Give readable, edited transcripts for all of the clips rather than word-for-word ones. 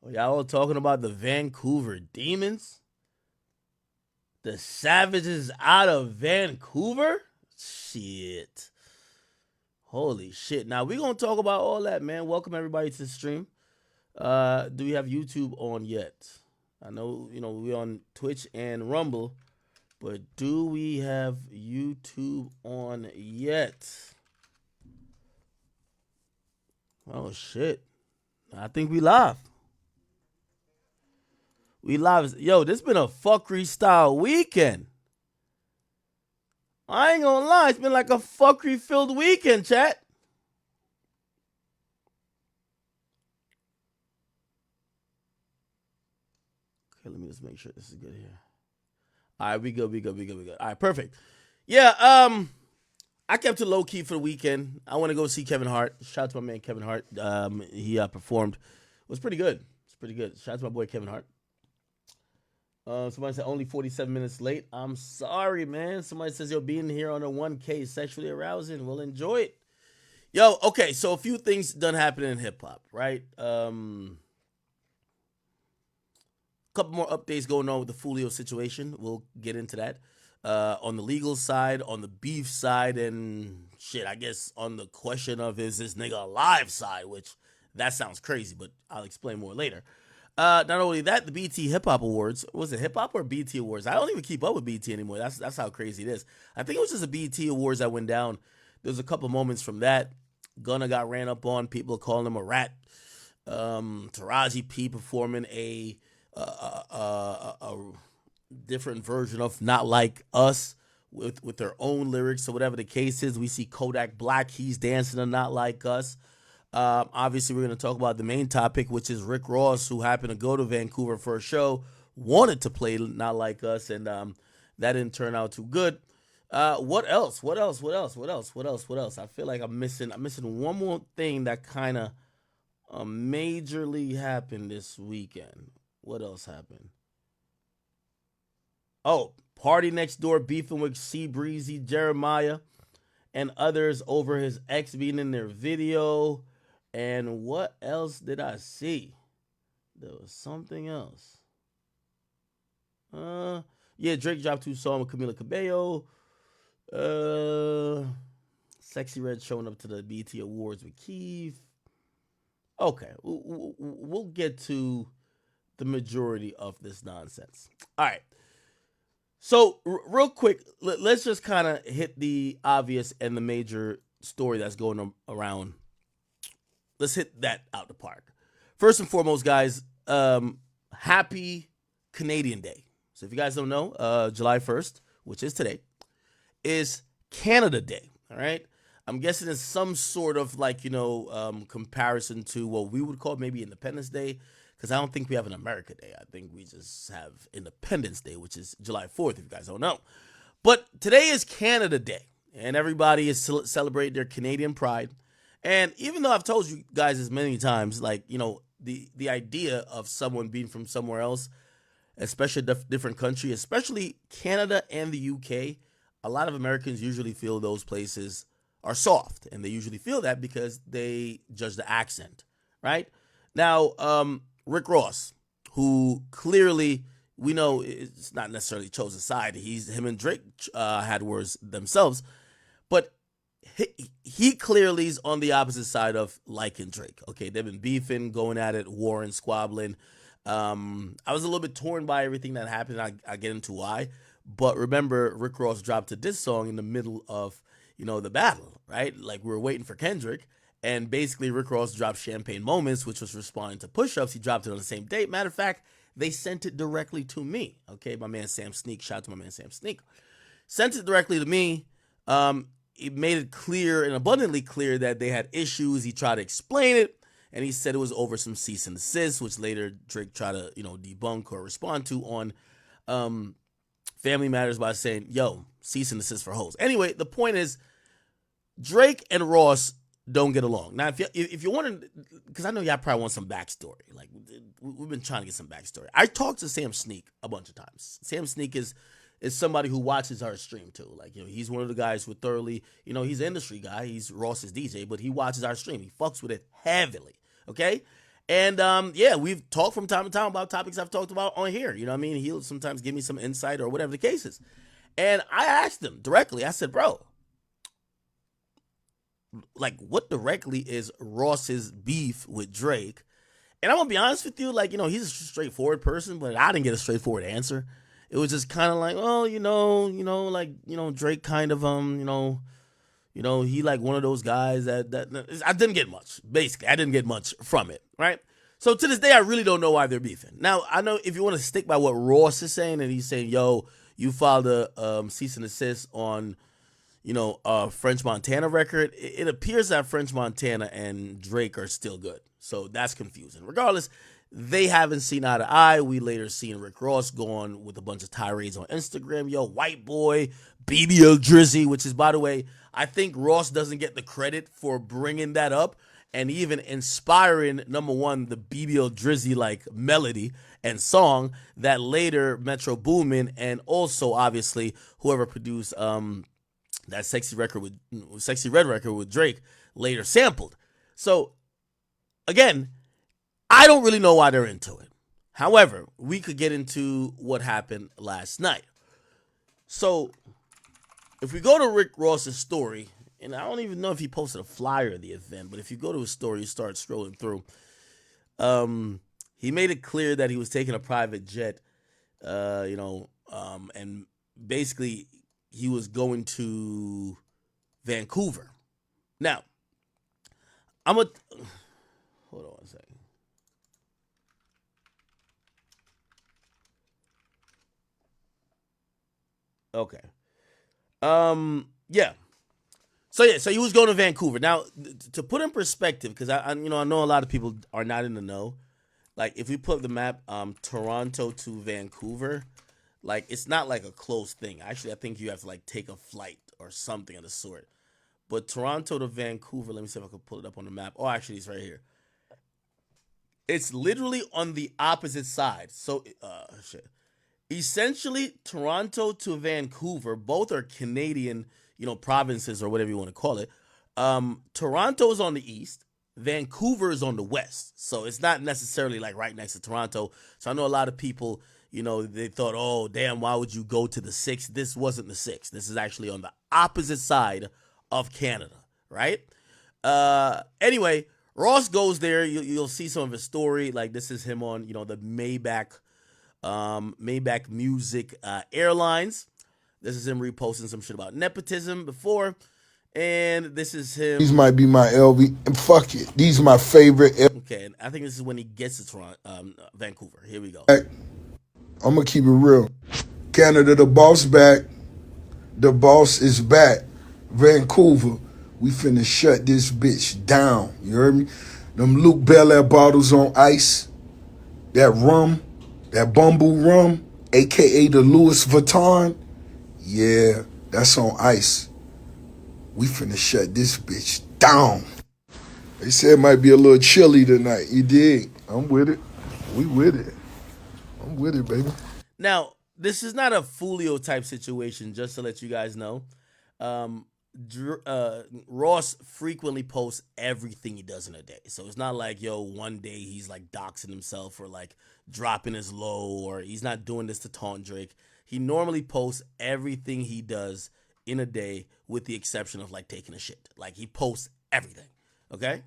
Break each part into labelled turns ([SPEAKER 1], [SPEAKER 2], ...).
[SPEAKER 1] Oh, y'all all talking about the Vancouver Demons? The Savages out of Vancouver? Shit. Holy shit. Now we gonna talk about all that, man. Welcome everybody to the stream. Do we have YouTube on yet? I know, we on Twitch and Rumble, but do we have YouTube on yet? Oh shit. I think we live. We live. Yo, this been a fuckery style weekend. I ain't gonna lie, it's been like a fuckery filled weekend, chat. Okay, let me just make sure this is good here. All right, we good. All right, perfect. Yeah, I kept it low key for the weekend. I want to go see Kevin Hart. Shout out to my man Kevin Hart. He performed. It was pretty good. It's pretty good. Shout out to my boy Kevin Hart. Somebody said only 47 minutes late. I'm sorry, man. Somebody says you're being here on a 1K sexually arousing. We'll enjoy it. Yo, okay, so a few things done happen in hip hop, right? Couple more updates going on with the Fulio situation. We'll get into that. On the legal side, on the beef side, and shit, I guess on the question of is this nigga alive side, which that sounds crazy, but I'll explain more later. Not only that, the BT Hip Hop Awards. Was it Hip Hop or BT Awards? I don't even keep up with BT anymore. That's how crazy it is. I think it was just a BT Awards that went down. There's a couple moments from that. Gunna got ran up on. People calling him a rat. Taraji P performing a different version of "Not Like Us" with their own lyrics. So whatever the case is, we see Kodak Black. He's dancing to "Not Like Us." Obviously, we're going to talk about the main topic, which is Rick Ross, who happened to go to Vancouver for a show, wanted to play "Not Like Us," and that didn't turn out too good. What else? I feel like I'm missing one more thing that kind of majorly happened this weekend. What else happened? Oh, Party Next Door beefing with C Breezy, Jeremiah, and others over his ex being in their video. And what else did I see? There was something else. Yeah, Drake dropped 2 songs with Camila Cabello. Sexy Red showing up to the BT Awards with Keith. Okay, we'll get to the majority of this nonsense. All right. So, real quick, let's just kind of hit the obvious and the major story that's going around. Let's hit that out the park. First and foremost, guys, happy Canadian Day. So, if you guys don't know, July 1st, which is today, is Canada Day. All right. I'm guessing it's some sort of comparison to what we would call maybe Independence Day, because I don't think we have an America Day. I think we just have Independence Day, which is July 4th, if you guys don't know. But today is Canada Day, and everybody is celebrating their Canadian pride. And even though I've told you guys as many times, the idea of someone being from somewhere else, especially a different country, especially Canada and the UK, a lot of Americans usually feel those places are soft, and they usually feel that because they judge the accent, right? Now, Rick Ross, who clearly we know it's not necessarily chosen side. Him and Drake had words themselves, but he clearly is on the opposite side of liking Drake. Okay, they've been beefing, going at it, warring, squabbling. I was a little bit torn by everything that happened. I get into why, but remember, Rick Ross dropped a diss song in the middle of the battle, right? Like we were waiting for Kendrick. And basically, Rick Ross dropped Champagne Moments, which was responding to push-ups. He dropped it on the same date. Matter of fact, they sent it directly to me. Okay, my man Sam Sneak. Shout out to my man Sam Sneak. Sent it directly to me. He made it clear and abundantly clear that they had issues. He tried to explain it, and he said it was over some cease and desist, which later Drake tried to debunk or respond to on Family Matters by saying, "Yo, cease and desist for hoes." Anyway, the point is, Drake and Ross don't get along. Now, if you're wondering, because I know y'all probably want some backstory. Like, we've been trying to get some backstory. I talked to Sam Sneak a bunch of times. Sam Sneak is somebody who watches our stream too. Like, he's one of the guys who thoroughly, he's an industry guy. He's Ross's DJ, but he watches our stream. He fucks with it heavily. Okay? And yeah, we've talked from time to time about topics I've talked about on here. You know what I mean? He'll sometimes give me some insight or whatever the case is. And I asked him directly, I said, bro, like, what directly is Ross's beef with Drake? And I'm gonna be honest with you, like, he's a straightforward person, but I didn't get a straightforward answer. It was just kind of like, oh, like, Drake kind of, he like one of those guys that I didn't get much. Basically, I didn't get much from it, right? So to this day, I really don't know why they're beefing. Now, I know if you want to stick by what Ross is saying, and he's saying, yo, you filed a cease and desist on French Montana record, it appears that French Montana and Drake are still good. So that's confusing. Regardless, they haven't seen eye to eye. We later seen Rick Ross go on with a bunch of tirades on Instagram. Yo, white boy, BBL Drizzy, which is, by the way, I think Ross doesn't get the credit for bringing that up and even inspiring, number one, the BBL Drizzy like melody and song that later Metro Boomin and also obviously whoever produced that sexy red record with Drake later sampled. So again, I don't really know why they're into it. However, we could get into what happened last night. So if we go to Rick Ross's story, and I don't even know if he posted a flyer of the event, but if you go to his story, you start scrolling through. He made it clear that he was taking a private jet, and basically he was going to Vancouver. Now, hold on one second. Okay. Yeah. So he was going to Vancouver. Now, to put in perspective, because I know a lot of people are not in the know. Like, if we put up the map, Toronto to Vancouver, like, it's not like a close thing. Actually, I think you have to like take a flight or something of the sort. But Toronto to Vancouver, let me see if I can pull it up on the map. Oh, actually, it's right here. It's literally on the opposite side. So, shit. Essentially, Toronto to Vancouver, both are Canadian, provinces or whatever you want to call it. Toronto is on the east. Vancouver is on the west. So it's not necessarily like right next to Toronto. So I know a lot of people, they thought, oh, damn, why would you go to the six? This wasn't the six. This is actually on the opposite side of Canada, right? Anyway, Ross goes there. You'll see some of his story. Like, this is him on, the Maybach Music Airlines. This is him reposting some shit about nepotism before. And this is him.
[SPEAKER 2] These might be my LV. And fuck it. These are my favorite.
[SPEAKER 1] Okay, and I think this is when he gets to Toronto, Vancouver. Here we go.
[SPEAKER 2] I'm going to keep it real. Canada, the boss back. The boss is back. Vancouver, we finna shut this bitch down. You heard me? Them Luke Belair bottles on ice. That rum, that Bumble rum, aka the Louis Vuitton. Yeah, that's on ice. We finna shut this bitch down. They said it might be a little chilly tonight. You dig? I'm with it. We with it. I'm with it, baby.
[SPEAKER 1] Now, this is not a Folio type situation, just to let you guys know. Um, Ross frequently posts everything he does in a day. So it's not like, yo, one day he's like doxing himself or like dropping his low, or he's not doing this to taunt Drake. He normally posts everything he does in a day with the exception of like taking a shit. Like, he posts everything. Okay?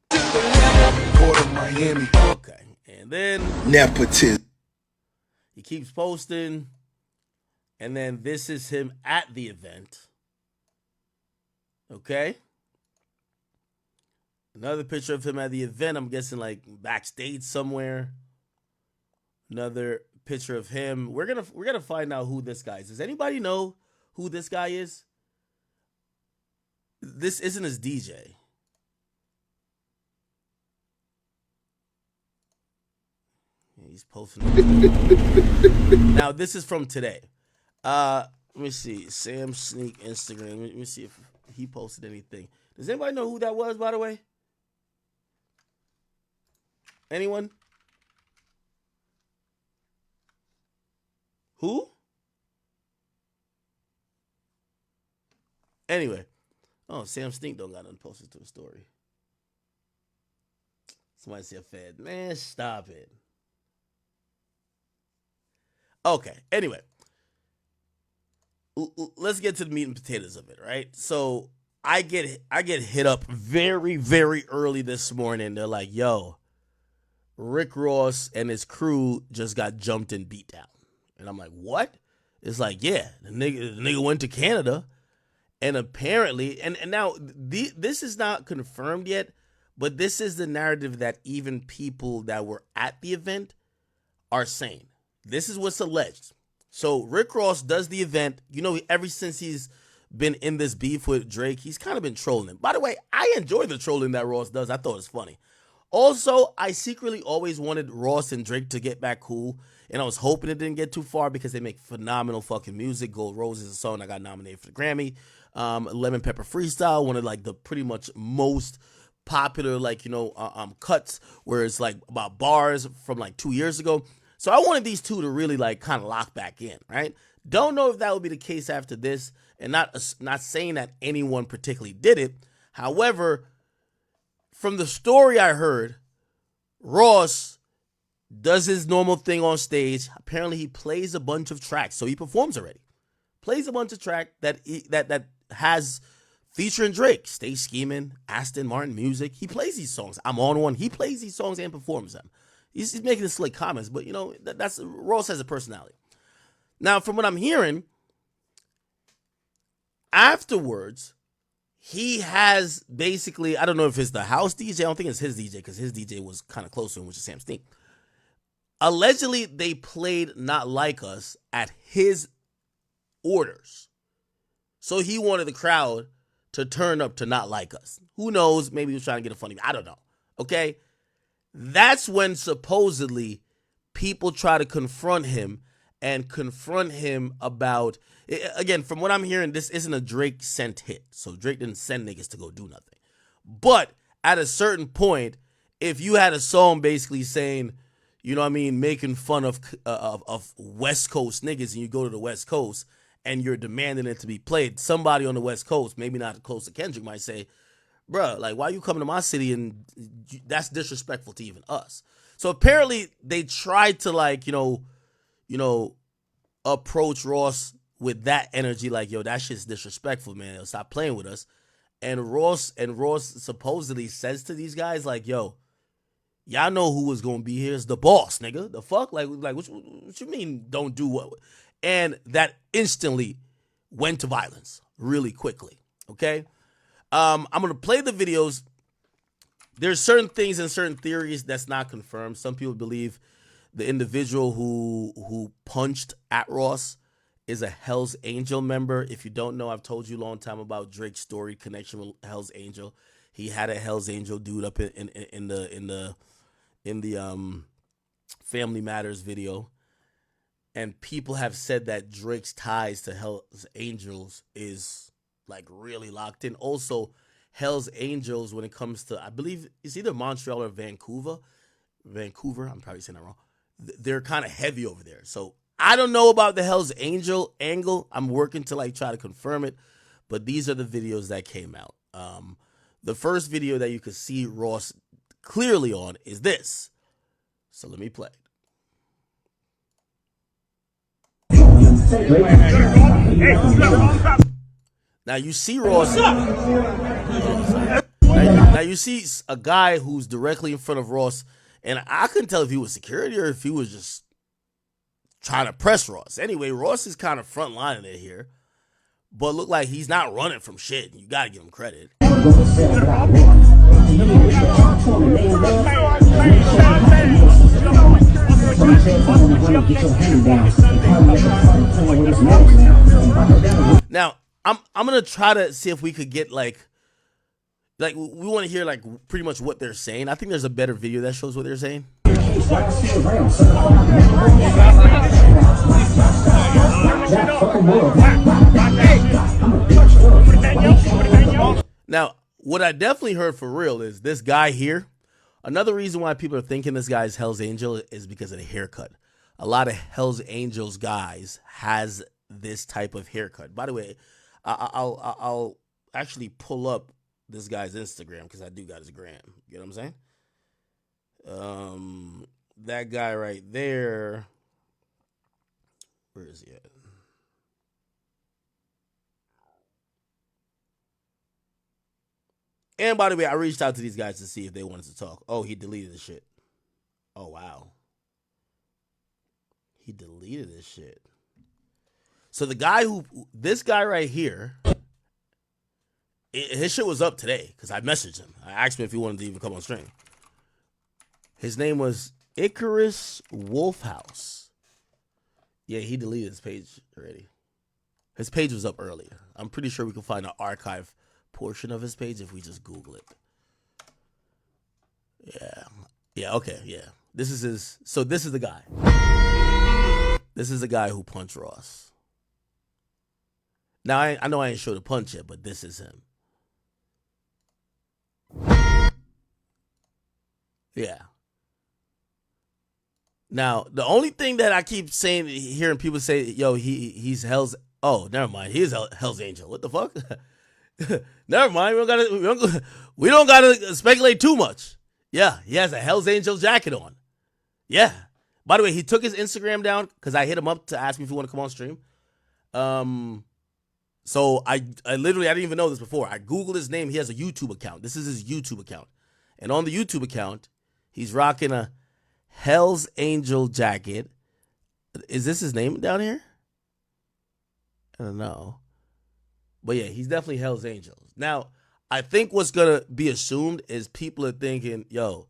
[SPEAKER 2] Port of Miami.
[SPEAKER 1] Okay. And then
[SPEAKER 2] Nepotism.
[SPEAKER 1] he keeps posting. And then this is him at the event. Okay. Another picture of him at the event. I'm guessing like backstage somewhere. Another picture of him. We're gonna find out who this guy is. Does anybody know who this guy is? This isn't his DJ. He's posting. Now this is from today. Let me see. Sam Sneak Instagram. Let me see if he posted anything. Does anybody know who that was, by the way? Anyone? Who? Anyway. Oh, Sam Stink don't got nothing posted to the story. Somebody say a Fed. Man, stop it. Okay. Anyway, let's get to the meat and potatoes of it, right? So I get hit up very, very early this morning. They're like, yo, Rick Ross and his crew just got jumped and beat down. And I'm like, what? It's like, yeah, the nigga went to Canada. And apparently, and now this is not confirmed yet, but this is the narrative that even people that were at the event are saying. This is what's alleged. So Rick Ross does the event. You know, ever since he's been in this beef with Drake, he's kind of been trolling him. By the way, I enjoy the trolling that Ross does. I thought it was funny. Also, I secretly always wanted Ross and Drake to get back cool, and I was hoping it didn't get too far because they make phenomenal fucking music. Gold Rose is a song that got nominated for the Grammy. Lemon Pepper Freestyle, one of like the pretty much most popular cuts where it's like about bars from like 2 years ago. So I wanted these two to really like kind of lock back in, right? Don't know if that would be the case after this, and not saying that anyone particularly did it. However, from the story I heard, Ross does his normal thing on stage. Apparently, he plays a bunch of tracks, so he performs already. Plays a bunch of track that has featuring Drake, Stay Scheming, Aston Martin music. He plays these songs. I'm on one. He plays these songs and performs them. He's making the slick comments, but you know that's Ross has a personality. Now, from what I'm hearing, afterwards, he has basically, I don't know if it's the house DJ. I don't think it's his DJ because his DJ was kind of close to him, which is Sam Sneak. Allegedly, they played Not Like Us at his orders. So he wanted the crowd to turn up to Not Like Us. Who knows? Maybe he was trying to get a funny. I don't know. Okay? That's when supposedly people try to confront him about, again, from what I'm hearing, this isn't a Drake sent hit. So Drake didn't send niggas to go do nothing. But at a certain point, if you had a song basically saying, you know what I mean, making fun of West Coast niggas, and you go to the West Coast and you're demanding it to be played, somebody on the West Coast, maybe not close to Kendrick, might say, bruh, like, why you coming to my city and that's disrespectful to even us. So apparently they tried to like, approach Ross with that energy, like, yo, that shit's disrespectful, man. Stop playing with us. And Ross supposedly says to these guys, like, yo, y'all know who was gonna be here is the boss, nigga. The fuck? Like what you mean don't do what? And that instantly went to violence really quickly. Okay? I'm gonna play the videos. There's certain things and certain theories that's not confirmed. Some people believe the individual who punched at Ross is a Hell's Angel member. If you don't know, I've told you a long time about Drake's story connection with Hell's Angel. He had a Hell's Angel dude up in the Family Matters video, and people have said that Drake's ties to Hell's Angels is like really locked in. Also, Hell's Angels, when it comes to, I believe it's either Montreal or Vancouver, I'm probably saying that wrong. They're kind of heavy over there. So I don't know about the Hell's Angel angle. I'm working to like try to confirm it, but these are the videos that came out. The first video that you could see Ross clearly on is this. So let me play it. Now you see Ross. Now you see a guy who's directly in front of Ross, and I couldn't tell if he was security or if he was just trying to press Ross. Anyway, Ross is kind of frontlining it here, but look like he's not running from shit. You gotta give him credit. Now, I'm gonna try to see if we could get like we want to hear like pretty much what they're saying. I think there's a better video that shows what they're saying. Now, what I definitely heard for real is this guy here. Another reason why people are thinking this guy is Hell's Angel is because of the haircut. A lot of Hell's Angels guys has this type of haircut. By the way, I'll actually pull up this guy's Instagram because I do got his gram. You know what I'm saying? That guy right there. Where is he at? And by the way, I reached out to these guys to see if they wanted to talk. Oh, he deleted the shit. Oh wow. He deleted this shit. So this guy right here, his shit was up today because I messaged him. I asked him if he wanted to even come on stream. His name was Icarus Wolfhouse. Yeah, he deleted his page already. His page was up earlier. I'm pretty sure we can find an archive portion of his page if we just Google it. Yeah. Yeah, okay, yeah. This is the guy. This is the guy who punched Ross. Now, I know I ain't showed a punch yet, but this is him. Yeah. Now, the only thing that I keep saying, hearing people say, yo, he's Hell's... Oh, never mind. He is Hell's Angel. What the fuck? Never mind. We don't gotta speculate too much. Yeah, he has a Hell's Angel jacket on. Yeah. By the way, he took his Instagram down because I hit him up to ask me if he want to come on stream. So I literally, I didn't even know this before. I Googled his name. He has a YouTube account. This is his YouTube account. And on the YouTube account, he's rocking a Hell's Angel jacket. Is this his name down here? I don't know. But yeah, he's definitely Hell's Angels. Now, I think what's going to be assumed is people are thinking, yo,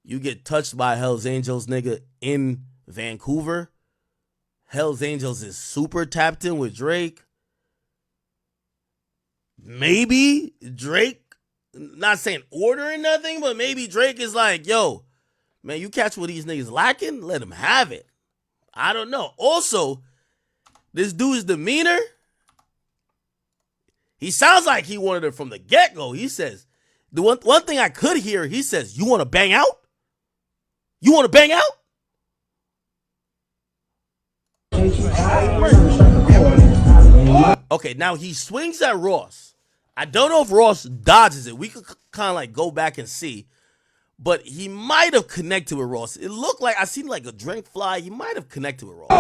[SPEAKER 1] you get touched by Hell's Angels, nigga, in Vancouver. Hell's Angels is super tapped in with Drake. Maybe Drake, not saying ordering nothing, but maybe Drake is like, yo, man, you catch what these niggas lacking? Let them have it. I don't know. Also, this dude's demeanor, he sounds like he wanted it from the get-go. He says, the one thing I could hear, he says, you want to bang out? You want to bang out? Okay, now he swings at Ross. I don't know if Ross dodges it. We could kind of like go back and see. But he might have connected with Ross. It looked like, I seen like a drink fly. He might have connected with Ross.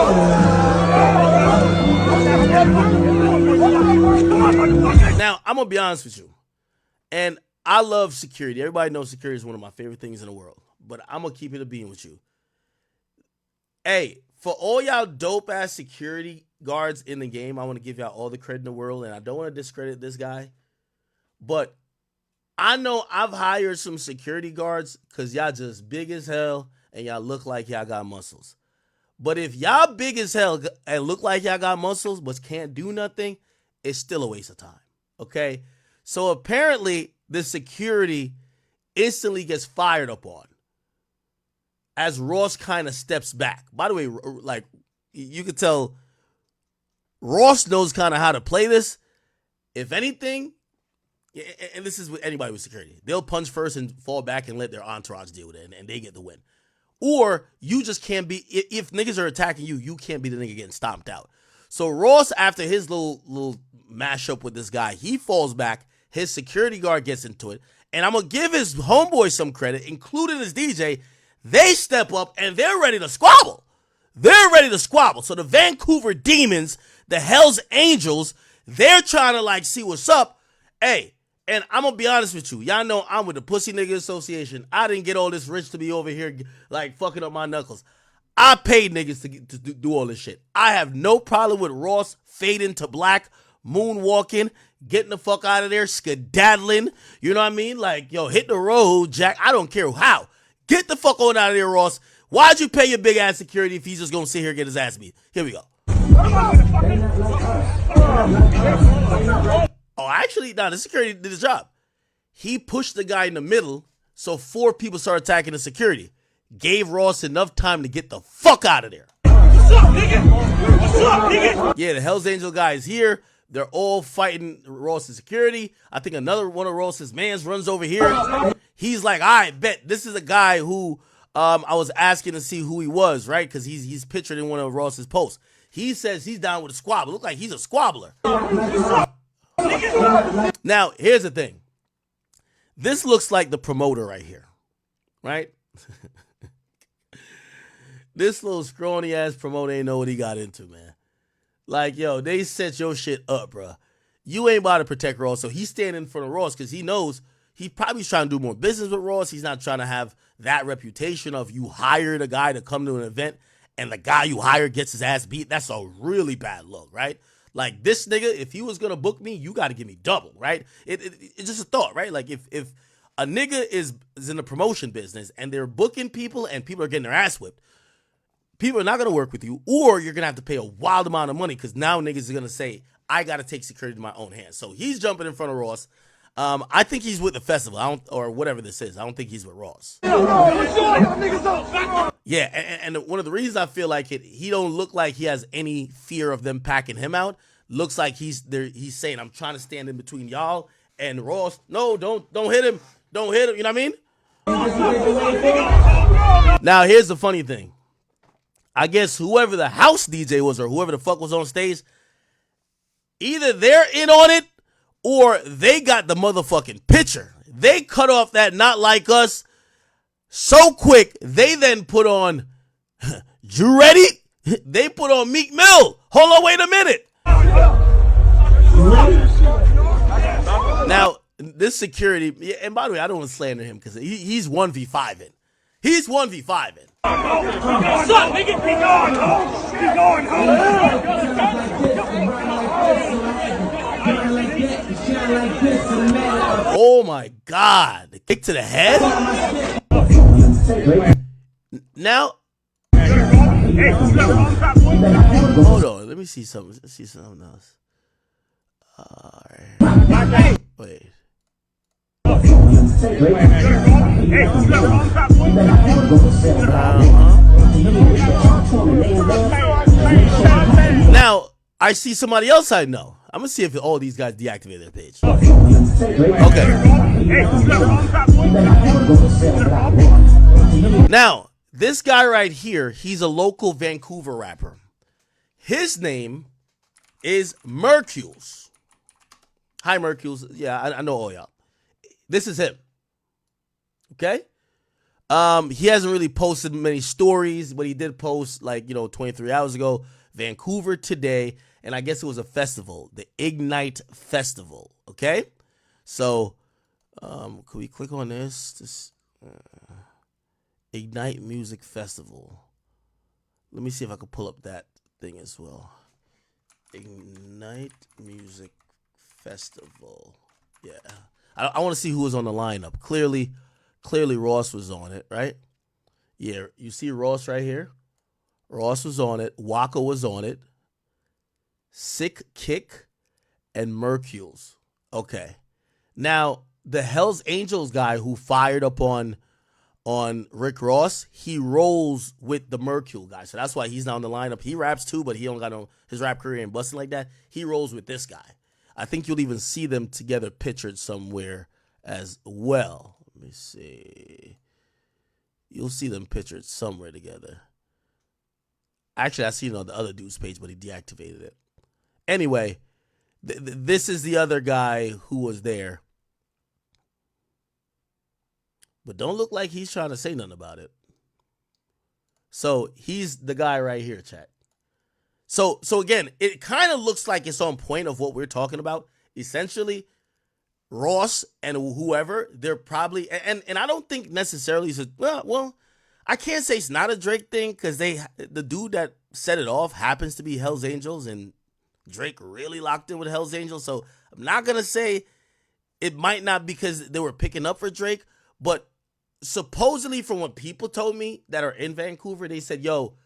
[SPEAKER 1] Now, I'm going to be honest with you. And I love security. Everybody knows security is one of my favorite things in the world. But I'm going to keep it a bean with you. Hey, for all y'all dope-ass security guards in the game, I want to give y'all all the credit in the world. And I don't want to discredit this guy. But I know I've hired some security guards because y'all just big as hell and y'all look like y'all got muscles. But if y'all big as hell and look like y'all got muscles but can't do nothing, it's still a waste of time. Okay? So apparently the security instantly gets fired up on as Ross kind of steps back. By the way, like, you could tell Ross knows kind of how to play this. If anything, and this is with anybody with security, they'll punch first and fall back and let their entourage deal with it, and they get the win. Or you just can't be, if niggas are attacking you, you can't be the nigga getting stomped out. So Ross, after his little mashup with this guy, he falls back, his security guard gets into it, and I'm going to give his homeboy some credit, including his DJ. They step up and they're ready to squabble. They're ready to squabble. So the Vancouver Demons, the Hells Angels, they're trying to like see what's up. Hey, and I'm going to be honest with you. Y'all know I'm with the Pussy Nigga Association. I didn't get all this rich to be over here like fucking up my knuckles. I paid niggas to do all this shit. I have no problem with Ross fading to black, moonwalking, getting the fuck out of there, skedaddling. You know what I mean? Like, yo, hit the road, Jack. I don't care how. Get the fuck on out of there, Ross. Why'd you pay your big ass security if he's just gonna sit here and get his ass beat? Here we go. Oh, actually, no, the security did his job. He pushed the guy in the middle, so 4 people started attacking the security. Gave Ross enough time to get the fuck out of there. What's up, nigga? What's up, nigga? Yeah, the Hells Angel guy is here. They're all fighting Ross's security. I think another one of Ross's mans runs over here. He's like, all right, bet. This is a guy who I was asking to see who he was, right? Because he's pictured in one of Ross's posts. He says he's down with a squabble. Look like he's a squabbler. Now, here's the thing. This looks like the promoter right here, right? This little scrawny ass promoter ain't know what he got into, man. Like, yo, they set your shit up, bro. You ain't about to protect Ross, so he's standing in front of Ross because he knows he probably's trying to do more business with Ross. He's not trying to have that reputation of you hired a guy to come to an event and the guy you hired gets his ass beat. That's a really bad look, right? Like, this nigga, if he was gonna book me, you got to give me double, right? It's just a thought, right? Like, if a nigga is in the promotion business and they're booking people and people are getting their ass whipped, people are not going to work with you, or you're going to have to pay a wild amount of money because now niggas are going to say, I got to take security in my own hands. So he's jumping in front of Ross. I think he's with the festival, or whatever this is. I don't think he's with Ross. Yeah, and one of the reasons I feel like it, he don't look like he has any fear of them packing him out. Looks like he's saying, I'm trying to stand in between y'all and Ross. No, don't hit him. Don't hit him. You know what I mean? Now, here's the funny thing. I guess whoever the house DJ was or whoever the fuck was on stage, either they're in on it or they got the motherfucking picture. They cut off that Not Like Us so quick, they then put on, you ready? They put on Meek Mill. Hold on, wait a minute. Now, this security, and by the way, I don't want to slander him because he's 1v5ing. He's 1v5ing. Oh my God. The kick to the head? Now, hold on. Let me see something. Let's see something else. All right. Wait. Now, I see somebody else I know. I'm going to see if all these guys deactivate their page. Okay. Now, this guy right here, he's a local Vancouver rapper. His name is Mercules. Hi, Mercules. Yeah, I know all y'all. This is him. Okay? He hasn't really posted many stories, but he did post 23 hours ago, Vancouver today, and I guess it was a festival, the Ignite Festival. Okay? So, can we click on this? Ignite Music Festival. Let me see if I can pull up that thing as well. Ignite Music Festival. Yeah. I want to see who was on the lineup. Clearly Ross was on it, right? Yeah, you see Ross right here? Ross was on it. Waka was on it. Sick Kick and Mercules. Okay. Now, the Hells Angels guy who fired up on Rick Ross, he rolls with the Mercule guy. So that's why he's not on the lineup. He raps too, but he don't got his rap career ain't busting like that. He rolls with this guy. I think you'll even see them together pictured somewhere as well. Let me see. You'll see them pictured somewhere together. Actually, I see it on the other dude's page, but he deactivated it. Anyway, this is the other guy who was there. But don't look like he's trying to say nothing about it. So he's the guy right here, chat. So again, it kind of looks like it's on point of what we're talking about. Essentially, Ross and whoever, they're probably, and I don't think necessarily it's well, I can't say it's not a Drake thing because the dude that set it off happens to be Hells Angels, and Drake really locked in with Hells Angels. So I'm not gonna say it might not because they were picking up for Drake, but supposedly from what people told me that are in Vancouver, they said, yo,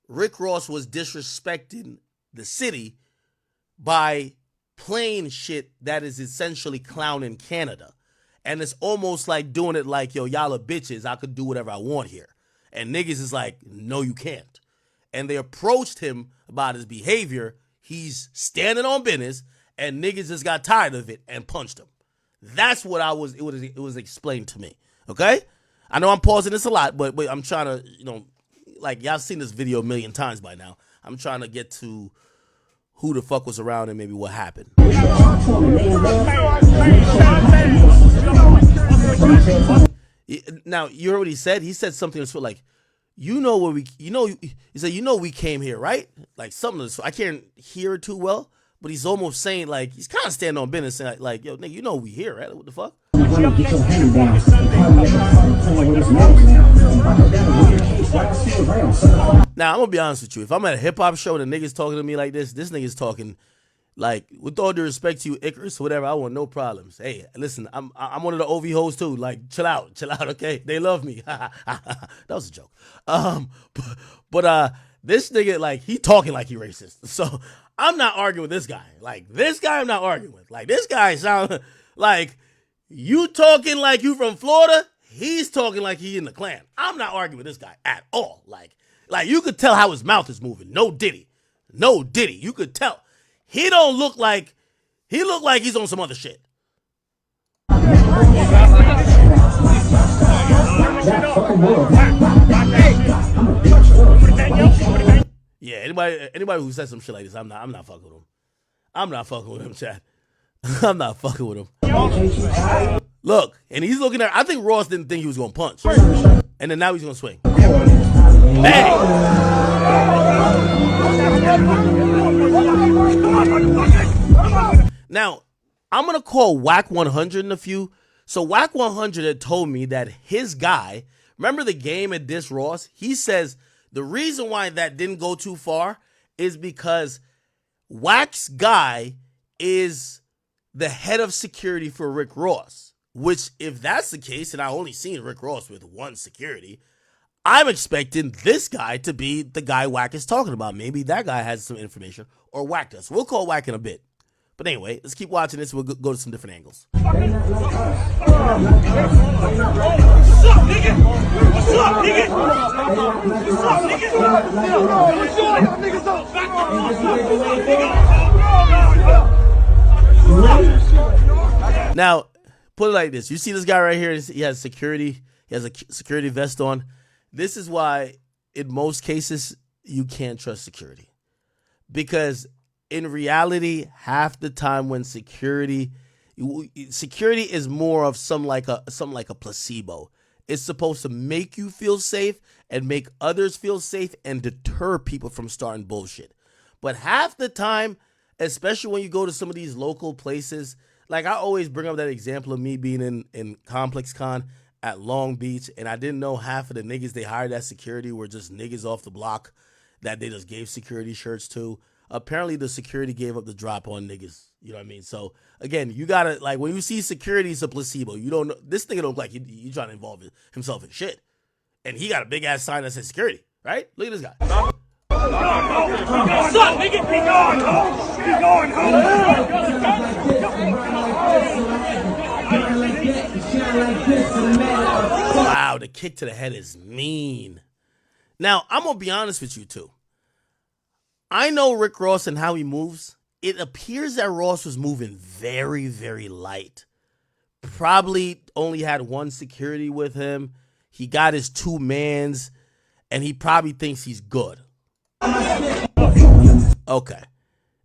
[SPEAKER 1] Rick Ross was disrespecting the city by playing shit that is essentially clowning Canada. And it's almost like doing it like, yo, y'all are bitches. I could do whatever I want here. And niggas is like, no, you can't. And they approached him about his behavior. He's standing on business, and niggas just got tired of it and punched him. That's what it was explained to me. Okay? I know I'm pausing this a lot, but I'm trying to, y'all seen this video a million times by now. I'm trying to get to who the fuck was around and maybe what happened. Now you heard what he said. He said something that's like, you know where we, you know, he said, you know, we came here, right? Like something that's, I can't hear it too well, but he's almost saying like he's kind of standing on business, saying like, yo, nigga, you know we here, right? What the fuck? Now I'm gonna be honest with you. If I'm at a hip hop show and a nigga's talking to me like this nigga's talking like, with all due respect to you, Icarus, or whatever, I want no problems. Hey, listen, I'm one of the OV hoes too. Like, chill out, okay? They love me. That was a joke. But this nigga, like, he talking like he racist. So I'm not arguing with this guy. Like, this guy I'm not arguing with. Like, this guy sound like you talking like you from Florida. He's talking like he in the Klan. I'm not arguing with this guy at all. Like you could tell how his mouth is moving. No diddy. You could tell. He don't look like, he look like he's on some other shit. Yeah, anybody who says some shit like this, I'm not fucking with him. I'm not fucking with him, chat. I'm not fucking with him. Look, and he's looking at, I think Ross didn't think he was gonna punch. And then now he's gonna swing. Bang! Now, I'm going to call Whack 100 in a few. So Whack 100 had told me that his guy, remember the game at Diss Ross? He says the reason why that didn't go too far is because Whack's guy is the head of security for Rick Ross. Which, if that's the case, and I only seen Rick Ross with one security, I'm expecting this guy to be the guy Whack is talking about. Maybe that guy has some information, or Whack does. We'll call Whack in a bit. But anyway, let's keep watching this. We'll go to some different angles.
[SPEAKER 3] What's up, nigga? What's up, nigga? What's up,
[SPEAKER 1] nigga? Now, put it like this. You see this guy right here? He has security. He has a security vest on. This is why, in most cases, you can't trust security. Because in reality, half the time when security is more of something like a placebo. It's supposed to make you feel safe and make others feel safe and deter people from starting bullshit. But half the time, especially when you go to some of these local places, like I always bring up that example of me being in Complex Con at Long Beach, and I didn't know half of the niggas they hired as security were just niggas off the block that they just gave security shirts to. Apparently the security gave up the drop on niggas. You know what I mean? So again, you gotta, like, when you see security, it's a placebo. You don't know, this nigga don't look like he trying to involve himself in shit. And he got a big ass sign that says security, right? Look at this guy.
[SPEAKER 3] What's up, nigga? Be going home. Be going home.
[SPEAKER 1] Wow, the kick to the head is mean. Now, I'm gonna be honest with you too. I know Rick Ross and how he moves. It appears that Ross was moving very, very light. Probably only had one security with him. He got his two mans, and he probably thinks he's good. Okay.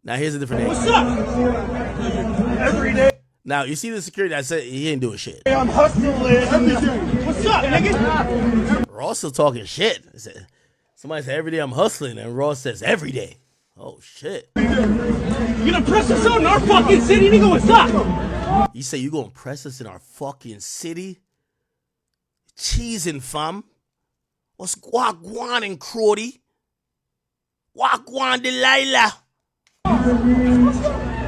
[SPEAKER 1] Now here's a different angle.
[SPEAKER 3] What's up? Every day.
[SPEAKER 1] Now you see the security. I said he ain't doing shit.
[SPEAKER 3] I'm hustling every day. What's up, nigga?
[SPEAKER 1] Ross still talking shit. Somebody said every day I'm hustling, and Ross says every day. Oh shit.
[SPEAKER 3] You gonna press us out in our fucking city, nigga? What's up?
[SPEAKER 1] You say you gonna press us in our fucking city? Cheesing, fam. What's guaguan and cruddy? Wagwan Delilah.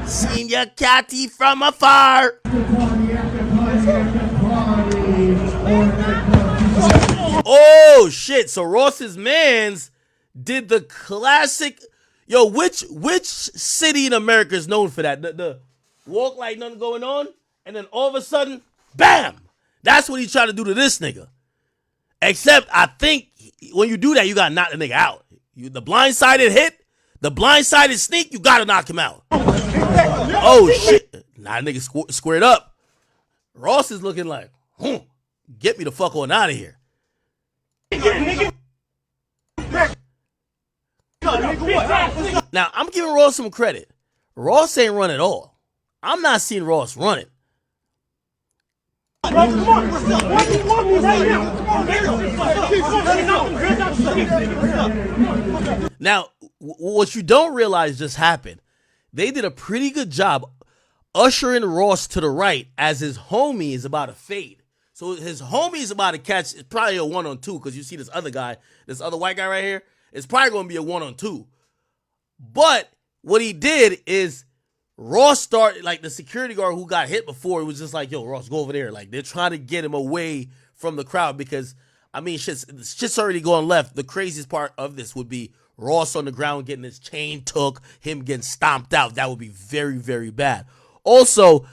[SPEAKER 1] Seen your catty from afar. Oh shit! So Ross's mans did the classic. Yo, which city in America is known for that? The walk like nothing going on, and then all of a sudden, bam! That's what he tried to do to this nigga. Except I think when you do that, you gotta knock the nigga out. The blindsided hit, the blindsided sneak, you gotta knock him out. Oh shit! Nah, nigga squared up. Ross is looking like, get me the fuck on out of here. Now, I'm giving Ross some credit. Ross ain't run at all. I'm not seeing Ross running.
[SPEAKER 3] Come on, what's up? Why do you want me right now? Come on, man.
[SPEAKER 1] Now, what you don't realize just happened. They did a pretty good job ushering Ross to the right as his homie is about to fade. So his homie is about to catch. It's probably a 1-on-2 because you see this other guy, this other white guy right here. It's probably going to be a 1-on-2. But what he did is Ross started, like the security guard who got hit before, it was just like, yo, Ross, go over there. Like they're trying to get him away from the crowd because, I mean, shit's already going left. The craziest part of this would be Ross on the ground getting his chain took, him getting stomped out. That would be very, very bad. Also,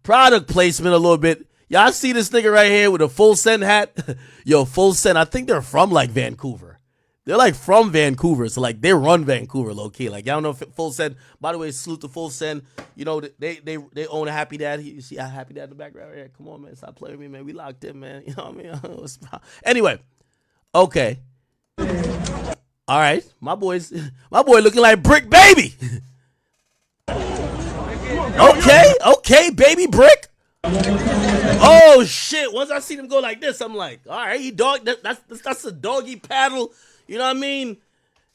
[SPEAKER 1] product placement a little bit. Y'all see this nigga right here with a Full Send hat? Yo, Full Send, I think they're from like Vancouver. They're like from Vancouver, so like they run Vancouver low key. Like y'all know Full Send. By the way, salute to Full Send. You know they own a Happy Dad. You see a Happy Dad in the background right here? Come on, man, stop playing with me, man. We locked in, man. You know what I mean? Anyway, okay, all right. My boy looking like Brick Baby. Okay, Baby Brick. Oh shit! Once I see them go like this, I'm like, all right, he dog. That's a doggy paddle. You know what I mean?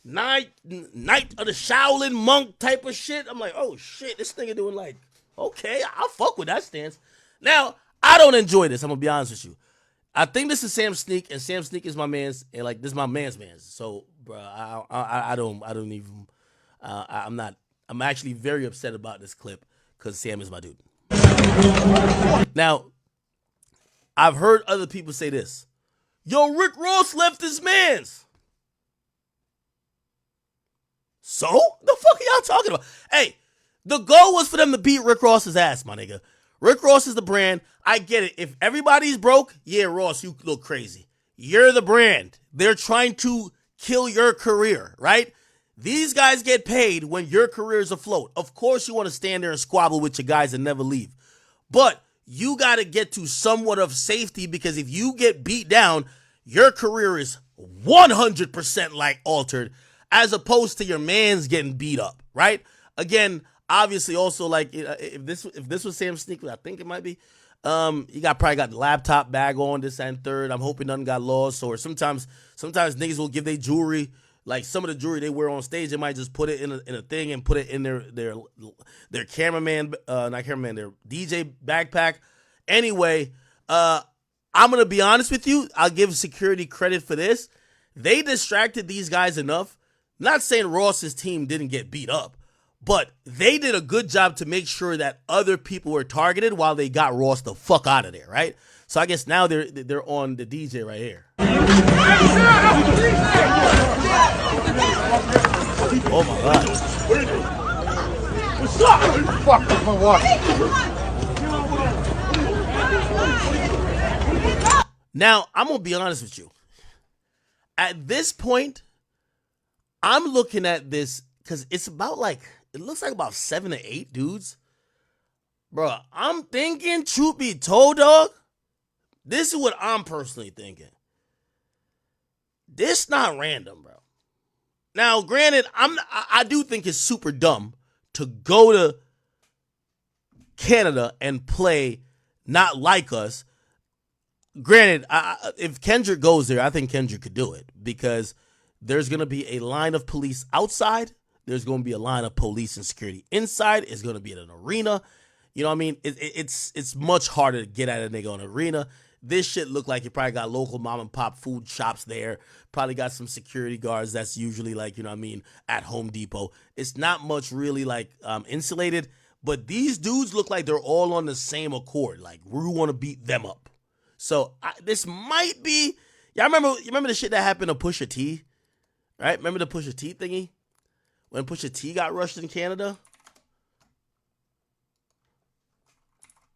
[SPEAKER 1] Night of the Shaolin monk type of shit. I'm like, oh shit, this nigga doing like, okay, I'll fuck with that stance. Now, I don't enjoy this. I'm gonna be honest with you. I think this is Sam Sneak, and Sam Sneak is my man's, and like this is my man's. So, bro, I don't even. I'm actually very upset about this clip because Sam is my dude. Now, I've heard other people say this. Yo, Rick Ross left his mans. So? The fuck are y'all talking about? Hey, the goal was for them to beat Rick Ross's ass, my nigga. Rick Ross is the brand. I get it. If everybody's broke, yeah, Ross, you look crazy. You're the brand. They're trying to kill your career, right? These guys get paid when your career is afloat. Of course you want to stand there and squabble with your guys and never leave. But you got to get to somewhat of safety because if you get beat down, your career is 100% like altered as opposed to your man's getting beat up, right? Again, obviously also like if this was Sam Sneak, I think it might be, he probably got the laptop bag on, this and third. I'm hoping nothing got lost. Or sometimes niggas will give their jewelry, like some of the jewelry they wear on stage, they might just put it in a thing and put it in their cameraman, not cameraman, their DJ backpack. Anyway, I'm gonna be honest with you. I'll give security credit for this. They distracted these guys enough. Not saying Ross's team didn't get beat up, but they did a good job to make sure that other people were targeted while they got Ross the fuck out of there, right? So I guess now they're on the DJ right here. Oh my god.
[SPEAKER 3] What's up? Fuck my watch.
[SPEAKER 1] Now, I'm gonna be honest with you. At this point, I'm looking at this because it's about like, it looks like about 7 to 8 dudes. Bro, I'm thinking, truth be told, dog, this is what I'm personally thinking. This not random, bro. Now, granted, I do think it's super dumb to go to Canada and play not like us. Granted, if Kendrick goes there, I think Kendrick could do it because there's going to be a line of police outside. There's going to be a line of police and security inside. It's going to be in an arena. You know what I mean? It's much harder to get at a nigga on an arena. This shit look like you probably got local mom and pop food shops there. Probably got some security guards that's usually like, you know what I mean, at Home Depot. It's not much really like insulated. But these dudes look like they're all on the same accord. Like, we want to beat them up. So this might be, y'all remember the shit that happened to Pusha T? Right? Remember the Pusha T thingy? When Pusha T got rushed in Canada?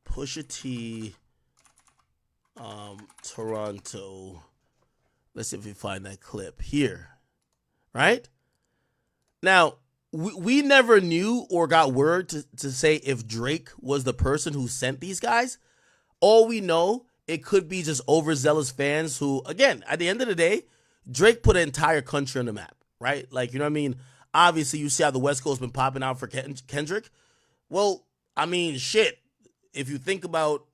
[SPEAKER 1] Pusha T, Toronto. Let's see if we find that clip here. Right? Now, we never knew or got word to say if Drake was the person who sent these guys. All we know, it could be just overzealous fans who, again, at the end of the day, Drake put an entire country on the map, right? Like, you know what I mean? Obviously, you see how the West Coast been popping out for Kendrick. Well, I mean, shit. If you think about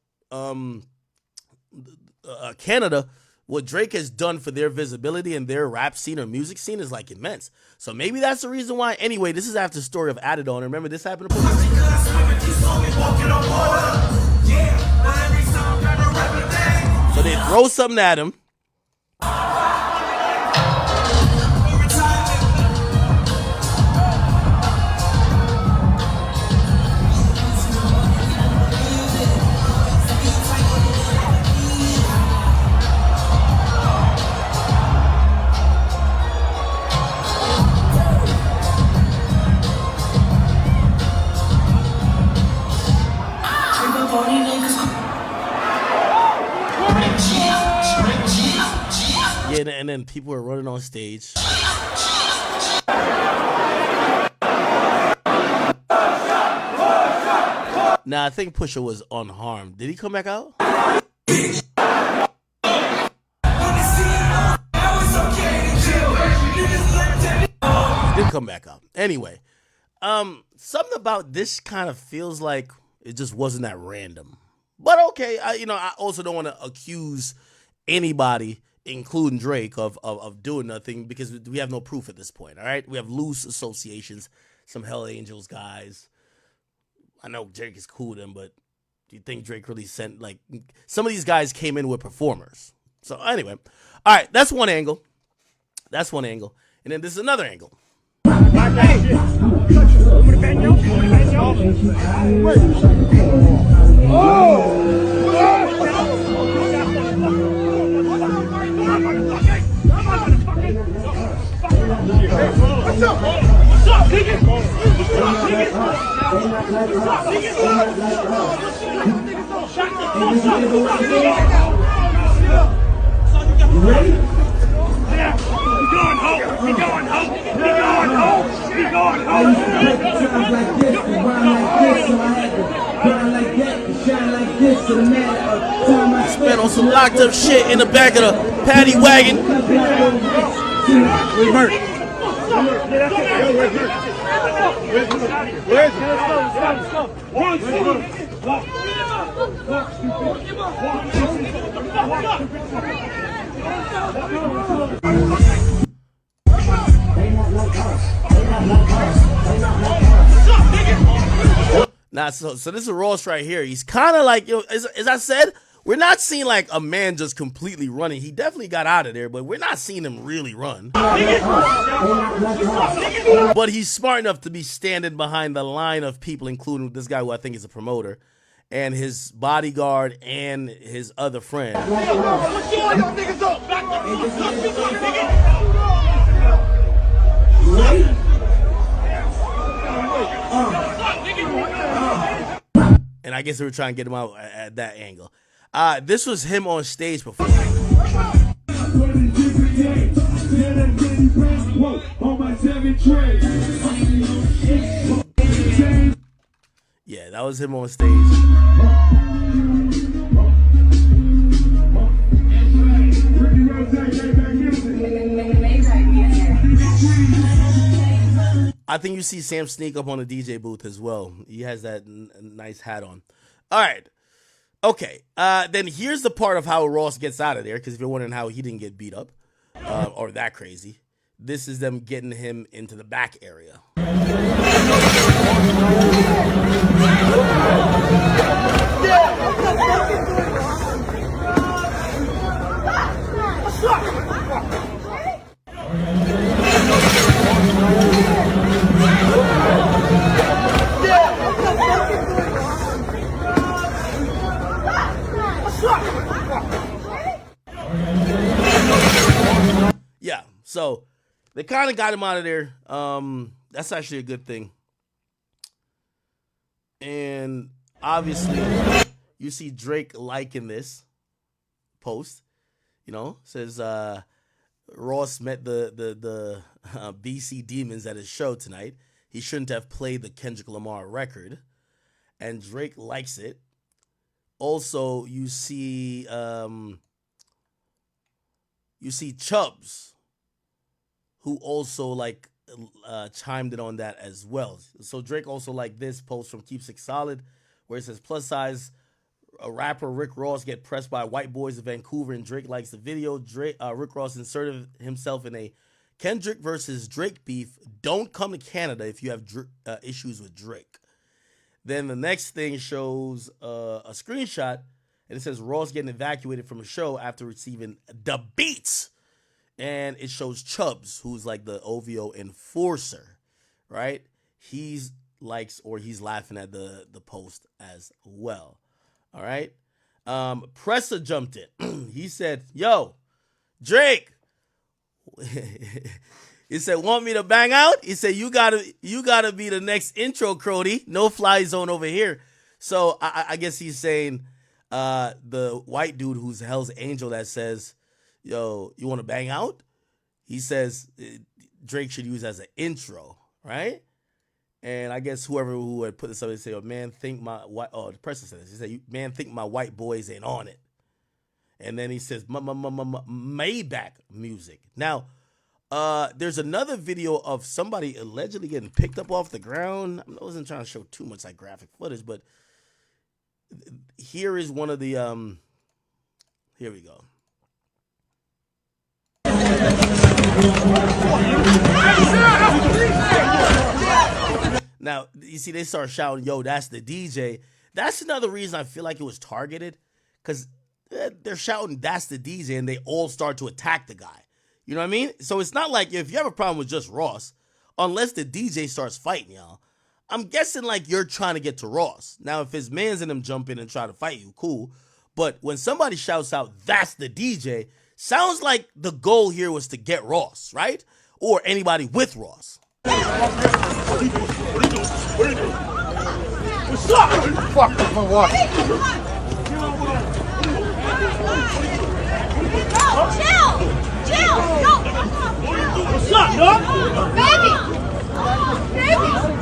[SPEAKER 1] Canada, what Drake has done for their visibility and their rap scene or music scene is like immense. So maybe that's the reason why. Anyway, this is after the story of Adidon. Remember this happened to Pussy? So they throw something at him. Yeah, and then people are running on stage. Now I think Pusha was unharmed. Did he come back out? He did come back out. Anyway, something about this kind of feels like it just wasn't that random. But okay, I also don't want to accuse anybody, including Drake, of doing nothing because we have no proof at this point. All right, we have loose associations, some Hell Angels guys. I know Drake is cool with them, but do you think Drake really sent, like, some of these guys came in with performers? So anyway, all right, that's one angle. That's one angle, and then this is another angle.
[SPEAKER 3] What's up, nigga? What's up, nigga? You ready? Yeah. We going home. We going home. We going home. We going home. Times like this, to rhyme like this, so I had to grind like that, to shine like this, in a matter of time I
[SPEAKER 1] spent on some locked up shit in the back of the paddy wagon.
[SPEAKER 3] Where's Mert? Where's
[SPEAKER 1] Nah, so this is Ross right here. He's kind of like, as I said, we're not seeing like a man just completely running. He definitely got out of there, but we're not seeing him really run. But he's smart enough to be standing behind the line of people, including this guy who I think is a promoter, and his bodyguard and his other friend. And I guess they were trying to get him out at that angle. This was him on stage before. Yeah, that was him on stage. I think you see Sam sneak up on the DJ booth as well. He has that nice hat on. All right. Okay. Then here's the part of how Ross gets out of there, because if you're wondering how he didn't get beat up or that crazy, this is them getting him into the back area. Yeah, so they kind of got him out of there. That's actually a good thing. And obviously, you see Drake liking this post. Says Ross met the BC Demons at his show tonight. He shouldn't have played the Kendrick Lamar record, and Drake likes it. Also, you see Chubbs, who also chimed in on that as well. So Drake also liked this post from Keep Six Solid, where it says plus size A rapper Rick Ross get pressed by white boys in Vancouver and Drake likes the video. Rick Ross inserted himself in a Kendrick versus Drake beef. Don't come to Canada if you have issues with Drake. Then the next thing shows a screenshot, and it says Ross getting evacuated from a show after receiving the beats. And it shows Chubbs, who's like the OVO enforcer, right? He's laughing at the post as well. All right. Pressa jumped in. He said, yo, Drake. He said, want me to bang out? He said, you gotta be the next intro, Crody. No fly zone over here. So I guess he's saying the white dude who's Hell's Angel that says, yo, you want to bang out? He says Drake should use as an intro, right? And I guess who had put this up, they say, oh, man, think my white, the person says, he said, man, think my white boys ain't on it. And then he says, Maybach music. Now, there's another video of somebody allegedly getting picked up off the ground. I wasn't trying to show too much like graphic footage, but here is one of the, here we go. Now, you see, they start shouting, yo, that's the DJ. That's another reason I feel like it was targeted, because they're shouting, that's the DJ, and they all start to attack the guy. You know what I mean? So it's not like if you have a problem with just Ross, unless the DJ starts fighting y'all, I'm guessing like you're trying to get to Ross. Now, if his mans in him jump in and try to fight you, cool. But when somebody shouts out, that's the DJ, sounds like the goal here was to get Ross, right? Or anybody with Ross.
[SPEAKER 4] What's up? Fuck my watch. Chill. Go. What's up, dog?
[SPEAKER 5] Baby,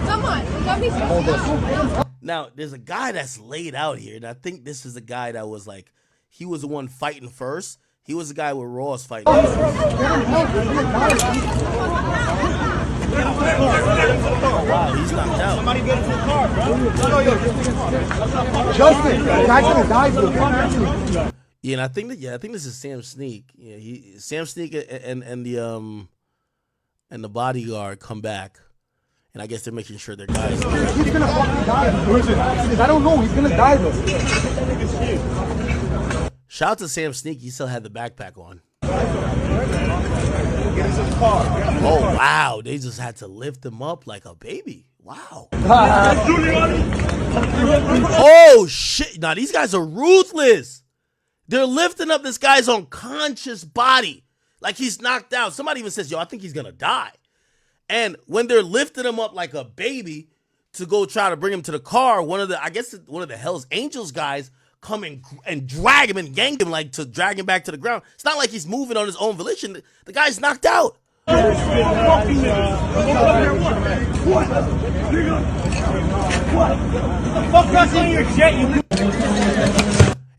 [SPEAKER 5] come on. Don't be so.
[SPEAKER 1] Now, there's a guy that's laid out here, and I think this is the guy that was like, he was the one fighting first. He was the guy with Ross fighting. Wow, he's knocked out.
[SPEAKER 4] Somebody get into the car, bro. Justin, the guy's gonna die for the car.
[SPEAKER 1] Yeah, and I think this is Sam Sneak. Yeah, Sam Sneak and the bodyguard come back, and I guess they're making sure their guys.
[SPEAKER 4] He's gonna fucking die. I don't know. He's gonna die though.
[SPEAKER 1] Shout out to Sam Sneak. He still had the backpack on. Oh wow, they just had to lift him up like a baby. Wow. Oh shit! Now these guys are ruthless. They're lifting up this guy's unconscious body like he's knocked out. Somebody even says, yo, I think he's going to die. And when they're lifting him up like a baby to go try to bring him to the car, one of the Hell's Angels guys come and drag him and yank him like to drag him back to the ground. It's not like he's moving on his own volition. The guy's knocked out.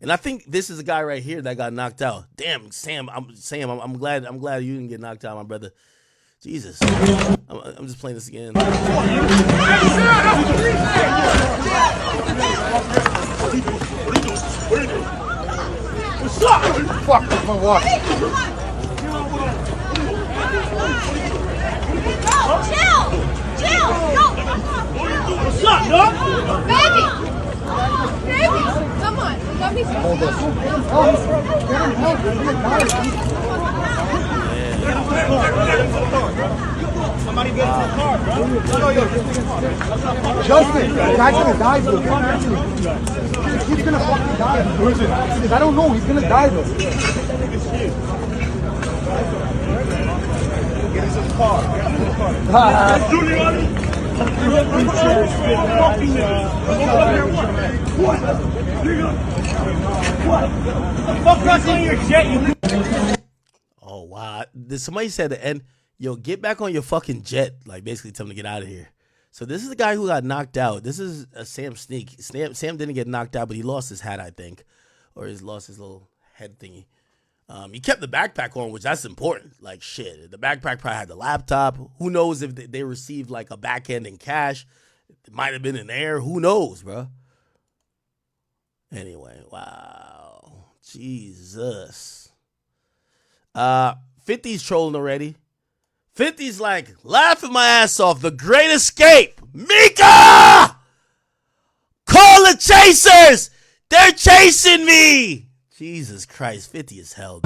[SPEAKER 1] And I think this is a guy right here that got knocked out. Damn, Sam, I'm glad you didn't get knocked out, my brother. Jesus. I'm just playing this again.
[SPEAKER 4] What's up? Fuck my watch.
[SPEAKER 5] Chill. Go.
[SPEAKER 4] What's up, dog?
[SPEAKER 5] Baby, come on. Don't be so.
[SPEAKER 4] Somebody get into the car, bro. Justin, the guy's gonna die for the car. He's gonna fucking die. I don't know. He's gonna die though. Get into the car.
[SPEAKER 1] Oh wow! Somebody said at the end, yo, get back on your fucking jet. Like basically tell him to get out of here. So this is the guy who got knocked out. This is a Sam Sneak. Sam didn't get knocked out, but he lost his hat, I think, or he lost his little head thingy. He kept the backpack on, which that's important. Like shit, the backpack probably had the laptop. Who knows if they received like a backhand in cash? It might have been in there. Who knows, bro? Anyway, wow. Jesus. 50's trolling already. 50's like, laughing my ass off. The Great Escape. Mika! Call the chasers! They're chasing me! Jesus Christ, 50 is hell.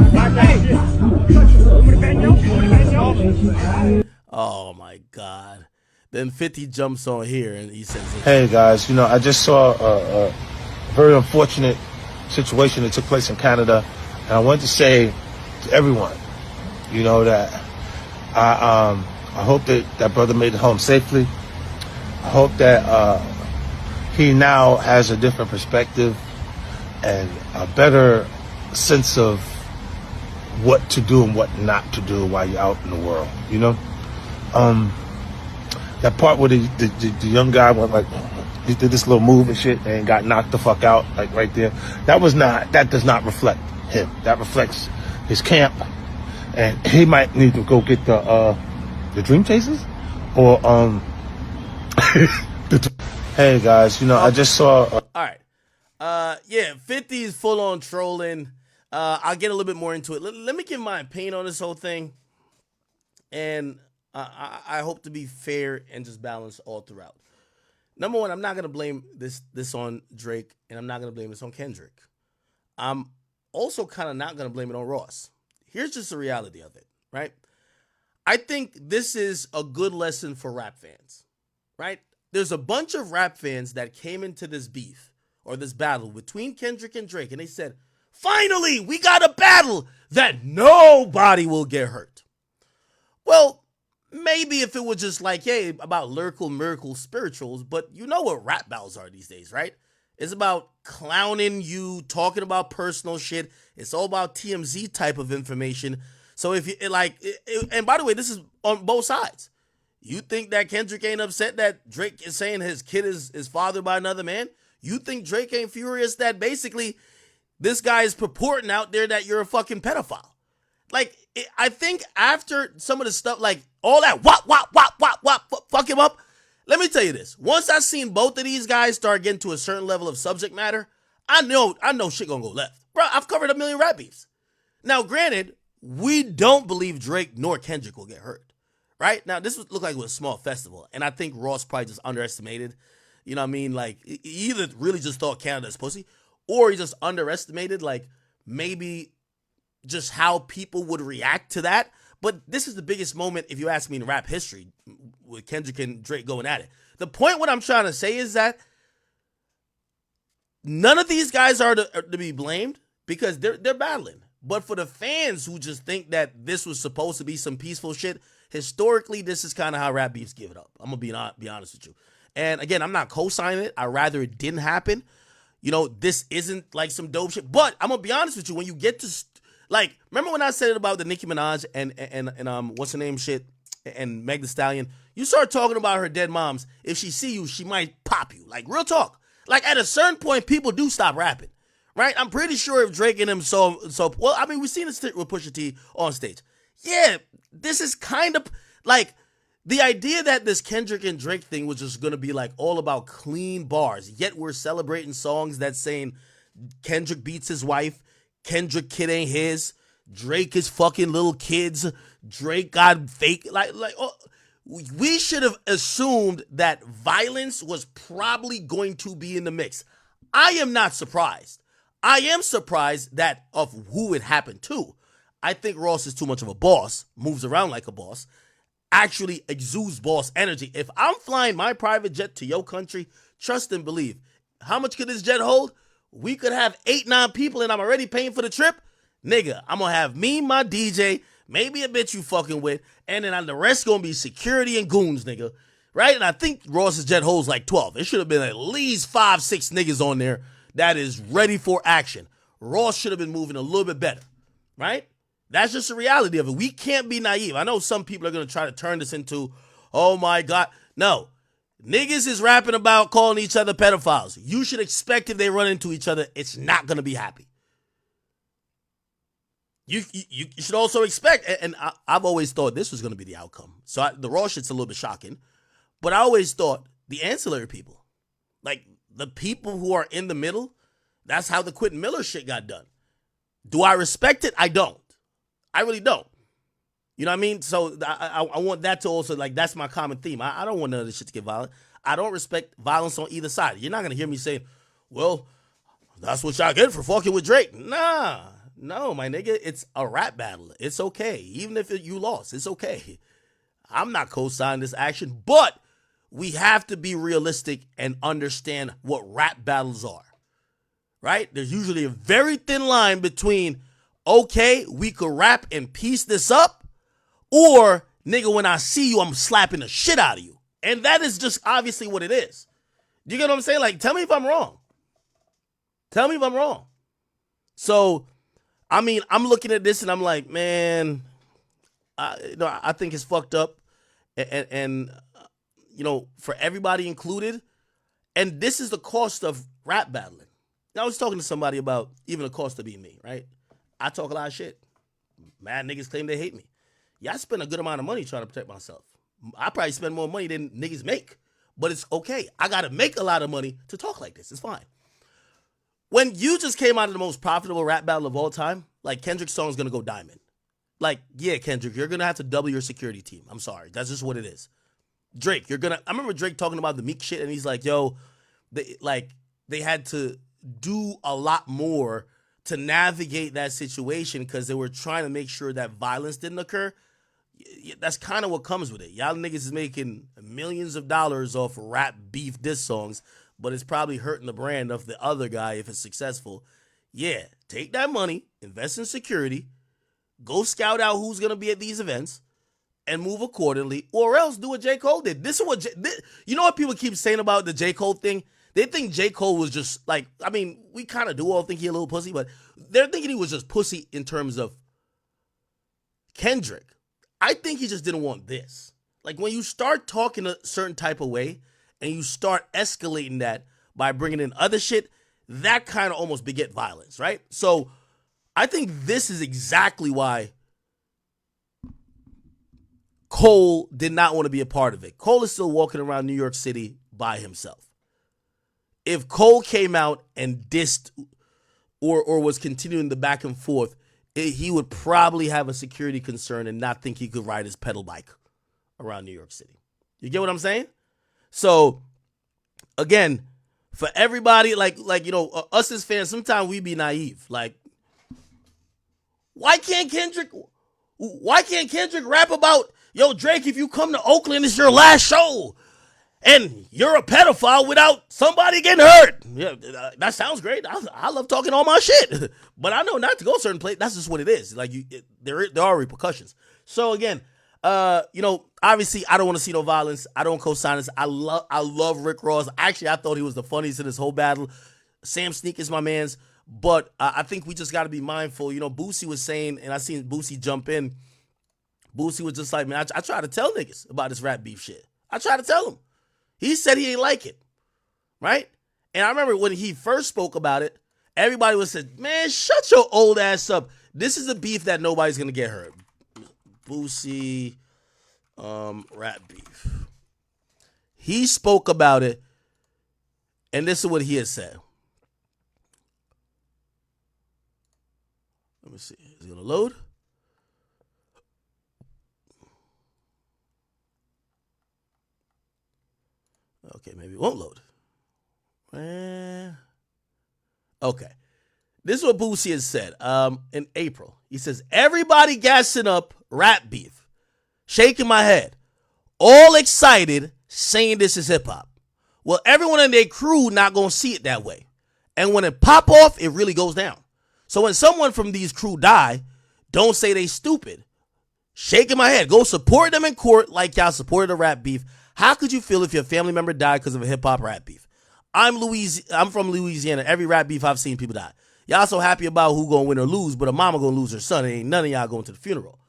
[SPEAKER 1] Oh my God. Then 50 jumps on here and he says,
[SPEAKER 6] Hey guys, I just saw a very unfortunate situation that took place in Canada, and I want to say to everyone, that I hope that brother made it home safely. I hope that he now has a different perspective and a better sense of what to do and what not to do while you're out in the world. That part where the young guy went like, he did this little move and shit and got knocked the fuck out, like right there. That does not reflect him. That reflects his camp, and he might need to go get the Dream Chasers or Hey guys, I just saw.
[SPEAKER 1] all right. Yeah, 50 is full on trolling. I'll get a little bit more into it. Let me give my opinion on this whole thing, and I hope to be fair and just balanced all throughout. Number one, I'm not gonna blame this on Drake, and I'm not gonna blame this on Kendrick. I'm also kind of not gonna blame it on Ross. Here's just the reality of it, right? I think this is a good lesson for rap fans, right? There's a bunch of rap fans that came into this beef or this battle between Kendrick and Drake, and they said, finally, we got a battle that nobody will get hurt. Well, maybe if it was just like, hey, about lyrical, miracle, spirituals, but you know what rap battles are these days, right? It's about clowning you, talking about personal shit. It's all about TMZ type of information. So if you and by the way, this is on both sides. You think that Kendrick ain't upset that Drake is saying his kid is fathered by another man? You think Drake ain't furious that basically this guy is purporting out there that you're a fucking pedophile? Like, I think after some of the stuff, like all that fuck him up. Let me tell you this. Once I seen both of these guys start getting to a certain level of subject matter, I know shit gonna go left. Bro, I've covered a million rap beefs. Now, granted, we don't believe Drake nor Kendrick will get hurt, right? Now, this looked like it was a small festival, and I think Ross probably just underestimated. You know what I mean? Like, he either really just thought Canada's pussy, or he just underestimated, like, maybe just how people would react to that. But this is the biggest moment, if you ask me, in rap history, with Kendrick and Drake going at it. The point what I'm trying to say is that none of these guys are to be blamed because they're battling. But for the fans who just think that this was supposed to be some peaceful shit, historically, this is kind of how rap beefs give it up. I'm going to be honest with you. And again, I'm not co-signing it. I'd rather it didn't happen. This isn't like some dope shit. But I'm going to be honest with you. When you get to, like, remember when I said it about the Nicki Minaj and what's her name shit and Meg Thee Stallion? You start talking about her dead moms. If she see you, she might pop you. Like, real talk. Like, at a certain point, people do stop rapping. Right? I'm pretty sure if Drake and him well, I mean, we've seen it with Pusha T on stage. Yeah, this is kind of like the idea that this Kendrick and Drake thing was just going to be like all about clean bars, yet we're celebrating songs that saying Kendrick beats his wife, Kendrick kid ain't his, Drake is fucking little kids, Drake got fake, we should have assumed that violence was probably going to be in the mix. I am not surprised. I am surprised that of who it happened to. I think Ross is too much of a boss, moves around like a boss, actually exudes boss energy. If I'm flying my private jet to your country, trust and believe. How much could this jet hold? We could have 8-9 people and I'm already paying for the trip. Nigga, I'm going to have me, my DJ, maybe a bitch you fucking with, and then the rest going to be security and goons, nigga. Right? And I think Ross's jet holds like 12. It should have been at least 5-6 niggas on there that is ready for action. Ross should have been moving a little bit better, right? That's just the reality of it. We can't be naive. I know some people are going to try to turn this into, oh my God. No. Niggas is rapping about calling each other pedophiles. You should expect if they run into each other, it's not going to be happy. You should also expect, and I've always thought this was going to be the outcome. So the Ross shit's a little bit shocking. But I always thought the ancillary people, like the people who are in the middle, That's how the Quentin Miller shit got done. Do I respect it? I don't. I really don't. You know what I mean? So I want that to also, like, that's my common theme. I don't want none of this shit to get violent. I don't respect violence on either side. You're not going to hear me saying, well, that's what y'all get for fucking with Drake. Nah. No, my nigga, it's a rap battle. It's okay. Even if you lost, it's okay. I'm not co-signing this action, but we have to be realistic and understand what rap battles are, right? There's usually a very thin line between, okay, we could rap and piece this up, or, nigga, when I see you, I'm slapping the shit out of you. And that is just obviously what it is. You get what I'm saying? Like, tell me if I'm wrong. Tell me if I'm wrong. So, I mean, I'm looking at this and I'm like, man, I think it's fucked up. And for everybody included. And this is the cost of rap battling. Now, I was talking to somebody about even the cost of being me, right? I talk a lot of shit. Mad niggas claim they hate me. Yeah, I spend a good amount of money trying to protect myself. I probably spend more money than niggas make. But it's okay. I got to make a lot of money to talk like this. It's fine. When you just came out of the most profitable rap battle of all time, like, Kendrick's song is going to go diamond. Like, yeah, Kendrick, you're going to have to double your security team. I'm sorry. That's just what it is. Drake, I remember Drake talking about the Meek shit, and he's like, yo, they had to do a lot more to navigate that situation because they were trying to make sure that violence didn't occur. That's kind of what comes with it. Y'all niggas is making millions of dollars off rap beef diss songs, but it's probably hurting the brand of the other guy if it's successful. Yeah, take that money, invest in security, go scout out who's going to be at these events, and move accordingly, or else do what J. Cole did. This is what you know what people keep saying about the J. Cole thing? They think J. Cole was just like, I mean, we kind of do all think he a little pussy, but they're thinking he was just pussy in terms of Kendrick. I think he just didn't want this. Like, when you start talking a certain type of way and you start escalating that by bringing in other shit, that kind of almost beget violence, right? So I think this is exactly why Cole did not want to be a part of it. Cole is still walking around New York City by himself. If Cole came out and dissed or was continuing the back and forth, he would probably have a security concern and not think he could ride his pedal bike around New York City. You get what I'm saying? So, again, for everybody, like us as fans, sometimes we be naive. Like, why can't Kendrick rap about, yo, Drake, if you come to Oakland, it's your last show, and you're a pedophile without somebody getting hurt? Yeah, that sounds great. I love talking all my shit, but I know not to go a certain place. That's just what it is. Like, there are repercussions. So again, obviously, I don't want to see no violence. I don't co-sign this. I love Rick Ross. Actually, I thought he was the funniest in this whole battle. Sam Sneak is my man's, but I think we just got to be mindful. Boosie was saying, and I seen Boosie jump in. Boosie was just like, man, I try to tell niggas about this rap beef shit. I try to tell him. He said he ain't like it, right? And I remember when he first spoke about it, everybody was said, man, shut your old ass up. This is a beef that nobody's going to get hurt. Boosie, rap beef. He spoke about it, and this is what he had said. Let me see. Is it going to load? Okay, maybe it won't load. Okay. This is what Boosie has said in April. He says, everybody gassing up rap beef, shaking my head, all excited, saying this is hip-hop. Well, everyone in their crew not going to see it that way. And when it pop off, it really goes down. So when someone from these crew die, don't say they stupid. Shaking my head. Go support them in court like y'all supported the rap beef. How could you feel if your family member died because of a hip-hop rap beef? I'm from Louisiana. Every rap beef I've seen, people die. Y'all so happy about who gonna win or lose, but a mama gonna lose her son. And ain't none of y'all going to the funeral.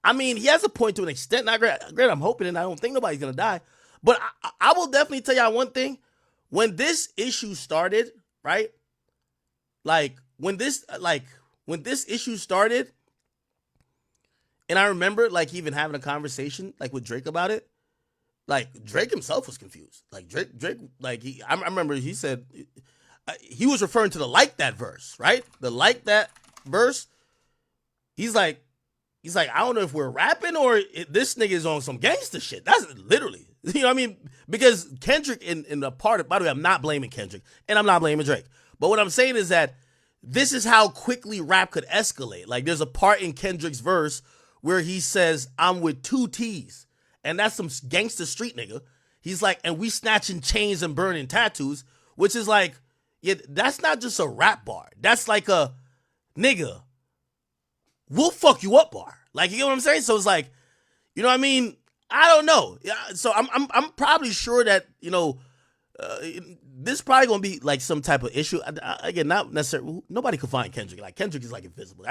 [SPEAKER 1] I mean, he has a point to an extent. Not great. I'm hoping, and I don't think nobody's gonna die. But I will definitely tell y'all one thing. When this issue started, right? Like, when this issue started, and I remember, like, even having a conversation, like, with Drake about it. Like, Drake himself was confused. Like, Drake, like, I remember he said, he was referring to the Like That verse, right? The Like That verse. He's like, I don't know if we're rapping or this nigga is on some gangster shit. That's literally, you know what I mean? Because Kendrick in the part of, by the way, I'm not blaming Kendrick and I'm not blaming Drake. But what I'm saying is that this is how quickly rap could escalate. Like there's a part in Kendrick's verse where he says, I'm with 2 T's. And that's some gangster street nigga. He's like, and we snatching chains and burning tattoos, which is like, yeah, that's not just a rap bar. That's like a nigga, we'll fuck you up bar. Like, you know what I'm saying? So it's like, you know what I mean? I don't know. So I'm probably sure that, you know, this is probably gonna be like some type of issue. Again, not necessarily. Nobody could find Kendrick. Like Kendrick is like invisible.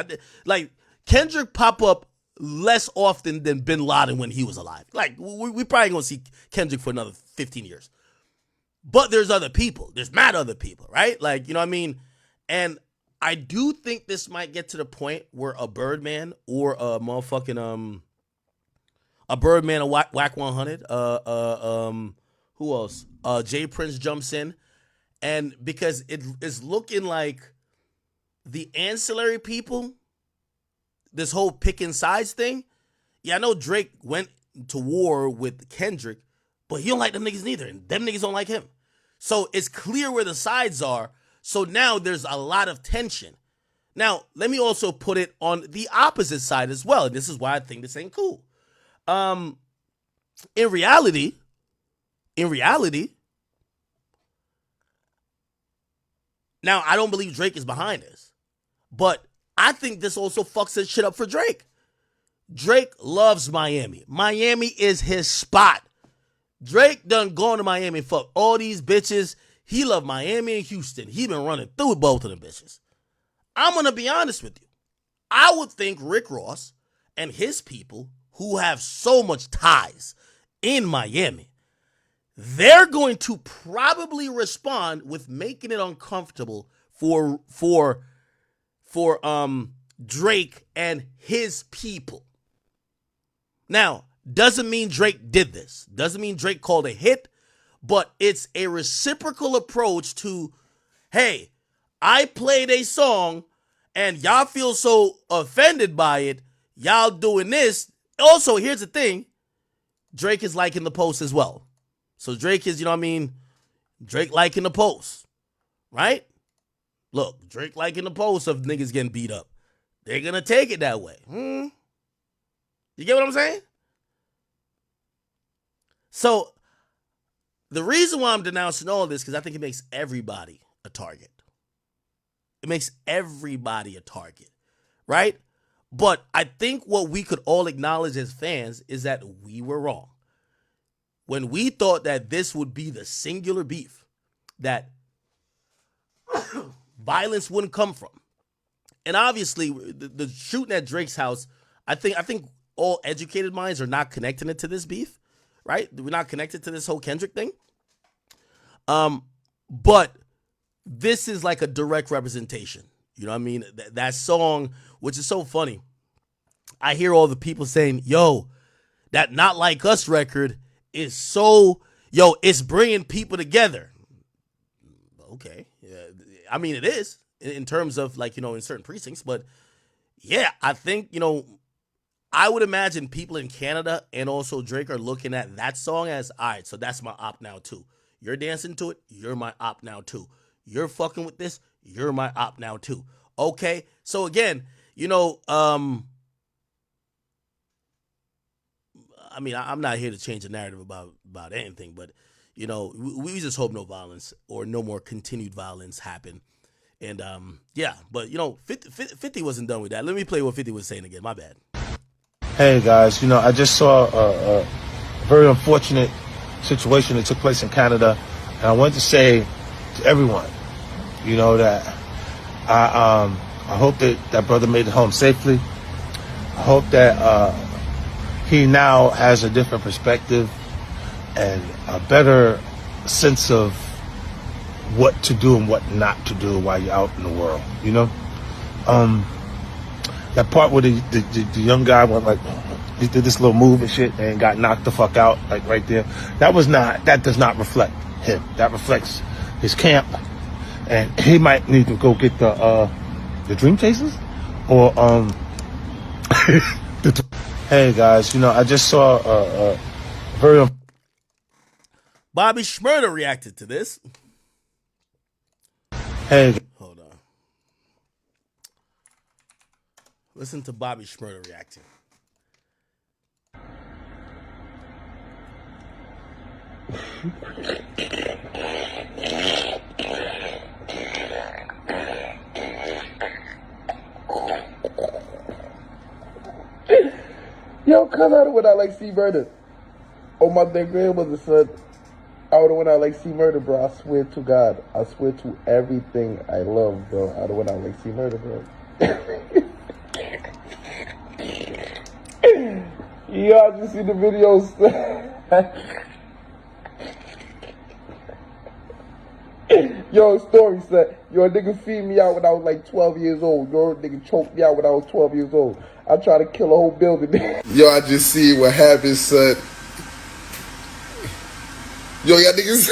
[SPEAKER 1] Like Kendrick pop up less often than Bin Laden when he was alive. Like we probably gonna see Kendrick for another 15 years. But there's other people. There's mad other people, right? Like, you know what I mean? And I do think this might get to the point where a Birdman or a motherfucking a Birdman, a Whack 100, who else? Jay Prince jumps in, and because it is looking like the ancillary people, this whole picking sides thing. Yeah, I know Drake went to war with Kendrick, but he don't like them niggas neither, and them niggas don't like him. So it's clear where the sides are. So now there's a lot of tension. Now, let me also put it on the opposite side as well. And this is why I think this ain't cool. In reality, now I don't believe Drake is behind this, but I think this also fucks this shit up for Drake. Drake loves Miami. Miami is his spot. Drake done gone to Miami and fuck all these bitches. He love Miami and Houston. He been running through both of them bitches. I'm going to be honest with you. I would think Rick Ross and his people who have so much ties in Miami, they're going to probably respond with making it uncomfortable for Drake and his people. Now, doesn't mean Drake did this. Doesn't mean Drake called a hit, but it's a reciprocal approach to, hey, I played a song and y'all feel so offended by it. Y'all doing this. Also, here's the thing. Drake is liking the post as well. So Drake is, you know what I mean? Drake liking the post, right? Look, Drake liking the post of niggas getting beat up. They're going to take it that way. You get what I'm saying? So the reason why I'm denouncing all this, because I think it makes everybody a target. It makes everybody a target, right? But I think what we could all acknowledge as fans is that we were wrong. When we thought that this would be the singular beef that violence wouldn't come from. And obviously, the shooting at Drake's house, I think all educated minds are not connecting it to this beef, right? We're not connected to this whole Kendrick thing. But this is like a direct representation. You know what I mean? That song, which is so funny. I hear all the people saying, yo, that Not Like Us record is so, yo, it's bringing people together. Okay. Yeah, I mean, it is in terms of like, you know, in certain precincts. But yeah, I think, you know, I would imagine people in Canada and also Drake are looking at that song as, all right, so that's my op now too. You're dancing to it, you're my op now too. You're fucking with this, you're my op now too. Okay, so again, you know, I mean, I'm not here to change the narrative about anything, but, you know, we just hope no violence or no more continued violence happen. And, yeah, but, you know, 50 wasn't done with that. Let me play what 50 was saying again. My bad.
[SPEAKER 6] Hey, guys, you know, I just saw a very unfortunate situation that took place in Canada, and I wanted to say to everyone, you know, that I hope that brother made it home safely. I hope that he now has a different perspective and a better sense of what to do and what not to do while you're out in the world, you know? That part where the young guy went like, he did this little move and shit and got knocked the fuck out, like right there. That does not reflect him. That reflects his camp. and he might need to go get the Dream Chasers, or Hey guys, I just saw a very.
[SPEAKER 1] Bobby Shmurda reacted to this.
[SPEAKER 6] Hey.
[SPEAKER 1] Hold on. Listen to Bobby Shmurda reacting.
[SPEAKER 7] Yo, cuz I went out like C Murder. Oh, my dead grandmother, son. I would have went out like C Murder, bro. I swear to God. I swear to everything I love, bro. I would have went out like C Murder, bro. Yo, I just see the videos. Yo, story said, yo, a nigga feed me out when I was like 12 years old. Yo, a nigga choked me out when I was 12 years old. I tried to kill a whole building.
[SPEAKER 2] Yo, I just see what happened, son. Yo, y'all niggas.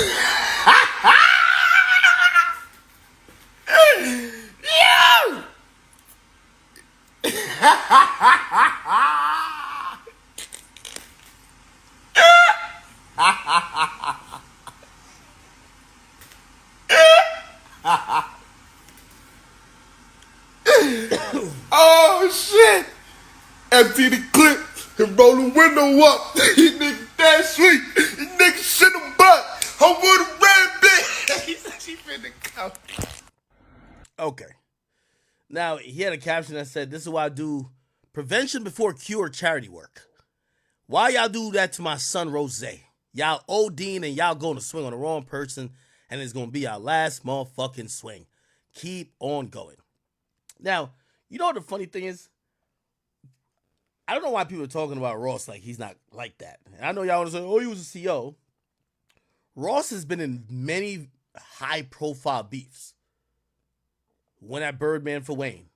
[SPEAKER 2] Oh, shit. Empty the clip and roll the window up. You nigga that sweet. You nigga shit a butt. I want a red bitch. He said she finna come.
[SPEAKER 1] Okay. Now, he had a caption that said, "This is why I do prevention before cure charity work. Why y'all do that to my son, Rose? Y'all ODing and y'all going to swing on the wrong person, and it's going to be our last motherfucking swing. Keep on going." Now, you know what the funny thing is? I don't know why people are talking about Ross like he's not like that. And I know y'all want to say, oh, he was a CEO. Ross has been in many high-profile beefs. Went at Birdman for Wayne.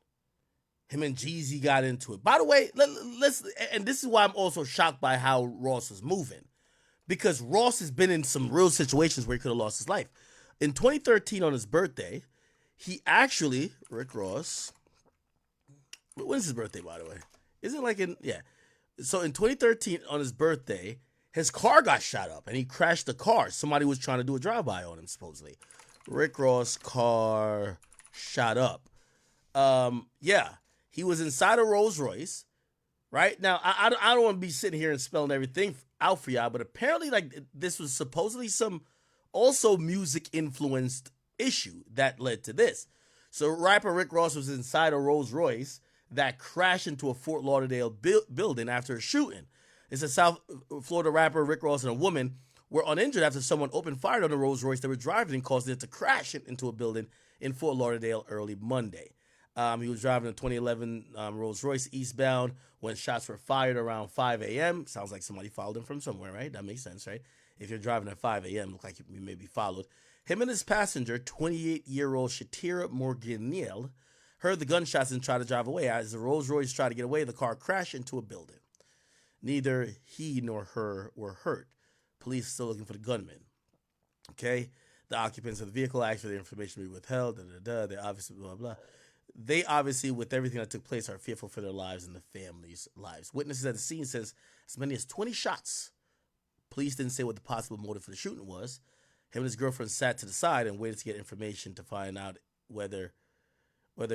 [SPEAKER 1] Him and Jeezy got into it. By the way, let's and this is why I'm also shocked by how Ross is moving. Because Ross has been in some real situations where he could have lost his life. In 2013, on his birthday, he actually, Rick Ross, when's his birthday, by the way? Is it like yeah. So in 2013, on his birthday, his car got shot up and he crashed the car. Somebody was trying to do a drive-by on him, supposedly. Rick Ross' car shot up. Yeah. He was inside a Rolls Royce, right? Now, I don't want to be sitting here and spelling everything out for y'all, but apparently, like, this was supposedly some also music-influenced issue that led to this. So rapper Rick Ross was inside a Rolls Royce that crashed into a Fort Lauderdale building after a shooting. It's a South Florida rapper Rick Ross and a woman were uninjured after someone opened fire on the Rolls Royce they were driving and caused it to crash into a building in Fort Lauderdale early Monday. He was driving a 2011 Rolls Royce eastbound when shots were fired around 5 a.m. Sounds like somebody followed him from somewhere, right? That makes sense, right? If you're driving at 5 a.m., look like you may be followed. Him and his passenger, 28-year-old Shatira Morganiel, heard the gunshots and tried to drive away. As the Rolls Royce tried to get away, the car crashed into a building. Neither he nor her were hurt. Police are still looking for the gunman. Okay? The occupants of the vehicle asked for the information to be withheld. They obviously, blah, blah. They obviously, with everything that took place, are fearful for their lives and the families' lives. Witnesses at the scene says as many as 20 shots. Police didn't say what the possible motive for the shooting was. Him and his girlfriend sat to the side and waited to get information to find out whether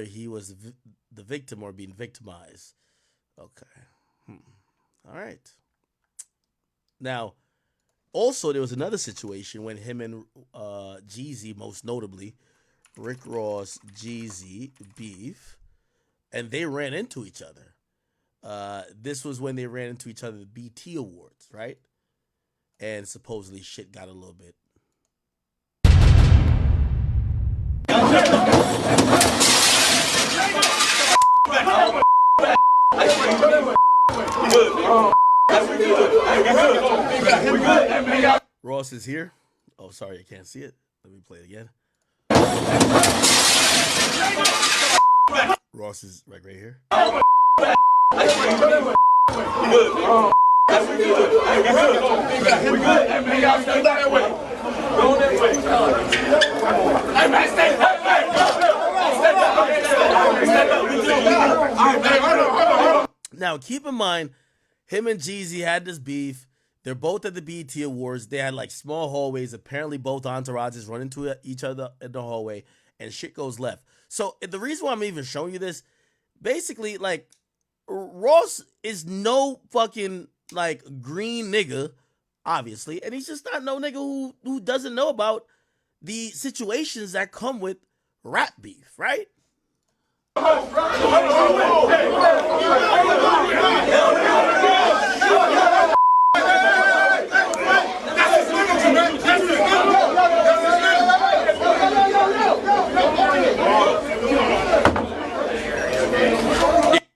[SPEAKER 1] he was the victim or being victimized. Okay. All right. Now, also, there was another situation when him and Jeezy, most notably, Rick Ross, Jeezy, beef, and they ran into each other. This was when they ran into each other at the BT Awards, right? And supposedly shit got a little bit. Ross is here. Oh, sorry, I can't see it. Let me play it again. Ross is right here. Now, keep in mind, him and Jeezy had this beef. They're both at the BET Awards. They had like small hallways. Apparently, both entourages run into each other in the hallway, and shit goes left. So the reason why I'm even showing you this, basically, like Ross is no fucking like green nigga, obviously, and he's just not no nigga who doesn't know about the situations that come with rap beef, right?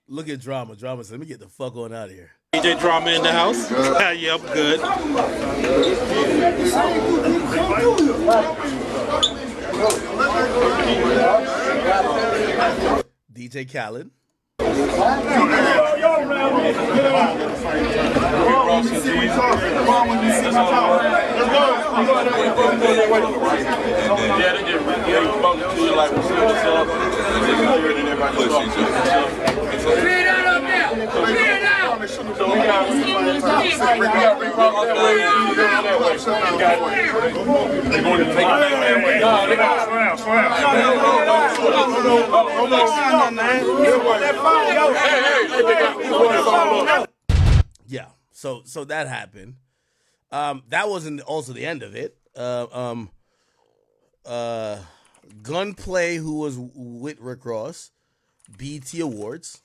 [SPEAKER 1] Look at Drama. Drama said, let me get the fuck on out of here.
[SPEAKER 8] DJ Drama in the house. Yeah, I'm good.
[SPEAKER 1] DJ Khaled. Yeah, so that happened. That wasn't also the end of it. Gunplay, who was with Rick Ross, BET Awards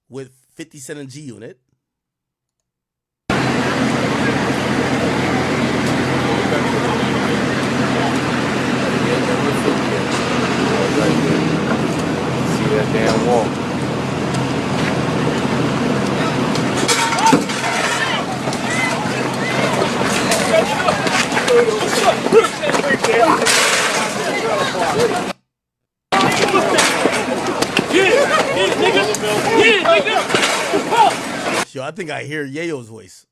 [SPEAKER 1] with 50 Cent and G Unit.
[SPEAKER 9] See that damn wall.
[SPEAKER 1] Yo, I think I hear Yayo's voice.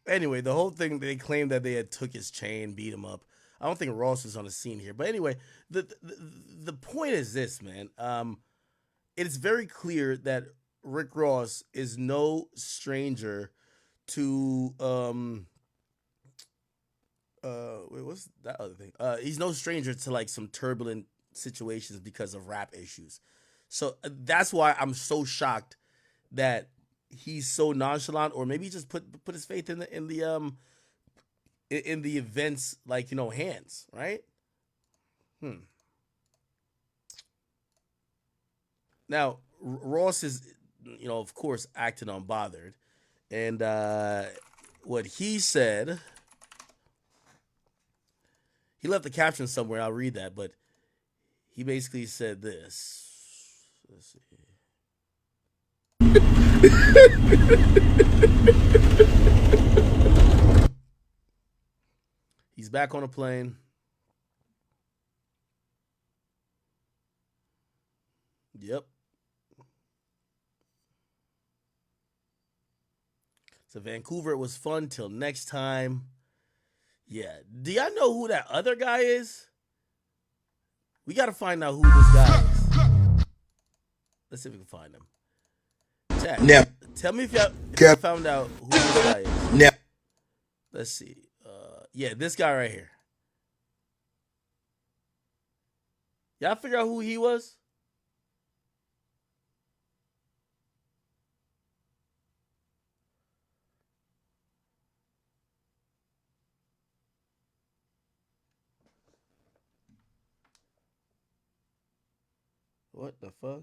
[SPEAKER 1] Anyway, the whole thing, they claimed that they had took his chain, beat him up. I don't think Ross is on the scene here. But anyway, the point is this, man. It's very clear that Rick Ross is no stranger to wait, what's that other thing? He's no stranger to like some turbulent situations because of rap issues. So that's why I'm so shocked that he's so nonchalant, or maybe he just put his faith in the events, like, you know, hands, right? Now, Ross is, you know, of course, acting unbothered. And what he said, he left the caption somewhere. I'll read that. But he basically said this. Let's see. He's back on a plane. Yep. So Vancouver, it was fun till next time. Yeah. Do y'all know who that other guy is? We got to find out who this guy is. Let's see if we can find him. Chat.
[SPEAKER 2] Now,
[SPEAKER 1] Tell me if y'all found out who this guy is.
[SPEAKER 2] now,
[SPEAKER 1] Let's see. Yeah, this guy right here. Y'all figure out who he was? What the fuck?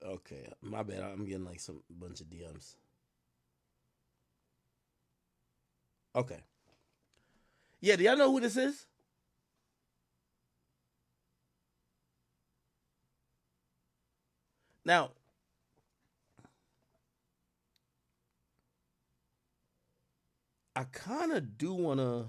[SPEAKER 1] Okay, my bad. I'm getting like some bunch of DMs. Okay. Yeah, do y'all know who this is? Now, I kind of do want to.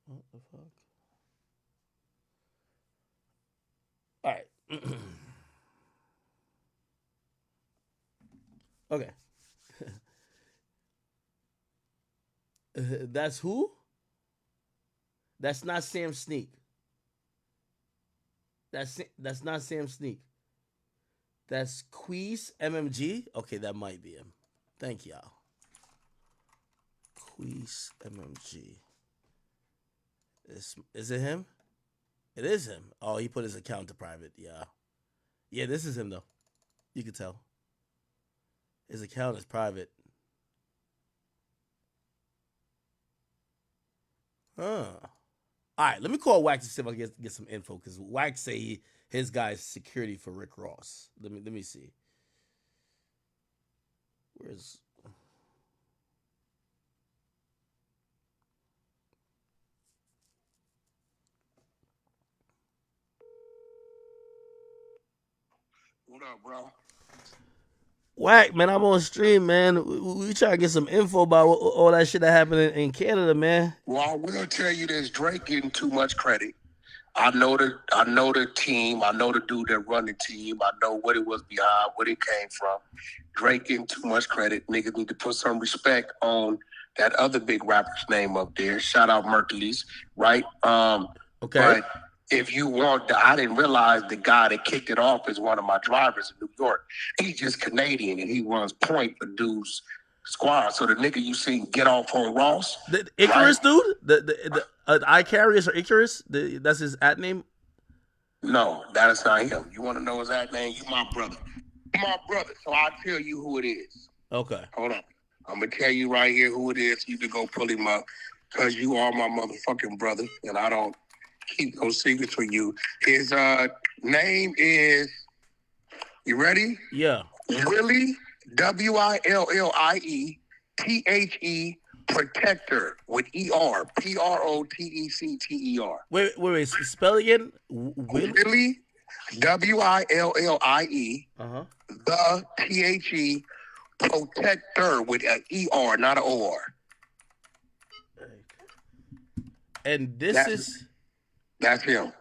[SPEAKER 1] What the fuck? All right. Okay. That's who? That's not Sam Sneak. That's not Sam Sneak. That's Queez MMG. Okay, that might be him. Thank y'all. Queez MMG. Is it him? It is him. Oh, he put his account to private. Yeah. Yeah, this is him though. You can tell. His account is private. Huh. All right, let me call Wax to see if I can get some info because Wax say his guy's security for Rick Ross. Let me see. Where's
[SPEAKER 10] What up, bro?
[SPEAKER 1] Whack, man? I'm on stream, man. We try to get some info about all that shit that happened in Canada, man.
[SPEAKER 10] Well, I will tell you this: Drake getting too much credit. I know the team. I know the dude that run the team. I know what it was behind, what it came from. Drake getting too much credit. Niggas need to put some respect on that other big rapper's name up there. Shout out Mercules, right?
[SPEAKER 1] Okay.
[SPEAKER 10] But if you want, I didn't realize the guy that kicked it off is one of my drivers in New York. He's just Canadian and he runs point for dude's squad. So the nigga you seen get off on Ross,
[SPEAKER 1] The Icarus dude, the Icarius or Icarus, that's his at name.
[SPEAKER 10] No, that is not him. You want to know his that name? You my brother. You my brother. So I'll tell you who it is.
[SPEAKER 1] Okay.
[SPEAKER 10] Hold on. I'm going to tell you right here who it is. You can go pull him up because you are my motherfucking brother and I don't keep those secrets from you. His name is, you ready?
[SPEAKER 1] Yeah.
[SPEAKER 10] Willie, WILLIE, Protector with ER, PROTECTER.
[SPEAKER 1] Wait. Spell again.
[SPEAKER 10] Willie, WILLIE, the THE, Protector with an ER, not an OR.
[SPEAKER 1] And
[SPEAKER 10] that's him.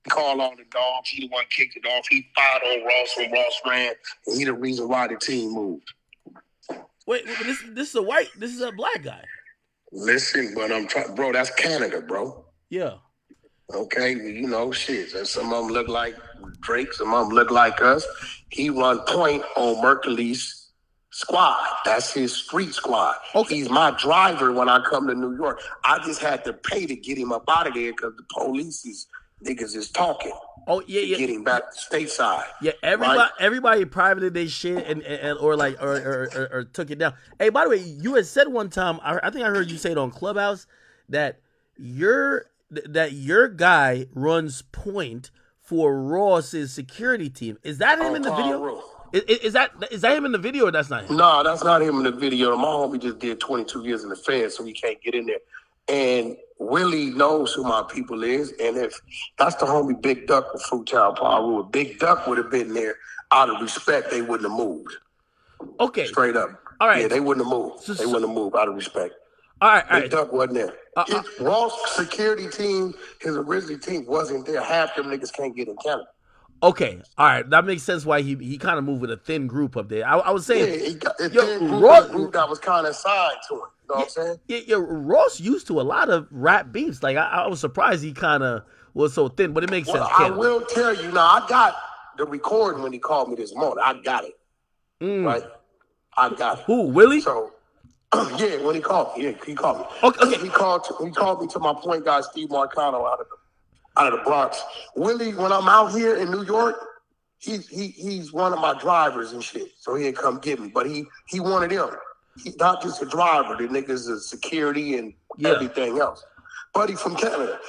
[SPEAKER 10] Call on the dogs. He the one kicked it off. He fired on Ross when Ross ran, and he the reason why the team moved.
[SPEAKER 1] Wait, this is a black guy.
[SPEAKER 10] Listen, but I'm trying, bro. That's Canada, bro.
[SPEAKER 1] Yeah.
[SPEAKER 10] Okay, you know, shit. Some of them look like Drake. Some of them look like us. He run point on Mercury's squad. That's his street squad. Okay. He's my driver when I come to New York. I just had to pay to get him up out of there because the police niggas is talking.
[SPEAKER 1] Oh yeah.
[SPEAKER 10] Get him back stateside.
[SPEAKER 1] Yeah, everybody privated their shit and or took it down. Hey, by the way, you had said one time, I think I heard you say it on Clubhouse that your guy runs point for Ross's security team. Is that him in the video? Is that him in the video or that's not him?
[SPEAKER 10] No, that's not him in the video. My homie just did 22 years in the Fed, so he can't get in there. And Willie knows who my people is, and if that's the homie Big Duck with Fruit Town Power, if Big Duck would have been there, out of respect, they wouldn't have moved.
[SPEAKER 1] Okay.
[SPEAKER 10] Straight up.
[SPEAKER 1] All right.
[SPEAKER 10] Yeah, they wouldn't have moved. They wouldn't have moved out of respect.
[SPEAKER 1] All right.
[SPEAKER 10] Big Duck wasn't there. His Ross security team, his original team wasn't there. Half them niggas can't get in Canada.
[SPEAKER 1] Okay, all right, that makes sense why he kind of moved with a thin group up there. I was saying,
[SPEAKER 10] yeah, he got a group that was kind of assigned to him. You know what I'm saying?
[SPEAKER 1] Yeah, Ross used to a lot of rap beefs. Like I was surprised he kind of was so thin, but it makes sense.
[SPEAKER 10] I will tell you now. I got the recording when he called me this morning. I got it. Right, I got it.
[SPEAKER 1] Who, Willie?
[SPEAKER 10] So yeah, when he called me, he called me.
[SPEAKER 1] Okay.
[SPEAKER 10] He called me to my point guy Steve Marcano out of the Bronx. Willie, when I'm out here in New York, he's one of my drivers and shit. So he'd come get me. But he wanted him. He's not just a driver. The nigga's a security and everything else. Buddy from Canada.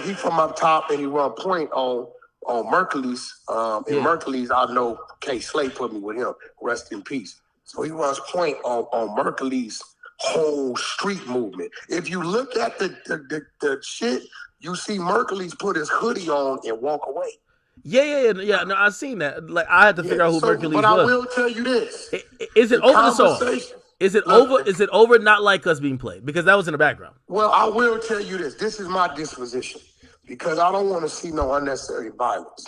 [SPEAKER 10] He from up top and he run point on Mercury's. And Mercury's, I know K. Slay put me with him. Rest in peace. So he runs point on Mercury's whole street movement. If you look at the shit, you see Mercury's put his hoodie on and walk away.
[SPEAKER 1] Yeah. No, I seen that. Like I had to figure out who Mercury's was.
[SPEAKER 10] But I will tell you this:
[SPEAKER 1] is it over the song? Is it over? Is it over? Not Like Us being played because that was in the background.
[SPEAKER 10] Well, I will tell you this: this is my disposition because I don't want to see no unnecessary violence.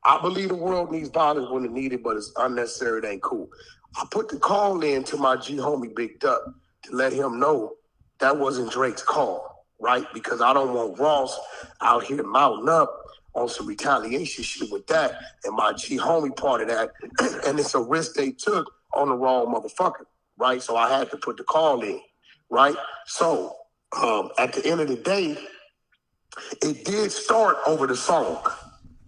[SPEAKER 10] I believe the world needs violence when it needed, but it's unnecessary. It ain't cool. I put the call in to my G homie Big Duck to let him know that wasn't Drake's call, right? Because I don't want Ross out here mounting up on some retaliation shit with that, and my G homie part of that, and it's a risk they took on the wrong motherfucker, right? So I had to put the call in, right? So at the end of the day, it did start over the song.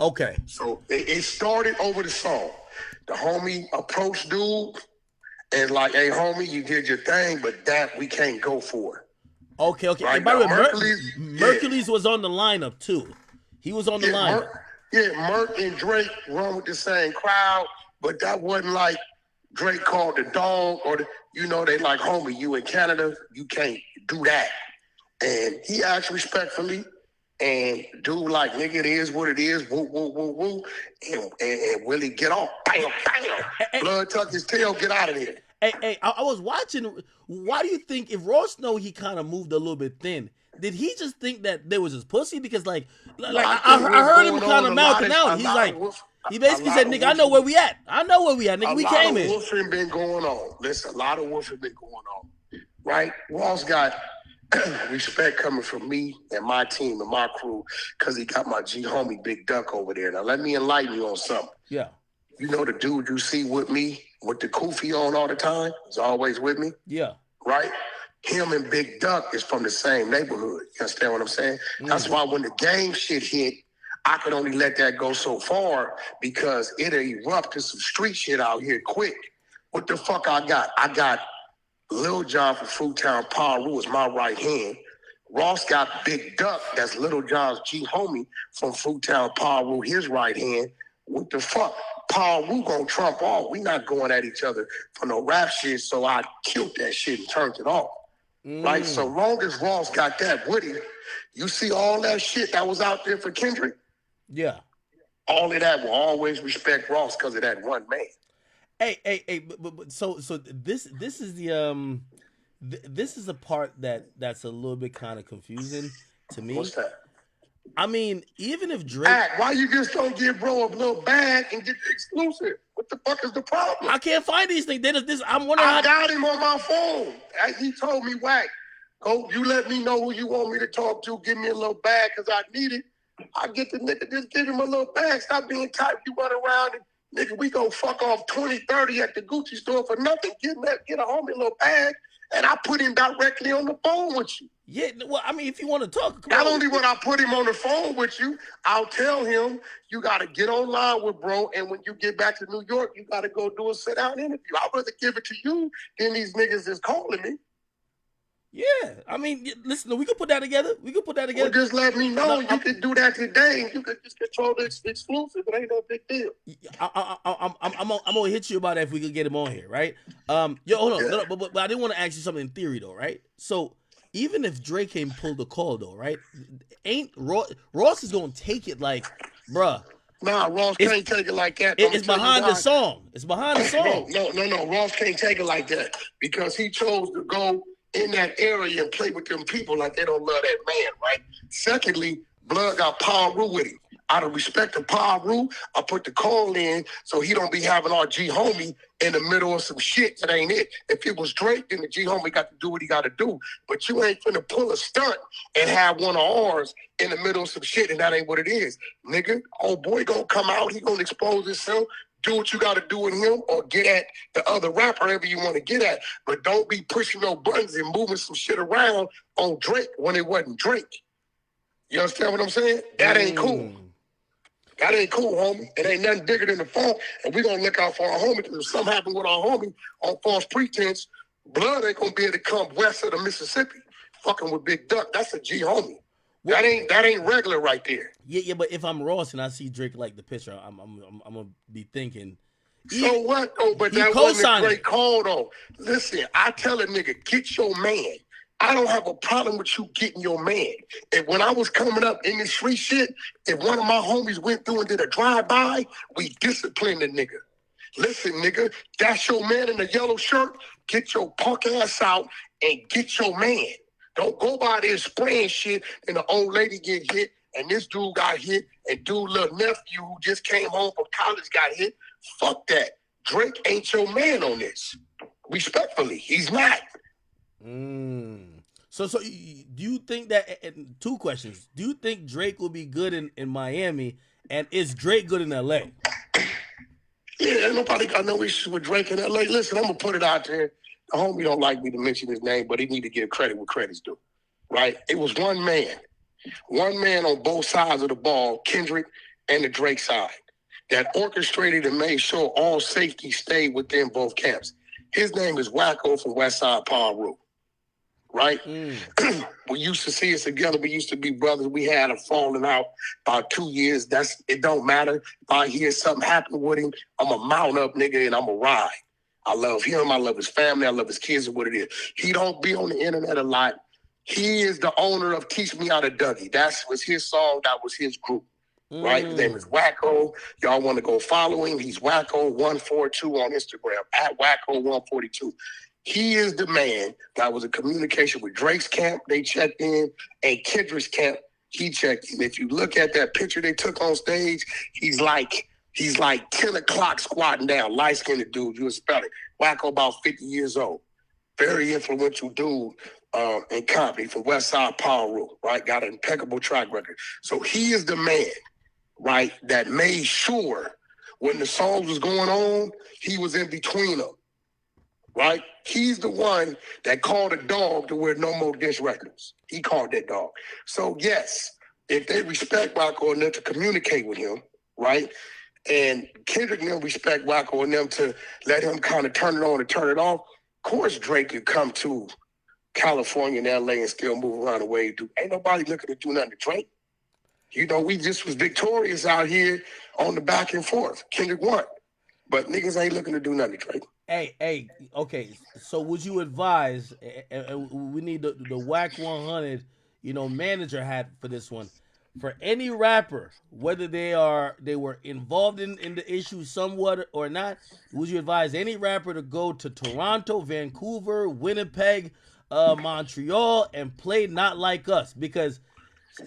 [SPEAKER 1] Okay.
[SPEAKER 10] So it started over the song. The homie approached dude and like, hey homie, you did your thing, but that we can't go for it.
[SPEAKER 1] Okay.
[SPEAKER 10] Right?
[SPEAKER 1] And by the way, Mercury's was on the lineup too. He was on the lineup.
[SPEAKER 10] Merc and Drake run with the same crowd, but that wasn't like Drake called the dog or they like, homie, you in Canada, you can't do that. And he asked respectfully, and dude like, nigga, it is what it is, woo, woo, woo, woo, and Willie get off, bam, bam, blood tuck his tail, get out of here.
[SPEAKER 1] Hey, I was watching. Why do you think if Ross know he kind of moved a little bit thin? Did he just think that there was his pussy? Because I heard him kind of mouthing out. He's like, he basically said, nigga, I know where we at. Nigga, we came in.
[SPEAKER 10] A lot of woofing been going on. Listen, a lot of woofing been going on. Right? Ross got respect coming from me and my team and my crew because he got my G homie Big Duck over there. Now, let me enlighten you on something.
[SPEAKER 1] Yeah.
[SPEAKER 10] You know the dude you see with me with the kufi on all the time? He's always with me.
[SPEAKER 1] Yeah.
[SPEAKER 10] Right? Him and Big Duck is from the same neighborhood. You understand what I'm saying? That's why when the gang shit hit, I could only let that go so far because it'll erupt to some street shit out here quick. What the fuck I got? I got Lil John from Fruittown Paru is my right hand. Ross got Big Duck, that's Lil John's G homie from Fruittown Paru, his right hand. What the fuck? Paru gonna trump all. We not going at each other for no rap shit, so I killed that shit and turned it off. Right? So long as Ross got that Woody, you see all that shit that was out there for Kendrick?
[SPEAKER 1] Yeah.
[SPEAKER 10] All of that will always respect Ross because of that one man.
[SPEAKER 1] Hey, but so this is the this is the part that's a little bit kind of confusing to me.
[SPEAKER 10] What's that?
[SPEAKER 1] I mean, even if Drake,
[SPEAKER 10] why you just don't give bro a little bag and get the exclusive? What the fuck is the problem?
[SPEAKER 1] I can't find these things. I'm wondering.
[SPEAKER 10] I got him on my phone. He told me, "Whack, go. You let me know who you want me to talk to. Give me a little bag because I need it. I get the nigga. Just give him a little bag. Stop being tight. You run around and nigga, we go fuck off 20, 30 at the Gucci store for nothing. Get a homie a little bag, and I put him directly on the phone with you.
[SPEAKER 1] Yeah, well, I mean, if you want to talk.
[SPEAKER 10] Not only when I put him on the phone with you, I'll tell him you got to get online with bro, and when you get back to New York, you got to go do a sit-down interview. I'd rather give it to you than these niggas is calling me.
[SPEAKER 1] Yeah, I mean, listen, we could put that together.
[SPEAKER 10] Well, just let me know. You can do that today. You can just control the exclusive. It ain't no big deal.
[SPEAKER 1] I'm gonna hit you about that if we could get him on here, right? Hold on, yeah. No, but I didn't want to ask you something in theory though, right? So even if Drake can pull the call though, right? Ain't Ross is gonna take it like, bruh.
[SPEAKER 10] Nah, Ross can't take it like that.
[SPEAKER 1] It's behind the song. It's behind the song.
[SPEAKER 10] No. Ross can't take it like that because he chose to go in that area and play with them people like they don't love that man, right? Secondly, Blood got Paru with him. Out of respect to Paru, I put the call in so he don't be having our G homie in the middle of some shit that ain't it. If it was Drake, then the G homie got to do what he got to do. But you ain't finna pull a stunt and have one of ours in the middle of some shit, and that ain't what it is. Nigga, old boy gonna come out, he gonna expose himself. Do what you got to do with him or get at the other rapper, whoever you want to get at. But don't be pushing no buttons and moving some shit around on Drake when it wasn't Drake. You understand what I'm saying? That ain't cool. That ain't cool, homie. It ain't nothing bigger than the phone. And we going to look out for our homie because if something happened with our homie on false pretense, Blood ain't gonna be able to come west of the Mississippi, fucking with Big Duck. That's a G homie.
[SPEAKER 1] Well,
[SPEAKER 10] that ain't regular right there.
[SPEAKER 1] Yeah, but if I'm Ross and I see Drake like the picture, I'm gonna be thinking.
[SPEAKER 10] So what? Oh, but that wasn't a Drake call though. Listen, I tell a nigga, get your man. I don't have a problem with you getting your man. And when I was coming up in this street shit, if one of my homies went through and did a drive-by, we disciplined the nigga. Listen, nigga, that's your man in the yellow shirt. Get your punk ass out and get your man. Don't go by there spraying shit and the old lady get hit and this dude got hit and dude little nephew who just came home from college got hit. Fuck that. Drake ain't your man on this. Respectfully, he's not.
[SPEAKER 1] So do you think that, and two questions, do you think Drake will be good in Miami, and is Drake good in LA?
[SPEAKER 10] Yeah, nobody got no issues with Drake in LA. Listen, I'm gonna put it out there. The homie don't like me to mention his name, but he need to give credit where credit's due. Right? It was one man on both sides of the ball, Kendrick and the Drake side, that orchestrated and made sure all safety stayed within both camps. His name is Wacko from Westside Paru. Right? We used to see us together. We used to be brothers. We had a falling out about 2 years. It don't matter. If I hear something happen with him, I'm a mount up nigga and I'm a ride. I love him. I love his family. I love his kids and what it is. He don't be on the internet a lot. He is the owner of Teach Me How to Dougie. That was his song. That was his group. Right? His name is Wacko. Y'all want to go follow him. He's Wacko142 on Instagram, at Wacko142. He is the man that was in communication with Drake's camp. They checked in, and Kendrick's camp. He checked in. If you look at that picture they took on stage, he's like 10 o'clock squatting down, light-skinned dude. You would spell it. Wacko about 50 years old. Very influential dude in comedy from Westside Paru, right? Got an impeccable track record. So he is the man, right, that made sure when the songs was going on, he was in between them. Right? He's the one that called a dog to wear No More Dish Records. He called that dog. So, yes, if they respect Wacko enough to communicate with him, right, and Kendrick and them respect Wacko and them to let him kind of turn it on and turn it off, of course Drake could come to California and L.A. and still move around the way he do. Ain't nobody looking to do nothing to Drake. You know, we just was victorious out here on the back and forth. Kendrick won. But niggas ain't looking to do nothing to Drake.
[SPEAKER 1] Hey, okay. So would you advise, and we need the WAC 100, manager hat for this one, for any rapper, whether they were involved in the issue somewhat or not, would you advise any rapper to go to Toronto, Vancouver, Winnipeg, Montreal, and play Not Like Us? Because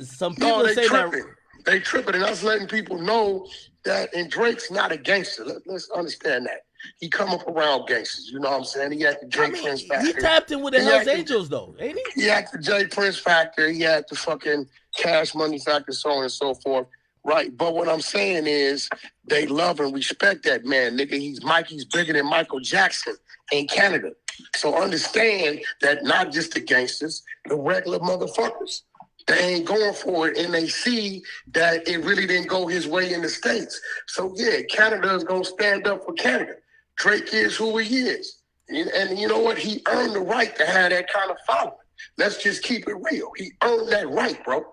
[SPEAKER 1] some people say
[SPEAKER 10] tripping.
[SPEAKER 1] that
[SPEAKER 10] they tripping, and us letting people know that, and Drake's not a gangster. Let's understand that. He come up around gangsters, you know what I'm saying? He had the Prince factor.
[SPEAKER 1] He tapped in with the Hells Angels, though, ain't he?
[SPEAKER 10] He had the J Prince factor. He had the fucking Cash Money factor, so on and so forth. Right, but what I'm saying is they love and respect that man, nigga. He's bigger than Michael Jackson in Canada. So understand that not just the gangsters, the regular motherfuckers. They ain't going for it, and they see that it really didn't go his way in the States. So, yeah, Canada is going to stand up for Canada. Drake is who he is. And you know what? He earned the right to have that kind of following. Let's just keep it real. He earned that right, bro.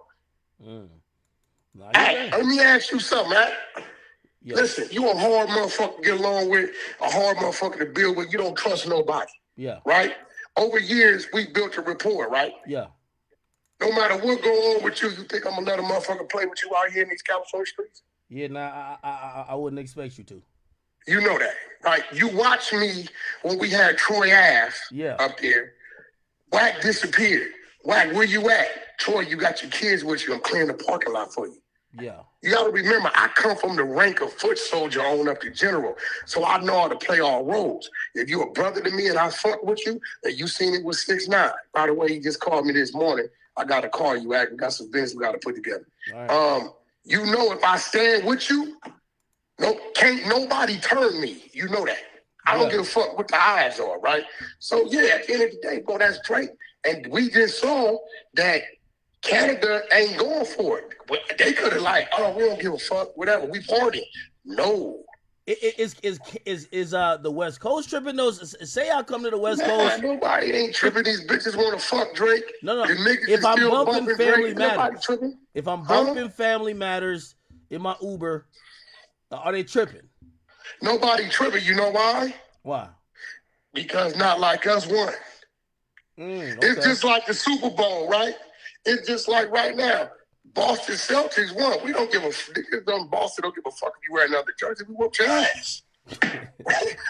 [SPEAKER 10] Hey, let me ask you something, man. Yeah. Listen, you a hard motherfucker to get along with, a hard motherfucker to build with. You don't trust nobody.
[SPEAKER 1] Yeah.
[SPEAKER 10] Right? Over years, we built a rapport, right?
[SPEAKER 1] Yeah.
[SPEAKER 10] No matter what go on with you, you think I'm gonna let a motherfucker play with you out here in these California streets?
[SPEAKER 1] Yeah, I wouldn't expect you to.
[SPEAKER 10] You know that, right? You watch me when we had Troy Ave up there. Wack disappeared. Wack, where you at? Troy, you got your kids with you. I'm clearing the parking lot for you.
[SPEAKER 1] Yeah.
[SPEAKER 10] You got to remember, I come from the rank of foot soldier on up to general. So I know how to play all roles. If you're a brother to me and I fuck with you, and you seen it with 6ix9ine. By the way, he just called me this morning. I got to call you, Wack. We got some business we got to put together. Right. You know, if I stand with you, can't nobody turn me. You know that. I don't give a fuck what the eyes are, right? So, yeah, at the end of the day, bro, that's Drake. And we just saw that Canada ain't going for it. They could have we don't give a fuck, whatever. We party. No.
[SPEAKER 1] Is the West Coast tripping? Those say I come to the West
[SPEAKER 10] Nah,
[SPEAKER 1] Coast.
[SPEAKER 10] nobody ain't tripping. These bitches want to fuck Drake.
[SPEAKER 1] No.
[SPEAKER 10] The niggas
[SPEAKER 1] If
[SPEAKER 10] is
[SPEAKER 1] I'm
[SPEAKER 10] still
[SPEAKER 1] bumping
[SPEAKER 10] bumping
[SPEAKER 1] Family
[SPEAKER 10] Drake. Nobody
[SPEAKER 1] Matters,
[SPEAKER 10] tripping.
[SPEAKER 1] if I'm
[SPEAKER 10] Huh?
[SPEAKER 1] bumping Family Matters in my Uber, are they tripping?
[SPEAKER 10] Nobody tripping. You know why?
[SPEAKER 1] Why?
[SPEAKER 10] Because Not Like Us won.
[SPEAKER 1] Okay.
[SPEAKER 10] It's just like the Super Bowl, right? It's just like right now. Boston Celtics won. We don't give a niggas on Boston don't give a fuck if you wear another jersey. We whoop your ass.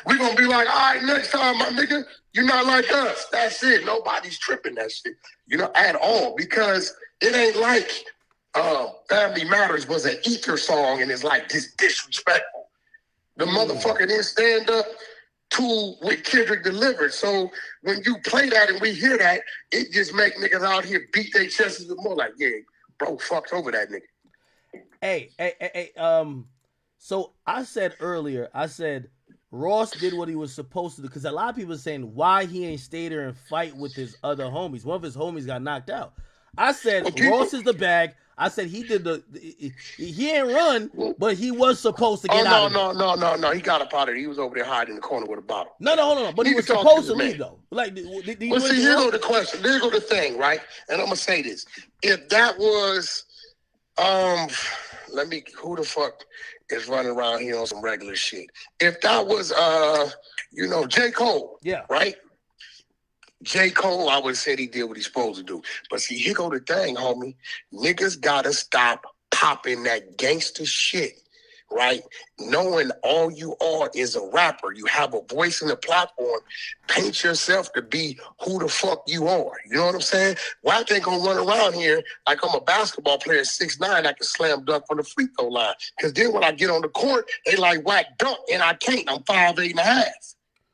[SPEAKER 10] We're gonna be like, all right, next time, my nigga, you're not like us. That's it. Nobody's tripping that shit, at all. Because it ain't like Family Matters was an ether song and it's like disrespectful. The motherfucker didn't stand up to what Kendrick delivered. So when you play that and we hear that, it just make niggas out here beat their chests even more like, yeah, bro, fucked over that nigga.
[SPEAKER 1] Hey, so I said earlier, Ross did what he was supposed to do, because a lot of people are saying why he ain't stay there and fight with his other homies. One of his homies got knocked out. I said Ross is the bag. I said he did he ain't run, but he was supposed to get out.
[SPEAKER 10] No. He got up out of it. He was over there hiding in the corner with a bottle.
[SPEAKER 1] No. Hold on. But he was supposed to leave though. Like, did he
[SPEAKER 10] well, see, here go the question. Here go the thing, right? And I'm gonna say this: if that was, who the fuck is running around here on some regular shit? If that was, J. Cole,
[SPEAKER 1] yeah,
[SPEAKER 10] right? J. Cole, I would have said he did what he's supposed to do. But see, here go the thing, homie. Niggas gotta stop popping that gangster shit, right? Knowing all you are is a rapper. You have a voice and a platform. Paint yourself to be who the fuck you are. You know what I'm saying? Why ain't gonna run around here like I'm a basketball player, 6'9", I can slam dunk from the free throw line. Because then when I get on the court, they like whack dunk, and I can't. I'm 5'8.5".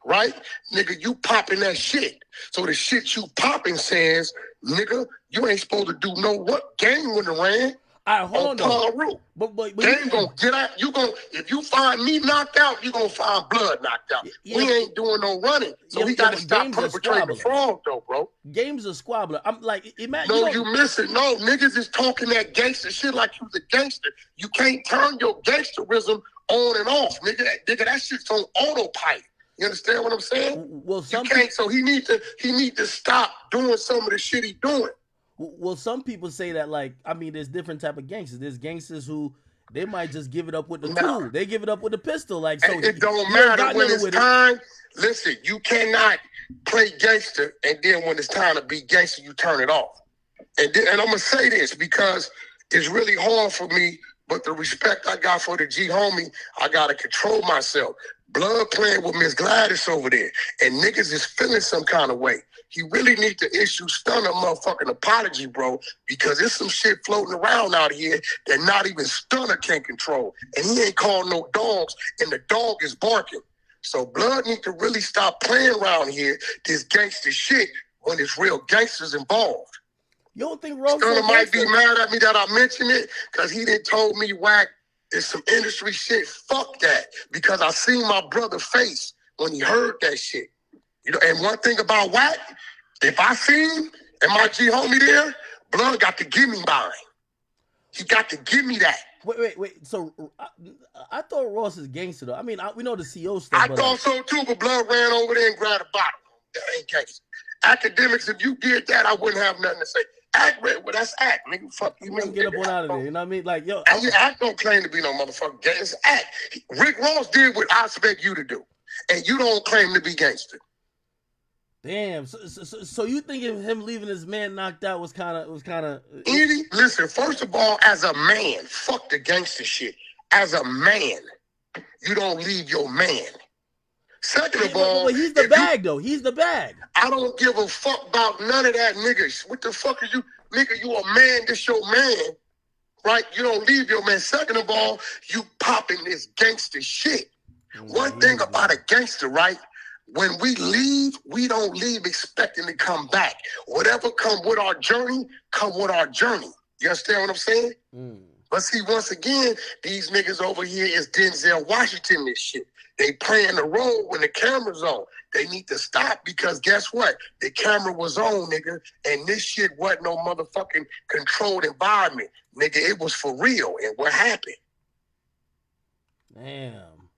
[SPEAKER 10] Right? Nigga, you popping that shit. So the shit you popping says, nigga, you ain't supposed to do no what? Game wouldn't have ran.
[SPEAKER 1] All right, hold on. But
[SPEAKER 10] Game gonna get out. If you find me knocked out, you gonna find blood knocked out. We ain't doing no running. So we gotta stop perpetrating the fraud though, bro.
[SPEAKER 1] Game's a squabbler. I'm like, imagine.
[SPEAKER 10] No, you miss it. No, niggas is talking that gangster shit like you was a gangster. You can't turn your gangsterism on and off, nigga. That shit's on autopilot. You understand what I'm saying?
[SPEAKER 1] Well,
[SPEAKER 10] so he need to stop doing some of the shit he doing.
[SPEAKER 1] Well, some people say that, like, I mean, there's different type of gangsters. There's gangsters who they might just give it up with the tool. They give it up with the pistol. Like, so
[SPEAKER 10] it don't matter when it's time. Listen, you cannot play gangster and then when it's time to be gangster, you turn it off. And I'm gonna say this because it's really hard for me, but the respect I got for the G homie, I gotta control myself. Blood playing with Miss Gladys over there, and niggas is feeling some kind of way. He really need to issue Stunner motherfucking apology, bro, because there's some shit floating around out here that not even Stunner can control. And he ain't calling no dogs, and the dog is barking. So Blood need to really stop playing around here, this gangster shit, when there's real gangsters involved.
[SPEAKER 1] You don't think Ross
[SPEAKER 10] Stunner might be mad at me that I mentioned it, because he didn't told me whack. It's some industry shit. Fuck that. Because I seen my brother face when he heard that shit. And one thing about Wack, if I seen him and my G homie there, Blood got to give me mine. He got to give me that.
[SPEAKER 1] Wait. So I thought Ross is gangster though. I mean, we know the CO stuff.
[SPEAKER 10] I thought so too, but Blood ran over there and grabbed a bottle. That ain't gangster. Academics, if you did that, I wouldn't have nothing to say. Act, well, that's Act, nigga. Fuck you, man.
[SPEAKER 1] Get up on out of there. You know what I mean? Like, yo,
[SPEAKER 10] Act don't claim to be no motherfucking gangster. It's Act. Rick Ross did what I expect you to do, and you don't claim to be gangster.
[SPEAKER 1] Damn. So you think him leaving his man knocked out was kind of?
[SPEAKER 10] Edie, listen. First of all, as a man, fuck the gangster shit. As a man, you don't leave your man. Second of all,
[SPEAKER 1] but he's the bag though. He's the bag.
[SPEAKER 10] I don't give a fuck about none of that, niggas. What the fuck are you, nigga? You a man? This your man, right? You don't leave your man. Second of all, you popping this gangster shit. One thing about a gangster, right? When we leave, we don't leave expecting to come back. Whatever come with our journey, come with our journey. You understand what I'm saying? But see, once again, these niggas over here is Denzel Washington this shit. They playing the role when the camera's on. They need to stop because guess what? The camera was on, nigga, and this shit wasn't no motherfucking controlled environment. Nigga, it was for real. And what happened?
[SPEAKER 1] Damn.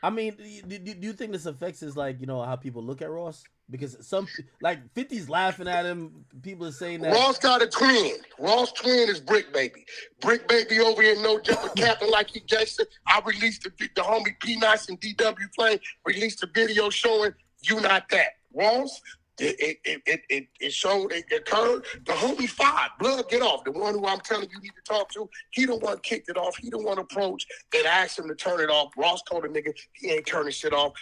[SPEAKER 1] I mean, do you think this affects his like how people look at Ross? Because some like 50's laughing at him. People are saying that
[SPEAKER 10] Ross got a twin. Ross' twin is Brick Baby. Brick Baby over here, no jumper capping like he gangster. I released the homie P Nice and DW Flame released a video showing you not that. Ross, it showed it occurred. The homie 5, blood get off. The one who I'm telling you need to talk to, he the one kicked it off. He the one approached and asked him to turn it off. Ross told the nigga he ain't turning shit off.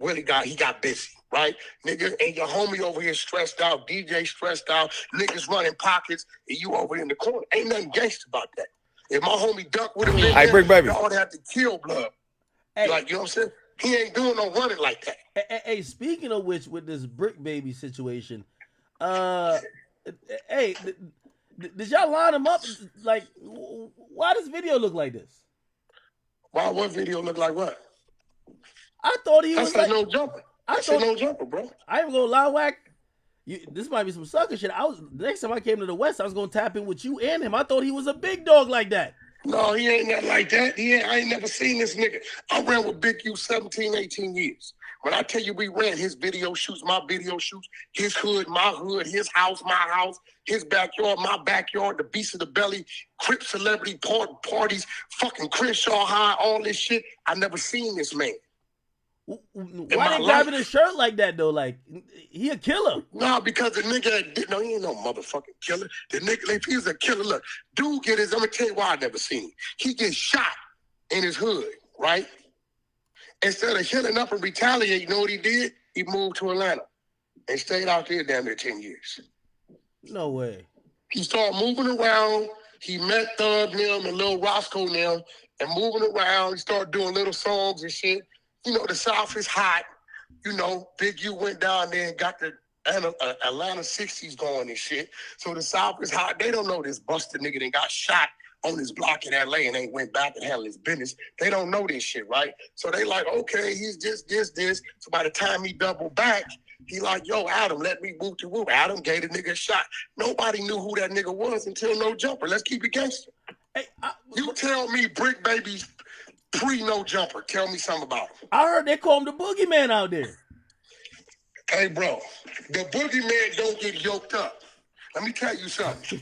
[SPEAKER 10] He got busy, right? Nigga, and your homie over here stressed out, DJ stressed out, niggas running pockets, and you over in the corner. Ain't nothing gangster about that. If my homie Duck would have been there,
[SPEAKER 1] Brick Baby,
[SPEAKER 10] y'all would have to kill blood.
[SPEAKER 1] Hey.
[SPEAKER 10] Like, you know what I'm saying? He ain't doing no running like that.
[SPEAKER 1] Hey, speaking of which, with this Brick Baby situation, hey, did y'all line him up? Like, why does video look like this?
[SPEAKER 10] Why? What video look like what?
[SPEAKER 1] I thought he was like
[SPEAKER 10] no jumper. I said no jumper, bro.
[SPEAKER 1] I ain't gonna lie, Whack. This might be some sucker shit. Next time I came to the West, I was gonna tap in with you and him. I thought he was a big dog like that.
[SPEAKER 10] No, he ain't nothing like that. I ain't never seen this nigga. I ran with Big U 17, 18 years. When I tell you we ran his video shoots, my video shoots, his hood, my hood, his house, my house, his backyard, my backyard, the Beast of the Belly, Crip celebrity parties, fucking Crenshaw High, all this shit. I never seen this man.
[SPEAKER 1] Why they grabbing his shirt like that though? Like he a killer?
[SPEAKER 10] No, because the nigga he ain't no motherfucking killer. The nigga, if he's a killer, look, dude get his. I'm gonna tell you why I never seen him. He gets shot in his hood, right? Instead of healing up and retaliate, you know what he did? He moved to Atlanta and stayed out there damn near 10 years.
[SPEAKER 1] No way.
[SPEAKER 10] He started moving around. He met Thug them and Lil Roscoe them and moving around. He started doing little songs and shit. You know, the South is hot. You know, Big U went down there and got the Atlanta 60s going and shit. So the South is hot. They don't know this busted nigga that got shot on his block in LA and they went back and handled his business. They don't know this shit, right? So they like, okay, he's just this. So by the time he doubled back, he like, yo, Adam, let me whoop to whoop. Adam gave the nigga a shot. Nobody knew who that nigga was until No Jumper. Let's keep it gangster.
[SPEAKER 1] Hey,
[SPEAKER 10] you tell me Brick Baby's pre-No Jumper. Tell me something about him.
[SPEAKER 1] I heard they call him the boogeyman out there.
[SPEAKER 10] Hey, bro, the boogeyman don't get yoked up. Let me tell you something.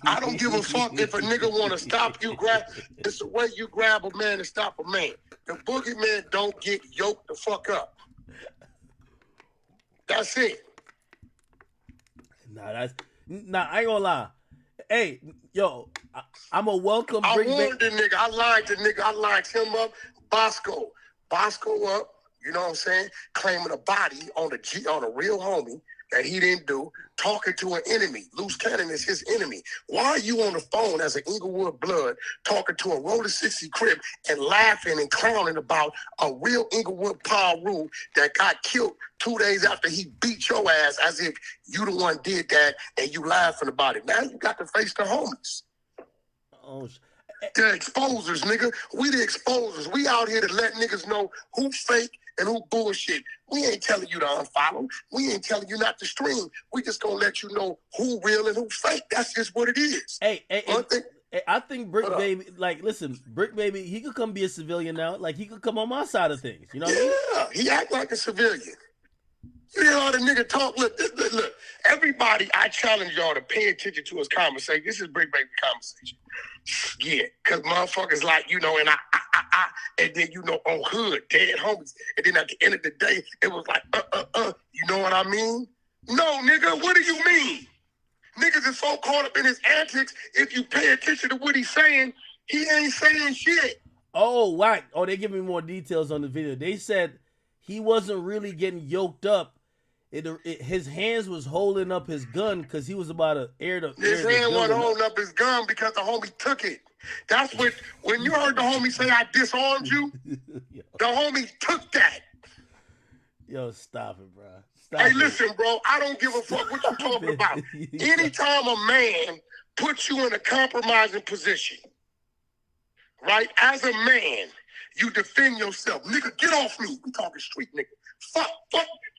[SPEAKER 10] I don't give a fuck if a nigga want to stop you. It's the way you grab a man to stop a man. The boogeyman don't get yoked the fuck up. That's it.
[SPEAKER 1] Nah, I ain't gonna lie. Hey, yo, I'm a welcome.
[SPEAKER 10] I warned the nigga. I lined him up. Bosco up. You know what I'm saying? Claiming a body on a real homie that he didn't do. Talking to an enemy. Loose Cannon is his enemy. Why are you on the phone as an Inglewood Blood talking to a Roller 60 Crip and laughing and clowning about a real Inglewood Paul Rule that got killed 2 days after he beat your ass as if you the one did that and you laughing about it? Now you got to face the homies.
[SPEAKER 1] Oh,
[SPEAKER 10] the exposers, nigga. We the exposers. We out here to let niggas know who fake and who bullshit. We ain't telling you to unfollow. We ain't telling you not to stream. We just gonna let you know who real and who fake. That's just what it is.
[SPEAKER 1] Hey, I think Brick Baby, like, listen, Brick Baby, he could come be a civilian now. Like, he could come on my side of things. You know what I mean?
[SPEAKER 10] Yeah, he act like a civilian. You hear how the nigga talk? Look, everybody, I challenge y'all to pay attention to his conversation. This is Brick Baby conversation. Yeah, because motherfuckers like, you know, and and then, you know, on hood, dead homies. And then at the end of the day, it was like, you know what I mean? No, nigga, what do you mean? Niggas is so caught up in his antics, if you pay attention to what he's saying, he ain't saying shit.
[SPEAKER 1] Oh, right. Oh, they give me more details on the video. They said he wasn't really getting yoked up. His hands was holding up his gun because he was about to air the.
[SPEAKER 10] His hand wasn't holding up his gun because the homie took it. That's what, when you heard the homie say, I disarmed you, the homie took that.
[SPEAKER 1] Yo, stop it, bro.
[SPEAKER 10] Hey, listen, bro, I don't give a fuck what you're talking about. Anytime a man puts you in a compromising position, right, as a man, you defend yourself. Nigga, get off me. We talking street nigga. Fuck,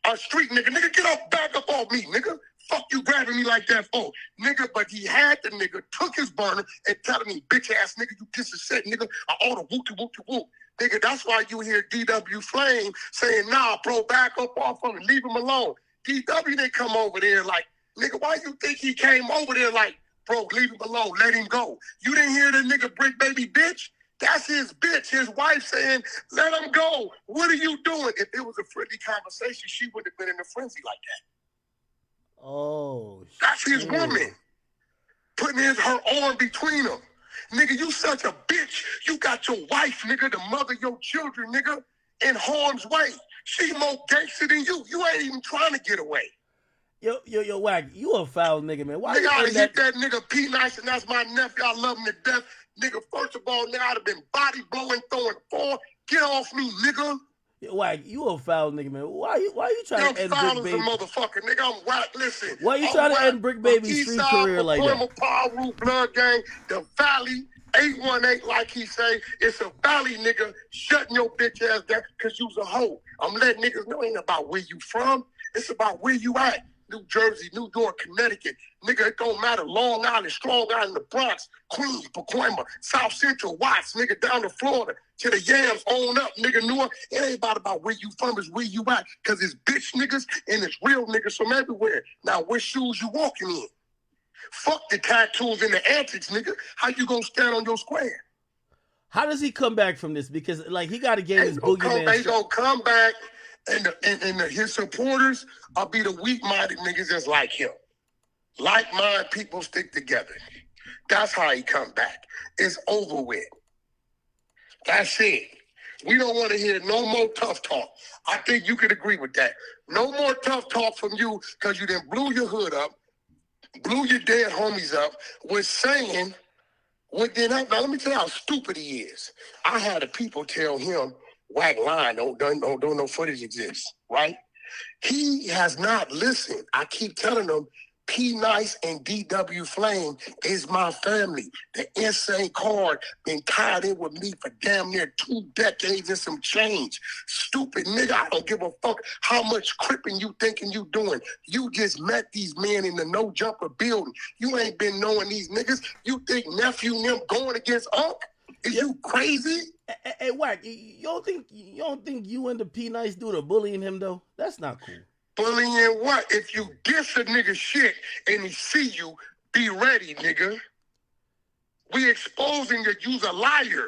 [SPEAKER 10] a street nigga. Nigga, get up, back up off me, nigga. fuck you grabbing me like that for? Nigga, but he had the nigga, took his burner, and telling me, bitch ass nigga, you disrespect, nigga. I order whoopty whoopty whoop. Nigga, that's why you hear DW Flame saying, nah, bro, back up off of him, leave him alone. DW didn't come over there like, nigga, why you think he came over there like, bro, leave him alone, let him go? You didn't hear the nigga brick baby bitch? That's his bitch, his wife saying, let him go. What are you doing? If it was a friendly conversation, she would have been in a frenzy like that.
[SPEAKER 1] Oh,
[SPEAKER 10] that's his woman. Putting her arm between them. Nigga, you such a bitch. You got your wife, nigga, the mother of your children, nigga, in harm's way. She more gangster than you. You ain't even trying to get away.
[SPEAKER 1] Yo, Wack, you a foul nigga, man. Why
[SPEAKER 10] nigga,
[SPEAKER 1] you
[SPEAKER 10] I'd
[SPEAKER 1] in
[SPEAKER 10] hit that nigga P Nice, and that's my nephew. I love him to death. Nigga, first of all, now I'd have been body blowing, throwing four. Get off me, nigga.
[SPEAKER 1] Yo, Wack, you a foul nigga, man. Why you trying to end
[SPEAKER 10] foul
[SPEAKER 1] Brick
[SPEAKER 10] as a
[SPEAKER 1] Baby?
[SPEAKER 10] motherfucker, nigga. I'm Wack. Listen.
[SPEAKER 1] Why you
[SPEAKER 10] I'm
[SPEAKER 1] trying to
[SPEAKER 10] Wack
[SPEAKER 1] end Brick Baby's street career like that?
[SPEAKER 10] Power Root Blood Gang, the Valley. 818, like he say, it's a valley nigga shutting your bitch ass down because you's a hoe. I'm letting niggas know it ain't about where you from. It's about where you at. New Jersey, New York, Connecticut. Nigga, it don't matter. Long Island, Strong Island, the Bronx, Queens, Pacoima, South Central, Watts, nigga, down to Florida, to the Yams, on up, nigga, Newark. It ain't about where you from, it's where you at. Because it's bitch niggas and it's real niggas from everywhere. Now, what shoes you walking in? Fuck the tattoos and the antics, nigga. How you gonna stand on your square?
[SPEAKER 1] How does he come back from this? Because like he got to gain his boogeyman.
[SPEAKER 10] He gonna come back, and his supporters will be the weak-minded niggas that's like him. Like-minded people stick together. That's how he come back. It's over with. That's it. We don't want to hear no more tough talk. I think you could agree with that. No more tough talk from you because you done blew your hood up. Blew your dead homies up with saying, what did I, now let me tell you how stupid he is. I had the people tell him, Wack line, don't no footage exists, right? He has not listened. I keep telling him, P Nice and DW Flame is my family. The Insane Card been tied in with me for damn near 2 decades and some change. Stupid nigga, I don't give a fuck how much cripping you thinking you doing. You just met these men in the No Jumper building. You ain't been knowing these niggas. You think nephew and them going against Unc? Is you crazy?
[SPEAKER 1] Hey, Wack, you don't think you and the P Nice dude are bullying him though? That's not cool.
[SPEAKER 10] Bullying what? If you diss a nigga shit and he see you, be ready, nigga. We exposing you. You's a liar.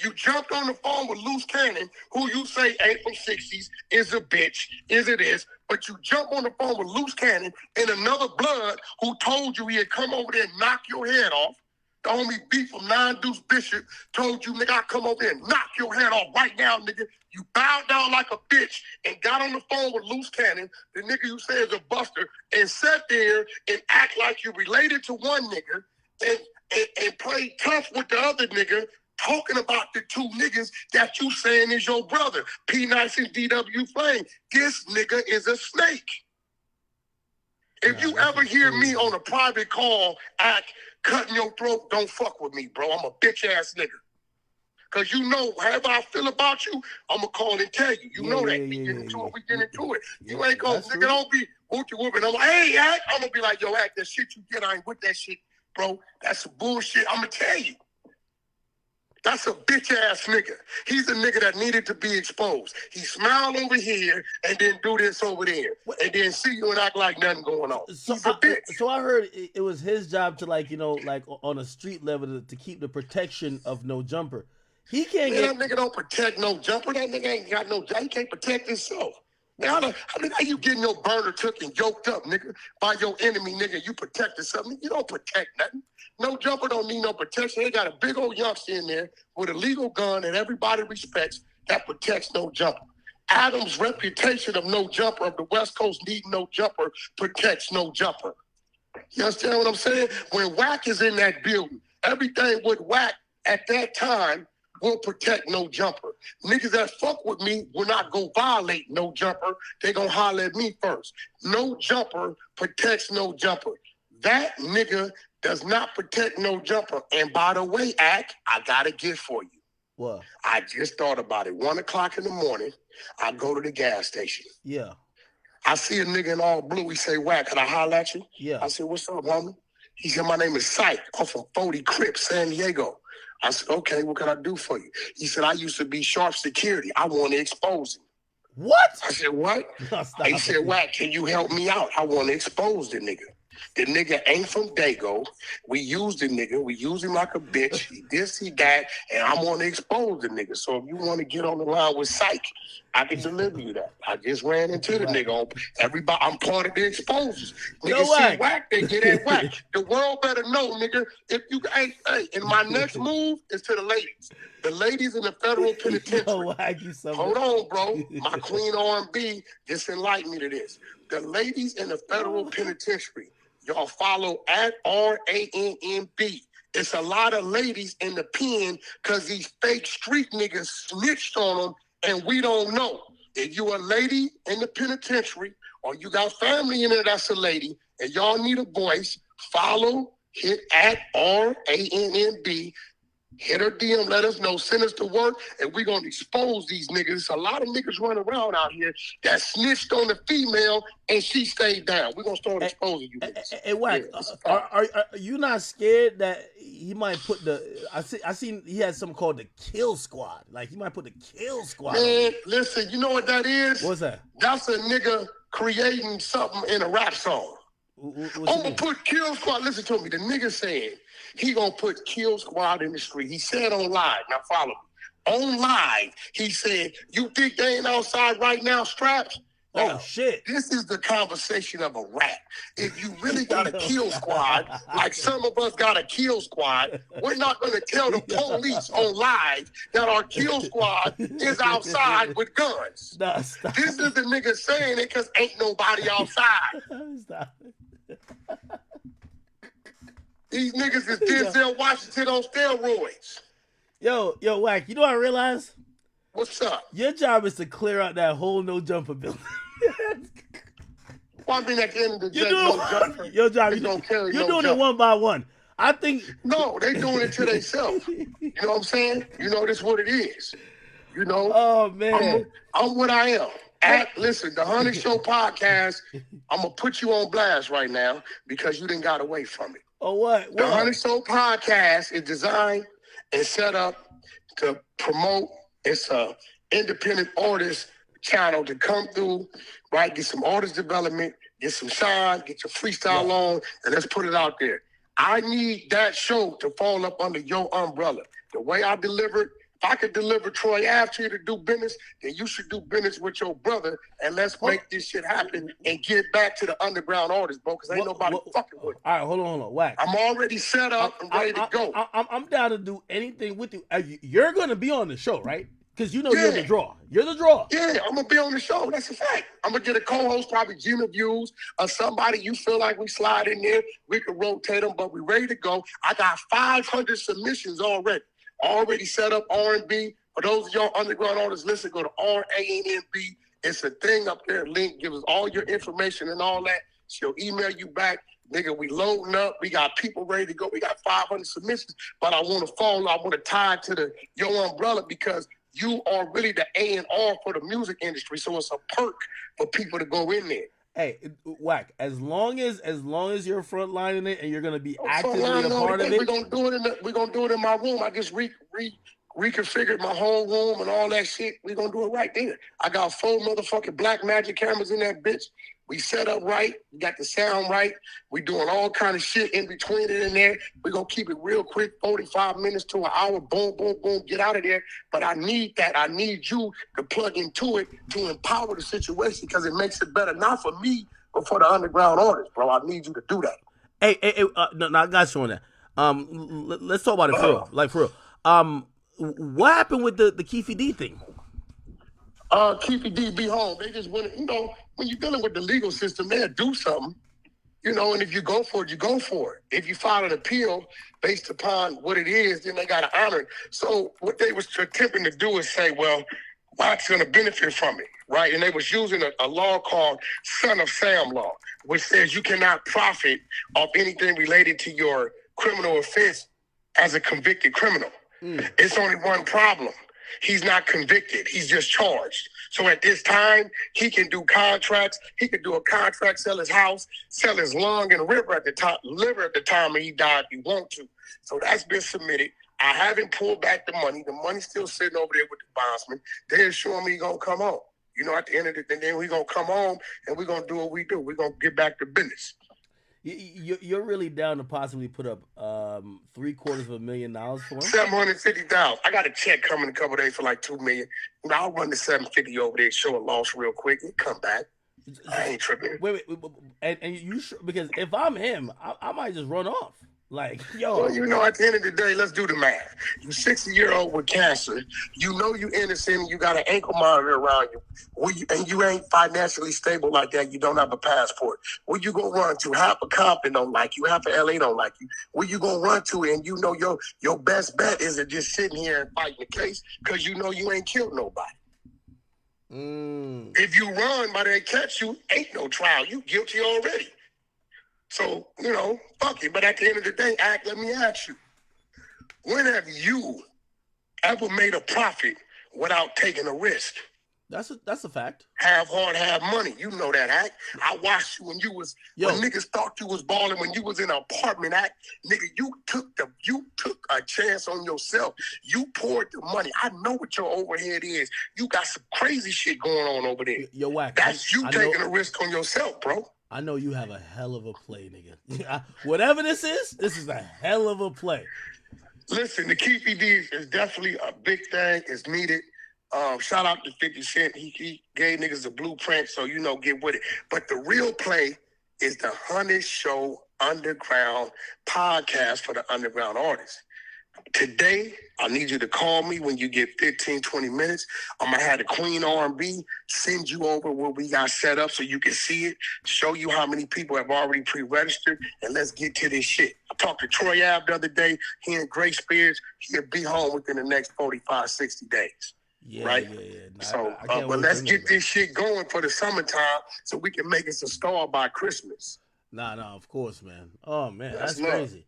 [SPEAKER 10] You jumped on the phone with Loose Cannon, who you say ain't from 60s, is a bitch, is it is, but you jump on the phone with Loose Cannon and another blood who told you he had come over there and knock your head off. The homie B from Nine Deuce Bishop told you, nigga, I come over there and knock your head off right now, nigga. You bowed down like a bitch and got on the phone with Loose Cannon, the nigga you say is a buster, and sat there and act like you related to one nigga and play tough with the other nigga, talking about the 2 niggas that you saying is your brother, P Nice and DW Flame. This nigga is a snake. If you ever hear me on a private call act cutting your throat, don't fuck with me, bro. I'm a bitch ass nigga. Cause you know, however I feel about you, I'ma call and tell you. You know that. We get into it. You ain't gonna, nigga, don't be whooping. I'm like, hey, Act. I'm gonna be like, yo, Act, that shit you did, I ain't with that shit, bro. That's some bullshit. I'ma tell you. That's a bitch ass nigga. He's a nigga that needed to be exposed. He smiled over here and then do this over there. And then see you and act like nothing going on.
[SPEAKER 1] So
[SPEAKER 10] He's a bitch.
[SPEAKER 1] So I heard it was his job to like on a street level to keep the protection of No Jumper. He can't
[SPEAKER 10] That nigga don't protect No Jumper. That nigga ain't got no job. He can't protect himself. Now, how you getting your burner took and yoked up, nigga, by your enemy, nigga? You protected something. You don't protect nothing. No Jumper don't need no protection. They got a big old youngster in there with a legal gun that everybody respects that protects No Jumper. Adam's reputation of No Jumper, of the West Coast needing No Jumper, protects No Jumper. You understand what I'm saying? When Wack is in that building, everything with Wack at that time will protect No Jumper. Niggas that fuck with me will not go violate No Jumper. They gonna holler at me first. No Jumper protects No Jumper. That nigga does not protect No Jumper. And by the way, Act, I got a gift for you.
[SPEAKER 1] What?
[SPEAKER 10] I just thought about it. 1 o'clock in the morning, I go to the gas station.
[SPEAKER 1] Yeah.
[SPEAKER 10] I see a nigga in all blue. He say, Wack, can I holler at you?
[SPEAKER 1] Yeah.
[SPEAKER 10] I said, what's up, homie? He said, my name is Syke. I'm from 40 Crips, San Diego. I said, okay, what can I do for you? He said, I used to be sharp security. I want to expose him.
[SPEAKER 1] What?
[SPEAKER 10] I said, what?
[SPEAKER 1] No, stop.
[SPEAKER 10] He said, Wack, can you help me out? I want to expose the nigga. The nigga ain't from Dago. We use the nigga. We use him like a bitch. He this, he that, and I want to expose the nigga. So if you want to get on the line with Syke, I can deliver you that. I just ran into the nigga. On everybody, I'm part of the exposures. Nigga see Wack, they get at Wack. The world better know, nigga. If you hey, and my next move is to the ladies. The ladies in the federal penitentiary. Hold on, bro. My queen R&B just enlightened me to this. The ladies in the federal penitentiary. Y'all follow at RANNB. It's a lot of ladies in the pen because these fake street niggas snitched on them and we don't know. If you a lady in the penitentiary or you got family in there that's a lady and y'all need a voice, follow, hit at RANNB. Hit her DM, let us know, send us to work, and we're going to expose these niggas. There's a lot of niggas running around out here that snitched on the female, and she stayed down. We're going to start exposing you niggas.
[SPEAKER 1] Hey, Wack, are you not scared that he might put the... I seen he had something called the Kill Squad. Like, he might put the Kill Squad
[SPEAKER 10] Man, listen, you know what that is?
[SPEAKER 1] What's that?
[SPEAKER 10] That's a nigga creating something in a rap song. I'm going to put Kill Squad. Listen to me. The nigga saying he going to put Kill Squad in the street. He said on live. Now follow me. On live, he said, you think they ain't outside right now strapped? Now,
[SPEAKER 1] shit.
[SPEAKER 10] This is the conversation of a rap. If you really got a kill squad, like some of us got a kill squad, we're not going to tell the police on live that our kill squad is outside with guns.
[SPEAKER 1] No, stop.
[SPEAKER 10] This is the nigga saying it because ain't nobody outside.
[SPEAKER 1] Stop.
[SPEAKER 10] These niggas is Denzel Washington on steroids.
[SPEAKER 1] Yo, Wack, you know what I realized?
[SPEAKER 10] What's up?
[SPEAKER 1] Your job is to clear out that whole no jumper building.
[SPEAKER 10] Well, I mean, at the end of the day, no jumper.
[SPEAKER 1] Your job,
[SPEAKER 10] you're
[SPEAKER 1] doing it one by one. I think...
[SPEAKER 10] No, they doing it to themselves. You know what I'm saying? You know, this what it is. You know?
[SPEAKER 1] Oh, man.
[SPEAKER 10] I'm what I am. Listen, the Honey Show podcast, I'm going to put you on blast right now because you didn't got away from it.
[SPEAKER 1] Oh, what?
[SPEAKER 10] The Honey Show podcast is designed and set up to promote. It's a independent artist channel to come through, right? Get some artist development, get some shine, get your freestyle on, and let's put it out there. I need that show to fall up under your umbrella. The way I delivered, if I could deliver Troy Ave to you to do business, then you should do business with your brother, and let's make this shit happen and get back to the underground artists, bro, because ain't nobody fucking with me.
[SPEAKER 1] All right, hold on. Wack.
[SPEAKER 10] I'm already set up and ready to go.
[SPEAKER 1] I'm down to do anything with you. You're going to be on the show, right? Because you know you're the draw. You're the draw.
[SPEAKER 10] Yeah, I'm going to be on the show. That's a fact. I'm going to get a co-host, probably Gina Views, or somebody you feel like we slide in there. We can rotate them, but we ready to go. I got 500 submissions already set up. R&B. For those of y'all underground artists, listen, go to RANNB. It's a thing up there. Link, give us all your information and all that. She'll email you back. Nigga, we loading up. We got people ready to go. We got 500 submissions, but I want to tie it to your umbrella because you are really the A&R for the music industry. So it's a perk for people to go in there.
[SPEAKER 1] Hey, Wack, as long as you're frontlining it and you're gonna be actively a part of it,
[SPEAKER 10] we're gonna do it in my room. I just reconfigured my whole room and all that shit. We're gonna do it right there. I got 4 motherfucking black magic cameras in that bitch. We set up right. We got the sound right. We doing all kind of shit in between it in there. We're going to keep it real quick, 45 minutes to an hour. Boom, boom, boom. Get out of there. But I need that. I need you to plug into it to empower the situation because it makes it better, not for me, but for the underground artists, bro. I need you to do that.
[SPEAKER 1] Hey, no, I got you on that. Let's talk about it for real. Like, for real. What happened with the Keefy D thing?
[SPEAKER 10] Keefy D be home. They just went, when you're dealing with the legal system, they'll do something, and if you go for it, you go for it. If you file an appeal based upon what it is, then they got to honor it. So what they was attempting to do is say, well, Wack's going to benefit from it, right? And they was using a law called Son of Sam law, which says you cannot profit off anything related to your criminal offense as a convicted criminal. It's only one problem. He's not convicted. He's just charged. So at this time, he can do contracts. He could do a contract, sell his house, sell his lung and liver at the time he died if he want to. So that's been submitted. I haven't pulled back the money. The money's still sitting over there with the bondsman. They're showing me he's going to come home. You know, at the end of the day, then we're going to come home and we're going to do what we do. We're going to get back to business.
[SPEAKER 1] You're really down to possibly put up $750,000 for him?
[SPEAKER 10] $750,000. I got a check coming in a couple of days for like $2 million. You know, I'll run the $750 over there, show a loss real quick, and come back. I ain't tripping.
[SPEAKER 1] Wait, and you sure? Because if I'm him, I might just run off. Like, yo.
[SPEAKER 10] Well, you know, at the end of the day, let's do the math. You 60-year-old with cancer. You know you innocent. You got an ankle monitor around you. And you ain't financially stable like that. You don't have a passport. Where you gonna run to? Half of Compton don't like you. Half of LA don't like you. Where you gonna run to? And you know your best bet isn't just sitting here and fighting the case because you know you ain't killed nobody. If you run, by they catch you, ain't no trial. You guilty already. So, you know, fuck it. But at the end of the day, let me ask you, when have you ever made a profit without taking a risk?
[SPEAKER 1] That's a fact.
[SPEAKER 10] Have heart, have money. You know that, Act. I watched you when niggas thought you was balling when you was in an apartment, Act. Nigga, you took a chance on yourself. You poured the money. I know what your overhead is. You got some crazy shit going on over there.
[SPEAKER 1] Yo, Wack.
[SPEAKER 10] That's you taking a risk on yourself, bro.
[SPEAKER 1] I know you have a hell of a play, nigga. Whatever this is a hell of a play.
[SPEAKER 10] Listen, the Keefy D is definitely a big thing. It's needed. Shout out to 50 Cent. He gave niggas a blueprint, so you know, get with it. But the real play is the Honey Show Underground podcast for the underground artists. Today, I need you to call me when you get 15, 20 minutes. I'm going to have the Queen R&B send you over what we got set up so you can see it, show you how many people have already pre-registered, and let's get to this shit. I talked to Troy Ave the other day. He and Grace Spears, he'll be home within the next 45, 60 days.
[SPEAKER 1] Yeah,
[SPEAKER 10] right?
[SPEAKER 1] Yeah. No,
[SPEAKER 10] so, but let's get this shit going for the summertime so we can make us a star by Christmas.
[SPEAKER 1] Nah, of course, man. Oh, man, that's
[SPEAKER 10] love.
[SPEAKER 1] crazy.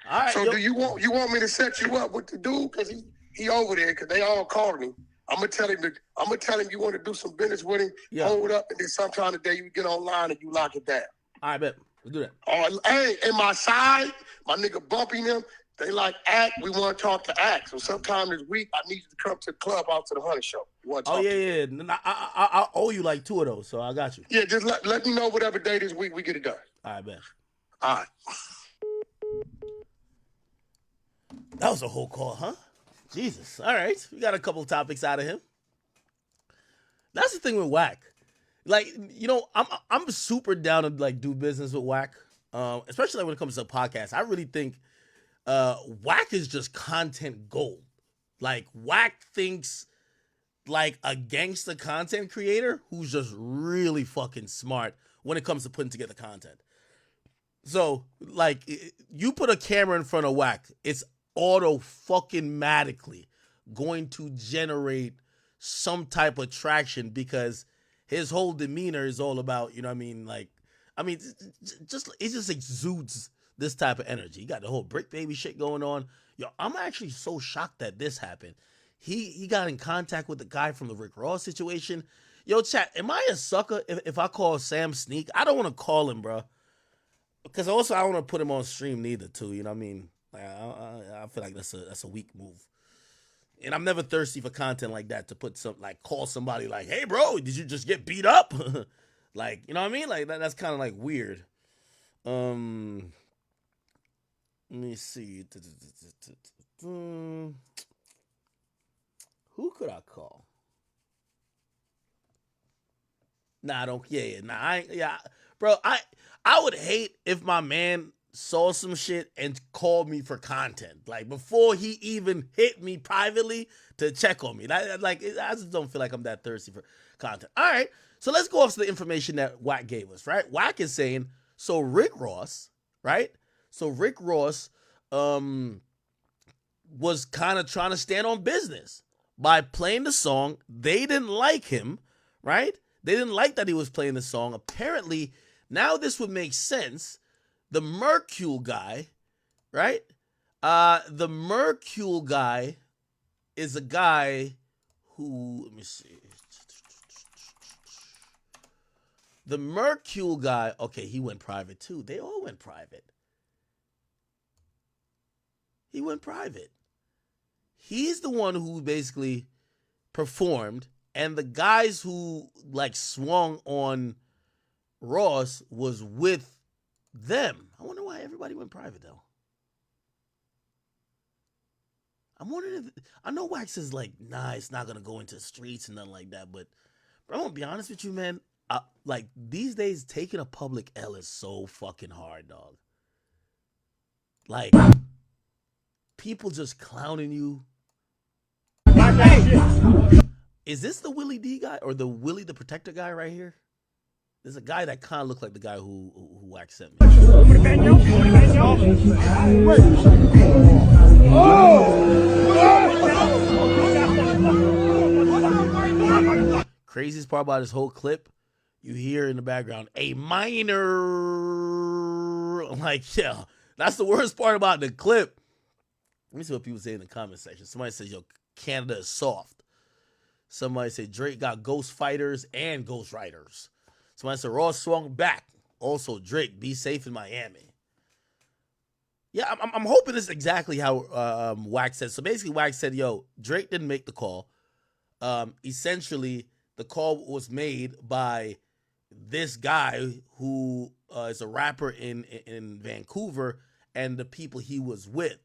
[SPEAKER 1] All right,
[SPEAKER 10] so do you want me to set you up with the dude because he over there because they all called me. I'm gonna tell him you want to do some business with him. Yeah. Hold up, and then sometime today you get online and you lock it down.
[SPEAKER 1] All right, bet. We'll do that.
[SPEAKER 10] Hey, in my side, my nigga bumping them. They like Act. We want to talk to Act. So sometime this week, I need you to come to the club out to the Honey Show. You want to talk
[SPEAKER 1] yeah. I owe you like 2 of those, so I got you.
[SPEAKER 10] Yeah, just let me know whatever day this week we get it done.
[SPEAKER 1] All right, bet.
[SPEAKER 10] All right.
[SPEAKER 1] That was a whole call, huh? Jesus. All right. We got a couple of topics out of him. That's the thing with Wack. Like, you know, I'm super down to like do business with Wack. Especially when it comes to podcasts. I really think Wack is just content gold. Like, Wack thinks like a gangster content creator who's just really fucking smart when it comes to putting together content. So, like, you put a camera in front of Wack, it's auto-fucking-matically going to generate some type of traction because his whole demeanor is all about, you know what I mean? Like, it just exudes this type of energy. You got the whole Brick Baby shit going on. Yo, I'm actually so shocked that this happened. He got in contact with the guy from the Rick Ross situation. Yo, chat, am I a sucker if I call Sam Sneak? I don't want to call him, bro. Because also I don't want to put him on stream neither, too. You know what I mean? Like, I feel like that's a weak move. And I'm never thirsty for content like that to put call somebody like, hey, bro, did you just get beat up? Like, you know what I mean? Like, that's kind of like weird. Let me see. Who could I call? Nah, I don't. Bro, I would hate if my man saw some shit and called me for content, like before he even hit me privately to check on me. I just don't feel like I'm that thirsty for content. All right, so let's go off to the information that Wack gave us, right? Wack is saying, so Rick Ross, right? So Rick Ross was kind of trying to stand on business by playing the song. They didn't like him, right? They didn't like that he was playing the song. Apparently, now this would make sense. The Mercule guy, right? The Mercule guy is a guy who, let me see. The Mercule guy, okay, he went private too. They all went private. He went private. He's the one who basically performed, and the guys who like swung on Ross was with them. I wonder why everybody went private though. I'm wondering if, I know Wax is like, nah, it's not gonna go into the streets and nothing like that, but I'm gonna be honest with you, man. Like these days, taking a public L is so fucking hard, dog. Like people just clowning you. Is this the Willie D guy or the Willie the Protector guy right here? There's a guy that kind of looked like the guy who Wax sent me. Craziest part about this whole clip, you hear in the background, a minor. I'm like, yeah, that's the worst part about the clip. Let me see what people say in the comment section. Somebody says, yo, Canada is soft. Somebody said Drake got ghost fighters and ghost riders. Somebody said Ross swung back. Also, Drake, be safe in Miami. Yeah, I'm hoping this is exactly how Wax said. So basically, Wax said, yo, Drake didn't make the call. Essentially, the call was made by this guy who is a rapper in Vancouver and the people he was with.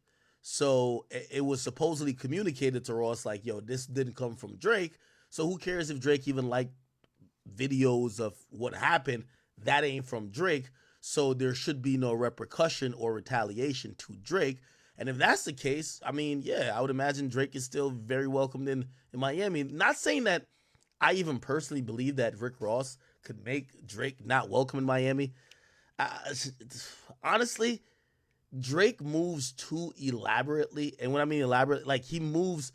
[SPEAKER 1] So it was supposedly communicated to Ross like, yo, this didn't come from Drake. So who cares if Drake even liked videos of what happened? That ain't from Drake. So there should be no repercussion or retaliation to Drake. And if that's the case, I mean, yeah, I would imagine Drake is still very welcomed in Miami. Not saying that I even personally believe that Rick Ross could make Drake not welcome in Miami. Honestly, Drake moves too elaborately, and when I mean elaborate, like he moves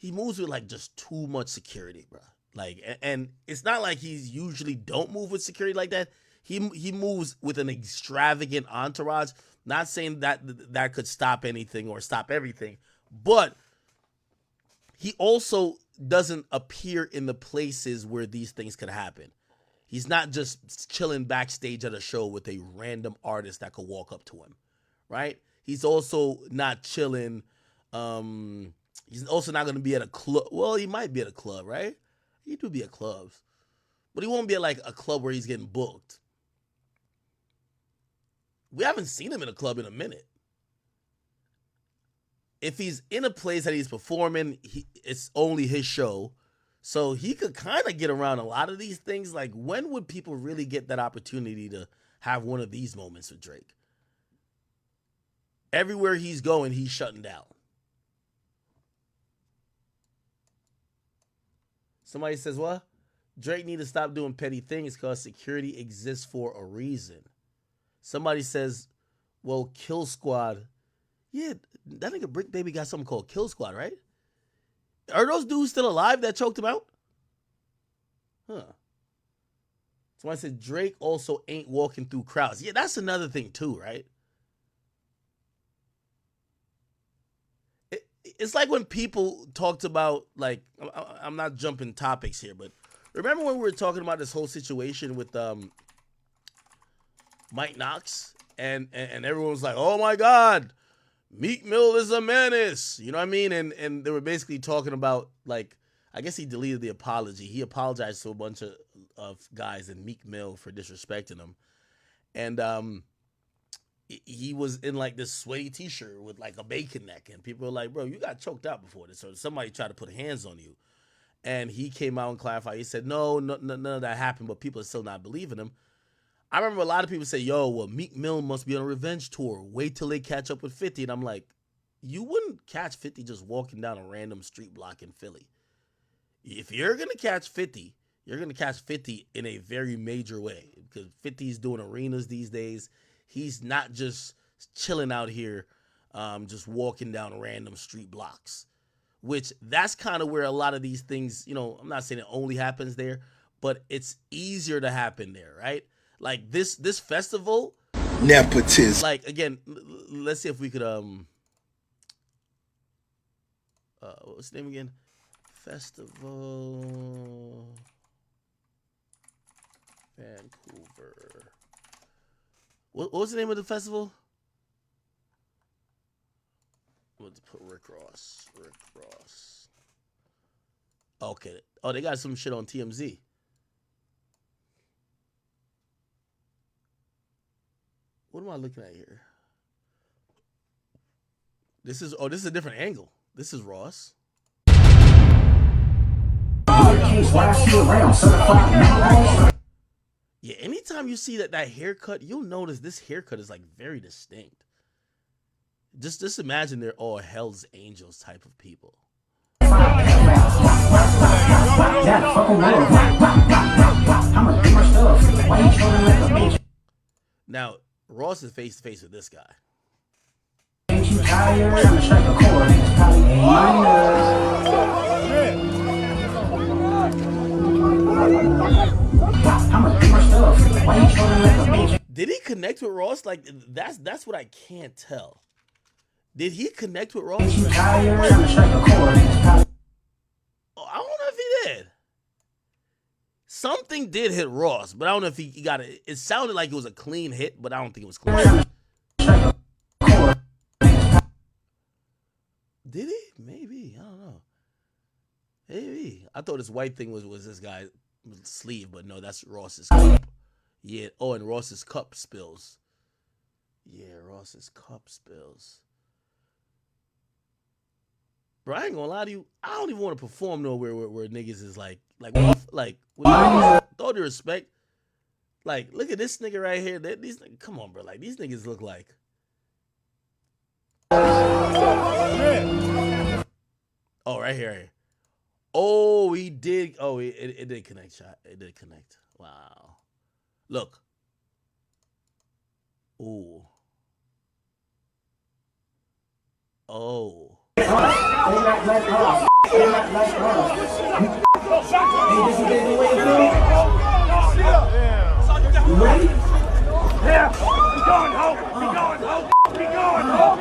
[SPEAKER 1] with like just too much security, bro. Like, and it's not like he's usually don't move with security like that. He moves with an extravagant entourage. Not saying that could stop anything or stop everything, but he also doesn't appear in the places where these things could happen. He's not just chilling backstage at a show with a random artist that could walk up to him. Right? He's also not chilling. He's also not going to be at a club. Well, he might be at a club, right? He do be at clubs. But he won't be at like a club where he's getting booked. We haven't seen him in a club in a minute. If he's in a place that he's performing, it's only his show. So he could kind of get around a lot of these things. Like, when would people really get that opportunity to have one of these moments with Drake? Everywhere he's going, he's shutting down. Somebody says, what? Drake need to stop doing petty things because security exists for a reason. Somebody says, well, Kill Squad. Yeah, that nigga Brick Baby got something called Kill Squad, right? Are those dudes still alive that choked him out? Huh. Somebody said Drake also ain't walking through crowds. Yeah, that's another thing too, right? It's like when people talked about, like, I'm not jumping topics here, but remember when we were talking about this whole situation with Mike Knox and everyone was like, oh my God, Meek Mill is a menace. You know what I mean? And they were basically talking about, like, I guess he deleted the apology. He apologized to a bunch of guys and Meek Mill for disrespecting him. And he was in like this sweaty t-shirt with like a bacon neck, and people were like, bro, you got choked out before this, or somebody tried to put hands on you. And he came out and clarified. He said, no, none of that happened, but people are still not believing him. I remember a lot of people say, yo, well, Meek Mill must be on a revenge tour. Wait till they catch up with 50. And I'm like, you wouldn't catch 50 just walking down a random street block in Philly. If you're going to catch 50, you're going to catch 50 in a very major way, because 50 is doing arenas these days. He's not just chilling out here, just walking down random street blocks, which that's kind of where a lot of these things, you know, I'm not saying it only happens there, but it's easier to happen there, right? Like this festival.
[SPEAKER 2] Nepotism.
[SPEAKER 1] Like, again, let's see if we could, what's the name again? Festival, Vancouver. What was the name of the festival? Let's put Rick Ross. Rick Ross. Okay. Oh, they got some shit on TMZ. What am I looking at here? This is a different angle. This is Ross. Yeah, anytime you see that haircut, you'll notice this haircut is like very distinct. Just imagine they're all Hell's Angels type of people. Now, Ross is face to face with this guy. Did he connect with Ross? Like that's what I can't tell. Did he connect with Ross? Oh, I don't know if he did. Something did hit Ross, but I don't know if he got it. It sounded like it was a clean hit, but I don't think it was clean. Did he? Maybe. I don't know. Maybe. I thought this white thing was this guy's sleeve, but no, that's Ross's cup. Yeah. Oh, and Ross's cup spills. Yeah, Ross's cup spills. Bro, I ain't gonna lie to you. I don't even want to perform nowhere where niggas is like with all due respect. Like, look at this nigga right here. These come on, bro. Like, these niggas look like. Oh, right here. Oh, he did. Oh, it did connect. Shot. It did connect. Wow. Look. Ooh. Oh.
[SPEAKER 3] Ready?
[SPEAKER 4] Yeah. We going home. We going home. We going home.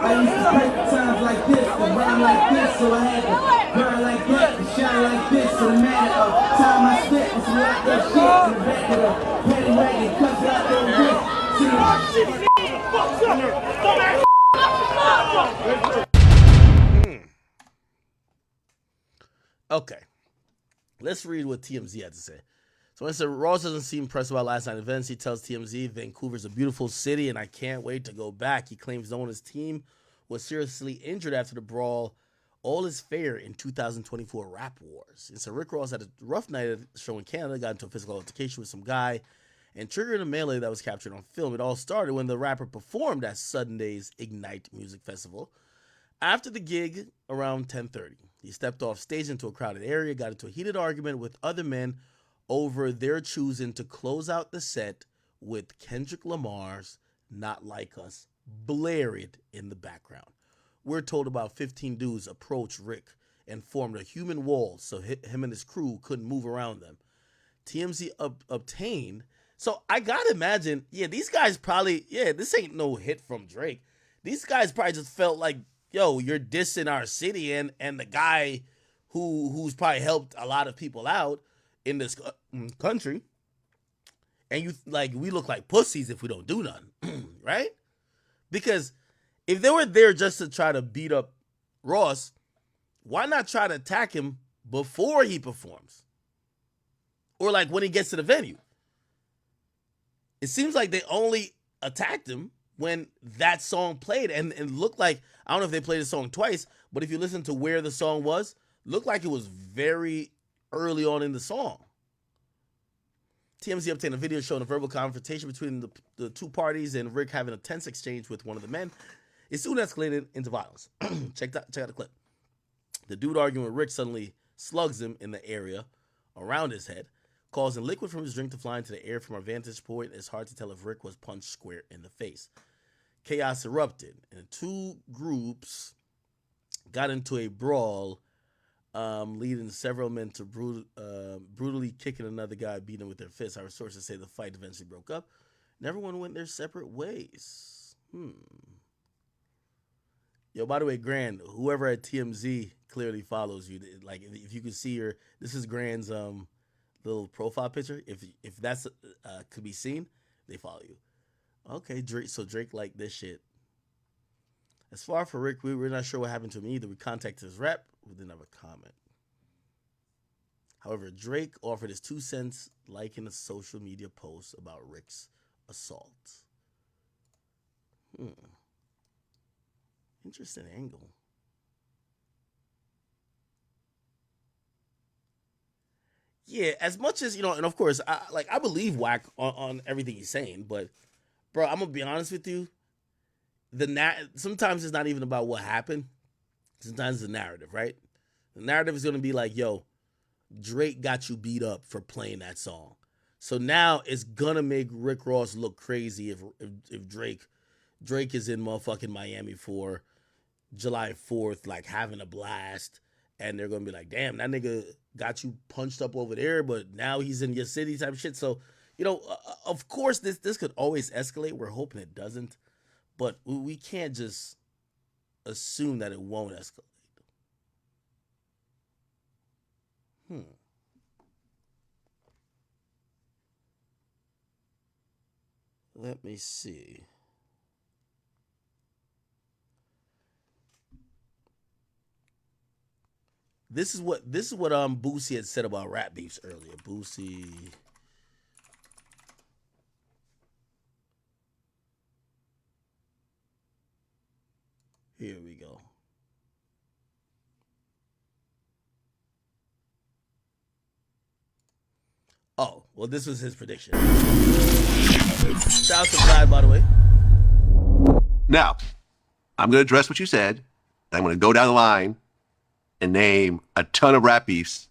[SPEAKER 3] I used to break times like this, and rhyme like this, so I had to burn like that, and shine like this. So the matter of time I spent was a lot of shit in the back of the petty wagon, cuts out their wrist.
[SPEAKER 1] Okay. Let's read what TMZ had to say. So when it said Ross doesn't seem impressed about last night's events, he tells TMZ Vancouver's a beautiful city and I can't wait to go back. He claims no one on his team was seriously injured after the brawl. All is fair in 2024 rap wars. And so Rick Ross had a rough night at a show in Canada, got into a physical altercation with some guy, and triggered a melee that was captured on film. It all started when the rapper performed at Sunday's Ignite Music Festival. After the gig, around 10:30, he stepped off stage into a crowded area, got into a heated argument with other men over their choosing to close out the set with Kendrick Lamar's Not Like Us blared in the background. We're told about 15 dudes approached Rick and formed a human wall so him and his crew couldn't move around them. TMZ obtained. So I gotta imagine, these guys probably, this ain't no hit from Drake. These guys probably just felt like, yo, you're dissing our city and the guy who's probably helped a lot of people out in this country, and you like we look like pussies if we don't do nothing, right? Because if they were there just to try to beat up Ross, why not try to attack him before he performs, or like when he gets to the venue? It seems like they only attacked him when that song played, and it looked like, I don't know if they played the song twice, but if you listen to where the song was, looked like it was very early on in the song. TMZ obtained a video showing a verbal confrontation between the two parties and Rick having a tense exchange with one of the men. It soon escalated into violence. Check out the clip. The dude arguing with Rick suddenly slugs him in the area around his head, causing liquid from his drink to fly into the air. From our vantage point, it's hard to tell if Rick was punched square in the face. Chaos erupted, and the two groups got into a brawl, leading several men to brutally kicking another guy, beating him with their fists. Our sources say the fight eventually broke up, and everyone went their separate ways. Yo, by the way, Grand, whoever at TMZ clearly follows you. Like, if you can see this is Grand's little profile picture. If that's could be seen, they follow you. Okay, Drake. So Drake like this shit. As far for Rick, we're not sure what happened to him either. We contacted his rep, who didn't have a comment. However, Drake offered his 2 cents liking a social media post about Rick's assault. Interesting angle. Yeah, as much as and of course, I believe Wack on everything he's saying, but bro, I'm gonna be honest with you. Sometimes it's not even about what happened. Sometimes it's the narrative, right? The narrative is gonna be like, yo, Drake got you beat up for playing that song. So now it's gonna make Rick Ross look crazy if Drake is in motherfucking Miami for July 4th, like having a blast, and they're gonna be like, damn, that nigga got you punched up over there, but now he's in your city type of shit. So, of course this could always escalate. We're hoping it doesn't, but we can't just assume that it won't escalate. Let me see. This is what Boosie had said about rap beefs earlier. Boosie. Here we go. Oh, well, this was his prediction. Shout out to Guy, by the way.
[SPEAKER 11] Now, I'm going to address what you said. I'm going to go down the line and name a ton of rap beefs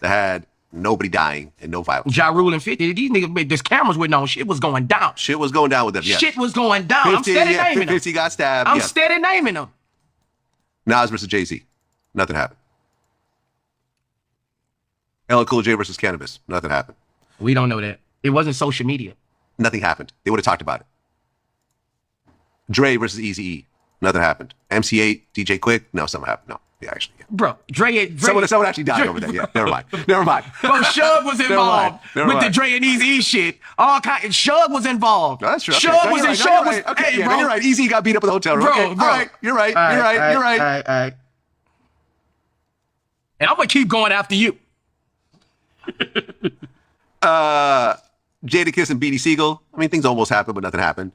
[SPEAKER 11] that had nobody dying and no violence.
[SPEAKER 12] Ja Rule and 50, these niggas, this cameras went on, shit was going down.
[SPEAKER 11] Shit was going down with them, yeah.
[SPEAKER 12] Shit was going down.
[SPEAKER 11] 50,
[SPEAKER 12] I'm steady naming them.
[SPEAKER 11] 50 got stabbed.
[SPEAKER 12] I'm steady naming them.
[SPEAKER 11] Nas versus Jay-Z. Nothing happened. LL Cool J versus Cannabis. Nothing happened.
[SPEAKER 12] We don't know that. It wasn't social media.
[SPEAKER 11] Nothing happened. They would have talked about it. Dre versus Eazy-E. Nothing happened. MC8, DJ Quick. No, something happened. No. Yeah, actually. Yeah.
[SPEAKER 12] Bro, Dre
[SPEAKER 11] someone actually died over there. Yeah, never mind. Never mind.
[SPEAKER 12] Bro, Shug was involved with the Dre and Eazy-E shit. Shug was involved.
[SPEAKER 11] No, that's true.
[SPEAKER 12] Shug
[SPEAKER 11] okay.
[SPEAKER 12] was in.
[SPEAKER 11] Shug
[SPEAKER 12] was.
[SPEAKER 11] Okay,
[SPEAKER 12] hey,
[SPEAKER 11] yeah,
[SPEAKER 12] bro.
[SPEAKER 11] You're right. Eazy got beat up in the hotel room.
[SPEAKER 12] Bro,
[SPEAKER 11] okay.
[SPEAKER 12] bro.
[SPEAKER 11] All right. You're right. You're right. You're right.
[SPEAKER 12] All right. And I'm gonna keep going after you.
[SPEAKER 11] Jadakiss and Beanie Siegel. I mean, things almost happened, but nothing happened.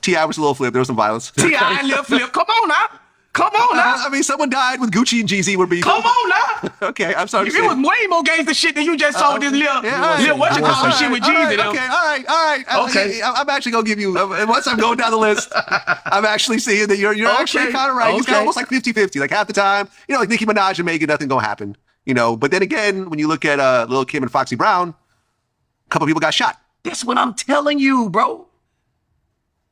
[SPEAKER 11] T.I. was a little flip. There was some violence.
[SPEAKER 12] T.I. and Lil Flip. Come on now. Come on now.
[SPEAKER 11] I mean, someone died with Gucci and Jeezy were beefing.
[SPEAKER 12] Come on now.
[SPEAKER 11] Okay, I'm sorry.
[SPEAKER 12] It was way more gangster shit than you just saw this little what you call shit with Jeezy.
[SPEAKER 11] Okay, all right.
[SPEAKER 12] Okay.
[SPEAKER 11] I'm actually gonna give you. Once I'm going down the list, I'm actually seeing that you're actually kind of right.
[SPEAKER 12] Okay.
[SPEAKER 11] It's kind of almost like 50-50. Like half the time, like Nicki Minaj and Megan, nothing gonna happen. But then again, when you look at Lil' Kim and Foxy Brown, a couple people got shot.
[SPEAKER 12] That's what I'm telling you, bro.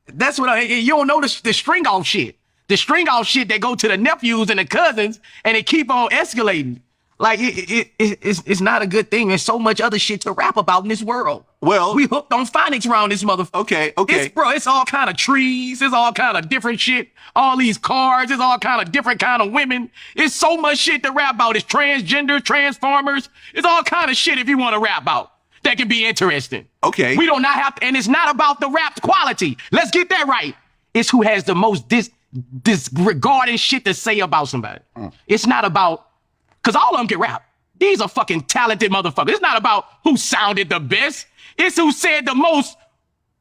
[SPEAKER 12] That's what you don't know the string off shit. The string off shit that go to the nephews and the cousins, and it keep on escalating. Like it's not a good thing. There's so much other shit to rap about in this world.
[SPEAKER 11] Well,
[SPEAKER 12] we hooked on phonics around this motherfucker.
[SPEAKER 11] Okay.
[SPEAKER 12] It's all kind of trees. It's all kind of different shit. All these cars. It's all kind of different kind of women. It's so much shit to rap about. It's transgender, transformers. It's all kind of shit if you want to rap about. That can be interesting.
[SPEAKER 11] Okay.
[SPEAKER 12] We do not have to, and it's not about the rap quality. Let's get that right. It's who has the most disregarding shit to say about somebody. It's not about, because all of them can rap. These are fucking talented motherfuckers. It's not about who sounded the best. It's who said the most,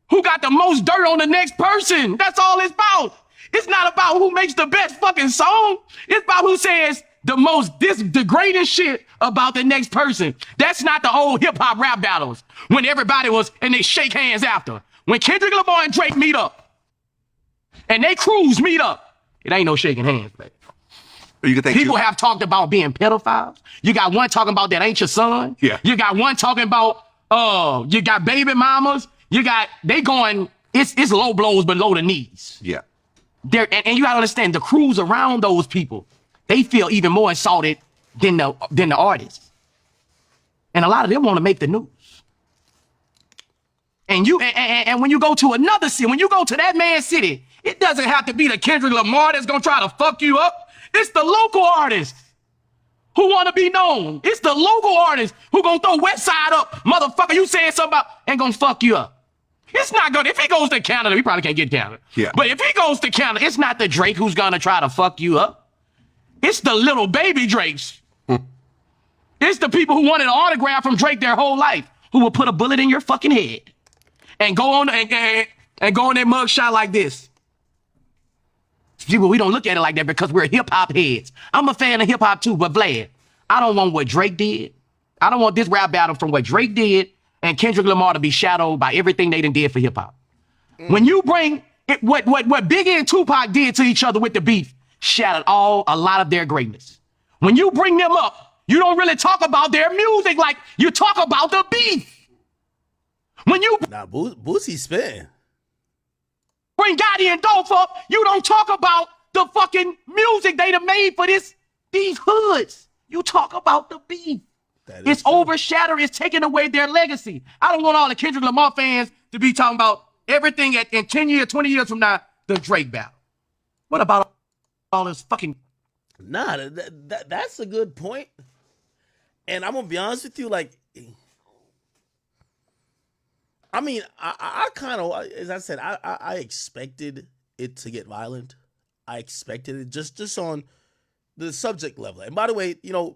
[SPEAKER 12] who got the most dirt on the next person. That's all it's about. It's not about who makes the best fucking song. It's about who says the most degrading shit about the next person. That's not the old hip hop rap battles when everybody was, and they shake hands after. When Kendrick Lamar and Drake meet up, and they crews meet up, it ain't no shaking hands, baby. People have talked about being pedophiles. You got one talking about that ain't your son.
[SPEAKER 11] Yeah.
[SPEAKER 12] You got one talking about, you got baby mamas. They going, it's low blows below the knees.
[SPEAKER 11] Yeah.
[SPEAKER 12] And you gotta understand, the crews around those people, they feel even more insulted than the artists. And a lot of them want to make the news. And when you go to another city, when you go to that man's city It doesn't have to be the Kendrick Lamar that's gonna try to fuck you up. It's the local artists who want to be known. It's the local artists who gonna throw West Side up. Motherfucker, you saying something about and gonna fuck you up. It's not gonna, if he goes to Canada, he probably can't get Canada.
[SPEAKER 11] Yeah.
[SPEAKER 12] But if he goes to Canada, it's not the Drake who's gonna try to fuck you up. It's the little baby Drakes. It's the people who wanted an autograph from Drake their whole life who will put a bullet in your fucking head and go on and go on that mug shot like this. See, but we don't look at it like that because we're hip hop heads. I'm a fan of hip hop too, but Vlad, I don't want what Drake did. I don't want this rap battle from what Drake did and Kendrick Lamar to be shadowed by everything they done did for hip hop. When you bring it, what Biggie and Tupac did to each other with the beef, shadowed a lot of their greatness. When you bring them up, you don't really talk about their music like you talk about the beef. When you
[SPEAKER 1] Boosie spin.
[SPEAKER 12] Bring Gotti and Dolph up, you don't talk about the fucking music they done made for these hoods. You talk about the beef. It's overshadowed. It's taking away their legacy. I don't want all the Kendrick Lamar fans to be talking about everything in 10 years, 20 years from now, the Drake battle. What about all this fucking...
[SPEAKER 1] Nah, that's a good point. And I'm going to be honest with you, like... I mean, I kind of, as I said, I expected it to get violent. I expected it just on the subject level. And by the way, you know,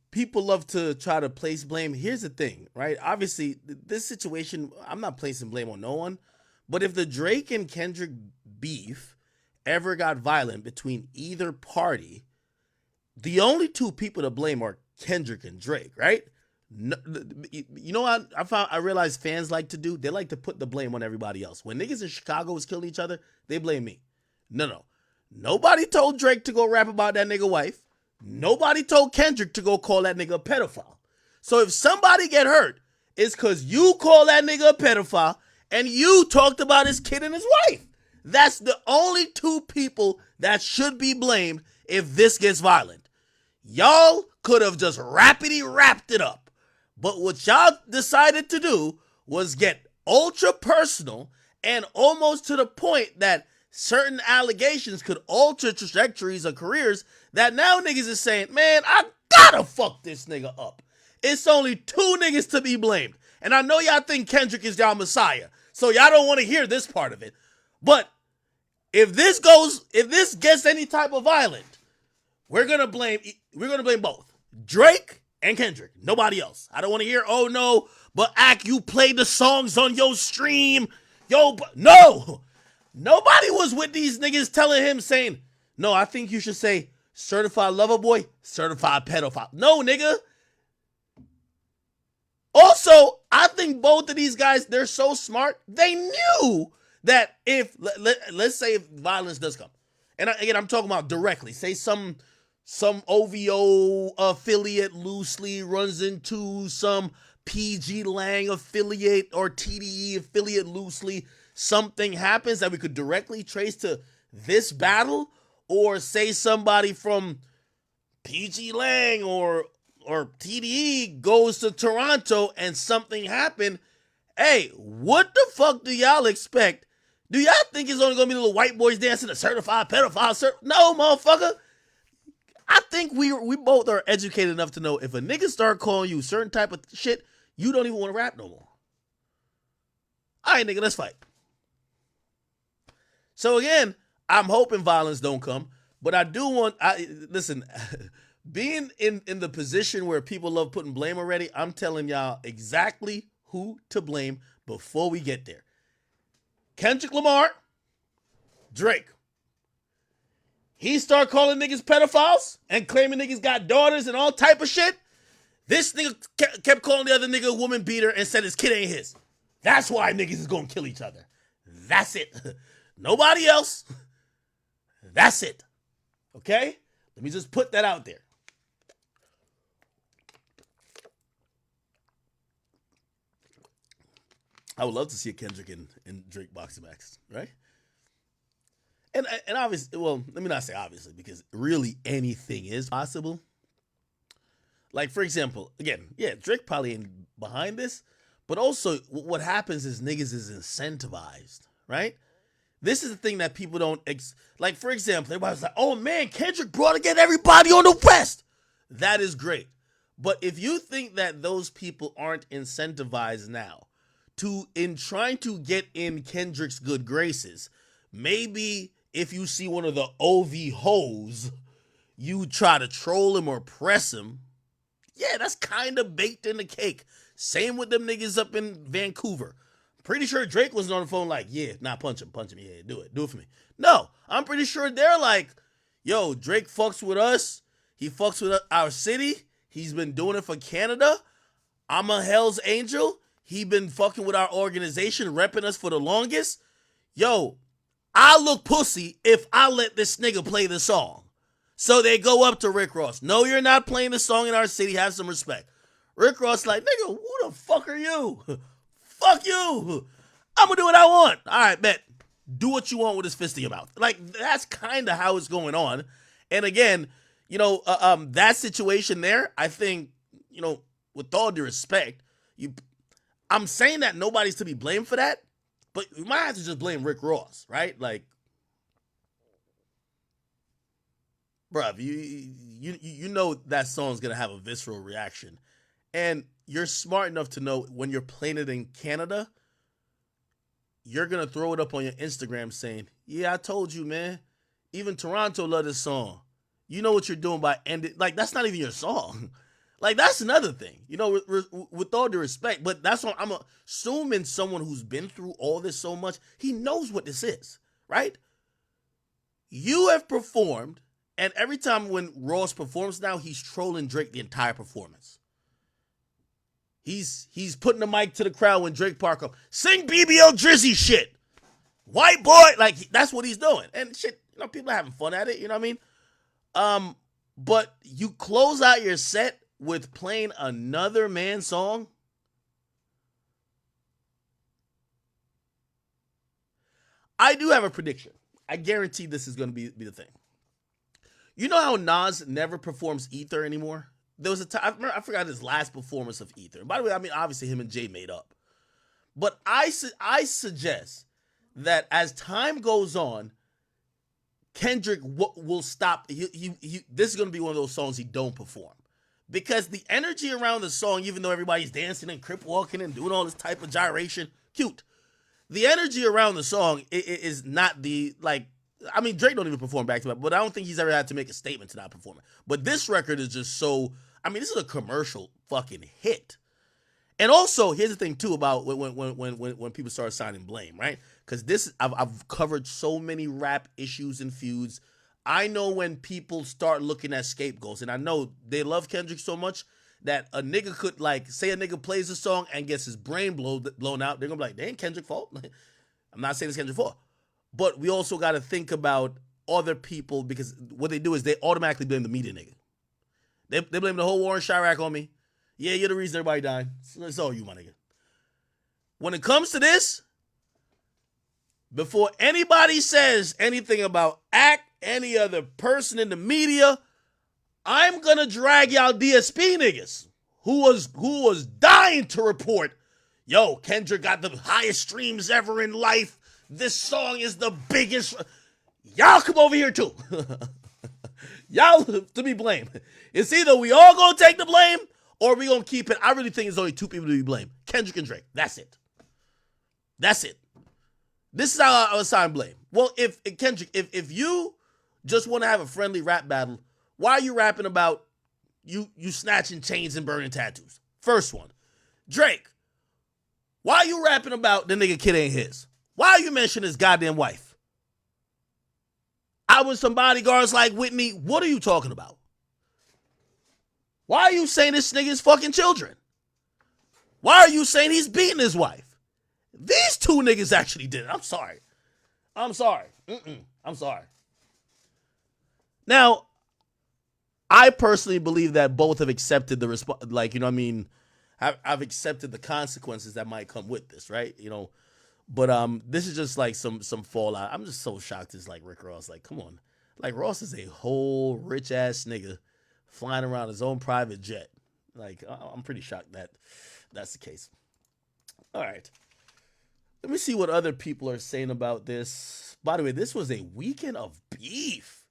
[SPEAKER 1] people love to try to place blame. Here's the thing, right? Obviously, this situation, I'm not placing blame on no one. But if the Drake and Kendrick beef ever got violent between either party, the only two people to blame are Kendrick and Drake, right? No, you know what I realized fans like to do? They like to put the blame on everybody else. When niggas in Chicago was killing each other, they blame me. No. Nobody told Drake to go rap about that nigga wife. Nobody told Kendrick to go call that nigga a pedophile. So if somebody get hurt, it's because you call that nigga a pedophile and you talked about his kid and his wife. That's the only two people that should be blamed if this gets violent. Y'all could have just rapidly wrapped it up. But what y'all decided to do was get ultra personal and almost to the point that certain allegations could alter trajectories of careers that now niggas is saying, man, I gotta fuck this nigga up. It's only two niggas to be blamed. And I know y'all think Kendrick is y'all messiah, so y'all don't want to hear this part of it. But if this gets any type of violent, we're gonna blame both Drake and Kendrick, nobody else. I don't want to hear, oh no, but you played the songs on your stream. No. Nobody was with these niggas telling him saying, no, I think you should say certified lover boy, certified pedophile. No, nigga. Also, I think both of these guys, they're so smart, they knew that if, let's say if violence does come, and again, I'm talking about directly, say some OVO affiliate loosely runs into some PG Lang affiliate or TDE affiliate loosely, something happens that we could directly trace to this battle, or say somebody from PG Lang or TDE goes to Toronto and something happened. Hey, what the fuck do y'all expect? Do y'all think it's only gonna be little white boys dancing a certified pedophile? No, motherfucker. I think we both are educated enough to know if a nigga start calling you certain type of shit, you don't even want to rap no more. All right, nigga, let's fight. So again, I'm hoping violence don't come, but I do want, listen, being in the position where people love putting blame already, I'm telling y'all exactly who to blame before we get there. Kendrick Lamar, Drake. He start calling niggas pedophiles and claiming niggas got daughters and all type of shit. This nigga kept calling the other nigga a woman beater and said his kid ain't his. That's why niggas is gonna kill each other. That's it. Nobody else. That's it. Okay? Let me just put that out there. I would love to see a Kendrick and Drake boxing match, right? And obviously, well, let me not say obviously, because really anything is possible. Like, for example, again, yeah, Drake probably ain't behind this, but also what happens is niggas is incentivized, right? This is the thing that people don't like. For example, everybody's like, "Oh man, Kendrick brought again everybody on the West." That is great, but if you think that those people aren't incentivized now to in trying to get in Kendrick's good graces, maybe if you see one of the OV hoes, you try to troll him or press him. Yeah, that's kind of baked in the cake. Same with them niggas up in Vancouver. Pretty sure Drake was on the phone like, yeah, punch him, yeah, do it for me. No, I'm pretty sure they're like, yo, Drake fucks with us. He fucks with our city. He's been doing it for Canada. I'm a Hell's Angel. He been fucking with our organization, repping us for the longest. Yo, I look pussy if I let this nigga play the song. So they go up to Rick Ross. No, you're not playing the song in our city. Have some respect. Rick Ross like, nigga, who the fuck are you? Fuck you. I'm going to do what I want. All right, bet. Do what you want with his fist in your mouth. Like, that's kind of how it's going on. And again, that situation there, I think, with all due respect, I'm saying that nobody's to be blamed for that, but you might have to just blame Rick Ross, right? Like, bruh, you know that song's gonna have a visceral reaction, and you're smart enough to know when you're playing it in Canada, you're gonna throw it up on your Instagram saying, "Yeah, I told you, man. Even Toronto love this song. You know what you're doing by ending." Like, that's not even your song. Like, that's another thing, with all due respect. But that's what I'm assuming someone who's been through all this so much, he knows what this is, right? You have performed, and every time when Ross performs now, he's trolling Drake the entire performance. He's putting the mic to the crowd when Drake Parker sing BBL Drizzy shit. White boy, like, that's what he's doing. And shit, people are having fun at it, you know what I mean? But you close out your set with playing another man's song. I do have a prediction. I guarantee this is going to be the thing. You know how Nas never performs Ether anymore? There was a time, I forgot his last performance of Ether. By the way, I mean, obviously him and Jay made up. But I suggest that as time goes on, Kendrick will stop. This is going to be one of those songs he don't perform. Because the energy around the song, even though everybody's dancing and crip walking and doing all this type of gyration, cute. The energy around the song is not the, like, I mean, Drake don't even perform back to back, but I don't think he's ever had to make a statement to not perform it. But this record is just so, I mean, this is a commercial fucking hit. And also, here's the thing too about when people start signing blame, right? Because I've covered so many rap issues and feuds. I know when people start looking at scapegoats, and I know they love Kendrick so much that a nigga could, like, say a nigga plays a song and gets his brain blown out. They're gonna be like, "They ain't Kendrick's fault." I'm not saying it's Kendrick's fault, but we also got to think about other people, because what they do is they automatically blame the media nigga. They blame the whole war in Chirac on me. Yeah, you're the reason everybody died. It's all you, my nigga. When it comes to this, before anybody says anything about any other person in the media, I'm gonna drag y'all DSP niggas who was dying to report, yo, Kendrick got the highest streams ever in life. This song is the biggest. Y'all come over here too. Y'all to be blamed. It's either we all gonna take the blame or we gonna keep it. I really think it's only two people to be blamed: Kendrick and Drake. That's it. That's it. This is how I assign blame. Well, if Kendrick, if you just want to have a friendly rap battle, why are you rapping about you snatching chains and burning tattoos? First one. Drake, why are you rapping about the nigga kid ain't his? Why are you mentioning his goddamn wife? I was some bodyguards like Whitney. What are you talking about? Why are you saying this nigga's fucking children? Why are you saying he's beating his wife? These two niggas actually did it. I'm sorry. I'm sorry. I'm sorry. Now, I personally believe that both have accepted the like, you know what I mean? I've accepted the consequences that might come with this, right? You know, but this is just like some fallout. I'm just so shocked. It's like Rick Ross. Like, come on. Like, Ross is a whole rich ass nigga flying around his own private jet. Like, I'm pretty shocked that that's the case. All right. Let me see what other people are saying about this. By the way, this was a weekend of beef.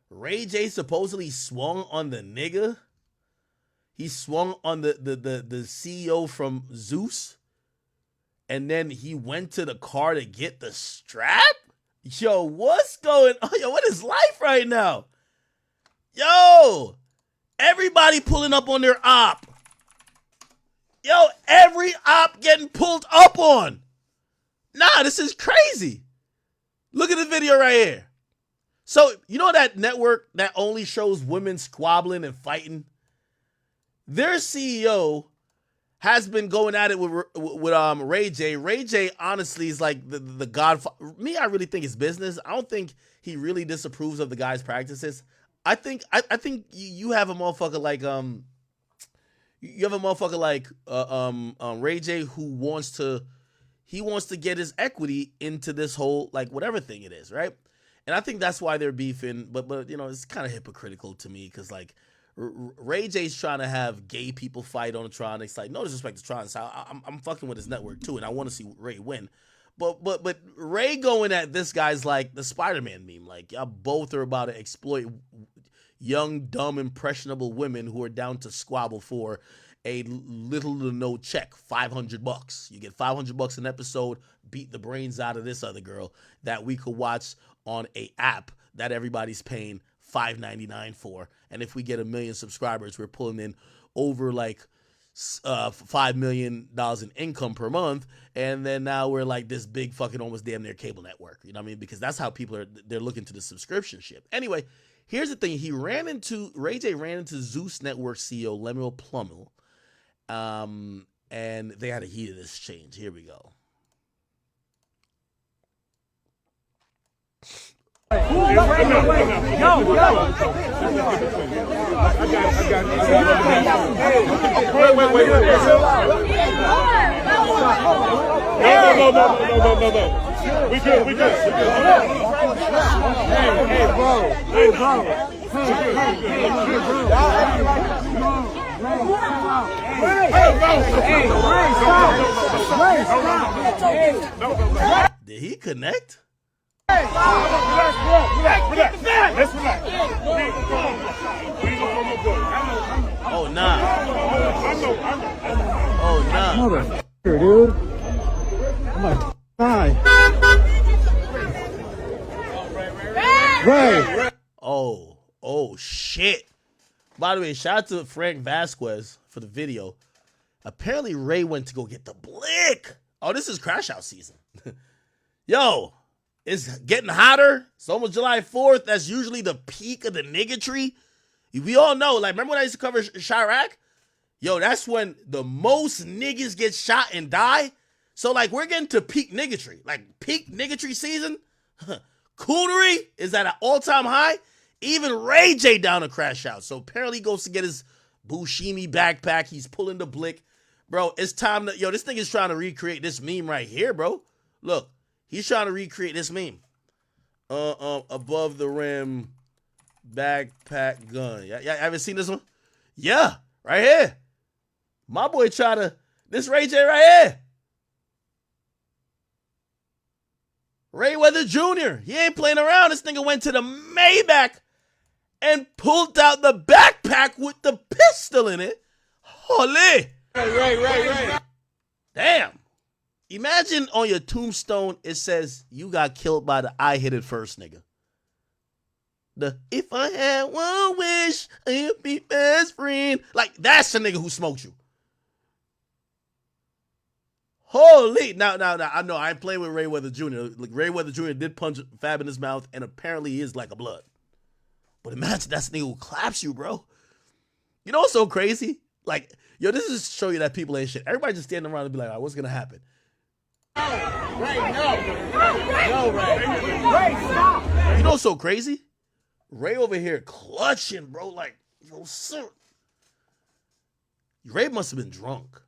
[SPEAKER 1] Ray J supposedly swung on the nigga. He swung on the CEO from Zeus. And then he went to the car to get the strap? Yo, what's going on? Yo, what is life right now? Yo, everybody pulling up on their op. Yo, every op getting pulled up on. Nah, this is crazy. Look at the video right here. So, you know that network that only shows women squabbling and fighting? Their CEO has been going at it with Ray J. Ray J honestly is like the godfather. Me, I really think it's business. I don't think he really disapproves of the guy's practices. I think you have a motherfucker like Ray J who wants to get his equity into this whole like whatever thing it is, right? And I think that's why they're beefing. But you know, it's kind of hypocritical to me because like Ray J's trying to have gay people fight on Tron. It's like no disrespect to Tron. So I'm fucking with his network too, and I want to see Ray win. But Ray going at this guy's like the Spider-Man meme. Like y'all both are about to exploit young, dumb, impressionable women who are down to squabble for a little to no check, $500. You get $500 an episode, beat the brains out of this other girl that we could watch on a app that everybody's paying $5.99 for. And if we get 1 million subscribers, we're pulling in over like $5 million in income per month. And then now we're like this big fucking almost damn near cable network. You know what I mean? Because that's how people they're looking to the subscription ship. Anyway, here's the thing. Ray J ran into Zeus Network CEO Lemuel Plumel. And they had a heated exchange. Here we go.
[SPEAKER 4] We good. Hey, bro.
[SPEAKER 1] Did he connect?
[SPEAKER 4] Relax. Let's relax.
[SPEAKER 1] Oh, nah. Oh, nah.
[SPEAKER 4] Mother, dude. I'm like, die. Ray.
[SPEAKER 1] Oh, shit. By the way, shout out to Frank Vasquez for the video. Apparently, Ray went to go get the blick. Oh, this is Crash Out season. Yo, it's getting hotter. It's almost July 4th. That's usually the peak of the niggatry. We all know, like, remember when I used to cover Chirac? Yo, that's when the most niggas get shot and die. So, like, we're getting to peak niggatry. Like, peak niggatry season. Coonery is at an all-time high. Even Ray J down to Crash Out. So, apparently he goes to get his Bushimi backpack. He's pulling the blick. Bro, it's time to... Yo, this thing is trying to recreate this meme right here, bro. Look. He's trying to recreate this meme. Above the rim, backpack gun. Yeah, haven't seen this one? Yeah, right here. My boy this Ray J right here. Ray Weather Jr. He ain't playing around. This nigga went to the Maybach and pulled out the backpack with the pistol in it. Holy. Right. Damn. Imagine on your tombstone, it says, you got killed by the I hit it first nigga. If I had one wish, I'd be best friend. Like, that's the nigga who smoked you. Holy. Now, I know I ain't playing with Ray Weather Jr. Like, Ray Weather Jr. did punch Fab in his mouth, and apparently he is like a blood. But imagine that's the nigga who claps you, bro. You know what's so crazy? Like, yo, this is to show you that people ain't shit. Everybody just standing around and be like, all right, what's going to happen?
[SPEAKER 4] Ray, no,
[SPEAKER 1] Ray, stop. You know what's so crazy? Ray over here clutching, bro. Like, yo, sir. Ray must have been drunk.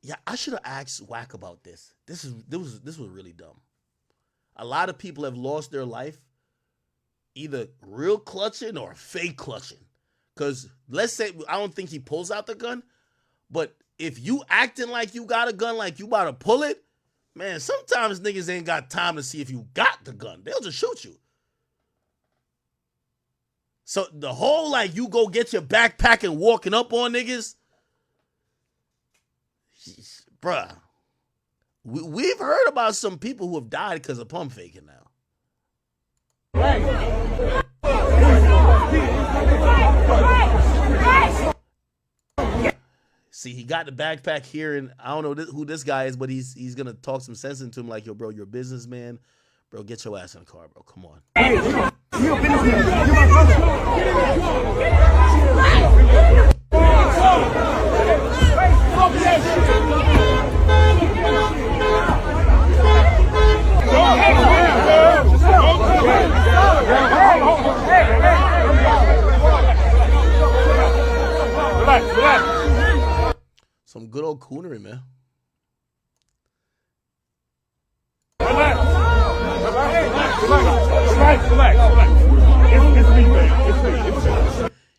[SPEAKER 1] Yeah, I should have asked Wack about this. This was really dumb. A lot of people have lost their life either real clutching or fake clutching. Because let's say, I don't think he pulls out the gun, but if you acting like you got a gun, like you about to pull it, man, sometimes niggas ain't got time to see if you got the gun. They'll just shoot you. So the whole like you go get your backpack and walking up on niggas, bruh. We've heard about some people who have died because of pump faking now. See, he got the backpack here, and I don't know who this guy is, but he's gonna talk some sense into him, like, yo, bro, you're a businessman, bro. Get your ass in the car, bro. Come on. Some good old coonery, man.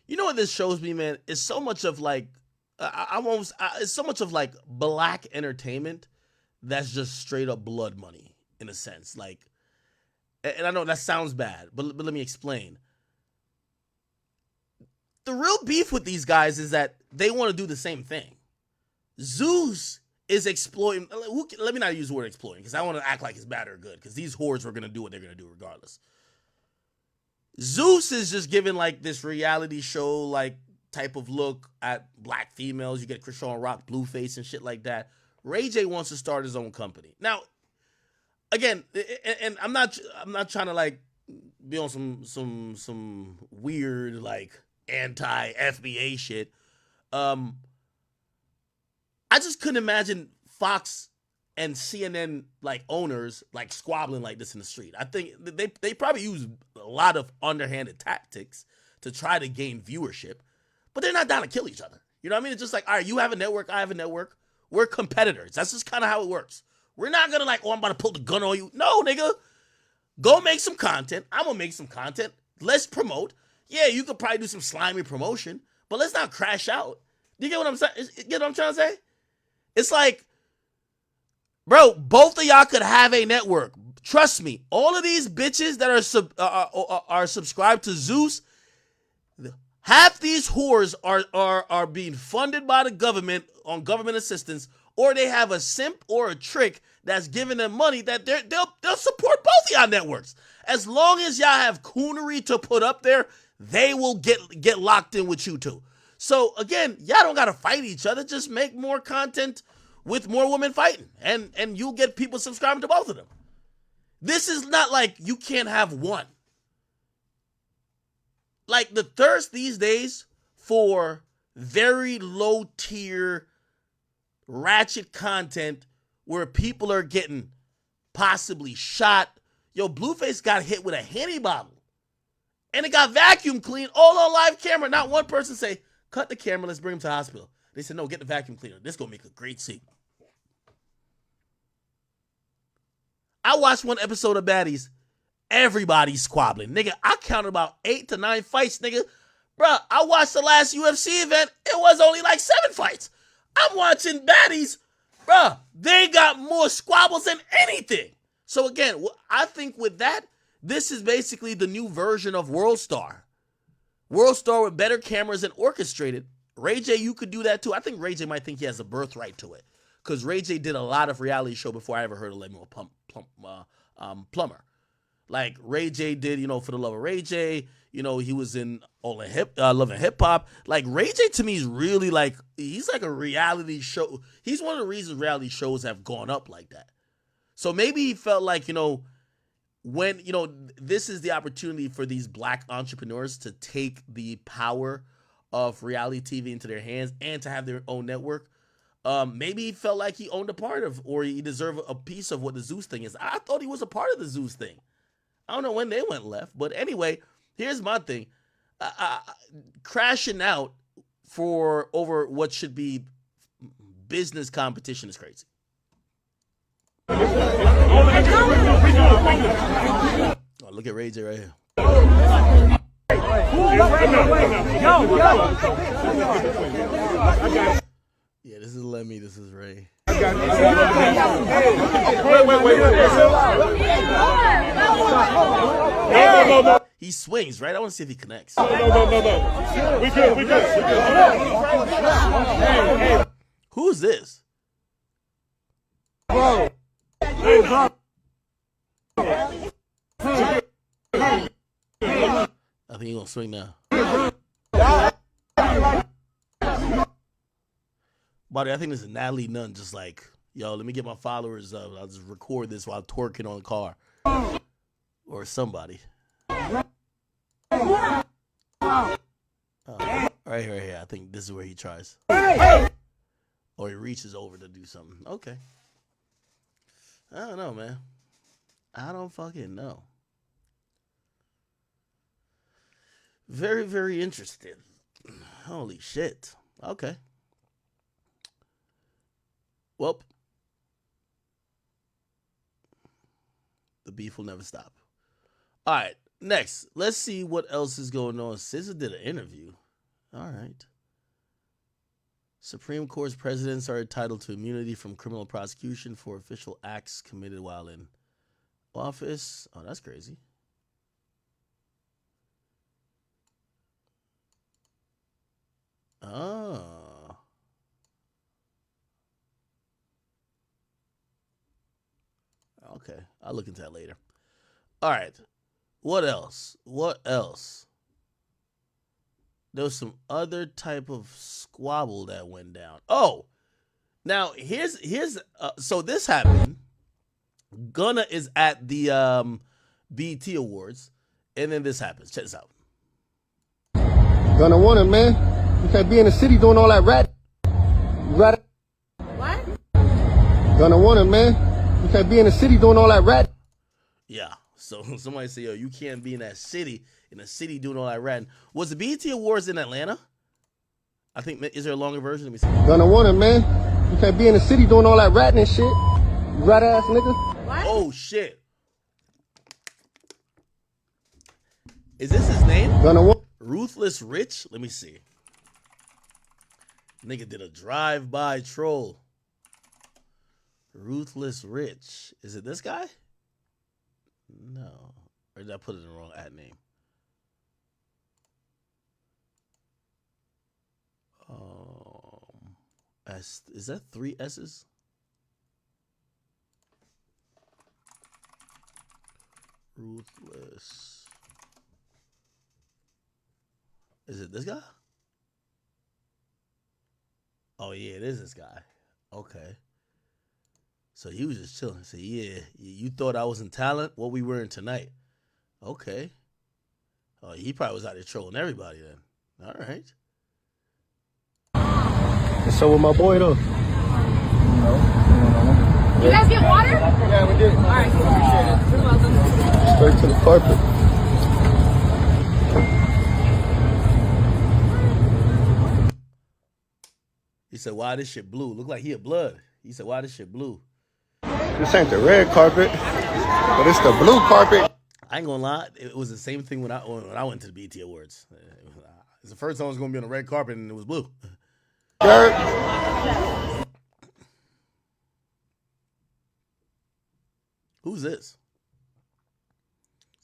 [SPEAKER 1] You know what this shows me, man? It's so much of like, it's so much of like black entertainment that's just straight up blood money in a sense. Like, and I know that sounds bad, but let me explain. The real beef with these guys is that they want to do the same thing. Zeus is exploiting. Let me not use the word exploiting because I want to act like it's bad or good because these whores were going to do what they're going to do regardless. Zeus is just giving like this reality show like type of look at black females. You get Krishan Rock, Blueface, and shit like that. Ray J wants to start his own company. Now, again, and I'm not trying to like be on some weird like anti-FBA shit. I just couldn't imagine Fox and CNN like owners like squabbling like this in the street. I think they probably use a lot of underhanded tactics to try to gain viewership, but they're not down to kill each other. You know what I mean? It's just like, all right, you have a network, I have a network. We're competitors. That's just kind of how it works. We're not gonna like, oh, I'm about to pull the gun on you. No, nigga. Go make some content. I'm gonna make some content. Let's promote. Yeah, you could probably do some slimy promotion, but let's not crash out. Do you get what I'm saying? You get what I'm trying to say? It's like, bro, both of y'all could have a network. Trust me, all of these bitches that are subscribed to Zeus, half these whores are being funded by the government on government assistance, or they have a simp or a trick that's giving them money that they'll support both of y'all networks. As long as y'all have coonery to put up there, they will get locked in with you too. So again, y'all don't gotta fight each other. Just make more content with more women fighting, and you'll get people subscribing to both of them. This is not like you can't have one. Like the thirst these days for very low tier ratchet content where people are getting possibly shot. Yo, Blueface got hit with a Henny bottle and it got vacuum cleaned all on live camera. Not one person say, cut the camera, let's bring him to the hospital. They said, no, get the vacuum cleaner. This is going to make a great scene. I watched one episode of Baddies. Everybody's squabbling. Nigga, I counted about 8 to 9 fights, nigga. Bruh, I watched the last UFC event. It was only like 7 fights. I'm watching Baddies. Bruh, they got more squabbles than anything. So again, I think with that, this is basically the new version of World Star. World Star with better cameras and orchestrated. Ray J, you could do that too. I think Ray J might think he has a birthright to it. Because Ray J did a lot of reality show before I ever heard of Lemuel Plumber. Like Ray J did, For the Love of Ray J. He was in All in Love and Hip Hop. Like Ray J to me is really like, he's like a reality show. He's one of the reasons reality shows have gone up like that. So maybe he felt like, when, this is the opportunity for these black entrepreneurs to take the power of reality TV into their hands and to have their own network. Maybe he felt like he owned a part of, or he deserved a piece of what the Zeus thing is. I thought he was a part of the Zeus thing. I don't know when they went left, but anyway, here's my thing. Crashing out over what should be business competition is crazy. Oh, look at Ray J right here. Yeah, this is Lemmy. This is Ray.
[SPEAKER 8] No.
[SPEAKER 1] He swings, right? I want to see if he connects.
[SPEAKER 8] No. We good.
[SPEAKER 1] Who's this?
[SPEAKER 8] Bro.
[SPEAKER 1] I think he's gonna swing now. Buddy, I think this is Natalie Nunn just like, yo, let me get my followers up. I'll just record this while twerking on the car. Or somebody. Right here. I think this is where he tries. Or he reaches over to do something. Okay. I don't know, man. I don't fucking know. Very, very interesting. Holy shit. Okay. Well, the beef will never stop. All right, next. Let's see what else is going on. SZA did an interview. All right. Supreme Court's presidents are entitled to immunity from criminal prosecution for official acts committed while in office. Oh, that's crazy. Oh. Okay, I'll look into that later. All right. What else? There was some other type of squabble that went down. Oh, now here's so this happened. Gunna is at the BET Awards, and then this happens. Check this out.
[SPEAKER 13] Gunna want it, man. You can't be in the city doing all that rat.
[SPEAKER 5] What?
[SPEAKER 13] Gunna want it, man. You can't be in the city doing all that rat.
[SPEAKER 1] Yeah. So somebody say, yo, you can't be in the city doing all that ratting. Was the BET Awards in Atlanta? I think, is there a longer version? Let me see.
[SPEAKER 13] Gunna want it, man. You can't be in the city doing all that ratting and shit. Rat ass nigga.
[SPEAKER 5] What?
[SPEAKER 1] Oh, shit. Is this his name?
[SPEAKER 13] Gunna want.
[SPEAKER 1] Ruthless Rich? Let me see. Nigga did a drive-by troll. Ruthless Rich. Is it this guy? No. Or did I put it in the wrong ad name? Is that 3 S's? Ruthless. Is it this guy? Oh, yeah, it is this guy. Okay. So he was just chilling. So, yeah, you thought I was in talent? What we wearing tonight? Okay. Oh, he probably was out there trolling everybody then. All right.
[SPEAKER 13] And so with my boy, though.
[SPEAKER 5] You guys get water?
[SPEAKER 13] Yeah, we did.
[SPEAKER 5] All right. You're welcome.
[SPEAKER 13] Straight to the carpet.
[SPEAKER 1] He said, why this shit blue? Look like he a blood. He said, why this shit blue?
[SPEAKER 13] This ain't the red carpet, but it's the blue carpet.
[SPEAKER 1] I ain't gonna lie, it was the same thing when I went to the BET Awards. It's the first time I was gonna be on the red carpet and it was blue. Who's this?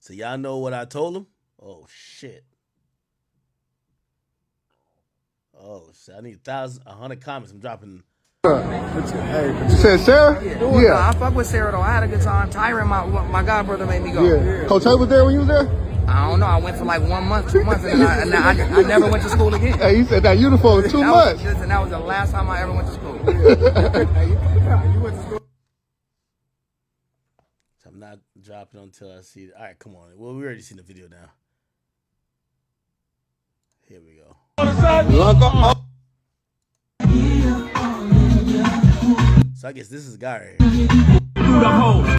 [SPEAKER 1] So y'all know what I told him? Oh shit. Oh shit. I need 100 comments. I'm dropping.
[SPEAKER 13] You said Sarah?
[SPEAKER 14] Yeah. I fuck with Sarah though. I had a good time. Tyron, my god brother, made me go.
[SPEAKER 13] Yeah. Coach Hay was there when you was there?
[SPEAKER 14] I don't know. I went for like 1 month, 2 months, and I never went to school again.
[SPEAKER 13] Hey, you said that uniform 2 months.
[SPEAKER 14] Listen, that was the last time I ever went to school.
[SPEAKER 13] You went to school.
[SPEAKER 1] So I'm not dropping until I see it. All right, come on. Well, we already seen the video now. Here we go. So I guess this is a guy right here.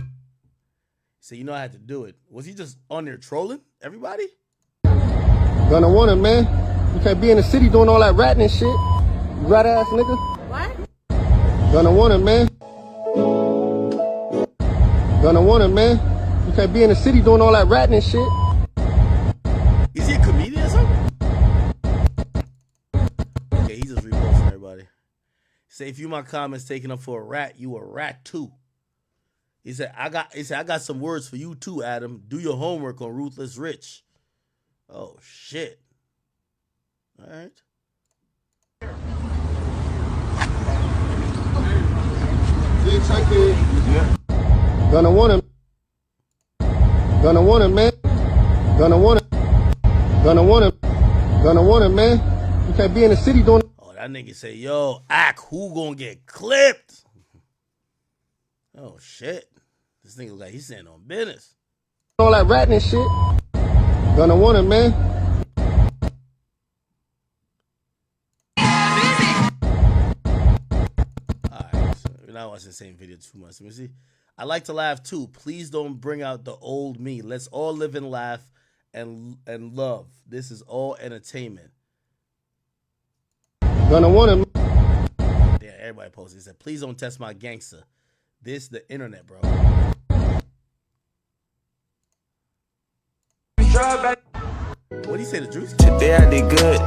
[SPEAKER 1] So you know I had to do it. Was he just on there trolling everybody?
[SPEAKER 13] Gunna want it, man. You can't be in the city doing all that ratting and shit. Rat ass nigga.
[SPEAKER 5] What?
[SPEAKER 13] Gunna want it, man. Gunna want it, man. You can't be in the city doing all that ratting and shit.
[SPEAKER 1] Is he a comedian or something? Okay, he's just reposting everybody. He Say if you my comments taking up for a rat, you a rat too. He said I got some words for you too, Adam. Do your homework on Ruthless Rich. Oh shit. All right.
[SPEAKER 13] Gonna want him. Gonna want him, man. Gonna want him. Gonna want him. Gonna want him, man. You can't be in the city doing.
[SPEAKER 1] Oh, that nigga say, yo, who gonna get clipped? Oh shit. This nigga look like he's saying on business.
[SPEAKER 13] All that ratting and shit. Gonna want him, man.
[SPEAKER 1] Alright, so we're not watching the same video too much. Let me see. I like to laugh too. Please don't bring out the old me. Let's all live and laugh and love. This is all entertainment.
[SPEAKER 13] Gonna want him.
[SPEAKER 1] Yeah, everybody posted. He said, please don't test my gangster. This the internet, bro. What do you say to Drew?
[SPEAKER 15] Today I did good.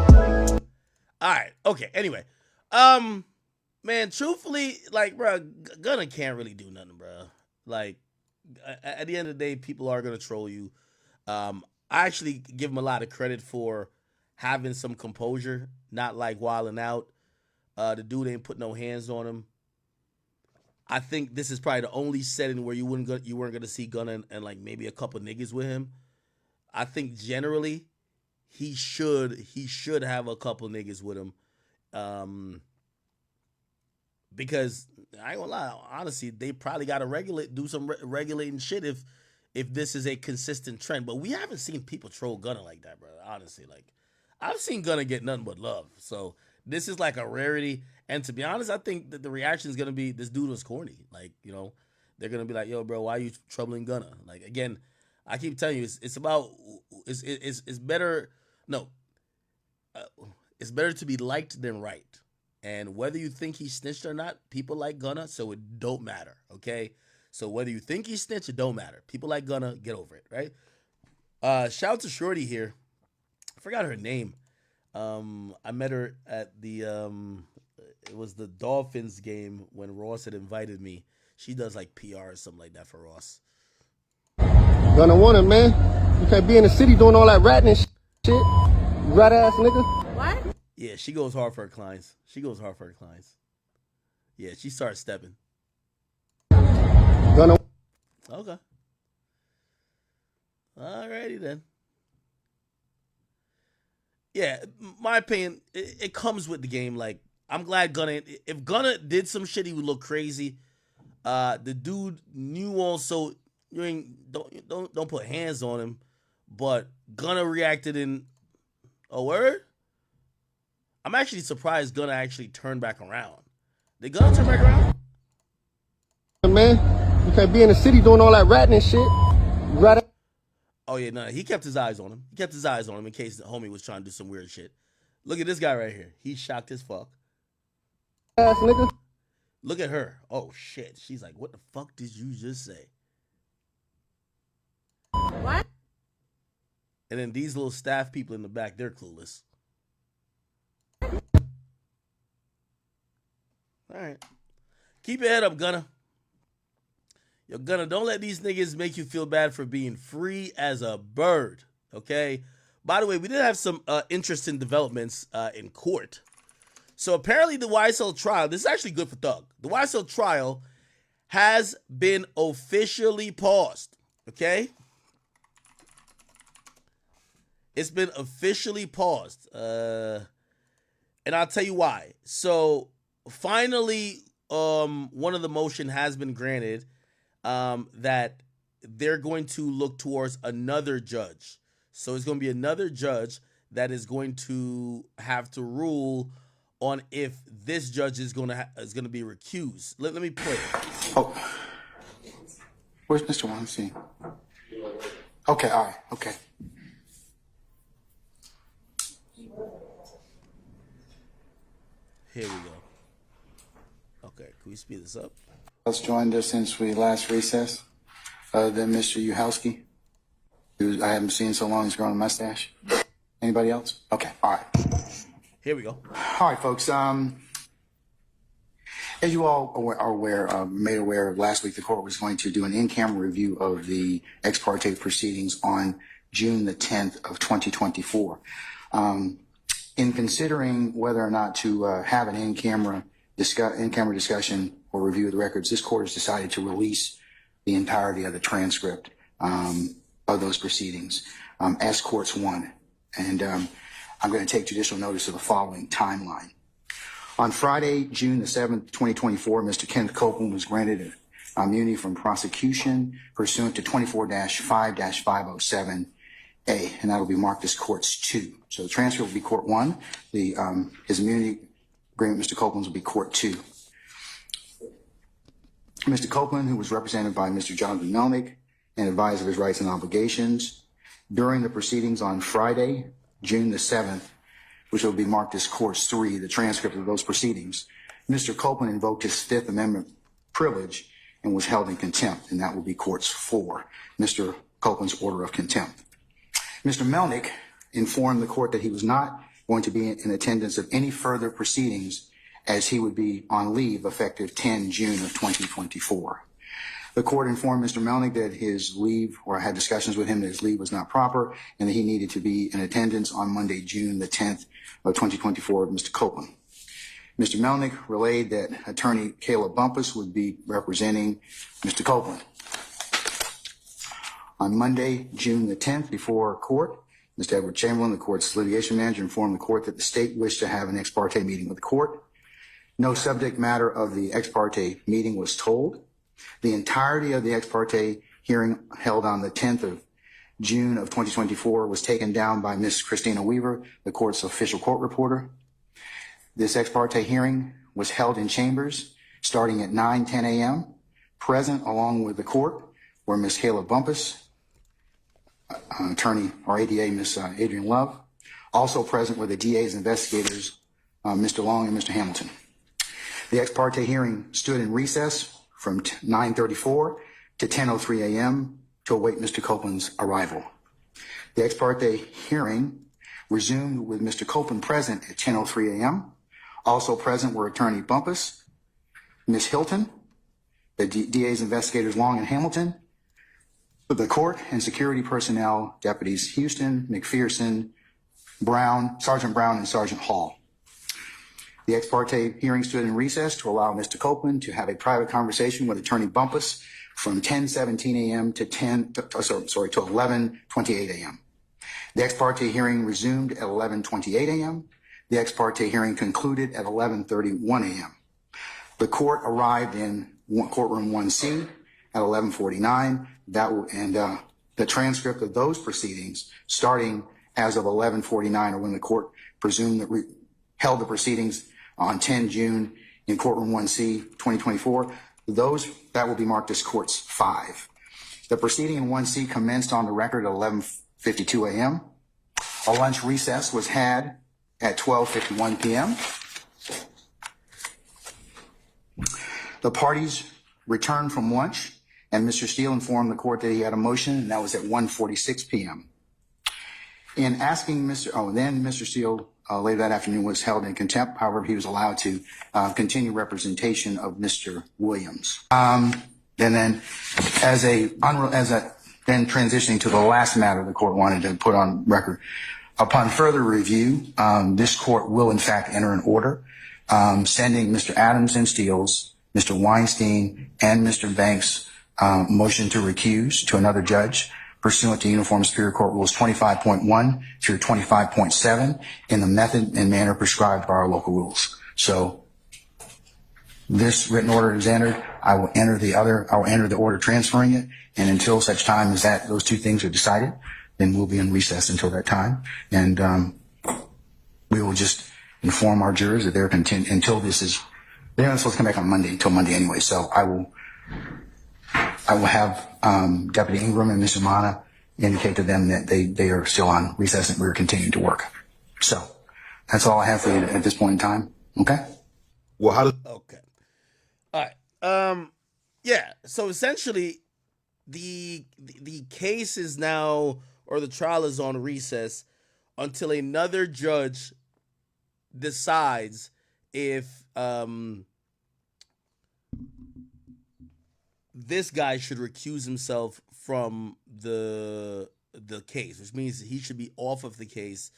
[SPEAKER 1] Alright, okay. Anyway. Man, truthfully, like, bro, Gunna can't really do nothing, bro. Like, at the end of the day, people are gonna troll you. I actually give him a lot of credit for having some composure, not like wilding out. The dude ain't put no hands on him. I think this is probably the only setting where you weren't gonna see Gunna and like maybe a couple niggas with him. I think generally he should have a couple niggas with him. Because I ain't gonna lie, honestly, they probably gotta do some regulating shit if this is a consistent trend. But we haven't seen people troll Gunna like that, bro. Honestly, like I've seen Gunna get nothing but love. So this is like a rarity. And to be honest, I think that the reaction is gonna be this dude was corny. Like, you know, they're gonna be like, yo, bro, why are you troubling Gunna? Like, again, I keep telling you, it's about it's better. No, it's better to be liked than right. And whether you think he snitched or not, people like Gunna, so it don't matter, okay? So whether you think he snitched, it don't matter. People like Gunna, get over it, right? Shout out to Shorty here. I forgot her name. I met her at the it was the Dolphins game when Ross had invited me. She does like PR or something like that for Ross.
[SPEAKER 13] Gonna want him, man. You can't be in the city doing all that ratting and shit. Rat ass nigga.
[SPEAKER 5] What?
[SPEAKER 1] Yeah, she goes hard for her clients. Yeah, she starts stepping.
[SPEAKER 13] Gonna.
[SPEAKER 1] Okay. Alrighty then. Yeah, my opinion, it comes with the game. Like, I'm glad Gunna. If Gunna did some shit, he would look crazy. The dude knew also don't put hands on him, but Gunna reacted in a word. I'm actually surprised Gunna actually turned back around. Did Gunna turn back around?
[SPEAKER 13] Man, you can't be in the city doing all that ratting and shit. Rat.
[SPEAKER 1] Oh yeah, no, he kept his eyes on him. In case the homie was trying to do some weird shit. Look at this guy right here. He's shocked as fuck.
[SPEAKER 13] Ass nigga.
[SPEAKER 1] Look at her. Oh shit. She's like, what the fuck did you just say?
[SPEAKER 5] What?
[SPEAKER 1] And then these little staff people in the back, they're clueless. All right. Keep your head up, Gunna. Yo, Gunna, don't let these niggas make you feel bad for being free as a bird, okay? By the way, we did have some interesting developments in court. So apparently the YSL trial, this is actually good for Thug. The YSL trial has been officially paused, okay? It's been officially paused. And I'll tell you why. So finally, one of the motion has been granted that they're going to look towards another judge. So it's going to be another judge that is going to have to rule on if this judge is going to be recused. Let me play it.
[SPEAKER 16] Oh, where's Mr. Weinstein? Okay, all right, okay.
[SPEAKER 1] Here we go. Okay, can we speed this up?
[SPEAKER 16] Else joined us since we last recessed, other than Mr. Uhowski, who I haven't seen so long. He's growing a mustache. Anybody else? Okay, all right.
[SPEAKER 1] Here we go.
[SPEAKER 16] All right, folks. As you all are made aware of, last week the court was going to do an in-camera review of the ex parte proceedings on June the 10th of 2024. In considering whether or not to have an in-camera discussion or review of the records, this court has decided to release the entirety of the transcript of those proceedings as courts want. And I'm going to take judicial notice of the following timeline. On Friday, June the 7th, 2024, Mr. Kenneth Copeland was granted immunity from prosecution pursuant to 24-5-507A, and that'll be marked as Courts 2. So the transcript will be Court 1. His immunity agreement, Mr. Copeland's, will be Court 2. Mr. Copeland, who was represented by Mr. Jonathan Melnick and advised of his rights and obligations, during the proceedings on Friday, June the 7th, which will be marked as Courts 3, the transcript of those proceedings, Mr. Copeland invoked his Fifth Amendment privilege and was held in contempt, and that will be Courts 4, Mr. Copeland's order of contempt. Mr. Melnick informed the court that he was not going to be in attendance of any further proceedings as he would be on leave effective 10 June of 2024. The court informed Mr. Melnick that his leave, or had discussions with him that his leave was not proper and that he needed to be in attendance on Monday, June the 10th of 2024 with Mr. Copeland. Mr. Melnick relayed that attorney Caleb Bumpus would be representing Mr. Copeland. On Monday, June the 10th, before court, Mr. Edward Chamberlain, the court's litigation manager, informed the court that the state wished to have an ex parte meeting with the court. No subject matter of the ex parte meeting was told. The entirety of the ex parte hearing held on the 10th of June of 2024 was taken down by Ms. Christina Weaver, the court's official court reporter. This ex parte hearing was held in chambers starting at 9:10 a.m. Present along with the court were Ms. Caleb Bumpus, attorney or ADA Ms. Adrian Love. Also present were the DA's investigators, Mr. Long and Mr. Hamilton. The ex parte hearing stood in recess from 9:34 to 10:03 a.m. to await Mr. Copeland's arrival. The ex parte hearing resumed with Mr. Copeland present at 10:03 a.m. Also present were attorney Bumpus, Ms. Hilton, the DA's investigators Long and Hamilton, the court and security personnel, deputies Houston, McPherson, Brown, Sergeant Brown, and Sergeant Hall. The ex parte hearing stood in recess to allow Mr. Copeland to have a private conversation with attorney Bumpus from 10:17 a.m. to 11:28 a.m. The ex parte hearing resumed at 11:28 a.m. The ex parte hearing concluded at 11:31 a.m. The court arrived in courtroom 1C at 11:49. The transcript of those proceedings, starting as of 11:49, or when the court presumed that held the proceedings on 10 June in courtroom 1C 2024, that will be marked as Courts 5. The proceeding in 1C commenced on the record at 11:52 a.m. A lunch recess was had at 12:51 p.m. The parties returned from lunch, and Mr. Steele informed the court that he had a motion, and that was at 1:46 p.m. In asking then Mr. Steele later that afternoon was held in contempt. However, he was allowed to continue representation of Mr. Williams. And then then transitioning to the last matter the court wanted to put on record. Upon further review, this court will in fact enter an order sending Mr. Adams and Steele's, Mr. Weinstein, and Mr. Banks' motion to recuse to another judge pursuant to Uniform Superior Court Rules 25.1 through 25.7 in the method and manner prescribed by our local rules. So this written order is entered. I will enter the order transferring it, and until such time as those two things are decided, then we'll be in recess until that time. And we will just inform our jurors that they're not supposed to come back on Monday until Monday anyway. So I will have Deputy Ingram and Mr. Mana indicate to them that they are still on recess and we're continuing to work. So that's all I have for you at this point in time. Okay?
[SPEAKER 1] Okay. All right. Yeah. So essentially, the case is now, or the trial is on recess until another judge decides if this guy should recuse himself from the case, which means he should be off of the case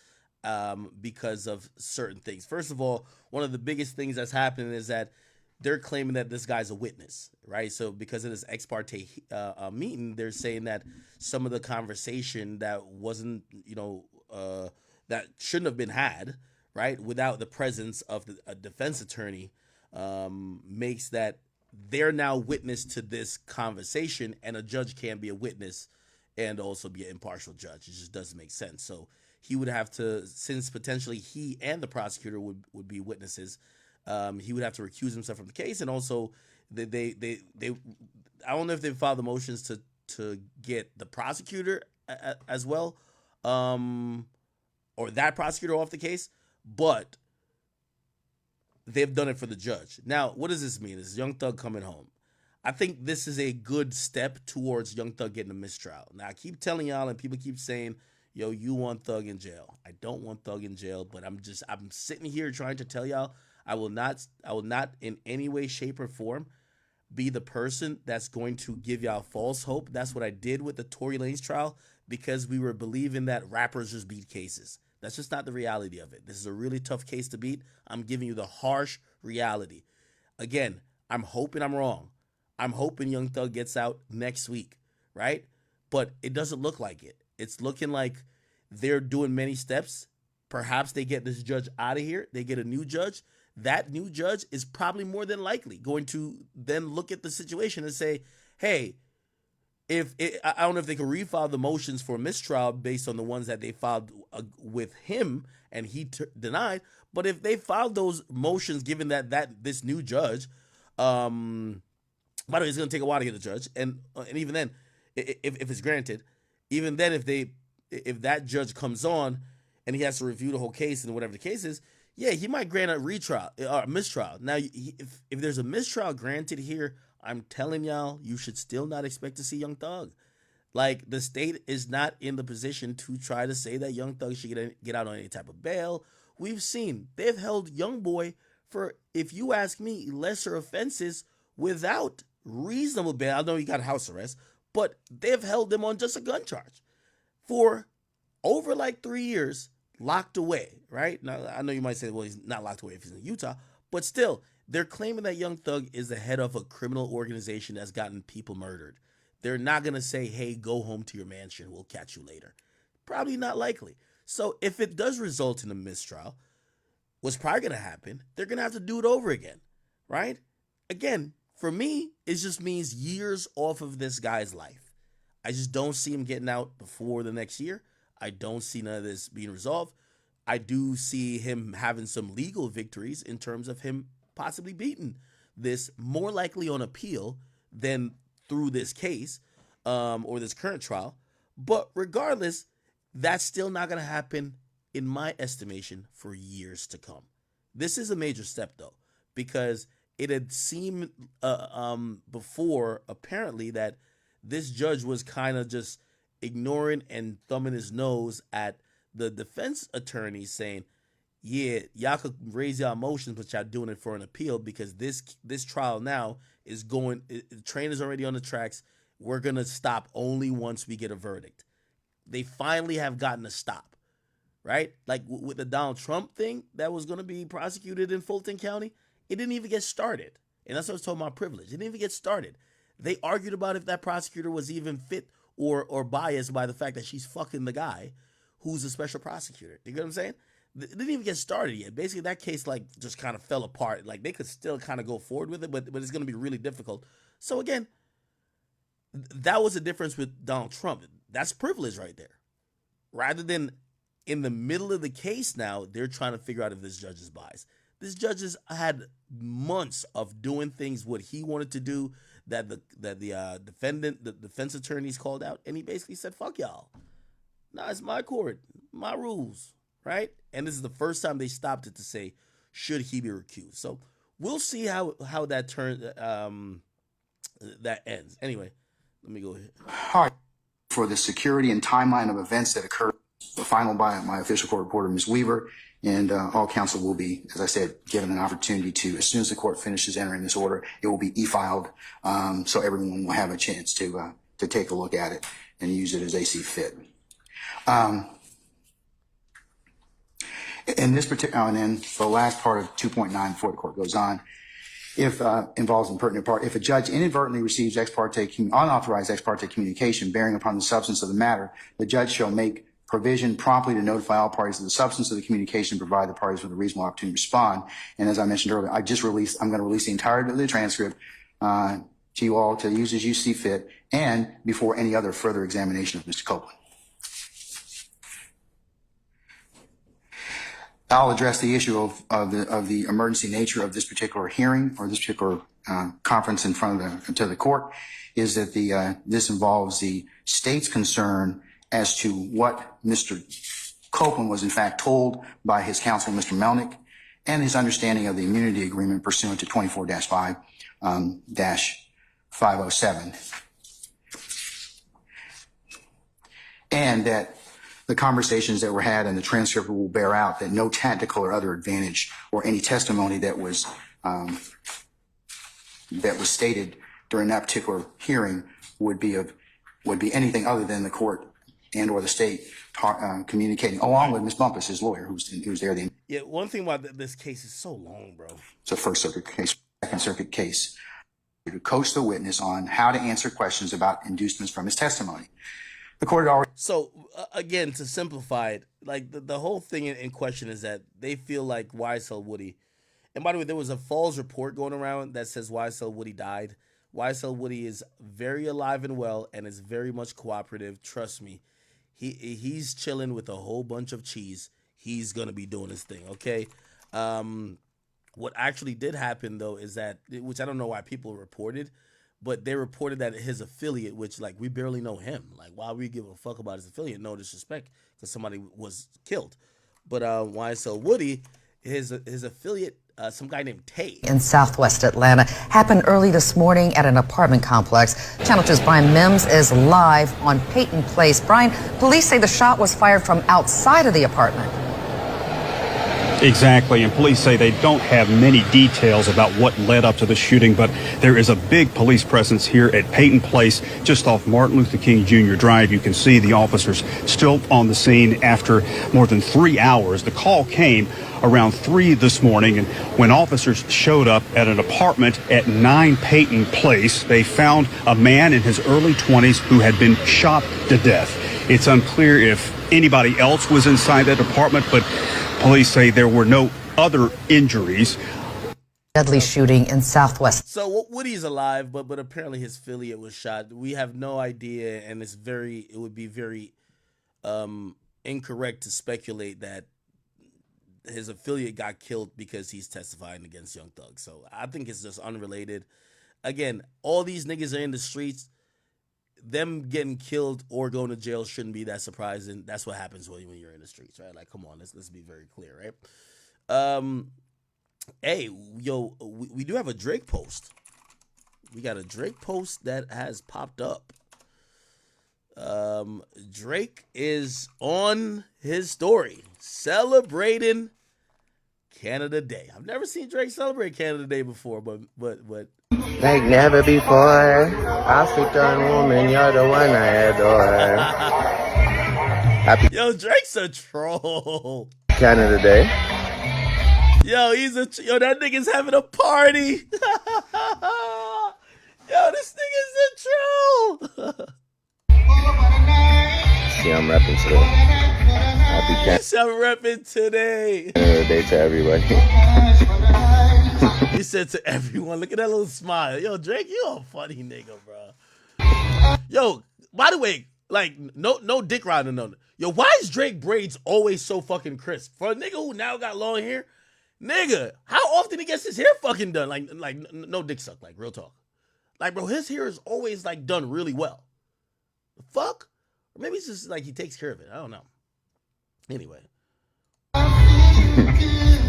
[SPEAKER 1] because of certain things. First of all, one of the biggest things that's happening is that they're claiming that this guy's a witness, right? So because of this ex parte meeting, they're saying that some of the conversation that wasn't, that shouldn't have been had, right, without the presence of a defense attorney, makes that they're now witness to this conversation, and a judge can't be a witness and also be an impartial judge. It just doesn't make sense. So he would have to, since potentially he and the prosecutor would be witnesses, he would have to recuse himself from the case. And also, they I don't know if they filed the motions to get the prosecutor as well, or that prosecutor off the case, but they've done it for the judge. Now, what does this mean? Is Young Thug coming home? I think this is a good step towards Young Thug getting a mistrial. Now, I keep telling y'all, and people keep saying, yo, you want Thug in jail. I don't want Thug in jail, but I'm sitting here trying to tell y'all I will not in any way, shape, or form be the person that's going to give y'all false hope. That's what I did with the Tory Lanez trial, because we were believing that rappers just beat cases. That's just not the reality of it. This is a really tough case to beat. I'm giving you the harsh reality. Again, I'm hoping I'm wrong. I'm hoping Young Thug gets out next week, right? But it doesn't look like it. It's looking like they're doing many steps. Perhaps they get this judge out of here. They get a new judge. That new judge is probably more than likely going to then look at the situation and say, hey, I don't know if they can refile the motions for mistrial based on the ones that they filed with him and he denied. But if they filed those motions, given that this new judge, by the way, it's going to take a while to get a judge, and even then, if it's granted, even then, if that judge comes on and he has to review the whole case and whatever the case is, yeah, he might grant a retrial or a mistrial. Now, if there's a mistrial granted here, I'm telling y'all, you should still not expect to see Young Thug. Like, the state is not in the position to try to say that Young Thug should get out on any type of bail. We've seen they've held Young Boy for, if you ask me, lesser offenses without reasonable bail. I know he got house arrest, but they've held him on just a gun charge for over like 3 years, locked away, right? Now, I know you might say, well, he's not locked away if he's in Utah, but still, they're claiming that Young Thug is the head of a criminal organization that's gotten people murdered. They're not going to say, hey, go home to your mansion. We'll catch you later. Probably not likely. So if it does result in a mistrial, what's probably going to happen, they're going to have to do it over again, right? Again, for me, it just means years off of this guy's life. I just don't see him getting out before the next year. I don't see none of this being resolved. I do see him having some legal victories in terms of him possibly beating this, more likely on appeal than through this case or this current trial. But regardless, that's still not going to happen, in my estimation, for years to come. This is a major step, though, because it had seemed before, apparently, that this judge was kind of just ignoring and thumbing his nose at the defense attorney, saying, yeah, y'all could raise y'all motions, but y'all doing it for an appeal, because this trial now is going, the train is already on the tracks. We're going to stop only once we get a verdict. They finally have gotten a stop, right? Like with the Donald Trump thing that was going to be prosecuted in Fulton County, it didn't even get started. And that's what I was talking about, privilege. It didn't even get started. They argued about if that prosecutor was even fit or biased by the fact that she's fucking the guy who's a special prosecutor. You get what I'm saying? It didn't even get started yet. Basically, that case just kind of fell apart. Like, they could still kind of go forward with it, but it's going to be really difficult. So again, that was the difference with Donald Trump. That's privilege right there. Rather than in the middle of the case now, they're trying to figure out if this judge is biased. This judge has had months of doing things what he wanted to do, that the defense attorneys called out, and he basically said, fuck y'all. Nah, it's my court, my rules, right? And this is the first time they stopped it to say, should he be recused? So we'll see how that turns, that ends. Anyway, let me go ahead.
[SPEAKER 16] All right. For the security and timeline of events that occurred final by my official court reporter, Ms. Weaver, and all counsel will be, as I said, given an opportunity to, as soon as the court finishes entering this order, it will be e-filed, so everyone will have a chance to take a look at it and use it as they see fit. In this particular, and then the last part of 2.9 before the court goes on, if involves an pertinent part, if a judge inadvertently receives unauthorized ex parte communication bearing upon the substance of the matter, the judge shall make provision promptly to notify all parties of the substance of the communication and provide the parties with a reasonable opportunity to respond. And as I mentioned earlier, I'm going to release the entirety of the transcript to you all to use as you see fit and before any other further examination of Mr. Copeland. I'll address the issue of the emergency nature of this particular hearing or this particular conference in front of the court. Is that this involves the state's concern as to what Mr. Copeland was in fact told by his counsel, Mr. Melnick, and his understanding of the immunity agreement pursuant to 24-5-507, and that the conversations that were had and the transcript will bear out that no tactical or other advantage or any testimony that was stated during that particular hearing would be anything other than the court and or the state communicating along with Ms. Bumpus, his lawyer, who's there.
[SPEAKER 1] Yeah, one thing about this case is so long, bro.
[SPEAKER 16] It's a First Circuit case, Second Circuit case, to coach the witness on how to answer questions about inducements from his testimony. The court had already.
[SPEAKER 1] So again, to simplify it, like the whole thing in question is that they feel like YSL Woody, and by the way, there was a false report going around that says YSL Woody died. YSL Woody is very alive and well and is very much cooperative. Trust me, he's chilling with a whole bunch of cheese. He's gonna be doing his thing, okay? What actually did happen though is that, which I don't know why people reported, but they reported that his affiliate, which like we barely know him, like why we give a fuck about his affiliate? No disrespect, because somebody was killed. But YSL Woody, his affiliate, some guy named Tay
[SPEAKER 15] in Southwest Atlanta, happened early this morning at an apartment complex. Channel 2's Brian Mims is live on Peyton Place. Brian, police say the shot was fired from outside of the apartment.
[SPEAKER 17] Exactly, and police say they don't have many details about what led up to the shooting, but there is a big police presence here at Peyton Place, just off Martin Luther King Jr. Drive. You can see the officers still on the scene after more than 3 hours. The call came around 3 this morning, and when officers showed up at an apartment at 9 Peyton Place, they found a man in his early 20s who had been shot to death. It's unclear if anybody else was inside that apartment, but police say there were no other injuries.
[SPEAKER 15] Deadly shooting in Southwest.
[SPEAKER 1] So Woody's alive, but apparently his affiliate was shot. We have no idea, and it would be very incorrect to speculate that his affiliate got killed because he's testifying against Young Thug. So I think it's just unrelated. Again, all these niggas are in the streets. Them getting killed or going to jail shouldn't be that surprising. That's what happens when you're in the streets, right? Like, come on, let's be very clear, right? Hey, yo, we do have a Drake post. We got a Drake post that has popped up. Drake is on his story celebrating Canada Day. I've never seen Drake celebrate Canada Day before, but
[SPEAKER 9] like never before. African woman, you're the one I adore. Happy
[SPEAKER 1] Yo, Drake's a troll.
[SPEAKER 9] Canada Day.
[SPEAKER 1] Yo, that nigga's having a party. Yo, this nigga's a troll.
[SPEAKER 9] See, I'm repping today. Happy
[SPEAKER 1] I'm repping today.
[SPEAKER 9] Canada Day to everybody.
[SPEAKER 1] He said to everyone, look at that little smile. Yo, Drake, you a funny nigga, bro. Yo, by the way, like, no dick riding, no. Yo, why is Drake braids always so fucking crisp? For a nigga who now got long hair, nigga, how often he gets his hair fucking done? Like no dick suck, like, real talk. Like, bro, his hair is always, like, done really well. The fuck? Or maybe it's just, like, he takes care of it. I don't know. Anyway.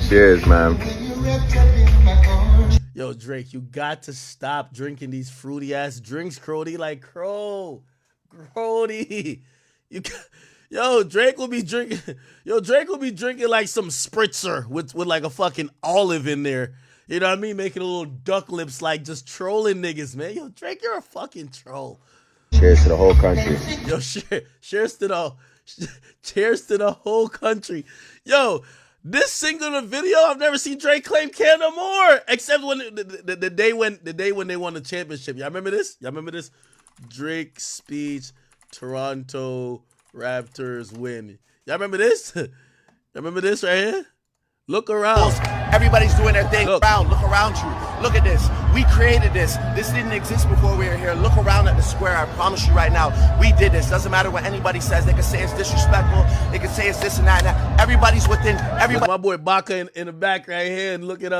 [SPEAKER 9] Cheers, man.
[SPEAKER 1] Yo, Drake, you got to stop drinking these fruity ass drinks, Crody. Like, Crody, Yo, Drake will be drinking. Yo, Drake will be drinking like some spritzer with like a fucking olive in there. You know what I mean? Making a little duck lips, like just trolling niggas, man. Yo, Drake, you're a fucking troll.
[SPEAKER 9] Cheers to the whole country.
[SPEAKER 1] Yo, cheers to the whole country. Yo, this singular video, I've never seen Drake claim Canada more, except when the day when they won the championship. Y'all remember this? Drake speech, Toronto Raptors win. Y'all remember this? Y'all remember this right here? Look around.
[SPEAKER 14] Everybody's doing their thing. Look around you. Look at this. We created this. This didn't exist before we were here. Look around at the square. I promise you right now, we did this. Doesn't matter what anybody says. They can say it's disrespectful. They can say it's this and that. And that. Everybody's within. Everybody.
[SPEAKER 1] My boy Baca in the back right here, and look at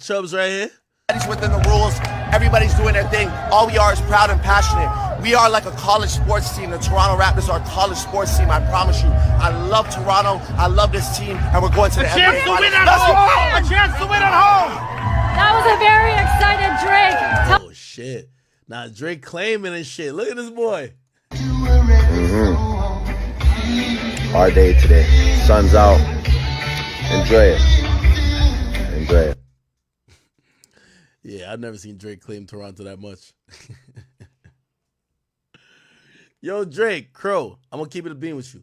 [SPEAKER 1] Chubbs right here.
[SPEAKER 14] Everybody's within the rules. Everybody's doing their thing. All we are is proud and passionate. We are like a college sports team. The Toronto Raptors are a college sports team. I promise you. I love Toronto. I love this team, and we're going to the NBA Finals.
[SPEAKER 3] A chance to win at home.
[SPEAKER 5] That was a very excited Drake.
[SPEAKER 1] Oh shit! Now Drake claiming and shit. Look at this boy.
[SPEAKER 9] Hard day today. Sun's out. Enjoy it. Enjoy it.
[SPEAKER 1] Yeah, I've never seen Drake claim Toronto that much. Yo, Drake, Crow, I'm gonna keep it a beam with you.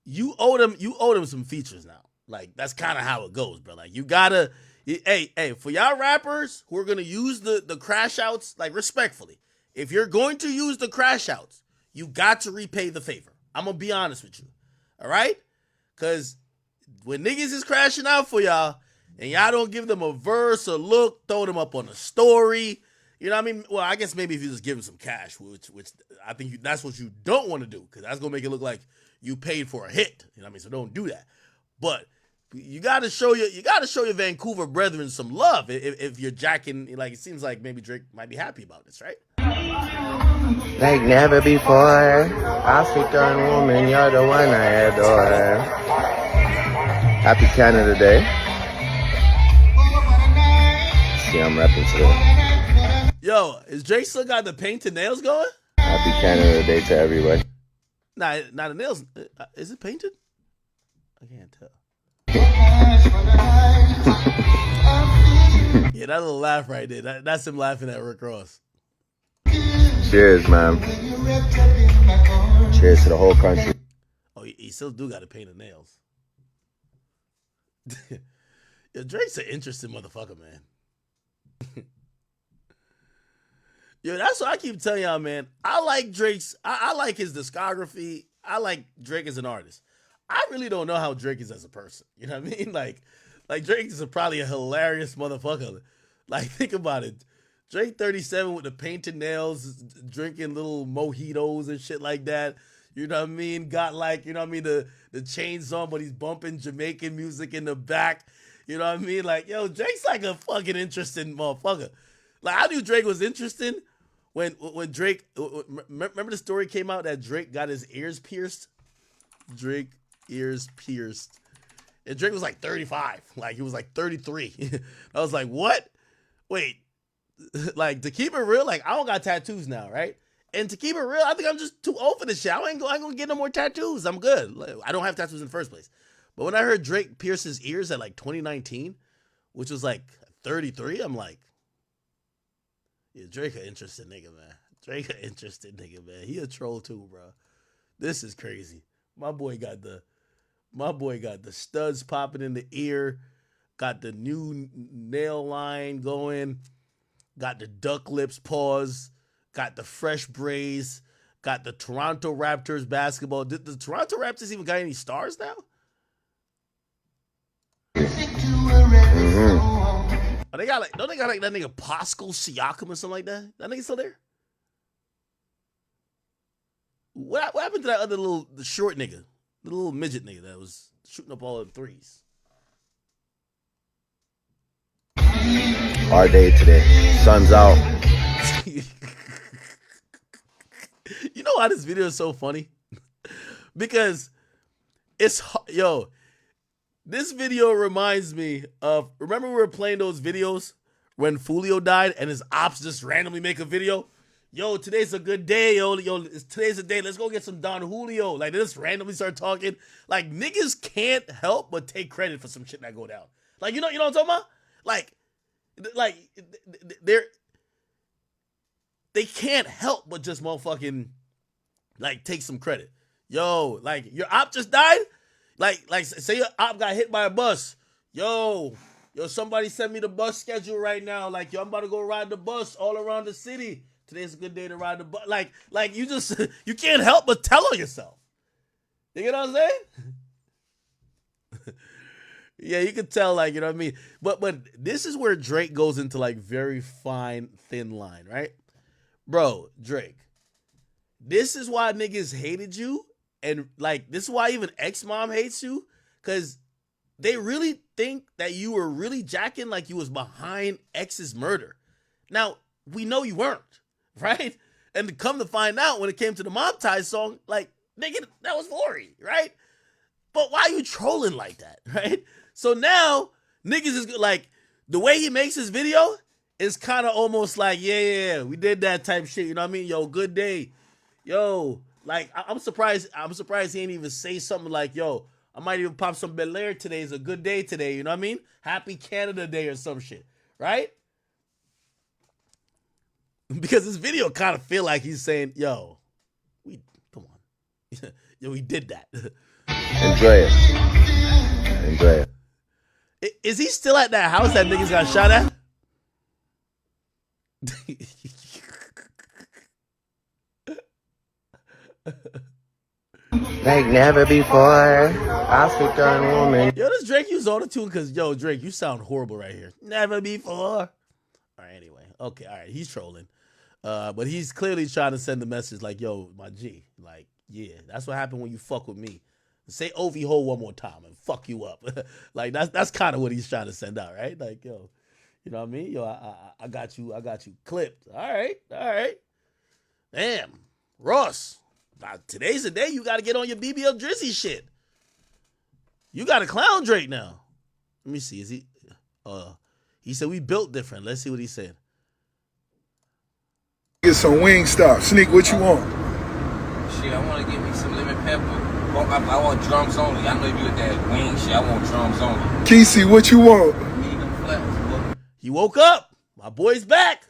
[SPEAKER 1] You owe them some features now. Like, that's kind of how it goes, bro. Like, you gotta, hey, for y'all rappers who are gonna use the crash outs, like, respectfully, if you're going to use the crash outs, you got to repay the favor. I'm gonna be honest with you. All right? Because when niggas is crashing out for y'all, and y'all don't give them a verse or look, throw them up on a story, you know what I mean? Well, I guess maybe if you just give them some cash, which I think that's what you don't want to do, because that's going to make it look like you paid for a hit. You know what I mean? So don't do that. But you got to show your Vancouver brethren some love if you're jacking. Like, it seems like maybe Drake might be happy about this, right?
[SPEAKER 9] Like never before, African woman, you're the one I adore. Happy Canada Day. See, I'm rapping today.
[SPEAKER 1] Yo, is Drake still got the painted nails going?
[SPEAKER 9] Happy Canada Day to everybody.
[SPEAKER 1] Nah, the nails. Is it painted? I can't tell. Yeah, that little laugh right there. That's him laughing at Rick Ross.
[SPEAKER 9] Cheers, man. Cheers to the whole country.
[SPEAKER 1] Oh, he still do got to paint the nails. Yo, Drake's an interesting motherfucker, man. Yo, that's what I keep telling y'all, man. I like Drake's. I like his discography. I like Drake as an artist. I really don't know how Drake is as a person. You know what I mean? Like Drake is probably a hilarious motherfucker. Like, think about it. Drake 37 with the painted nails, drinking little mojitos and shit like that. You know what I mean? Got like, you know what I mean, the chains on, but he's bumping Jamaican music in the back. You know what I mean? Like, yo, Drake's like a fucking interesting motherfucker. Like, I knew Drake was interesting when Drake, remember the story came out that Drake got his ears pierced? Drake ears pierced. And Drake was like 35. Like, he was like 33. I was like, what? Wait. Like, to keep it real, like, I don't got tattoos now, right? And to keep it real, I think I'm just too old for this shit. I ain't gonna get no more tattoos. I'm good. Like, I don't have tattoos in the first place. But when I heard Drake pierce his ears at like 2019, which was like 33, I'm like, yeah, Drake an interesting nigga, man. Drake an interesting nigga, man. He a troll too, bro. This is crazy. My boy got the studs popping in the ear, got the new nail line going, got the duck lips pause, got the fresh braids, got the Toronto Raptors basketball. Did the Toronto Raptors even got any stars now? Oh, they got like, don't they got like that nigga Pascal Siakam or something like that? That nigga still there? What happened to that other the short nigga? The little midget nigga that was shooting up all the threes?
[SPEAKER 9] Hard day today. Sun's out.
[SPEAKER 1] You know why this video is so funny? Because this video reminds me of, remember we were playing those videos when Fulio died and his ops just randomly make a video? yo, today's a good day, yo, today's a day. Let's go get some Don Julio. Like, they just randomly start talking. Like, niggas can't help but take credit for some shit that go down. Like, you know what I'm talking about? Like they can't help but just motherfucking like take some credit. Yo, like your op just died. Like say your op got hit by a bus. Yo, somebody send me the bus schedule right now. Like, yo, I'm about to go ride the bus all around the city. Today's a good day to ride the bus. Like you just you can't help but tell on yourself. You get what I'm saying? Yeah, you can tell, like, you know what I mean? But this is where Drake goes into like very fine, thin line, right? Bro, Drake, this is why niggas hated you, and like this is why even ex-mom hates you, because they really think that you were really jacking, like you was behind X's murder. Now, we know you weren't, right? And to come to find out, when it came to the Mob Ties song, like, nigga, that was Lori, right? But why are you trolling like that, right? So now, niggas is like, the way he makes his video is kind of almost like, yeah, we did that type shit, you know what I mean? Yo, good day. Yo, like, I'm surprised he ain't even say something like, yo, I might even pop some Bel Air today. It's a good day today, you know what I mean? Happy Canada Day or some shit, right? Because this video kind of feel like he's saying, yo, come on. Yo, we did that.
[SPEAKER 9] Enjoy it.
[SPEAKER 1] Is he still at that house that niggas got shot at?
[SPEAKER 9] Like never before, African woman.
[SPEAKER 1] Yo, does Drake use auto-tune? Because, yo, Drake, you sound horrible right here. Never before. All right, anyway. Okay, all right, he's trolling. But he's clearly trying to send the message like, yo, my G, like, yeah, that's what happened when you fuck with me. Say Ovi Ho one more time and fuck you up. Like, that's kind of what he's trying to send out, right? Like, yo, you know what I mean? Yo, I got you clipped. All right. Damn, Ross. Now, today's the day you got to get on your BBL Drizzy shit. You got to clown Drake now. Let me see. Is he? He said we built different. Let's see what he said.
[SPEAKER 2] Get some Wingstop. Sneak, what you want?
[SPEAKER 18] Shit, I want to get me some lemon pepper. I want drums only. I know you with that wing shit. I want drums only.
[SPEAKER 2] Kesey, what you want?
[SPEAKER 1] He woke up. My boy's back.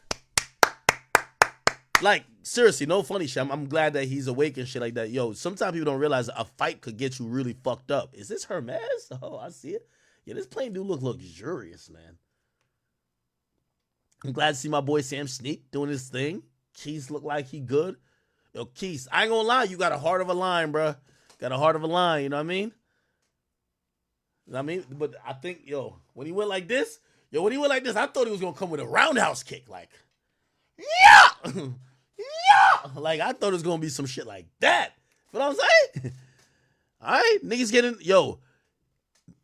[SPEAKER 1] Like, seriously, no funny shit. I'm glad that he's awake and shit like that. Yo, sometimes people don't realize a fight could get you really fucked up. Is this Hermes? Oh, I see it. Yeah, this plane do look luxurious, man. I'm glad to see my boy Sam Sneak doing his thing. Keith look like he good. Yo, Keith, I ain't gonna lie. You got a heart of a lion, bruh. Got a heart of a lion, you know what I mean? But I think, when he went like this, I thought he was gonna come with a roundhouse kick, like, yeah, yeah. Like, I thought it was gonna be some shit like that. You know what I'm saying? All right, niggas getting, yo,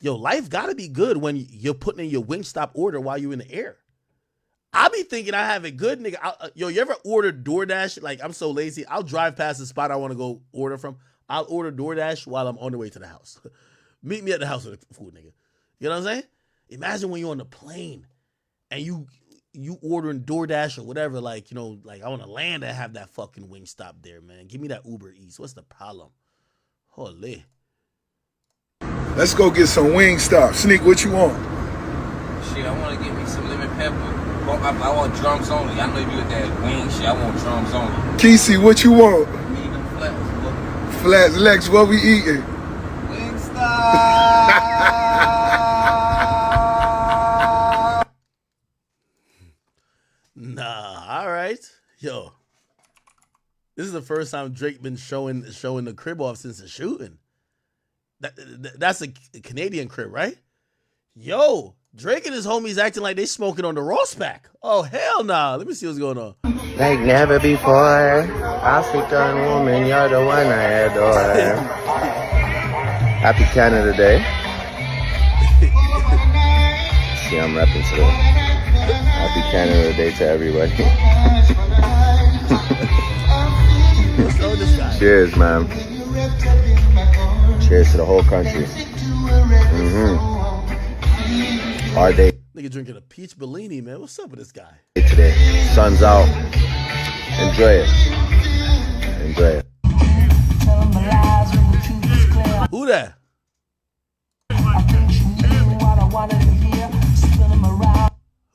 [SPEAKER 1] life gotta be good when you're putting in your Wingstop order while you're in the air. I be thinking I have it good, nigga. You ever order DoorDash? Like, I'm so lazy. I'll drive past the spot I want to go order from. I'll order DoorDash while I'm on the way to the house. Meet me at the house with the food, nigga. You know what I'm saying? Imagine when you're on the plane and you ordering DoorDash or whatever, like, like I want to land and have that fucking Wingstop there, man. Give me that Uber Eats. What's the problem? Holy.
[SPEAKER 2] Let's go get some Wingstop. Sneak, what you want?
[SPEAKER 18] Shit, I want to get me some lemon pepper. I want drums only. I know you with that wing shit. I want drums only.
[SPEAKER 2] Kesey, what you want?
[SPEAKER 18] Medium flats.
[SPEAKER 2] Flats, Lex, what we eating?
[SPEAKER 18] Wingstop.
[SPEAKER 1] Nah, all right. Yo, this is the first time Drake been showing the crib off since the shooting. That's a Canadian crib, right? Yo, Drake and his homies acting like they smoking on the Ross pack. Oh, hell nah. Let me see what's going on.
[SPEAKER 9] Like never before, African woman, you're the one I adore. Happy Canada Day. See, I'm rapping today. Happy Canada Day to everybody. Cheers, man. Cheers to the whole country. Hard day.
[SPEAKER 1] Nigga drinking a peach Bellini, man. What's up with this guy?
[SPEAKER 9] Today, sun's out. Enjoy it. Enjoy it.
[SPEAKER 1] Who that?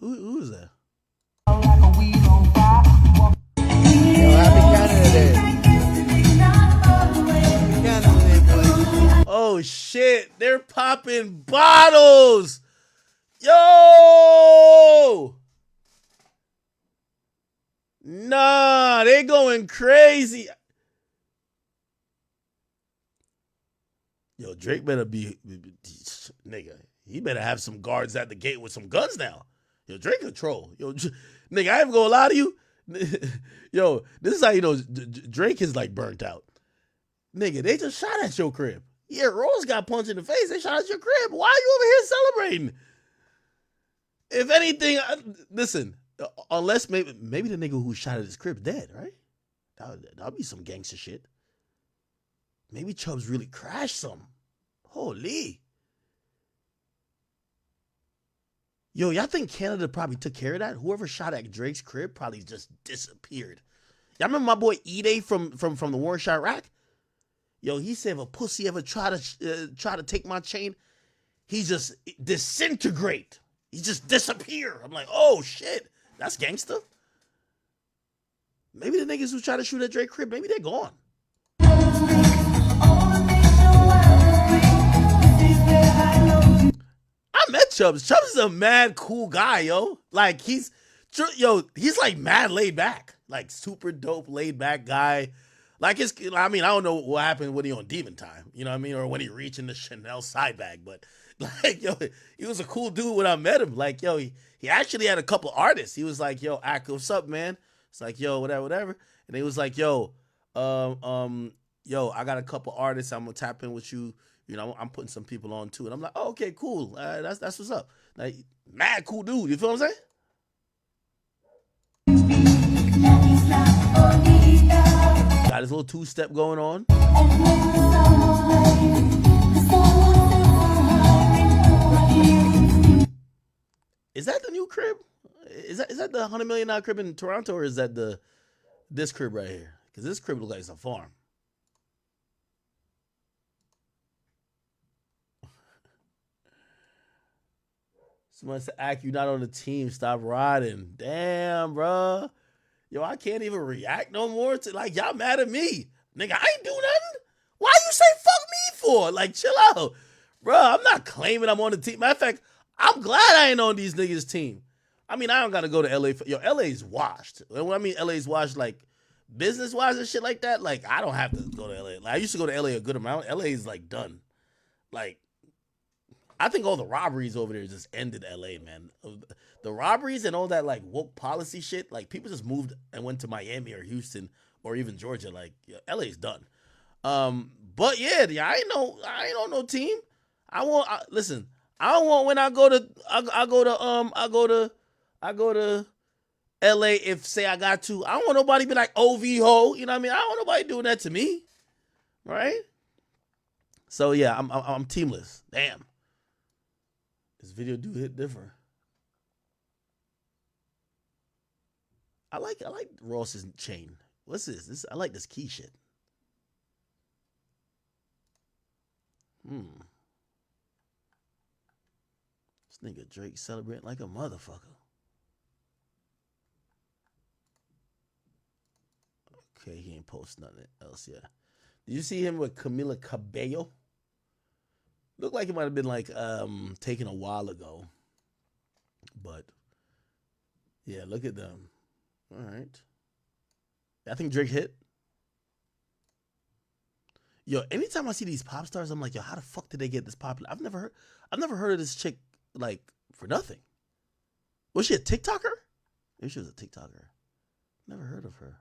[SPEAKER 1] Who's that? Oh shit, they're popping bottles. Yo! Nah, they going crazy. Yo, Drake better be nigga. He better have some guards at the gate with some guns now. Yo, Drake a troll. Yo, nigga, I ain't gonna lie to you. Yo, this is how you know Drake is like burnt out. Nigga, they just shot at your crib. Yeah, Rose got punched in the face. They shot at your crib. Why are you over here celebrating? If anything, listen, unless maybe the nigga who shot at his crib dead, right? That'll be some gangster shit. Maybe Chubbs really crashed some. Holy. Yo, y'all think Canada probably took care of that? Whoever shot at Drake's crib probably just disappeared. Y'all remember my boy Ide from the war in Chirac? Yo, he said if a pussy ever try to take my chain, he just disintegrate. He just disappear. I'm like, oh shit, that's gangster. Maybe the niggas who try to shoot at Drake crib, maybe they're gone. I met Chubbs. Chubbs is a mad cool guy, yo. Like he's like mad laid back, like super dope laid back guy. Like I don't know what happened when he on Demon Time, you know what I mean, or when he reaching the Chanel side bag, but like yo, he was a cool dude when I met him. Like yo, he actually had a couple artists. He was like, yo, Ak, what's up, man? It's like yo, whatever. And he was like, yo, yo, I got a couple artists. I'm gonna tap in with you. You know, I'm putting some people on too. And I'm like, oh, okay, cool. That's what's up. Like, mad cool dude. You feel what I'm saying? Got his little two-step going on. Is that the new crib? Is that the $100 million crib in Toronto, or is that this crib right here? Because this crib looks like it's a farm. Someone said, Act, you not on the team. Stop riding. Damn, bro. Yo, I can't even react no more to, like, y'all mad at me. Nigga, I ain't do nothing. Why you say fuck me for? Like, chill out. Bro, I'm not claiming I'm on the team. Matter of fact, I'm glad I ain't on these niggas' team. I mean, I don't got to go to LA. Yo, LA's washed. When I mean LA's washed, like, business-wise and shit like that, like, I don't have to go to LA. Like, I used to go to LA a good amount. LA's, like, done. Like, I think all the robberies over there just ended LA, man. The robberies and all that like woke policy shit, like people just moved and went to Miami or Houston or even Georgia. Like LA's done. But yeah, I ain't on no team. Listen. I don't want when I go to LA if say I got to. I don't want nobody be like OV ho. You know what I mean? I don't want nobody doing that to me, right? So yeah, I'm teamless. Damn. This video do hit different. I like Ross's chain. What's this? I like this key shit. This nigga Drake celebrating like a motherfucker. Okay, he ain't post nothing else yet. Did you see him with Camila Cabello? Looked like it might have been like taken a while ago. But yeah, look at them. All right. I think Drake hit. Yo, anytime I see these pop stars, I'm like, yo, how the fuck did they get this popular? I've never heard of this chick like for nothing. Was she a TikToker? Maybe she was a TikToker. Never heard of her.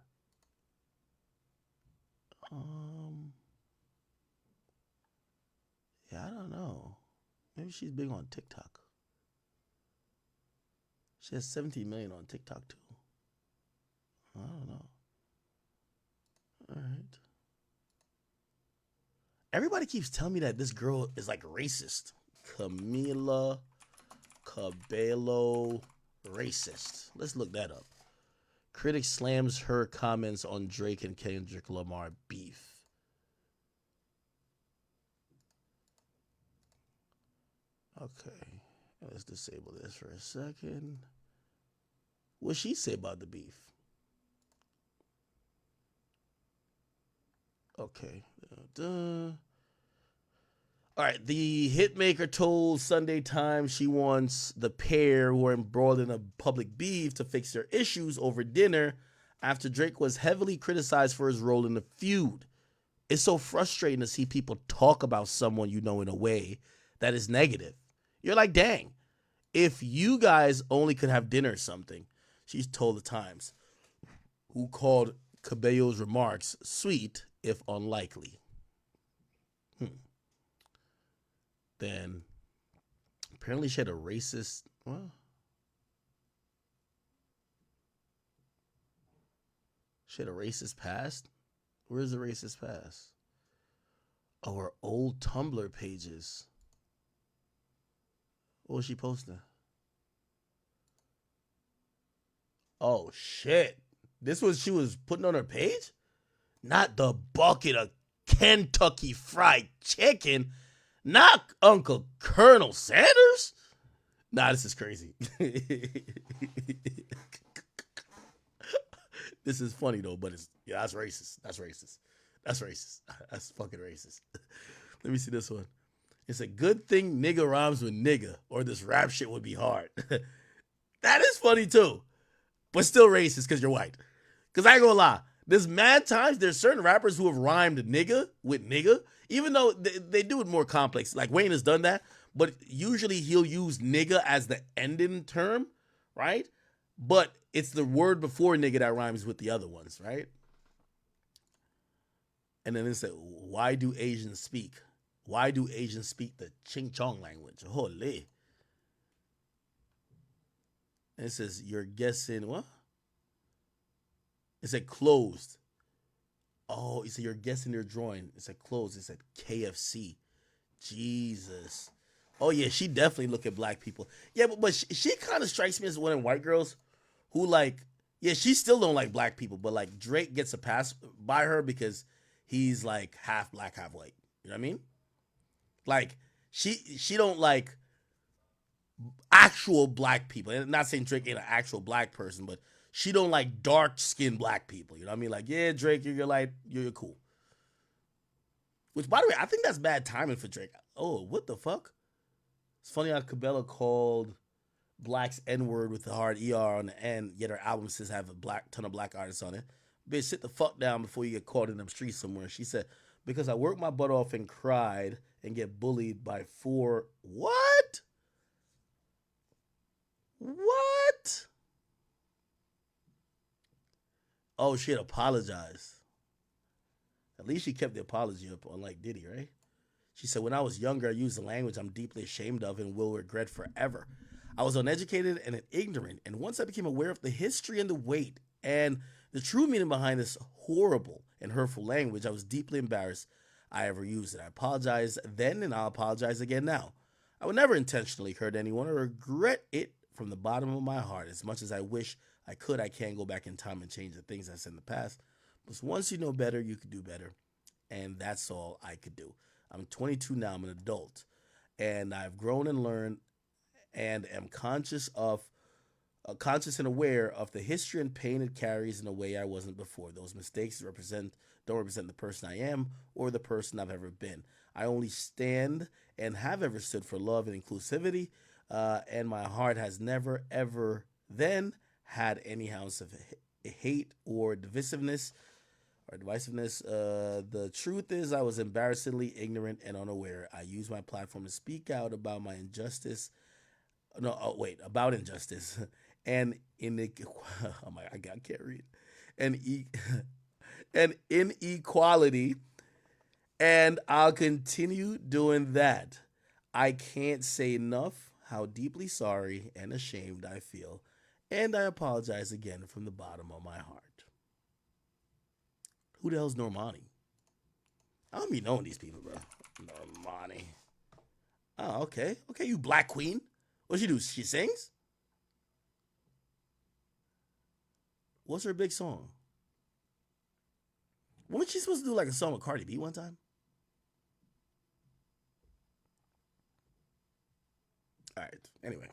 [SPEAKER 1] Yeah, I don't know. Maybe she's big on TikTok. She has 17 million on TikTok too. I don't know. All right. Everybody keeps telling me that this girl is like racist. Camila Cabello racist. Let's look that up. Critic slams her comments on Drake and Kendrick Lamar beef. Okay, let's disable this for a second. What'd she say about the beef? Okay. All right, the hitmaker told Sunday Times she wants the pair who are embroiled in a public beef to fix their issues over dinner after Drake was heavily criticized for his role in the feud. It's so frustrating to see people talk about someone you know in a way that is negative. You're like, dang, if you guys only could have dinner or something, she's told the Times, who called Cabello's remarks sweet if unlikely. Then apparently she had a racist. Well, she had a racist past. Where's the racist past? Oh, her old Tumblr pages. What was she posting? Oh shit! This was she was putting on her page. Not the bucket of Kentucky Fried Chicken. Not Uncle Colonel Sanders. Nah, this is crazy. This is funny though, but that's racist. That's racist. That's racist. That's fucking racist. Let me see this one. It's a good thing nigga rhymes with nigga, or this rap shit would be hard. That is funny too, but still racist because you're white. Because I ain't gonna lie, there's mad times there's certain rappers who have rhymed nigga with nigga, even though they do it more complex. Like Wayne has done that, but usually he'll use nigga as the ending term, right? But it's the word before nigga that rhymes with the other ones, right? And then it said, why do Asians speak? Why do Asians speak the Ching Chong language? Holy. And it says, you're guessing what? It said closed. Oh, it said you're guessing their drawing. It said closed. It said KFC. Jesus. Oh yeah, she definitely look at black people. Yeah, but she kind of strikes me as one of them white girls who like, yeah, she still don't like black people, but like Drake gets a pass by her because he's like half black, half white. You know what I mean? Like she don't like actual black people. And I'm not saying Drake ain't an actual black person, but she don't like dark-skinned black people. You know what I mean? Like, yeah, Drake, you're cool. Which, by the way, I think that's bad timing for Drake. Oh, what the fuck? It's funny how Cabela called Black's N-word with the hard ER on the end, yet her album says have a ton of black artists on it. Bitch, sit the fuck down before you get caught in them streets somewhere. She said, because I worked my butt off and cried and get bullied by 4... What? What? Oh, she had apologized. At least she kept the apology up, unlike Diddy, right? She said, when I was younger, I used the language I'm deeply ashamed of and will regret forever. I was uneducated and ignorant, and once I became aware of the history and the weight and the true meaning behind this horrible and hurtful language, I was deeply embarrassed I ever used it. I apologize then, and I'll apologize again now. I would never intentionally hurt anyone or regret it from the bottom of my heart. As much as I wish I could, I can't go back in time and change the things I said in the past. But once you know better, you can do better. And that's all I could do. I'm 22 now. I'm an adult. And I've grown and learned and am conscious and aware of the history and pain it carries in a way I wasn't before. Those mistakes don't represent the person I am or the person I've ever been. I only stand and have ever stood for love and inclusivity, and my heart has never, ever then had any ounce of hate or divisiveness. The truth is I was embarrassingly ignorant and unaware. I used my platform to speak out about my injustice. About injustice and oh my God, I can't read. And inequality, and I'll continue doing that. I can't say enough how deeply sorry and ashamed I feel, and I apologize again from the bottom of my heart. Who the hell's Normani? I don't be knowing these people, bro. Normani. Oh, okay. Okay, you black queen. What she do? She sings? What's her big song? Wasn't she supposed to do like a song with Cardi B one time? All right. Anyway.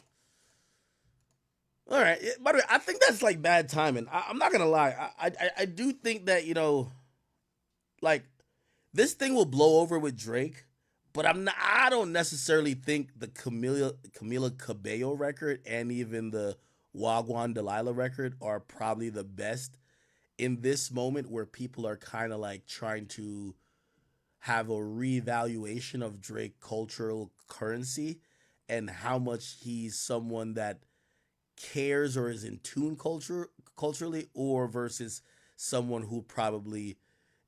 [SPEAKER 1] All right. By the way, I think that's like bad timing. I'm not gonna lie. I do think that like this thing will blow over with Drake, but I don't necessarily think the Camila Cabello record and even the Wagwan Delilah record are probably the best in this moment where people are kind of like trying to have a reevaluation of Drake cultural currency and how much he's someone that cares or is in tune culturally or versus someone who probably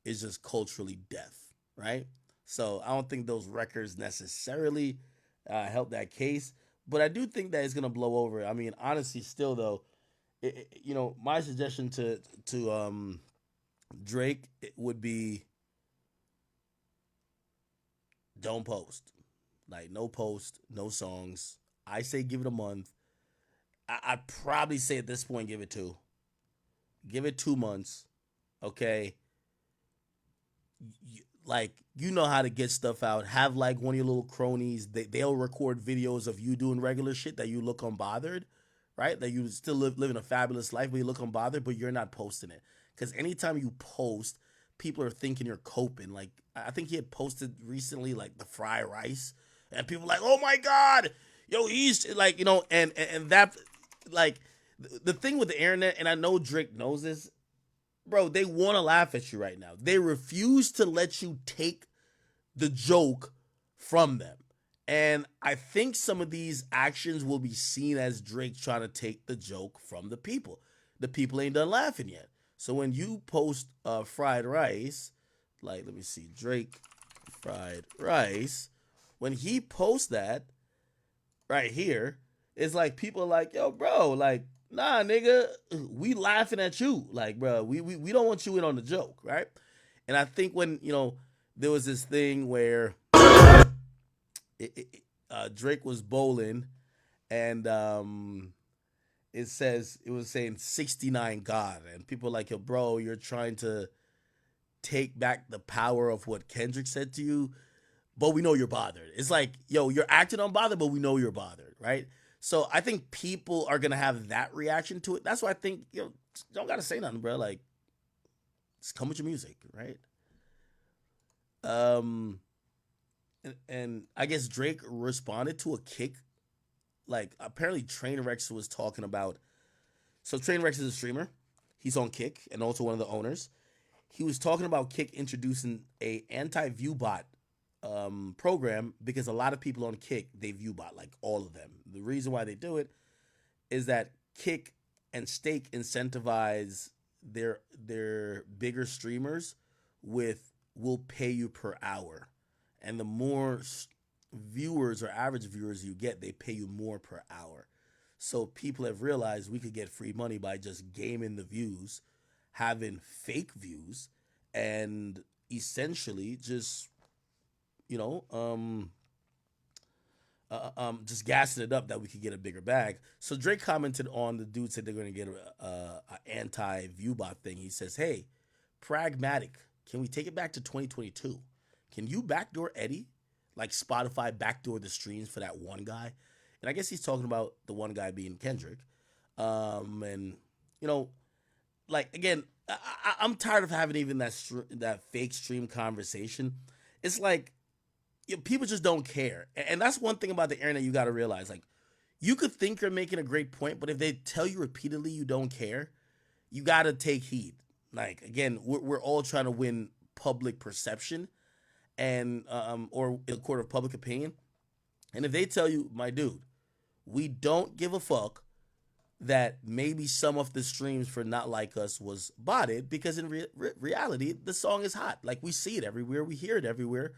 [SPEAKER 1] is just culturally deaf, right? So I don't think those records necessarily help that case, but I do think that it's gonna blow over. I mean, honestly, still though, my suggestion to Drake would be don't post, like no post, no songs. I say give it a month. I'd probably say at this point give it 2 months, okay? Like you know how to get stuff out. Have like one of your little cronies. They'll record videos of you doing regular shit that you look unbothered, right? That you still living a fabulous life, but you look unbothered, but you're not posting it. Because anytime you post, people are thinking you're coping. Like I think he had posted recently like the fried rice, and people were like, oh my god, yo, he's like and that like the thing with the internet, and I know Drake knows this, bro, they want to laugh at you right now. They refuse to let you take the joke from them. And I think some of these actions will be seen as Drake trying to take the joke from the people. The people ain't done laughing yet. So when you post fried rice, like let me see, Drake fried rice, when he posts that right here, it's like people are like, yo, bro, like, nah, nigga, we laughing at you. Like, bro, we don't want you in on the joke, right? And I think when, there was this thing where Drake was bowling and it was saying 69 God. And people are like, yo, bro, you're trying to take back the power of what Kendrick said to you, but we know you're bothered. It's like, yo, you're acting unbothered, but we know you're bothered, right? So I think people are gonna have that reaction to it. That's why I think don't gotta say nothing, bro. Like, just come with your music, right? And I guess Drake responded to a Kick. Like apparently Trainwreck was talking about. So Trainwreck is a streamer. He's on Kick and also one of the owners. He was talking about Kick introducing a anti-view bot program because a lot of people on Kick, they view bot, like all of them. The reason why they do it is that Kick and Stake incentivize their bigger streamers with will pay you per hour, and the more viewers or average viewers you get, they pay you more per hour. So people have realized we could get free money by just gaming the views, having fake views, and essentially just just gassing it up that we could get a bigger bag. So Drake commented on the dude said they're going to get a anti-view bot thing. He says, hey, pragmatic, can we take it back to 2022? Can you backdoor Eddie? Like Spotify backdoor the streams for that one guy? And I guess he's talking about the one guy being Kendrick. And, like, again, I'm tired of having even that fake stream conversation. It's like, people just don't care. And that's one thing about the internet you got to realize. Like, you could think you're making a great point, but if they tell you repeatedly you don't care, you got to take heed. Like, again, we're all trying to win public perception and or in a court of public opinion. And if they tell you, my dude, we don't give a fuck that maybe some of the streams for Not Like Us was botted, because in reality, the song is hot. Like, we see it everywhere. We hear it everywhere.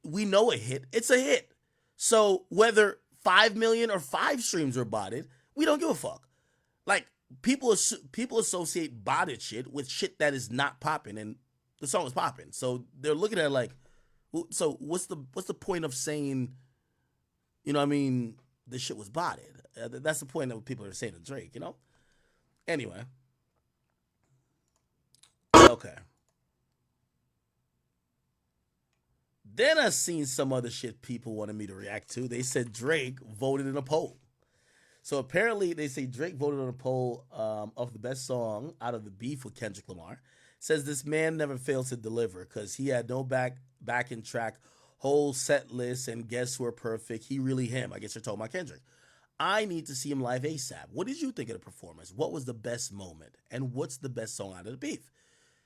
[SPEAKER 1] We know a hit. It's a hit. So whether 5 million or 5 streams were botted, we don't give a fuck. Like, people associate botted shit with shit that is not popping, and the song is popping. So they're looking at it like, so what's the point of saying, this shit was botted? That's the point that people are saying to Drake, Anyway, Okay. Then I seen some other shit people wanted me to react to. They said Drake voted in a poll. So apparently they say Drake voted on a poll of the best song out of the beef with Kendrick Lamar. Says this man never fails to deliver because he had no backing track, whole set list, and guests were perfect. He really him. I guess you're talking about Kendrick. I need to see him live ASAP. What did you think of the performance? What was the best moment? And what's the best song out of the beef?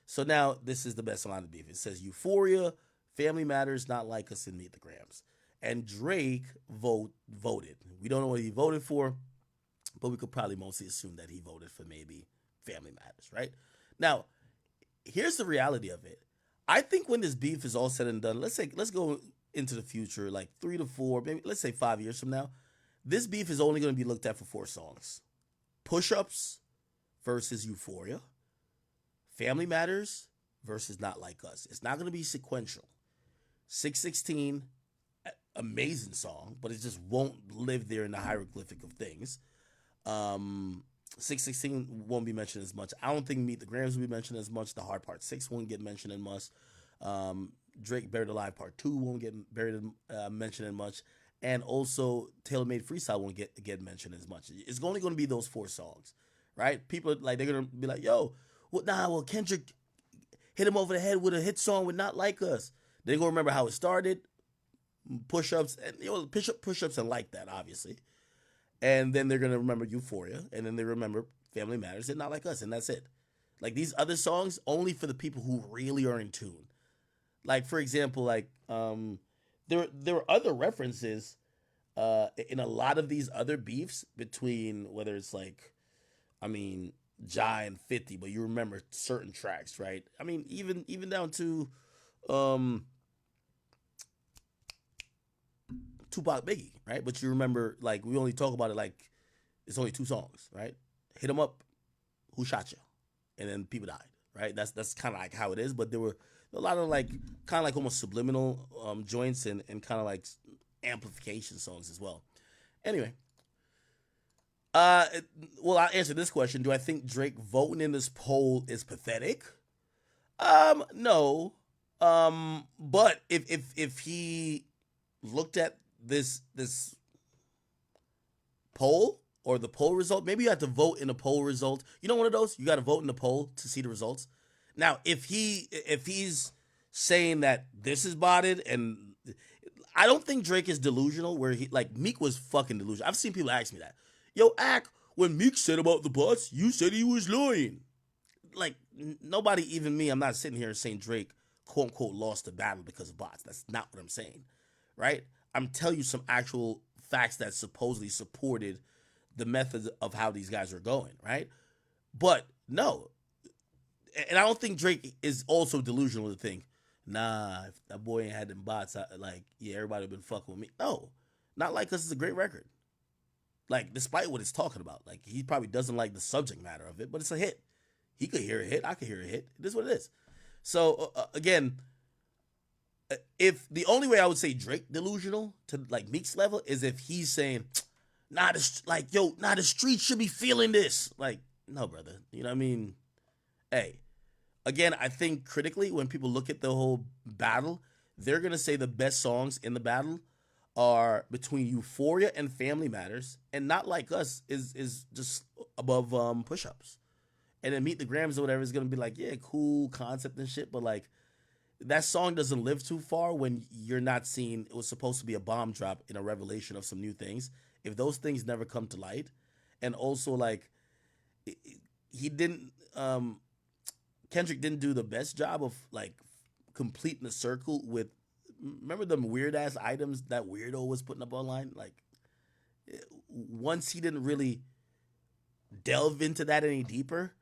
[SPEAKER 1] So now this is the best song out of the beef. It says Euphoria, Family Matters, Not Like Us, and Meet the Grams. And Drake voted. We don't know what he voted for, but we could probably mostly assume that he voted for maybe Family Matters, right? Now, here's the reality of it. I think when this beef is all said and done, let's go into the future, like 3 to 4, maybe let's say 5 years from now. This beef is only going to be looked at for 4 songs: Push Ups versus Euphoria, Family Matters versus Not Like Us. It's not going to be sequential. 616, amazing song, but it just won't live there in the hieroglyphic of things. 616 won't be mentioned as much. I don't think Meet the Grams will be mentioned as much. The Hard Part 6 won't get mentioned as much. Drake Buried Alive Part 2 won't get mentioned as much. And also Taylor Made Freestyle won't get mentioned as much. It's only going to be those 4 songs, right? People like they're going to be like, yo, well Kendrick hit him over the head with a hit song with Not Like Us. They're going to remember how it started, push-ups, and push-ups and like that, obviously. And then they're going to remember Euphoria, and then they remember Family Matters and Not Like Us, and that's it. Like these other songs, only for the people who really are in tune. Like, for example, like there are other references in a lot of these other beefs between whether it's like, I mean, Jai and 50, but you remember certain tracks, right? I mean, even down to Tupac Biggie, right? But you remember, like, we only talk about it like it's only 2 songs, right? Hit 'em up, who shot you, and then people died, right? That's kind of like how it is. But there were a lot of like kind of like almost subliminal joints and kind of like amplification songs as well. Anyway, well, I'll answer this question. Do I think Drake voting in this poll is pathetic? No. But if he looked at this poll or the poll result, maybe you have to vote in a poll result. You know, one of those, you got to vote in the poll to see the results. Now, if he's saying that this is botted, and I don't think Drake is delusional, where he like Meek was fucking delusional. I've seen people ask me that. Yo, Ak, when Meek said about the bots, you said he was lying. Like nobody, even me, I'm not sitting here saying Drake quote unquote lost the battle because of bots. That's not what I'm saying, right? I'm telling you some actual facts that supposedly supported the methods of how these guys are going, right? But no, and I don't think Drake is also delusional to think, nah, if that boy ain't had them bots, yeah, everybody would been fucking with me. No, Not Like Us is a great record. Like, despite what it's talking about, like he probably doesn't like the subject matter of it, but it's a hit. He could hear a hit. I could hear a hit. It is what it is. So again, if the only way I would say Drake delusional to like Meek's level is if he's saying, nah, the streets should be feeling this. Like, no, brother. You know what I mean? Hey, again, I think critically, when people look at the whole battle, they're gonna say the best songs in the battle are between Euphoria and Family Matters, and Not Like Us is just above Push Ups. And then Meet the Grams or whatever is gonna be like, yeah, cool concept and shit, but like that song doesn't live too far when you're not seeing it was supposed to be a bomb drop in a revelation of some new things. If those things never come to light, and also like he didn't Kendrick didn't do the best job of like completing the circle with, remember them weird ass items that weirdo was putting up online? Like once he didn't really delve into that any deeper,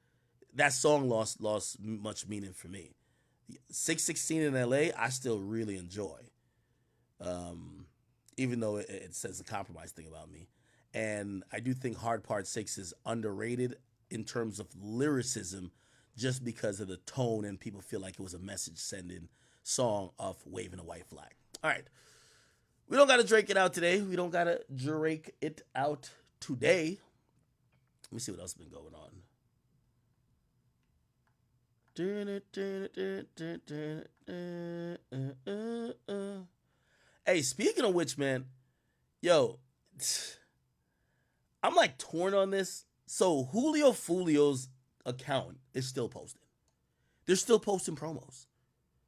[SPEAKER 1] that song lost much meaning for me. 616 in LA, I still really enjoy. Even though it says a compromise thing about me. And I do think Hard Part 6 is underrated in terms of lyricism just because of the tone and people feel like it was a message sending song of waving a white flag. All right. We don't got to Drake it out today. We don't got to Drake it out today. Let me see what else has been going on. Hey, speaking of which, man, yo, I'm like torn on this. So Julio Fulio's account is still posting. They're still posting promos,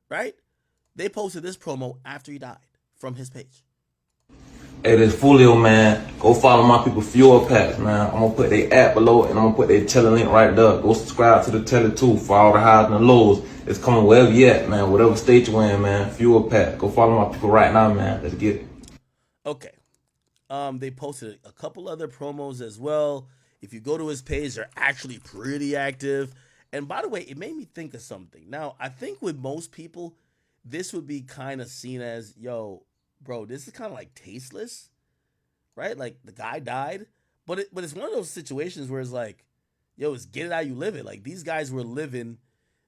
[SPEAKER 1] right? They posted this promo after he died from his page.
[SPEAKER 18] Hey, this Fulio, man. Go follow my people Fuel Packs, man. I'm gonna put their app below and I'm gonna put their tele link right there. Go subscribe to the tele too for all the highs and the lows. It's coming wherever you at, man. Whatever state you in, man. Fuel Pack. Go follow my people right now, man. Let's get it.
[SPEAKER 1] Okay. They posted a couple other promos as well. If you go to his page, they're actually pretty active. And by the way, it made me think of something. Now, I think with most people, this would be kind of seen as, yo, bro, this is kind of like tasteless, right? Like the guy died, but it's one of those situations where it's like, yo, it's get it how you live it. Like these guys were living,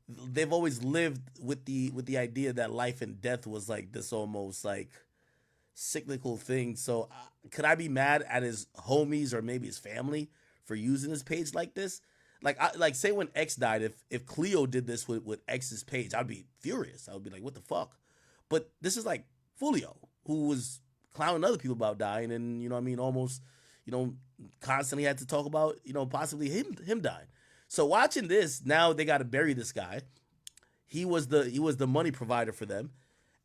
[SPEAKER 1] they've always lived with the idea that life and death was like this almost like cyclical thing. So could I be mad at his homies or maybe his family for using his page like this? Like say when X died, if Cleo did this with X's page, I'd be furious. I would be like, what the fuck? But this is like Fulio, who was clowning other people about dying, and you know what I mean, almost, you know, constantly had to talk about, you know, possibly him dying. So watching this, now they got to bury this guy. He was the money provider for them,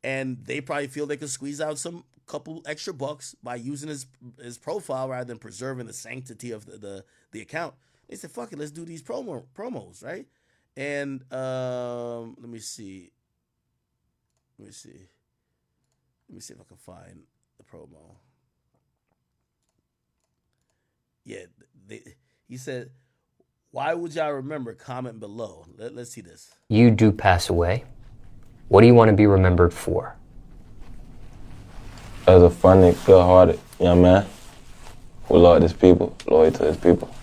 [SPEAKER 1] and they probably feel they could squeeze out some couple extra bucks by using his profile rather than preserving the sanctity of the account. They said, "Fuck it, let's do these promos, right?" And let me see if I can find the promo. Yeah, he said, "Why would y'all remember? Comment below." Let's see this.
[SPEAKER 19] You do pass away. What do you want to be remembered for?
[SPEAKER 18] As a funny, good-hearted young man who loved his people, loyal to his people.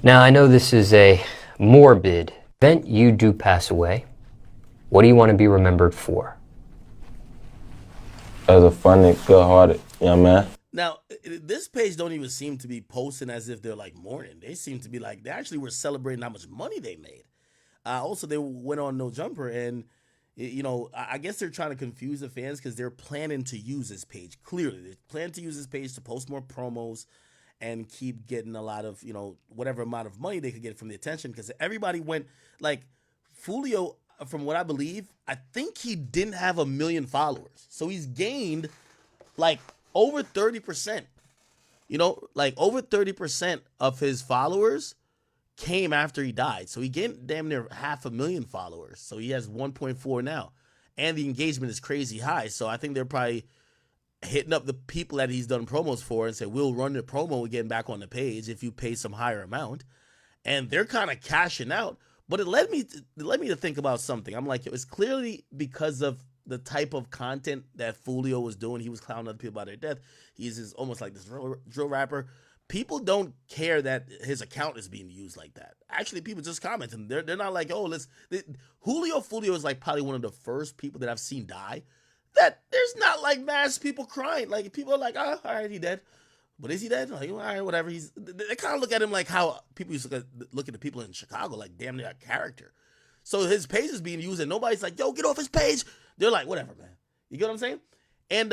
[SPEAKER 19] Now, I know this is a morbid event. You do pass away. What do you want to be remembered for?
[SPEAKER 18] As a funny, good-hearted young man.
[SPEAKER 1] Now, this page don't even seem to be posting as if they're like mourning. They seem to be like, they actually were celebrating how much money they made. Also, they went on No Jumper, and you know, I guess they're trying to confuse the fans because they're planning to use this page. Clearly, they plan to use this page to post more promos and keep getting a lot of, you know, whatever amount of money they could get from the attention, because everybody went, like, Fulio, from what I believe, I think he didn't have 1 million followers. So he's gained like over 30%. You know, like over 30% of his followers came after he died. So he gained damn near 500,000 followers. So he has 1.4 now. And the engagement is crazy high. So I think they're probably hitting up the people that he's done promos for and say, we'll run the promo again back on the page if you pay some higher amount. And they're kind of cashing out. But it led me to think about something. I'm like, it was clearly because of the type of content that Fulio was doing. He was clowning other people about their death. He's almost like this drill rapper. People don't care that his account is being used like that. Actually, people just comment, and they're not like, oh, Julio Fulio is like probably one of the first people that I've seen die that there's not like mass people crying. Like people are like, oh, all right, he dead. But is he dead? Like, all right, whatever. They kind of look at him like how people used to look at the people in Chicago like damn near a character. So his page is being used and nobody's like, yo, get off his page. They're like, whatever, man. You get what I'm saying? And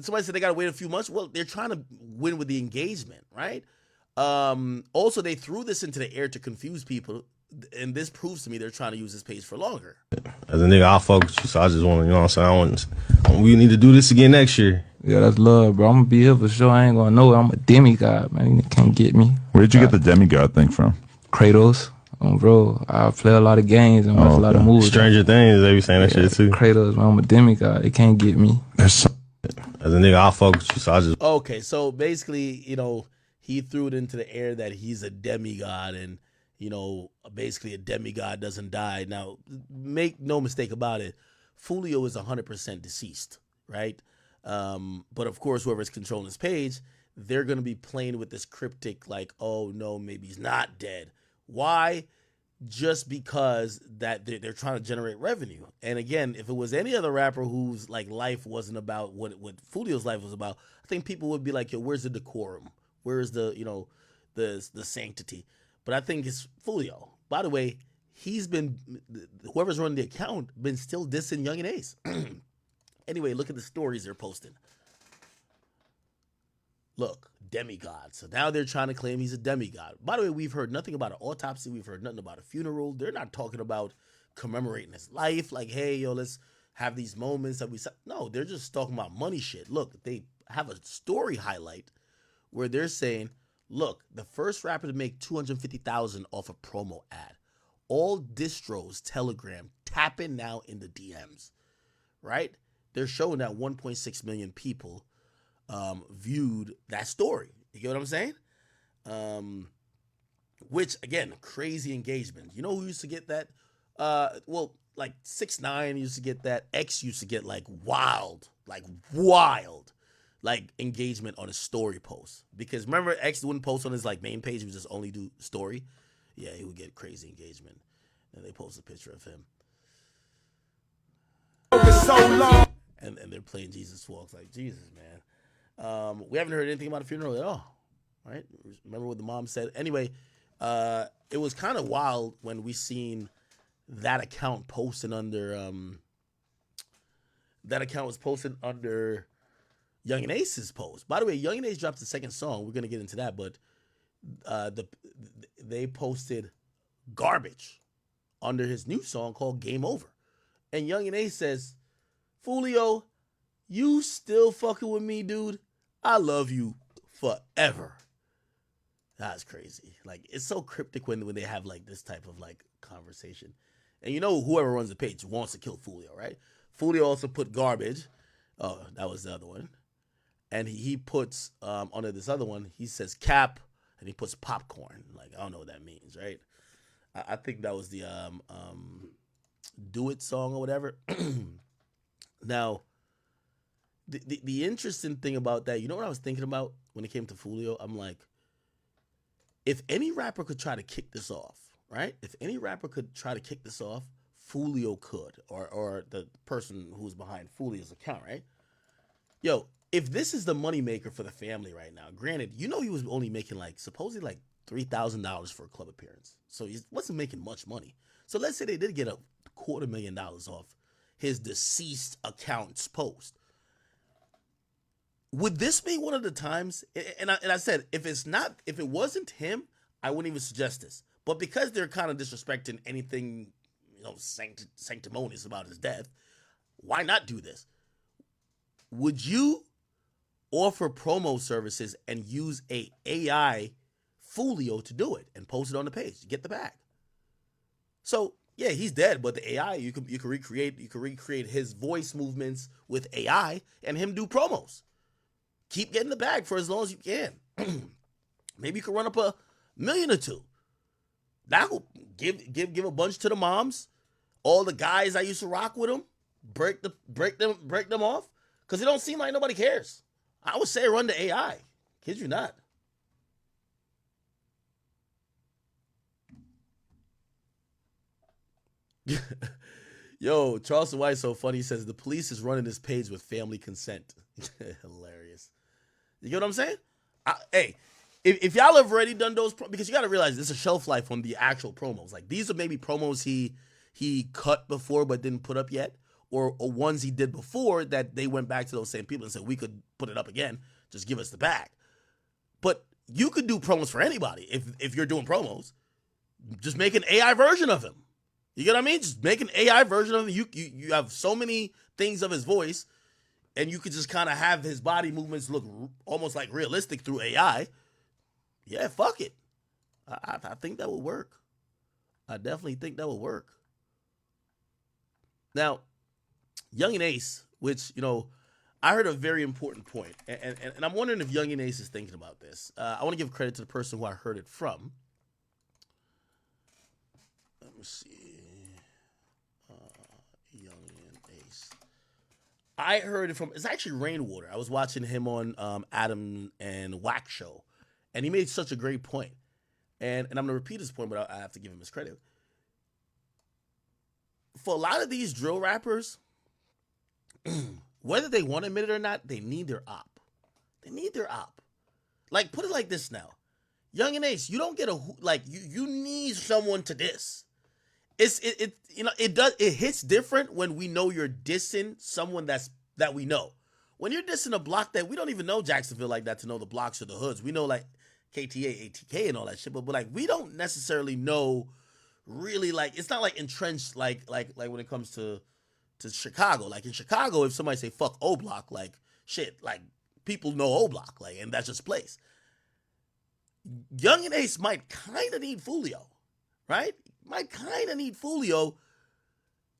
[SPEAKER 1] somebody said they got to wait a few months. Well, they're trying to win with the engagement, right? Also, they threw this into the air to confuse people. And this proves to me they're trying to use this page for longer.
[SPEAKER 6] As a nigga, I'll fuck with you, so I just want to, you know what I'm saying? We need to do this again next year.
[SPEAKER 20] Yeah, that's love, bro. I'm gonna be here for sure. I ain't gonna know it. I'm a demigod, man. You can't get me.
[SPEAKER 21] Where'd you get the demigod thing from?
[SPEAKER 20] Kratos. Bro, I play a lot of games and watch a lot of movies.
[SPEAKER 6] Stranger Things, they be saying that shit too.
[SPEAKER 20] Kratos, man. I'm a demigod. It can't get me.
[SPEAKER 6] As a nigga, I'll fuck with you, so I just...
[SPEAKER 1] Okay, so basically, you know, he threw it into the air that he's a demigod and, you know, basically a demigod doesn't die. Now, make no mistake about it, Fulio is 100% deceased, right? But of course, whoever's controlling his page, they're going to be playing with this cryptic, like, oh no, maybe he's not dead. Why? Just because that they're trying to generate revenue. And again, if it was any other rapper whose like life wasn't about what Fulio's life was about, I think people would be like, yo, where's the decorum? Where's the, you know, the sanctity? But I think it's Fulio. By the way, he's been whoever's running the account been still dissing Young and Ace. Anyway, look at the stories they're posting. Look, demigod. So now they're trying to claim he's a demigod. By the way, we've heard nothing about an autopsy. We've heard nothing about a funeral. They're not talking about commemorating his life. Like, hey, yo, let's have these moments that we saw. No, they're just talking about money shit. Look, they have a story highlight where they're saying, look, the first rapper to make $250,000 off a promo ad. All distros, Telegram, tapping now in the DMs, right? They're showing that 1.6 million people viewed that story. You get what I'm saying? Which again, crazy engagement. You know who used to get that? Well, like 6ix9ine used to get that. X used to get like wild, like engagement on a story post. Because remember, X wouldn't post on his like main page; he would just only do story. Yeah, he would get crazy engagement. And they post a picture of him. And they're playing Jesus Walks. Like, Jesus, man. We haven't heard anything about a funeral at all, right? Remember what the mom said? Anyway, it was kind of wild when we seen that account posted under Young and Ace's post. By the way, Young and Ace dropped the second song. We're gonna get into that, but they posted garbage under his new song called Game Over. And Young and Ace says, Fulio, you still fucking with me, dude? I love you forever. That's crazy. Like, it's so cryptic when they have like this type of like conversation. And you know whoever runs the page wants to kill Fulio, right? Fulio also put garbage. Oh, that was the other one. And he puts under this other one, he says cap and he puts popcorn. Like, I don't know what that means, right? I think that was the Do It song or whatever. Now, the interesting thing about that, you know what I was thinking about when it came to Fulio? I'm like, if any rapper could try to kick this off, right? If any rapper could try to kick this off, Fulio could, or the person who's behind Fulio's account, right? Yo, if this is the moneymaker for the family right now, granted, you know he was only making like supposedly like $3,000 for a club appearance, so he wasn't making much money. So let's say they did get $250,000 off his deceased account's post. Would this be one of the times? And I said, if it wasn't him, I wouldn't even suggest this. But because they're kind of disrespecting anything, sanctimonious about his death, why not do this? Would you offer promo services and use a AI Fulio to do it and post it on the page to get the bag? So yeah, he's dead, but the AI you can recreate his voice movements with AI and him do promos. Keep getting the bag for as long as you can. Maybe you can run up $1 million or $2 million. That will give a bunch to the moms. All the guys I used to rock with him, break them off, because it don't seem like nobody cares. I would say run the AI. Kid you not. Yo, Charleston White's so funny. He says the police is running this page with family consent. Hilarious. You get what I'm saying? Hey, if y'all have already done those, because you got to realize there's a shelf life on the actual promos. Like, these are maybe promos he cut before but didn't put up yet, or ones he did before that they went back to those same people and said, we could put it up again. Just give us the bag. But you could do promos for anybody if you're doing promos. Just make an AI version of him. You get what I mean? Just make an AI version of him. You have so many things of his voice, and you could just kind of have his body movements look almost like realistic through AI. Yeah, fuck it. I think that would work. I definitely think that would work. Now, Young and Ace, which, I heard a very important point, and I'm wondering if Young and Ace is thinking about this. I want to give credit to the person who I heard it from. Let me see. Young and Ace. I heard it from, it's actually Rainwater. I was watching him on Adam and Wack show, and he made such a great point. And I'm going to repeat his point, but I have to give him his credit. For a lot of these drill rappers, whether they want to admit it or not, they need their op. They need their op. Like, put it like this now. Young and Ace, you don't get like you need someone to diss. It you know it hits different when we know you're dissing someone that we know. When you're dissing a block that we don't even know Jacksonville like that to know the blocks or the hoods. We know like KTA, ATK, and all that shit, but like we don't necessarily know really like it's not like entrenched like when it comes to Chicago. Like in Chicago, if somebody say fuck O Block, like shit, like people know O Block, like and that's just place. Young and Ace might kind of need Fulio, right? Might kind of need Fulio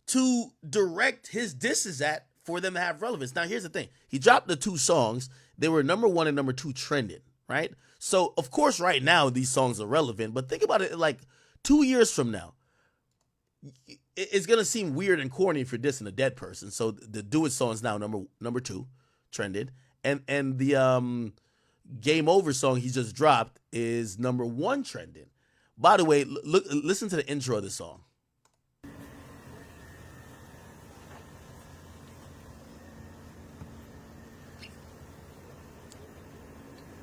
[SPEAKER 1] to direct his disses at for them to have relevance. Now, here's the thing. He dropped the 2 songs. They were number 1 and number 2 trending, right? So, of course, right now, these songs are relevant. But think about it like 2 years from now. It's going to seem weird and corny if you're dissing a dead person. So, the Do It song is now number 2 trended. And the Game Over song he just dropped is number 1 trending. By the way, listen to the intro of the song.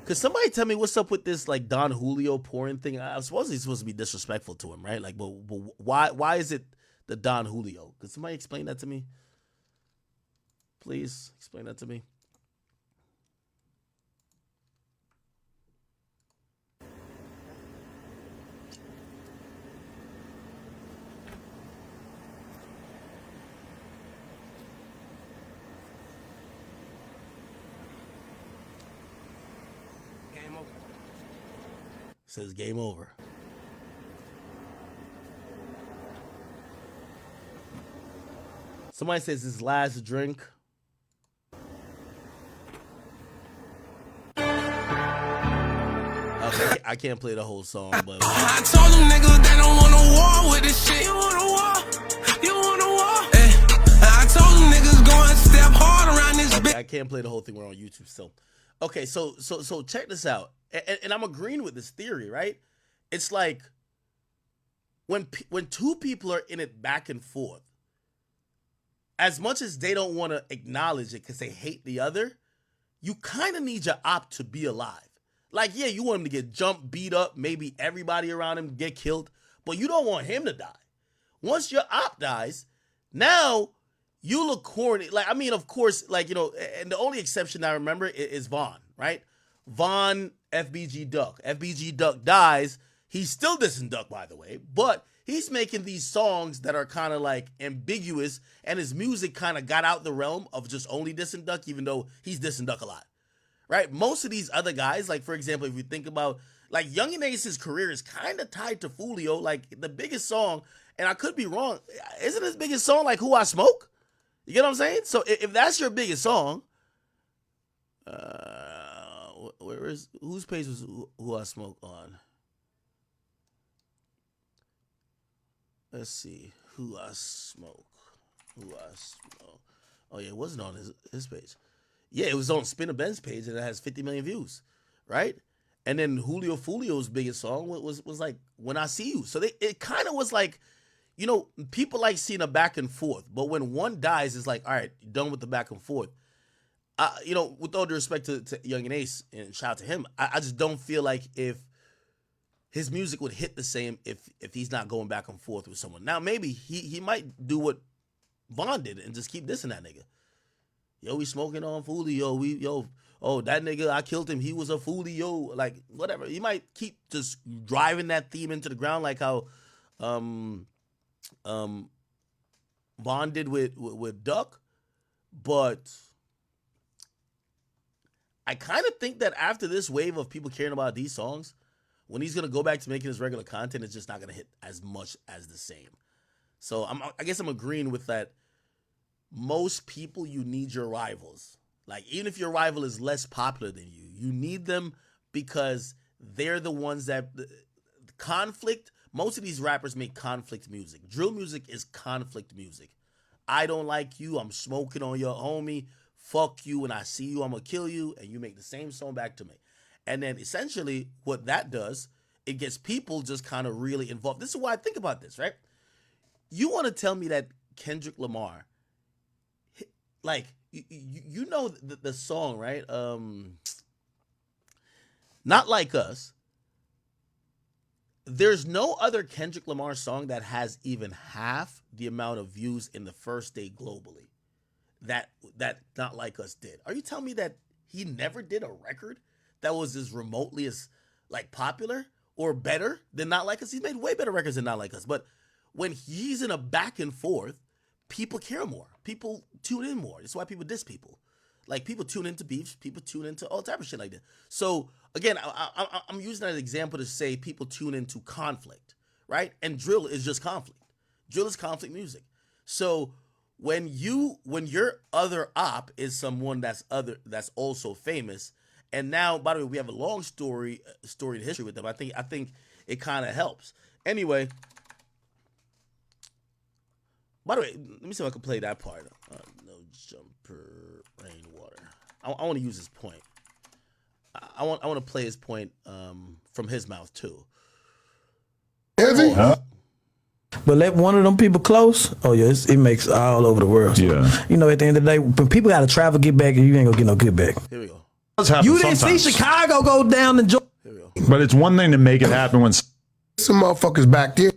[SPEAKER 1] Could somebody tell me what's up with this like Don Julio porn thing? I suppose he's supposed to be disrespectful to him, right? Like, but why is it the Don Julio? Could somebody explain that to me? Please explain that to me. Says game over. Somebody says his last drink. Okay, I can't play the whole song, but
[SPEAKER 7] I told them niggas they don't want a war with this shit. You want a war? You want a war? I told them niggas go and step hard around this bitch.
[SPEAKER 1] I can't play the whole thing. We're on YouTube still. Okay, so check this out. And I'm agreeing with this theory, right? It's like when 2 people are in it back and forth, as much as they don't want to acknowledge it because they hate the other, you kind of need your op to be alive. Like, yeah, you want him to get jumped, beat up, maybe everybody around him get killed, but you don't want him to die. Once your op dies, now you look corny. Like, I mean, of course, like, you know, and the only exception I remember is Vaughn, right? Vaughn, FBG Duck. FBG Duck dies. He's still dissing Duck, by the way, but he's making these songs that are kind of like ambiguous, and his music kind of got out the realm of just only dissing Duck, even though he's dissing Duck a lot, right? Most of these other guys, like, for example, if you think about, like, Young and Ace's career is kind of tied to Fulio. Like, the biggest song, and I could be wrong, isn't his biggest song, like, Who I Smoke? You get what I'm saying? So if that's your biggest song, whose page was Who I Smoke on? Let's see. Who I Smoke. Oh, yeah, it wasn't on his page. Yeah, it was on Spinner Ben's page, and it has 50 million views, right? And then Julio Fulio's biggest song was like When I See You. So it kind of was like, you know, people like seeing a back and forth, but when one dies, it's like, all right, you're done with the back and forth. You know, with all due respect to Young and Ace, and shout out to him, I just don't feel like if his music would hit the same if he's not going back and forth with someone. Now, maybe he might do what Vaughn did and just keep dissing that nigga. Yo, we smoking on Fulio. Oh, that nigga, I killed him. He was a Fulio. Like, whatever. He might keep just driving that theme into the ground like how Vaughn did with Duck. But I kind of think that after this wave of people caring about these songs, when he's going to go back to making his regular content, it's just not going to hit as much as the same. So I guess I'm agreeing with that. Most people, you need your rivals. Like, even if your rival is less popular than you, you need them because they're the ones that conflict. Most of these rappers make conflict music. Drill music is conflict music. I don't like you. I'm smoking on your homie. Fuck you. When I see you, I'm going to kill you. And you make the same song back to me. And then essentially what that does, it gets people just kind of really involved. This is why I think about this, right? You want to tell me that Kendrick Lamar, like, you know the song, right? Not Like Us. there's no other Kendrick Lamar song that has even half the amount of views in the first day globally that Not Like Us did. Are you telling me that he never did a record that was as remotely as like popular or better than Not Like Us? He's made way better records than Not Like Us, but when he's in a back and forth, people care more. People tune in more. That's why people diss people. Like people tune into beefs, people tune into all type of shit like that. So again, I'm using that as an example to say people tune into conflict, right? And drill is just conflict. Drill is conflict music. So when your other op is someone that's also famous, and now by the way we have a long storied history with them. I think it kind of helps. Anyway, by the way, let me see if I can play that part. No jumper, rainwater. I want to use his point. I want to play his point from his mouth too.
[SPEAKER 2] Is he?
[SPEAKER 10] But let one of them people close. Oh yeah, it makes all over the world. So,
[SPEAKER 21] Yeah.
[SPEAKER 10] you know, at the end of the day, when people got to travel, get back, and you ain't gonna get no good back.
[SPEAKER 1] Here we go.
[SPEAKER 10] You didn't see Chicago go down and join.
[SPEAKER 21] But it's one thing to make it happen when
[SPEAKER 2] some motherfuckers back there.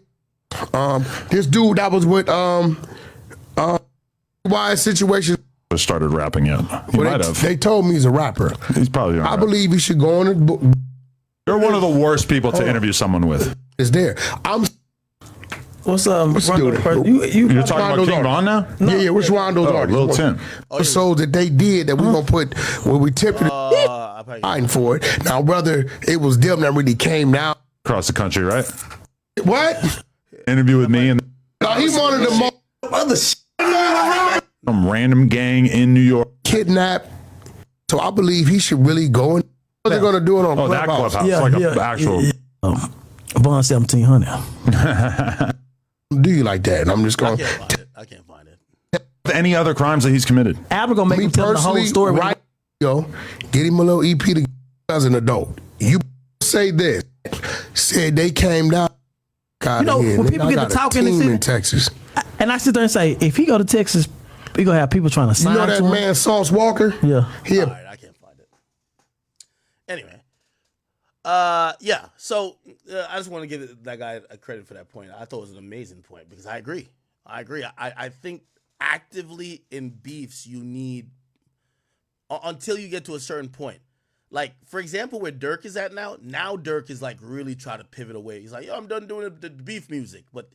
[SPEAKER 2] This dude that was with why situation
[SPEAKER 21] started rapping yet. He might have.
[SPEAKER 2] They told me he's a rapper.
[SPEAKER 21] He's probably.
[SPEAKER 2] I believe he should go on it.
[SPEAKER 21] You're one of the worst people to interview someone with.
[SPEAKER 2] Is there?
[SPEAKER 10] What's
[SPEAKER 21] You're talking about King Von now?
[SPEAKER 2] Yeah, which Rondo's artist?
[SPEAKER 21] Lil Tim.
[SPEAKER 2] Episodes that they did that we gonna put where we tipped it fighting for it. Now, whether it was them that really came down
[SPEAKER 21] Across the country, right?
[SPEAKER 2] What?
[SPEAKER 21] Interview with me and
[SPEAKER 2] No, he wanted the other
[SPEAKER 21] some random gang in New York.
[SPEAKER 2] Kidnap. So I believe he should really go in. They're gonna do it on
[SPEAKER 21] that
[SPEAKER 2] Clubhouse.
[SPEAKER 21] Clubhouse, like an actual.
[SPEAKER 10] Vaughn 1700.
[SPEAKER 2] Do you like that? And I'm just going.
[SPEAKER 1] I can't find it.
[SPEAKER 21] Any other crimes that he's committed?
[SPEAKER 10] Albert gonna make him tell the whole story.
[SPEAKER 2] Right, yo, get him a little EP to as an adult. You say this. Said they came down.
[SPEAKER 10] You know, when people get to talking
[SPEAKER 2] in Texas,
[SPEAKER 10] and I sit there and say, if he go to Texas, we gonna have people trying to sign.
[SPEAKER 2] You know that man Sauce Walker?
[SPEAKER 10] Yeah.
[SPEAKER 2] He
[SPEAKER 1] All right, I can't find it. Anyway, yeah. So I just want to give that guy a credit for that point. I thought it was an amazing point because I agree. I think actively in beefs you need until you get to a certain point. Like, for example, where Dirk is at now Dirk is like really trying to pivot away. He's like, yo, I'm done doing the beef music. But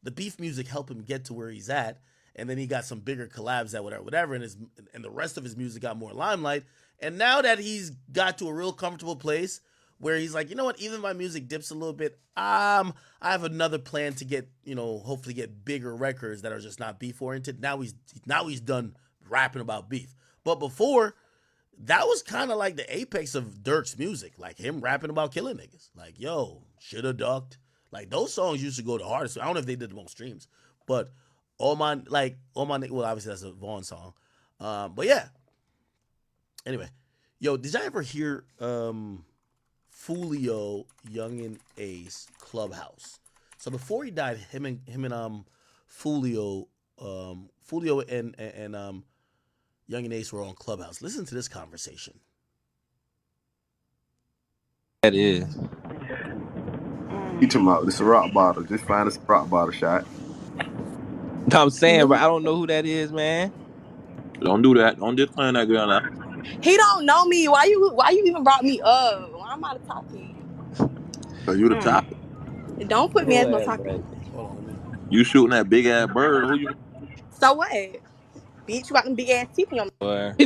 [SPEAKER 1] the beef music helped him get to where he's at. And then he got some bigger collabs that whatever. And the rest of his music got more limelight. And now that he's got to a real comfortable place where he's like, you know what, even my music dips a little bit, I have another plan to get, hopefully get bigger records that are just not beef oriented. Now he's done rapping about beef. But before, that was kind of like the apex of Dirk's music, like him rapping about killing niggas. Like, yo, shoulda ducked. Like, those songs used to go the hardest. I don't know if they did the most streams, but well, obviously that's a Vaughn song. But yeah. Anyway, yo, did y'all ever hear Foolio, Young and Ace, Clubhouse? So before he died, him and Foolio and Young and Ace were on Clubhouse. Listen to this conversation.
[SPEAKER 22] That is.
[SPEAKER 23] You talking about this rock bottle? Just find us a rock bottle shot.
[SPEAKER 22] I'm saying, bro, I don't know who that is, man.
[SPEAKER 18] Don't do that. Don't just claim that girl now.
[SPEAKER 24] He don't know me. Why you even brought me up? Why am I the topic?
[SPEAKER 23] So you the topic.
[SPEAKER 24] Don't put me as no topic.
[SPEAKER 18] You shooting that big ass bird? Who you?
[SPEAKER 24] So what? Bitch, you got them big ass teeth in your mouth.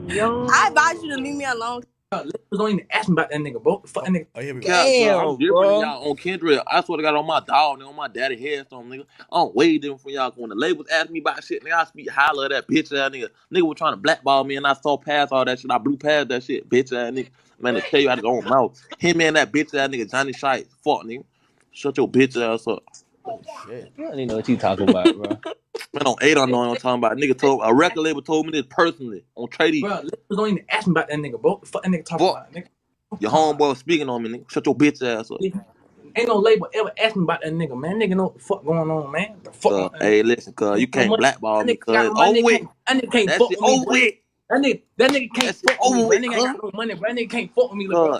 [SPEAKER 24] I advise you to leave me alone.
[SPEAKER 20] Don't even ask me about that nigga, bro. Fuck that nigga.
[SPEAKER 1] Oh, here we
[SPEAKER 18] go. I'm different than y'all on Kendrick. I swear to God, on my dog, nigga, on my daddy headstone, nigga. I'm way different from y'all. When the labels ask me about shit, nigga, I speak highly of that bitch ass nigga. Nigga was trying to blackball me, and I saw past all that shit. I blew past that shit, bitch ass nigga. Man, to tell you how to go on mouth. Him and that bitch ass nigga, Johnny Shites, fuck nigga. Shut your bitch ass up.
[SPEAKER 1] Oh shit.
[SPEAKER 22] You don't even know what you talking about, bro.
[SPEAKER 18] Man, on 8 I know what I'm talking about. Nigga told a record label told me this personally on Trade.
[SPEAKER 20] Bro, don't even ask me about that nigga, bro. Fuck that nigga talking about, nigga.
[SPEAKER 18] Your homeboy was speaking on me, nigga. Shut your bitch ass up.
[SPEAKER 20] Ain't no label ever asked me about that nigga, man. Nigga know what the fuck going on, man. The fuck.
[SPEAKER 18] Hey, listen, cuz you can't blackball me, cuz it's over with.
[SPEAKER 20] That nigga can't fuck with me. That nigga can't fuck with me. That nigga ain't got no money, bro. That nigga can't fuck with me, bro.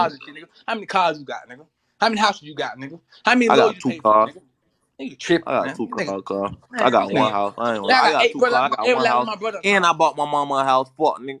[SPEAKER 22] cars and shit, nigga. How many cars you got, nigga? How many houses you got, nigga? How many
[SPEAKER 23] I
[SPEAKER 22] lawyers
[SPEAKER 23] got
[SPEAKER 22] you
[SPEAKER 23] 2
[SPEAKER 22] pay for,
[SPEAKER 23] cars.
[SPEAKER 22] nigga? Nigga tripping,
[SPEAKER 23] I got
[SPEAKER 22] man.
[SPEAKER 23] 2
[SPEAKER 22] Nigga,
[SPEAKER 23] cars. I
[SPEAKER 22] man,
[SPEAKER 23] got
[SPEAKER 22] man.
[SPEAKER 23] 1 house. I
[SPEAKER 22] I
[SPEAKER 23] got
[SPEAKER 22] got 8
[SPEAKER 23] 2
[SPEAKER 22] brothers.
[SPEAKER 23] cars. I got
[SPEAKER 22] Every
[SPEAKER 23] 1
[SPEAKER 22] last one
[SPEAKER 23] house.
[SPEAKER 22] of my brother.
[SPEAKER 23] And I bought my mama a house. Fuck, nigga.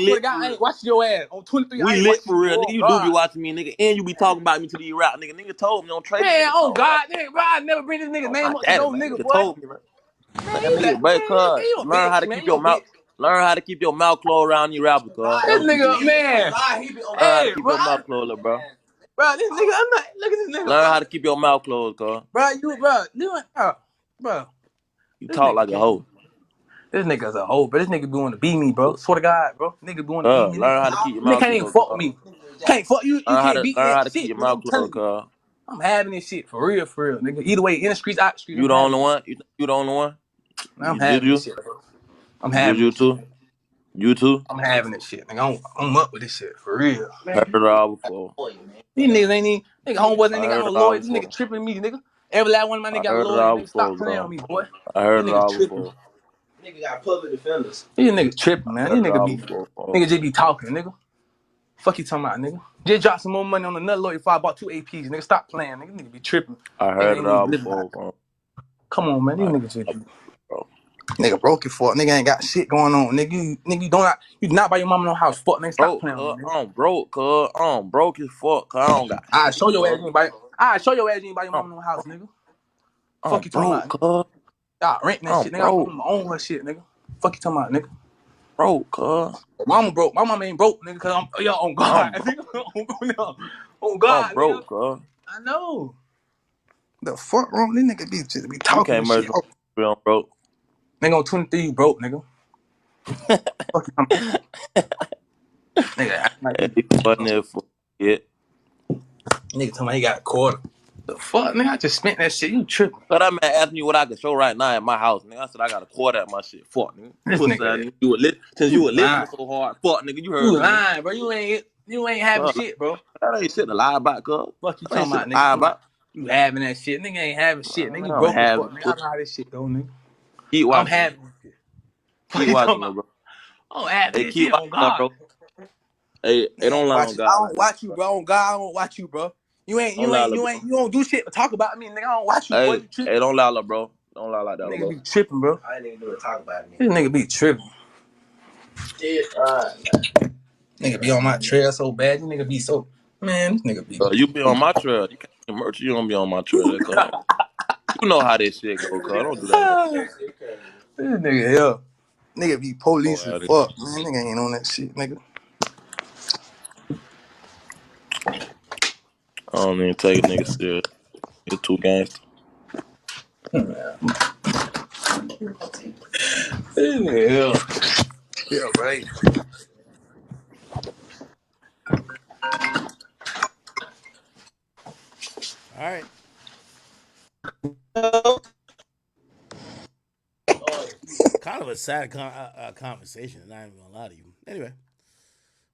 [SPEAKER 22] I swear
[SPEAKER 4] lit
[SPEAKER 22] to God,
[SPEAKER 4] for
[SPEAKER 22] I
[SPEAKER 4] real.
[SPEAKER 22] ain't watching your ass. On 23, I
[SPEAKER 4] We
[SPEAKER 22] ain't
[SPEAKER 4] lit
[SPEAKER 22] watching
[SPEAKER 4] for
[SPEAKER 22] you.
[SPEAKER 4] real, nigga.
[SPEAKER 22] Oh
[SPEAKER 4] You do be
[SPEAKER 22] God.
[SPEAKER 4] watching me, nigga, and you be talking about me to these rap nigga. Nigga told me don't trade me,
[SPEAKER 22] Man,
[SPEAKER 4] nigga
[SPEAKER 22] oh
[SPEAKER 4] told me.
[SPEAKER 22] God, nigga, bro, I never bring this nigga's
[SPEAKER 4] Oh
[SPEAKER 22] name
[SPEAKER 4] my
[SPEAKER 22] up to
[SPEAKER 4] daddy,
[SPEAKER 22] no
[SPEAKER 4] man.
[SPEAKER 22] nigga,
[SPEAKER 4] Nigga
[SPEAKER 22] boy.
[SPEAKER 4] told me, man.
[SPEAKER 22] Man,
[SPEAKER 4] Man,
[SPEAKER 22] you
[SPEAKER 4] nigga,
[SPEAKER 22] let
[SPEAKER 4] but
[SPEAKER 22] man,
[SPEAKER 4] cuz
[SPEAKER 22] you a
[SPEAKER 4] learn how
[SPEAKER 22] bitch,
[SPEAKER 4] to
[SPEAKER 22] man.
[SPEAKER 4] keep
[SPEAKER 22] You
[SPEAKER 4] your
[SPEAKER 22] a
[SPEAKER 4] mouth.
[SPEAKER 22] bitch.
[SPEAKER 4] Learn how to keep your mouth closed around you rapper, cuz. That's
[SPEAKER 22] This
[SPEAKER 4] what you
[SPEAKER 22] nigga,
[SPEAKER 4] do.
[SPEAKER 22] man.
[SPEAKER 4] Learn how to
[SPEAKER 22] Hey,
[SPEAKER 4] keep
[SPEAKER 22] bro,
[SPEAKER 4] your mouth closed, little bro.
[SPEAKER 22] bro, this nigga, I'm not. Look at this nigga,
[SPEAKER 4] Learn
[SPEAKER 22] bro.
[SPEAKER 4] how to keep your mouth closed, cuz.
[SPEAKER 22] Bro,
[SPEAKER 4] You
[SPEAKER 22] this
[SPEAKER 4] talk
[SPEAKER 22] nigga
[SPEAKER 4] like a
[SPEAKER 22] can't.
[SPEAKER 4] hoe.
[SPEAKER 22] This nigga's a hoe, bro. This nigga be wanting to beat me, bro. Swear to God, bro. Nigga be wanting to beat me, nigga.
[SPEAKER 4] Learn how to keep your
[SPEAKER 22] Nigga
[SPEAKER 4] mouth
[SPEAKER 22] can't even
[SPEAKER 4] closed,
[SPEAKER 22] fuck with
[SPEAKER 4] cuz.
[SPEAKER 22] me. Can't fuck you. You can't beat me
[SPEAKER 4] Learn
[SPEAKER 22] at
[SPEAKER 4] how to keep
[SPEAKER 22] shit,
[SPEAKER 4] your
[SPEAKER 22] nigga.
[SPEAKER 4] mouth
[SPEAKER 22] I'm telling
[SPEAKER 4] closed,
[SPEAKER 22] you.
[SPEAKER 4] cuz.
[SPEAKER 22] I'm having this shit for real, nigga. Either way, in the streets, out the streets,
[SPEAKER 4] You
[SPEAKER 22] I'm
[SPEAKER 4] the
[SPEAKER 22] having
[SPEAKER 4] only
[SPEAKER 22] this
[SPEAKER 4] one?
[SPEAKER 22] shit.
[SPEAKER 4] You the only one?
[SPEAKER 22] I'm
[SPEAKER 4] Just
[SPEAKER 22] having this
[SPEAKER 4] you?
[SPEAKER 22] shit, bro. I'm
[SPEAKER 4] Just
[SPEAKER 22] having
[SPEAKER 4] you
[SPEAKER 22] this shit.
[SPEAKER 4] too?
[SPEAKER 23] You too?
[SPEAKER 22] I'm having this shit, nigga. I'm up with this shit for real.
[SPEAKER 23] Heard it all before.
[SPEAKER 22] These niggas ain't even, nigga, homeboys ain't
[SPEAKER 23] I
[SPEAKER 22] even got
[SPEAKER 23] heard
[SPEAKER 22] no
[SPEAKER 23] it all
[SPEAKER 22] lawyers. This nigga
[SPEAKER 23] before.
[SPEAKER 22] tripping me, nigga. Every last one of my niggas
[SPEAKER 23] I
[SPEAKER 22] got a
[SPEAKER 23] heard it
[SPEAKER 22] lawyer,
[SPEAKER 23] all
[SPEAKER 22] nigga. Stop
[SPEAKER 23] before,
[SPEAKER 22] playing
[SPEAKER 23] bro.
[SPEAKER 22] on me, boy.
[SPEAKER 23] I
[SPEAKER 22] These
[SPEAKER 23] heard it
[SPEAKER 22] niggas
[SPEAKER 23] all
[SPEAKER 22] tripping.
[SPEAKER 23] before.
[SPEAKER 22] Nigga got public defenders. These niggas tripping, man.
[SPEAKER 23] I
[SPEAKER 22] These
[SPEAKER 23] heard it
[SPEAKER 22] niggas
[SPEAKER 23] all
[SPEAKER 22] be,
[SPEAKER 23] before, bro.
[SPEAKER 22] niggas just be talking, nigga. Fuck you talking about, nigga. Just drop some more money on another lawyer before I bought 2 APs, nigga. Stop playing, nigga. Nigga be tripping.
[SPEAKER 23] I
[SPEAKER 22] Nigga
[SPEAKER 23] heard
[SPEAKER 22] ain't
[SPEAKER 23] it all
[SPEAKER 22] even living
[SPEAKER 23] before,
[SPEAKER 22] like.
[SPEAKER 23] bro.
[SPEAKER 22] Come on, man. These
[SPEAKER 23] I
[SPEAKER 22] niggas just be.
[SPEAKER 23] bro.
[SPEAKER 22] Nigga broke it for nigga ain't got shit going on. Nigga, you not buy your mama no house. Fuck, nigga, stop
[SPEAKER 23] Broke,
[SPEAKER 22] playing on me, nigga.
[SPEAKER 23] I'm broke, cuz. I'm broke as fuck, cuz. I don't got
[SPEAKER 22] I
[SPEAKER 23] shit,
[SPEAKER 22] show your ass
[SPEAKER 23] cuz.
[SPEAKER 22] you ain't buy. I show your ass you ain't buy your
[SPEAKER 23] I'm,
[SPEAKER 22] mama no house, nigga.
[SPEAKER 23] I'm
[SPEAKER 22] Fuck you talking
[SPEAKER 23] broke,
[SPEAKER 22] about, nigga.
[SPEAKER 23] cuz.
[SPEAKER 22] Y'all renting that
[SPEAKER 23] I'm
[SPEAKER 22] shit, nigga. My
[SPEAKER 23] broke.
[SPEAKER 22] mama own her shit, nigga. Fuck you talking about, nigga.
[SPEAKER 23] Broke, cuz.
[SPEAKER 22] Mama broke. My mama ain't broke, nigga, cause I'm on God.
[SPEAKER 23] I'm broke.
[SPEAKER 22] Nigga. on
[SPEAKER 23] I'm
[SPEAKER 22] God, nigga.
[SPEAKER 23] broke, cuz.
[SPEAKER 22] I know. The fuck wrong? This nigga be
[SPEAKER 23] You
[SPEAKER 22] talking
[SPEAKER 23] can't
[SPEAKER 22] and shit.
[SPEAKER 23] merge
[SPEAKER 22] Oh,
[SPEAKER 23] me on broke.
[SPEAKER 22] nigga on 23, you broke, nigga. Fuck you talking about. Nigga, act like
[SPEAKER 23] Hey,
[SPEAKER 22] he.
[SPEAKER 23] you funny as fuck. Yeah.
[SPEAKER 22] Nigga talking about he got a quarter. The fuck, nigga, I just spent that shit. You tripping.
[SPEAKER 23] Cuz that man asked me what I can show right now at my house, nigga. I said I got a quarter at my shit. Fuck, nigga.
[SPEAKER 22] This
[SPEAKER 23] Pussy ass
[SPEAKER 22] nigga,
[SPEAKER 23] nigga. Since you
[SPEAKER 22] you
[SPEAKER 23] were listening
[SPEAKER 22] lying.
[SPEAKER 23] so hard. Fuck, nigga. You heard
[SPEAKER 22] You
[SPEAKER 23] me, nigga.
[SPEAKER 22] lying, bro. You ain't having
[SPEAKER 23] Cuz,
[SPEAKER 22] shit, bro.
[SPEAKER 23] that ain't shit to lie about, cuz.
[SPEAKER 22] Fuck you
[SPEAKER 23] That ain't
[SPEAKER 22] talking
[SPEAKER 23] shit
[SPEAKER 22] about,
[SPEAKER 23] to lie
[SPEAKER 22] nigga.
[SPEAKER 23] about.
[SPEAKER 22] You having that shit. Nigga ain't having shit. Nigga,
[SPEAKER 23] Man,
[SPEAKER 22] you
[SPEAKER 23] I don't
[SPEAKER 22] broke as
[SPEAKER 23] have
[SPEAKER 22] fuck,
[SPEAKER 23] it,
[SPEAKER 22] nigga. I
[SPEAKER 23] pussy.
[SPEAKER 22] know how this shit go, nigga.
[SPEAKER 23] Keep
[SPEAKER 22] I'm
[SPEAKER 23] watching it.
[SPEAKER 22] having this shit. Fuck
[SPEAKER 23] Keep
[SPEAKER 22] you talking
[SPEAKER 23] watching
[SPEAKER 22] about?
[SPEAKER 23] it, bro.
[SPEAKER 22] I'm having
[SPEAKER 23] Hey,
[SPEAKER 22] this
[SPEAKER 23] keep
[SPEAKER 22] shit
[SPEAKER 23] watching
[SPEAKER 22] on
[SPEAKER 23] it,
[SPEAKER 22] God.
[SPEAKER 23] bro. Hey,
[SPEAKER 22] Nigga,
[SPEAKER 23] don't
[SPEAKER 22] ain't
[SPEAKER 23] lie on
[SPEAKER 22] watch you. I
[SPEAKER 23] God like
[SPEAKER 22] don't
[SPEAKER 23] that,
[SPEAKER 22] watch you,
[SPEAKER 23] bro.
[SPEAKER 22] bro. On God, I don't watch you, bro. You ain't,
[SPEAKER 23] Don't
[SPEAKER 22] you
[SPEAKER 23] lie,
[SPEAKER 22] ain't,
[SPEAKER 23] little
[SPEAKER 22] you
[SPEAKER 23] bro.
[SPEAKER 22] ain't, you don't do shit but talk about me, nigga. I don't watch you, boy.
[SPEAKER 23] Hey,
[SPEAKER 22] You tripping.
[SPEAKER 23] don't lie, little bro. Don't lie like that, little
[SPEAKER 22] Nigga
[SPEAKER 23] bro.
[SPEAKER 22] be tripping, bro. I ain't even do it talk about me. This nigga be tripping. Yeah, nigga be on my trail so bad. This nigga be so, man, this nigga be.
[SPEAKER 23] You be on my trail. You can't be merch. You don't be on my trail, cuz. You know how this shit go, cuz. Don't do that, little
[SPEAKER 22] This nigga here. Nigga be
[SPEAKER 23] bro.
[SPEAKER 22] police as
[SPEAKER 23] Out here.
[SPEAKER 22] fuck, man. Nigga ain't on that shit, nigga.
[SPEAKER 23] I don't even take a nigga serious. It's too gangster.
[SPEAKER 22] This nigga here. Yeah, right.
[SPEAKER 1] All right. Kind of a sad conversation, and I'm not even gonna lie to you. Anyway,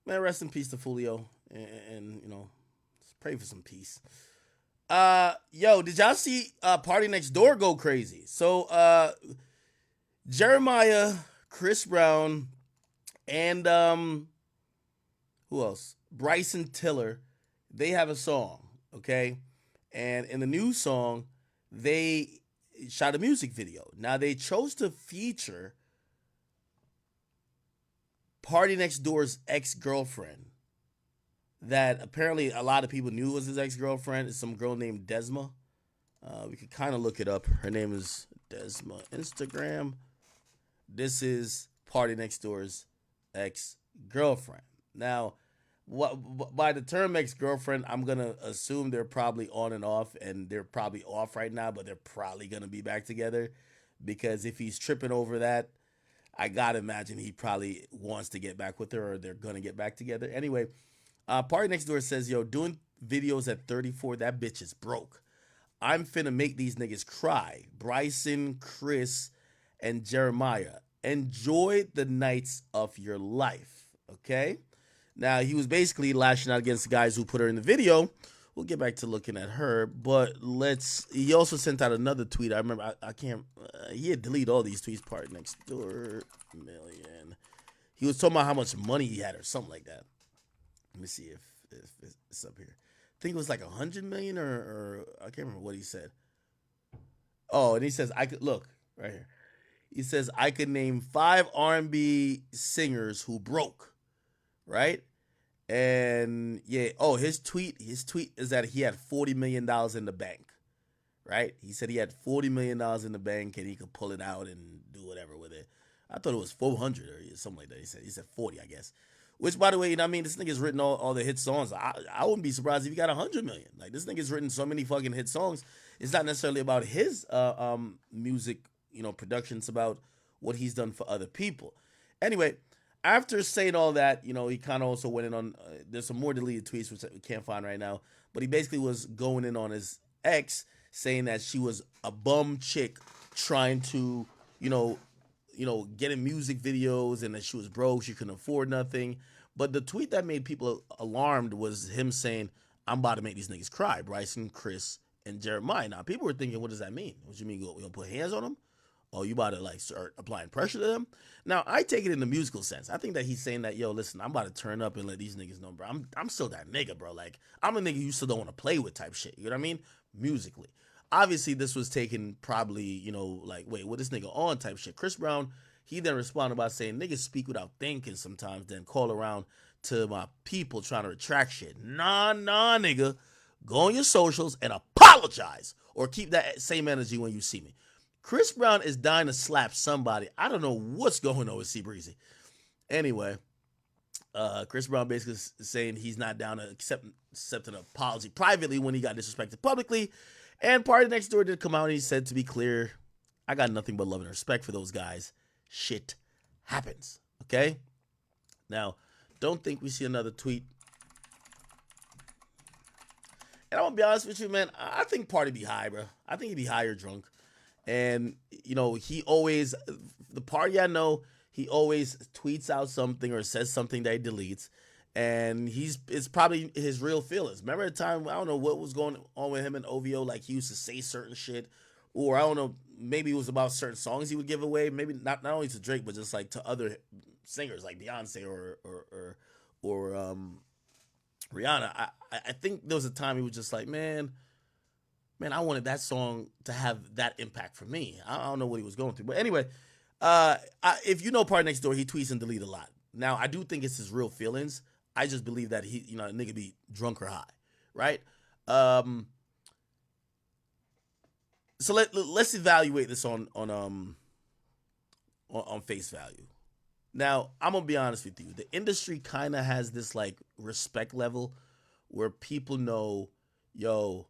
[SPEAKER 1] man, rest in peace to Fulio, and you know, just pray for some peace. Yo, did y'all see Party Next Door go crazy? So, Jeremiah, Chris Brown, and who else? Bryson Tiller, they have a song, okay? And in the new song, they shot a music video. Now they chose to feature Party Next Door's ex-girlfriend that apparently a lot of people knew was his ex-girlfriend. It's some girl named Desma. We could kind of look it up. Her name is Desma. Instagram. This is Party Next Door's ex-girlfriend. Now, by the term ex-girlfriend, I'm gonna assume they're probably on and off, and they're probably off right now, but they're probably gonna be back together. Because if he's tripping over that, I gotta imagine he probably wants to get back with her, or they're gonna get back together. Anyway, Party Next Door says, "Yo, doing videos at 34, that bitch is broke. I'm finna make these niggas cry. Bryson, Chris, and Jeremiah. Enjoy the nights of your life." Okay? Now, he was basically lashing out against the guys who put her in the video. We'll get back to looking at her, but he also sent out another tweet. I remember, I can't, he had deleted all these tweets. Part Next Door, million. He was talking about how much money he had or something like that. Let me see if it's up here. I think it was like 100 million or I can't remember what he said. Oh, and he says I could look right here. He says I could name 5 R&B singers who broke, right? And yeah, his tweet is that he had $40 million in the bank, right? He said he had $40 million in the bank and he could pull it out and do whatever with it. I thought it was 400 or something like that. He said 40, I guess. Which, by the way, you know what I mean? This nigga's written all the hit songs. I wouldn't be surprised if he got 100 million. Like, this nigga's written so many fucking hit songs. It's not necessarily about his music, productions, about what he's done for other people. Anyway, after saying all that, he kind of also went in on, there's some more deleted tweets, which we can't find right now, but he basically was going in on his ex, saying that she was a bum chick trying to, getting music videos and that she was broke, she couldn't afford nothing. But the tweet that made people alarmed was him saying, I'm about to make these niggas cry, Bryson, Chris, and Jeremiah. Now, people were thinking, what does that mean? What you mean, we gonna put hands on them? Oh, you about to like start applying pressure to them? Now, I take it in the musical sense. I think that he's saying that, yo, listen, I'm about to turn up and let these niggas know, bro. I'm still that nigga, bro. Like, I'm a nigga you still don't want to play with type shit. You know what I mean? Musically. Obviously, this was taken probably, like, wait, what this nigga on type shit. Chris Brown, he then responded by saying, niggas speak without thinking sometimes, then call around to my people trying to retract shit. Nah, nigga. Go on your socials and apologize or keep that same energy when you see me. Chris Brown is dying to slap somebody. I don't know what's going on with C Breezy. Anyway, Chris Brown basically saying he's not down to accept an apology privately when he got disrespected publicly. And Party Next Door did come out and he said, to be clear, I got nothing but love and respect for those guys. Shit happens. Okay? Now, don't think we see another tweet. And I'm going to be honest with you, man. I think Party be high, bro. I think he be high or drunk. And, he always, the Party I know, he always tweets out something or says something that he deletes. And it's probably his real feelings. Remember the time, I don't know what was going on with him and OVO, like he used to say certain shit. Or I don't know, maybe it was about certain songs he would give away. Maybe not only to Drake, but just like to other singers like Beyonce or Rihanna. I think there was a time he was just like, man, I wanted that song to have that impact for me. I don't know what he was going through. But anyway, if you know Party Next Door, he tweets and delete a lot. Now, I do think it's his real feelings. I just believe that he, a nigga be drunk or high, right? So let's evaluate this on face value. Now, I'm gonna be honest with you. The industry kind of has this like respect level where people know, yo,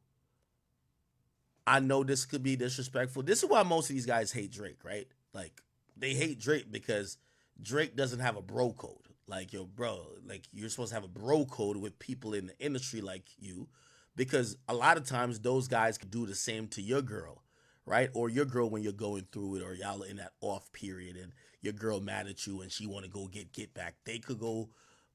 [SPEAKER 1] I know this could be disrespectful. This is why most of these guys hate Drake, right? Like, they hate Drake because Drake doesn't have a bro code. Like, yo, bro, like, you're supposed to have a bro code with people in the industry like you, because a lot of times those guys could do the same to your girl, right? Or your girl when you're going through it, or y'all in that off period and your girl mad at you and she want to go get back. They could go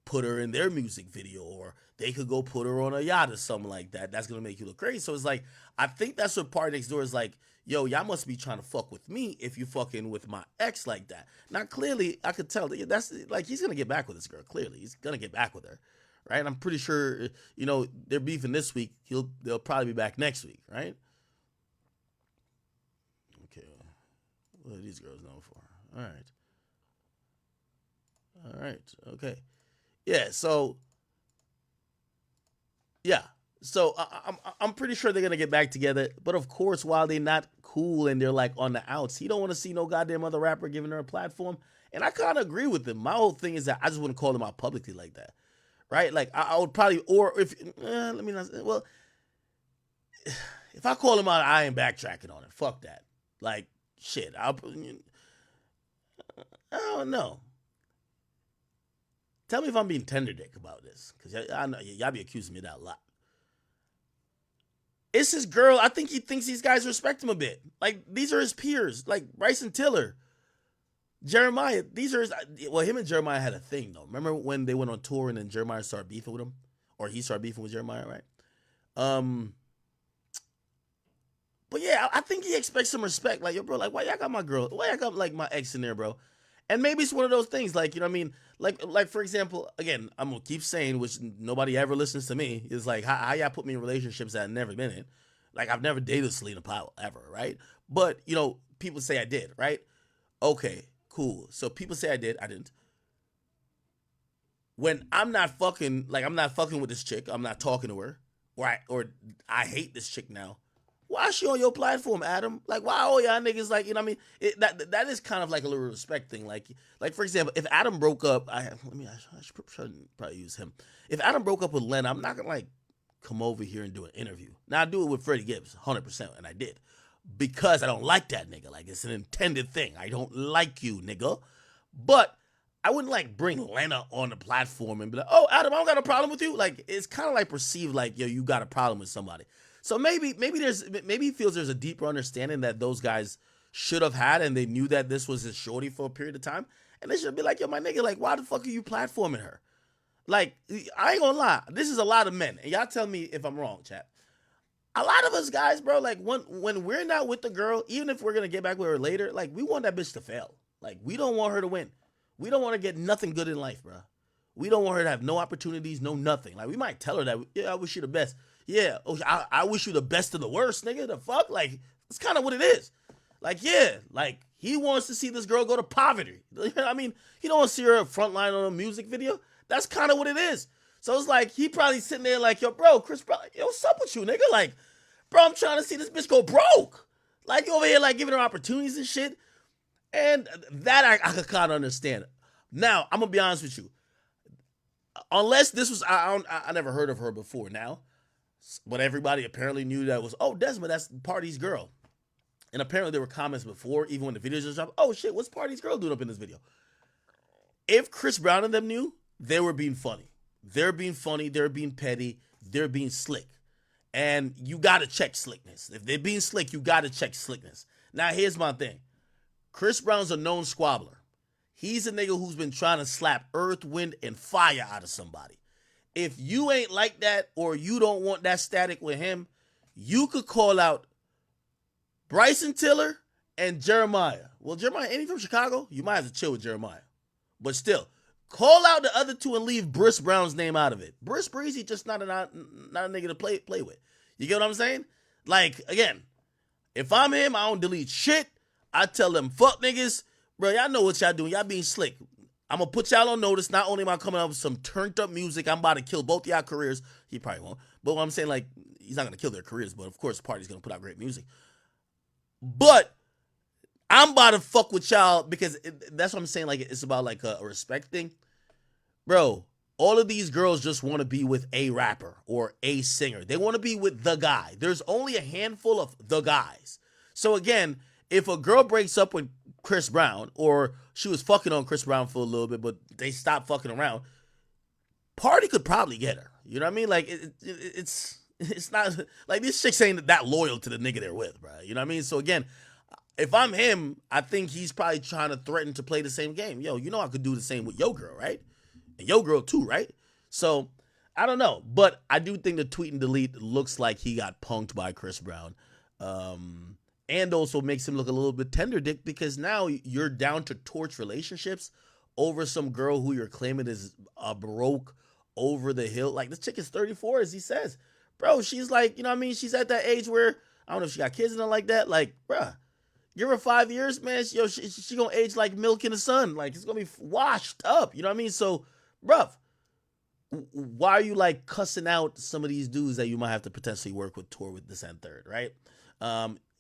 [SPEAKER 1] put her in their music video, or they could go put her on a yacht or something like that. That's going to make you look crazy. So it's like, I think that's what Party Next Door is like, yo, y'all must be trying to fuck with me if you fucking with my ex like that. Now, clearly, I could tell that's like, he's going to get back with this girl. Clearly, he's going to get back with her, right? I'm pretty sure, they're beefing this week. They'll probably be back next week, right? Okay. What are these girls known for? All right. Okay. Yeah. So I'm pretty sure they're gonna get back together. But of course, while they're not cool and they're like on the outs, he don't want to see no goddamn other rapper giving her a platform. And I kind of agree with him. My whole thing is that I just wouldn't call him out publicly like that, right? Like I would probably, or if let me not. Well, if I call him out, I ain't backtracking on it. Fuck that. Like shit. I don't know. Tell me if I'm being tender dick about this, because I know y'all be accusing me of that a lot. It's his girl. I think he thinks these guys respect him a bit. Like, these are his peers. Like, Bryson Tiller, Jeremiah. These are his... Well, him and Jeremiah had a thing, though. Remember when they went on tour and then Jeremiah started beefing with him? Or he started beefing with Jeremiah, right? But yeah, I think he expects some respect. Like, yo, bro, like, why y'all got my girl? Why y'all got, like, my ex in there, bro? And maybe it's one of those things, like, you know what I mean? Like for example, again, I'm going to keep saying, which nobody ever listens to me, is like, how y'all put me in relationships that I've never been in. Like, I've never dated Selena Powell, ever, right? But, people say I did, right? Okay, cool. So people say I did, I didn't. When I'm not fucking with this chick, I'm not talking to her, or I hate this chick now, why is she on your platform, Adam? Like, why all y'all niggas, like, you know what I mean? That is kind of like a little respect thing. Like for example, if Adam broke up, I should probably use him. If Adam broke up with Len, I'm not gonna like come over here and do an interview. Now I do it with Freddie Gibbs, 100%, and I did, because I don't like that nigga. Like, it's an intended thing. I don't like you, nigga. But I wouldn't like bring Lena on the platform and be like, oh, Adam, I don't got a problem with you. Like, it's kind of like perceived like, yo, you got a problem with somebody. So maybe he feels there's a deeper understanding that those guys should have had, and they knew that this was his shorty for a period of time, and they should be like, yo, my nigga, like, why the fuck are you platforming her? Like, I ain't gonna lie, this is a lot of men, and y'all tell me if I'm wrong, chat. A lot of us guys, bro, like when we're not with the girl, even if we're gonna get back with her later, like we want that bitch to fail. Like we don't want her to win. We don't want to get nothing good in life, bro. We don't want her to have no opportunities, no nothing. Like we might tell her that, yeah, I wish you the best. Yeah, I wish you the best of the worst, nigga. The fuck, like it's kind of what it is. Like yeah, like he wants to see this girl go to poverty. I mean, he don't want to see her front line on a music video. That's kind of what it is. So it's like he probably sitting there like, yo, bro, Chris Brown, yo, what's up with you, nigga? Like, bro, I'm trying to see this bitch go broke. Like you over here, like giving her opportunities and shit. And that I could kind of understand. Now I'm gonna be honest with you. Unless this was, I never heard of her before. Now, but everybody apparently knew that was, oh, Desmond, that's Party's girl. And apparently there were comments before, even when the videos just dropped. Oh shit, what's Party's girl doing up in this video? If Chris Brown and them knew, they were being funny. They're being funny, they're being petty, they're being slick. And you gotta check slickness. If they're being slick, you gotta check slickness. Now, here's my thing. Chris Brown's a known squabbler. He's a nigga who's been trying to slap earth, wind, and fire out of somebody. If you ain't like that or you don't want that static with him, you could call out Bryson Tiller and Jeremiah. Well, Jeremiah, ain't he from Chicago? You might have to chill with Jeremiah. But still, call out the other two and leave Briss Brown's name out of it. Briss Breezy just not a nigga to play with. You get what I'm saying? Like, again, if I'm him, I don't delete shit. I tell them, fuck niggas. Bro, y'all know what y'all doing. Y'all being slick. I'm going to put y'all on notice. Not only am I coming up with some turned up music, I'm about to kill both y'all careers. He probably won't. But what I'm saying, like, he's not going to kill their careers. But, of course, Party's going to put out great music. But I'm about to fuck with y'all because that's what I'm saying. Like, it's about, like, a respect thing. Bro, all of these girls just want to be with a rapper or a singer. They want to be with the guy. There's only a handful of the guys. So, again, if a girl breaks up with Chris Brown, or she was fucking on Chris Brown for a little bit, but they stopped fucking around, Party could probably get her. You know what I mean? Like, it's not, like, these chicks ain't that loyal to the nigga they're with, bro. You know what I mean? So, again, if I'm him, I think he's probably trying to threaten to play the same game. Yo, you know I could do the same with your girl, right? And your girl too, right? So, I don't know. But I do think the tweet and delete looks like he got punked by Chris Brown. And also makes him look a little bit tender dick because now you're down to torch relationships over some girl who you're claiming is a broke, over the hill. Like, this chick is 34, as he says. Bro, she's like, you know what I mean? She's at that age where, I don't know if she got kids and nothing like that. Like, bruh, give her 5 years, man. She gonna age like milk in the sun. Like, it's gonna be washed up. You know what I mean? So, bruh, why are you, like, cussing out some of these dudes that you might have to potentially work with, tour with, this and third, right?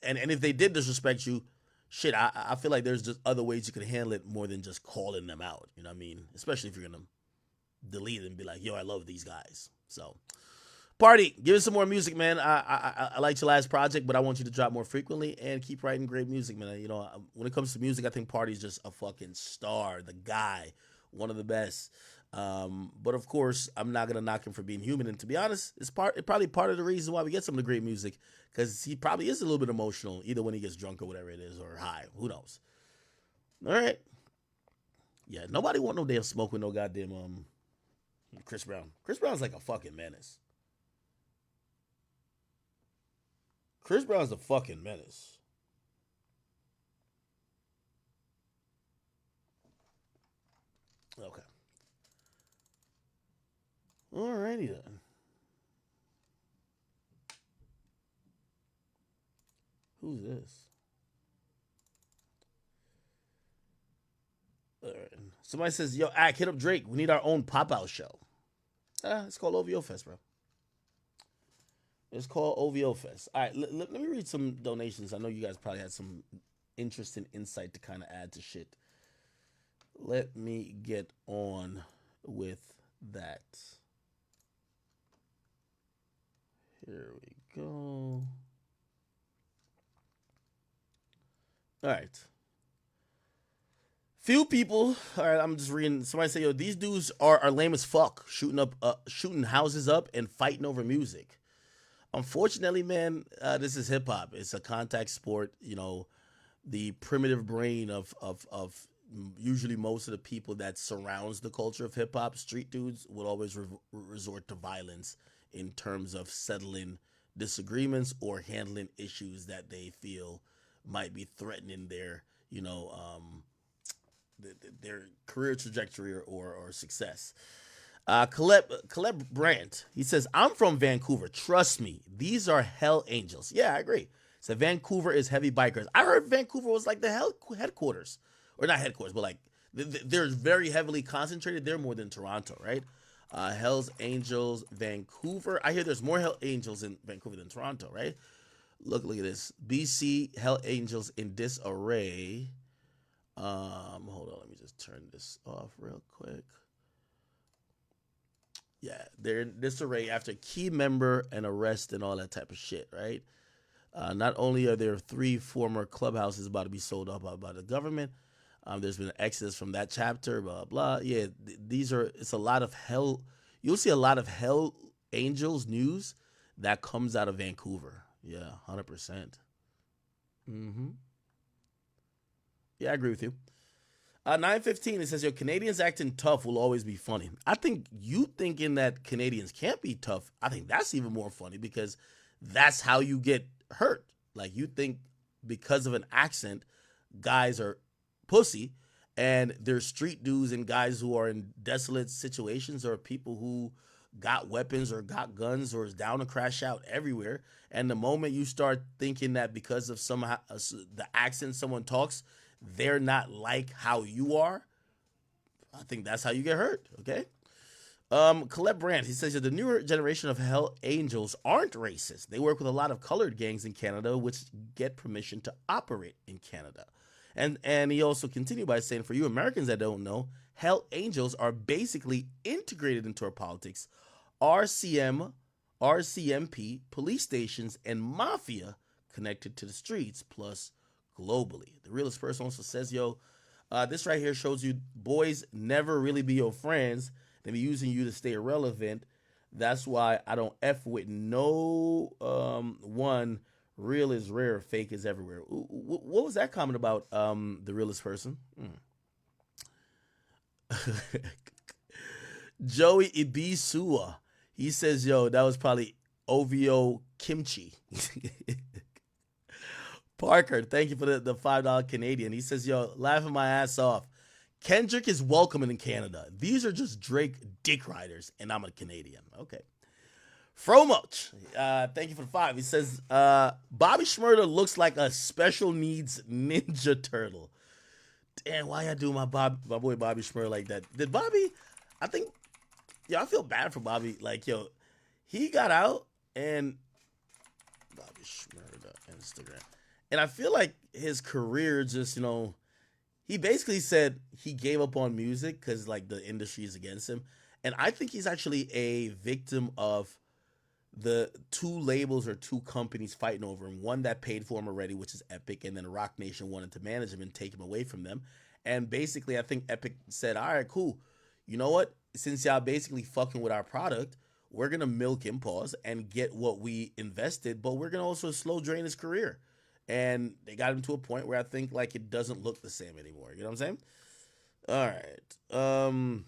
[SPEAKER 1] And if they did disrespect you, shit, I feel like there's just other ways you could handle it more than just calling them out. You know what I mean? Especially if you're going to delete it and be like, yo, I love these guys. So, Party, give us some more music, man. I liked your last project, but I want you to drop more frequently and keep writing great music, man. You know, when it comes to music, I think Party's just a fucking star, the guy, one of the best. But of course, I'm not gonna knock him for being human. And to be honest, it's probably part of the reason why we get some of the great music, because he probably is a little bit emotional, either when he gets drunk or whatever it is, or high. Who knows? All right. Yeah, nobody want no damn smoke with no goddamn Chris Brown. Chris Brown's like a fucking menace. Chris Brown's a fucking menace. Okay. Alrighty then. Who's this? All right. Somebody says, yo, Ak, hit up Drake. We need our own pop-out show. It's called OVO Fest, bro. It's called OVO Fest. All right, let me read some donations. I know you guys probably had some interesting insight to kind of add to shit. Let me get on with that. Here we go. All right. Few people. All right, I'm just reading. Somebody say, yo, these dudes are lame as fuck, shooting houses up and fighting over music. Unfortunately, man, this is hip hop. It's a contact sport. You know, the primitive brain of usually most of the people that surrounds the culture of hip hop, street dudes would always resort to violence in terms of settling disagreements or handling issues that they feel might be threatening their, their career trajectory or success. Caleb Brandt, he says, I'm from Vancouver. Trust me, these are hell angels. Yeah, I agree. So Vancouver is heavy bikers. I heard Vancouver was like the hell headquarters. Or not headquarters, but like they're very heavily concentrated there more than Toronto, right? Hell's Angels, Vancouver. I hear there's more Hell Angels in Vancouver than Toronto, right? Look at this. BC Hell Angels in disarray. Hold on, let me just turn this off real quick. Yeah, they're in disarray after key member and arrest and all that type of shit, right? Not only are there 3 former clubhouses about to be sold off by the government, there's been an exodus from that chapter, blah, blah. Yeah, it's a lot of hell. You'll see a lot of Hell Angels news that comes out of Vancouver. Yeah, 100%. Mm-hmm. Yeah, I agree with you. 9:15, it says, your Canadians acting tough will always be funny. I think you thinking that Canadians can't be tough, I think that's even more funny because that's how you get hurt. Like, you think because of an accent, guys are pussy, and there's street dudes and guys who are in desolate situations or people who got weapons or got guns or is down to crash out everywhere. And the moment you start thinking that because of somehow the accent someone talks, they're not like how you are, I think that's how you get hurt. Okay. Caleb Brandt, he says that the newer generation of Hell Angels aren't racist. They work with a lot of colored gangs in Canada, which get permission to operate in Canada. And he also continued by saying, for you Americans that don't know, Hell Angels are basically integrated into our politics. RCM, RCMP, police stations, and mafia connected to the streets, plus globally. The realest person also says, this right here shows you boys never really be your friends. They be using you to stay irrelevant. That's why I don't F with no one. Real is rare, fake is everywhere. What was that comment about the realest person? Joey Ibisua. He says, that was probably OVO Kimchi. Parker, thank you for the $5 Canadian. He says, laughing my ass off. Kendrick is welcome in Canada. These are just Drake dick riders, and I'm a Canadian. Okay. Fromoch, thank you for the 5. He says, Bobby Shmurda looks like a special needs Ninja Turtle. Damn, why I do my boy Bobby Shmurda like that? Did Bobby, I think, I feel bad for Bobby. Like, he got out and Bobby Shmurda Instagram. And I feel like his career just, he basically said he gave up on music because, like, the industry is against him. And I think he's actually a victim of the 2 labels or 2 companies fighting over him. One that paid for him already, which is Epic, and then Rock Nation wanted to manage him and take him away from them. And basically, I think Epic said, all right, cool. You know what? Since y'all basically fucking with our product, we're going to milk him, pause, and get what we invested, but we're going to also slow drain his career. And they got him to a point where I think, like, it doesn't look the same anymore. You know what I'm saying? All right.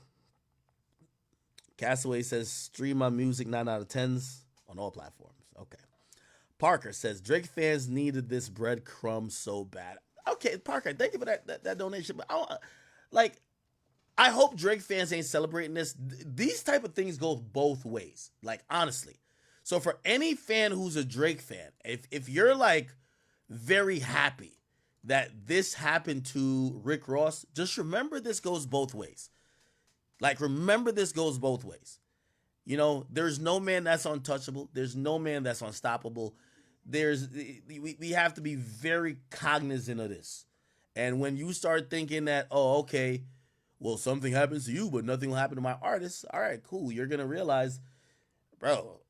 [SPEAKER 1] Castaway says, stream my music 9 out of 10s on all platforms. Okay. Parker says, Drake fans needed this breadcrumb so bad. Okay, Parker, thank you for that donation. But I hope Drake fans ain't celebrating this. These type of things go both ways. Like, honestly. So for any fan who's a Drake fan, if you're like very happy that this happened to Rick Ross, just remember this goes both ways. Like, remember this goes both ways. There's no man that's untouchable. There's no man that's unstoppable. We have to be very cognizant of this. And when you start thinking that, oh, okay, well, something happens to you, but nothing will happen to my artists. All right, cool. You're going to realize, bro,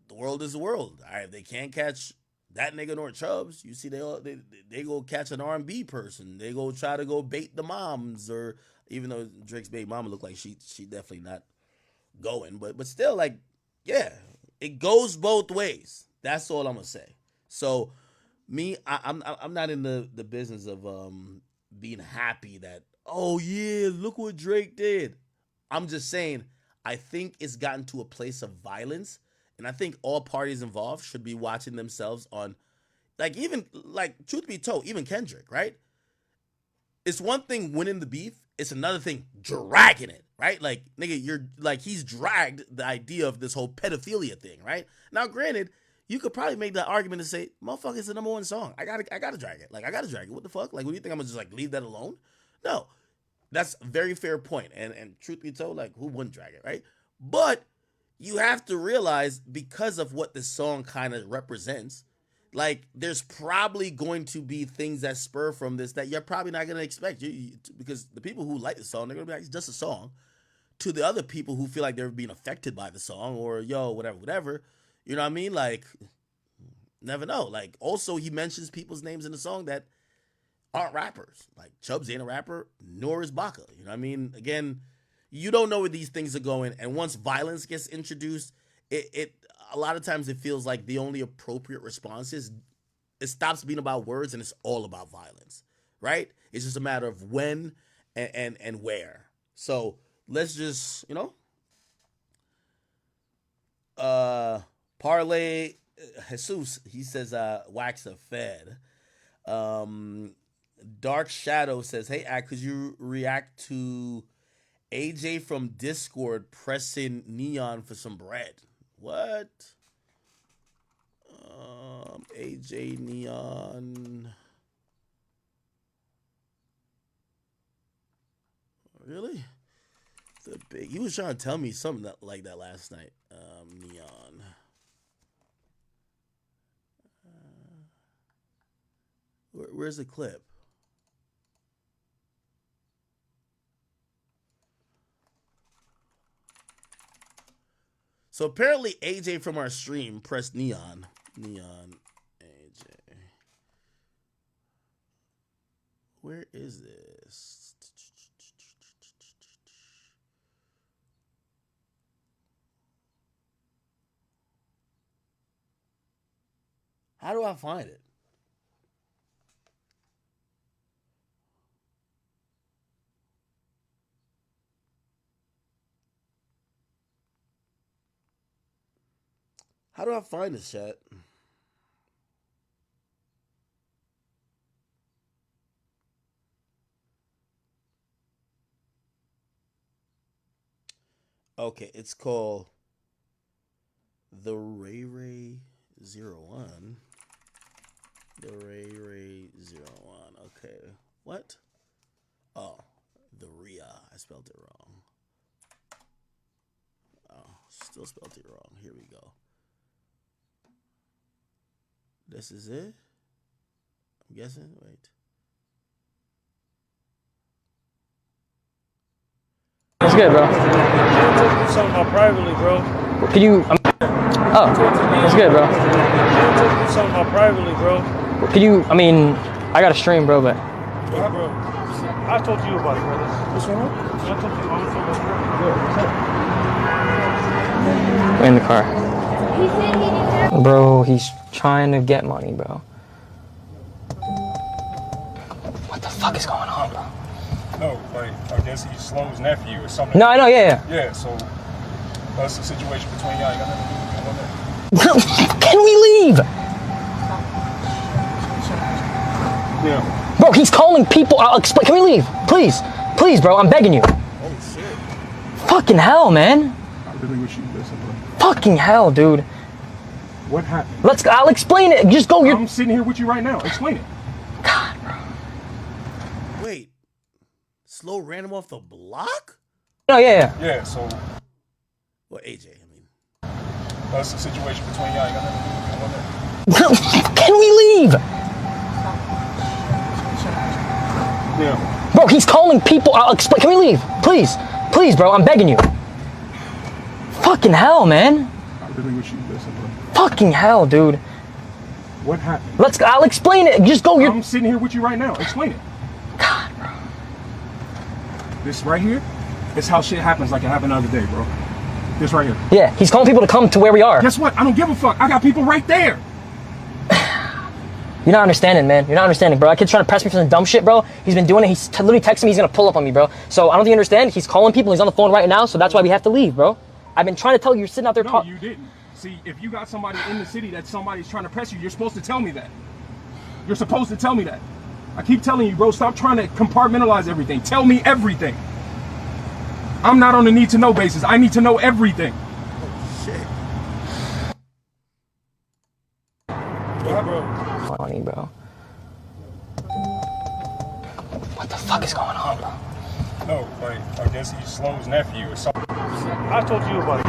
[SPEAKER 1] the world is the world. All right, they can't catch that nigga nor Chubbs. You see, they go catch an R&B person. They go try to go bait the moms, or even though Drake's baby mama look like she definitely not going, but still, like, yeah, it goes both ways. That's all I'm gonna say. So Me, I'm not in the business of being happy that, oh yeah, look what Drake did. I'm just saying I think it's gotten to a place of violence, and I think all parties involved should be watching themselves on, like, even like, truth be told, even Kendrick, right? It's one thing winning the beef, it's another thing dragging it, right? Like, nigga, you're like, he's dragged the idea of this whole pedophilia thing, right? Now, granted, you could probably make that argument and say, motherfucker, it's the number one song. I gotta drag it. Like, I gotta drag it. What the fuck? Like, what do you think I'm gonna just like leave that alone? No. That's a very fair point. And truth be told, like, who wouldn't drag it, right? But you have to realize, because of what this song kind of represents, like, there's probably going to be things that spur from this that you're probably not going to expect. Because the people who like the song, they're going to be like, it's just a song. To the other people who feel like they're being affected by the song, or, yo, whatever. You know what I mean? Like, never know. Like, also, he mentions people's names in the song that aren't rappers. Like, Chubbs ain't a rapper, nor is Baca. You know what I mean? Again, you don't know where these things are going. And once violence gets introduced, it a lot of times it feels like the only appropriate response is it stops being about words and it's all about violence, right? It's just a matter of when and where. So let's just, Parlay Jesus, he says, wax a fed. Dark Shadow says, hey, could you react to AJ from Discord pressing Neon for some bread? What? AJ Neon. Really? He was trying to tell me something like that last night. Neon. Where's the clip? So apparently AJ from our stream pressed Neon. Neon AJ. Where is this? How do I find it? How do I find this, chat? Okay, it's called the Ray 01. The Ray 01. Okay. What? Oh, the Ria. I spelled it wrong. Oh, still spelled it wrong. Here we go. This is it? I'm guessing. Wait.
[SPEAKER 8] It's good, bro.
[SPEAKER 11] Something about privately, bro.
[SPEAKER 8] Can you? Oh, it's good, bro.
[SPEAKER 11] Something about privately, bro.
[SPEAKER 8] Can you? I mean, I got a stream, bro, but.
[SPEAKER 11] Yeah, bro. I told you about it, brother. What's wrong? I told you about it.
[SPEAKER 8] In the car. Bro, he's trying to get money, bro. What the fuck is going on, bro?
[SPEAKER 11] No, like, I guess he's Slo's nephew or something.
[SPEAKER 8] No, I know, yeah.
[SPEAKER 11] Yeah, so that's the situation between y'all. You got nothing to do with that.
[SPEAKER 8] Can we leave?
[SPEAKER 11] Yeah.
[SPEAKER 8] Bro, he's calling people. I'll explain. Can we leave? Please. Please, bro, I'm begging you.
[SPEAKER 11] Oh, shit.
[SPEAKER 8] Fucking hell, man.
[SPEAKER 11] I really wish you'd listen, bro.
[SPEAKER 8] Fucking hell, dude.
[SPEAKER 11] What happened?
[SPEAKER 8] I'll explain it. Just go.
[SPEAKER 11] I'm sitting here with you right now. Explain it.
[SPEAKER 8] God, bro.
[SPEAKER 1] Wait. Slow ran him off the block?
[SPEAKER 8] No, yeah.
[SPEAKER 11] Yeah, so.
[SPEAKER 1] Well, AJ, I mean.
[SPEAKER 11] That's the situation between y'all. You got nothing to do with that.
[SPEAKER 8] Can we leave?
[SPEAKER 11] Yeah.
[SPEAKER 8] Bro, he's calling people. I'll explain. Can we leave? Please. Please, bro, I'm begging you. Fucking hell, man.
[SPEAKER 11] I really wish you'd listen, bro.
[SPEAKER 8] Fucking hell, dude.
[SPEAKER 11] What happened?
[SPEAKER 8] I'll explain it. Just go.
[SPEAKER 11] I'm sitting here with you right now. Explain it.
[SPEAKER 8] God, bro.
[SPEAKER 11] This right here is how shit happens like it happened the other day, bro. This right here.
[SPEAKER 8] Yeah, he's calling people to come to where we are.
[SPEAKER 11] Guess what? I don't give a fuck. I got people right there.
[SPEAKER 8] You're not understanding, man. You're not understanding, bro. That kid's trying to press me for some dumb shit, bro. He's been doing it. He's literally texting me he's gonna pull up on me, bro. So I don't think you understand. He's calling people. He's on the phone right now, so that's why we have to leave, bro. I've been trying to tell you. You're sitting out there talking.
[SPEAKER 11] No, you didn't. See, if you got somebody in the city that somebody's trying to press you, you're supposed to tell me that. You're supposed to tell me that. I keep telling you, bro, stop trying to compartmentalize everything. Tell me everything. I'm not on a need-to-know basis. I need to know everything.
[SPEAKER 8] Funny, bro. What the fuck is going on, bro?
[SPEAKER 11] No, like, I guess he's Slo's nephew or something. I told you about it.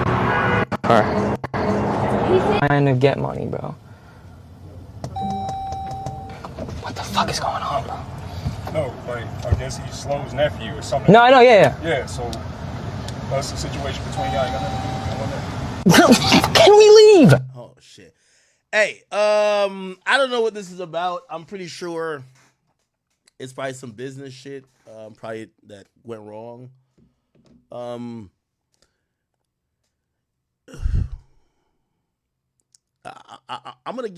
[SPEAKER 8] Alright. Trying to get money, bro. What the fuck is going on, bro?
[SPEAKER 11] No, like, I guess he's Slo's nephew or something.
[SPEAKER 8] No, I know, yeah.
[SPEAKER 11] Yeah, so that's the situation between y'all. Got nothing to do with it.
[SPEAKER 8] Can we leave?
[SPEAKER 1] Oh shit. Hey, I don't know what this is about. I'm pretty sure it's probably some business shit. Probably that went wrong. I'm gonna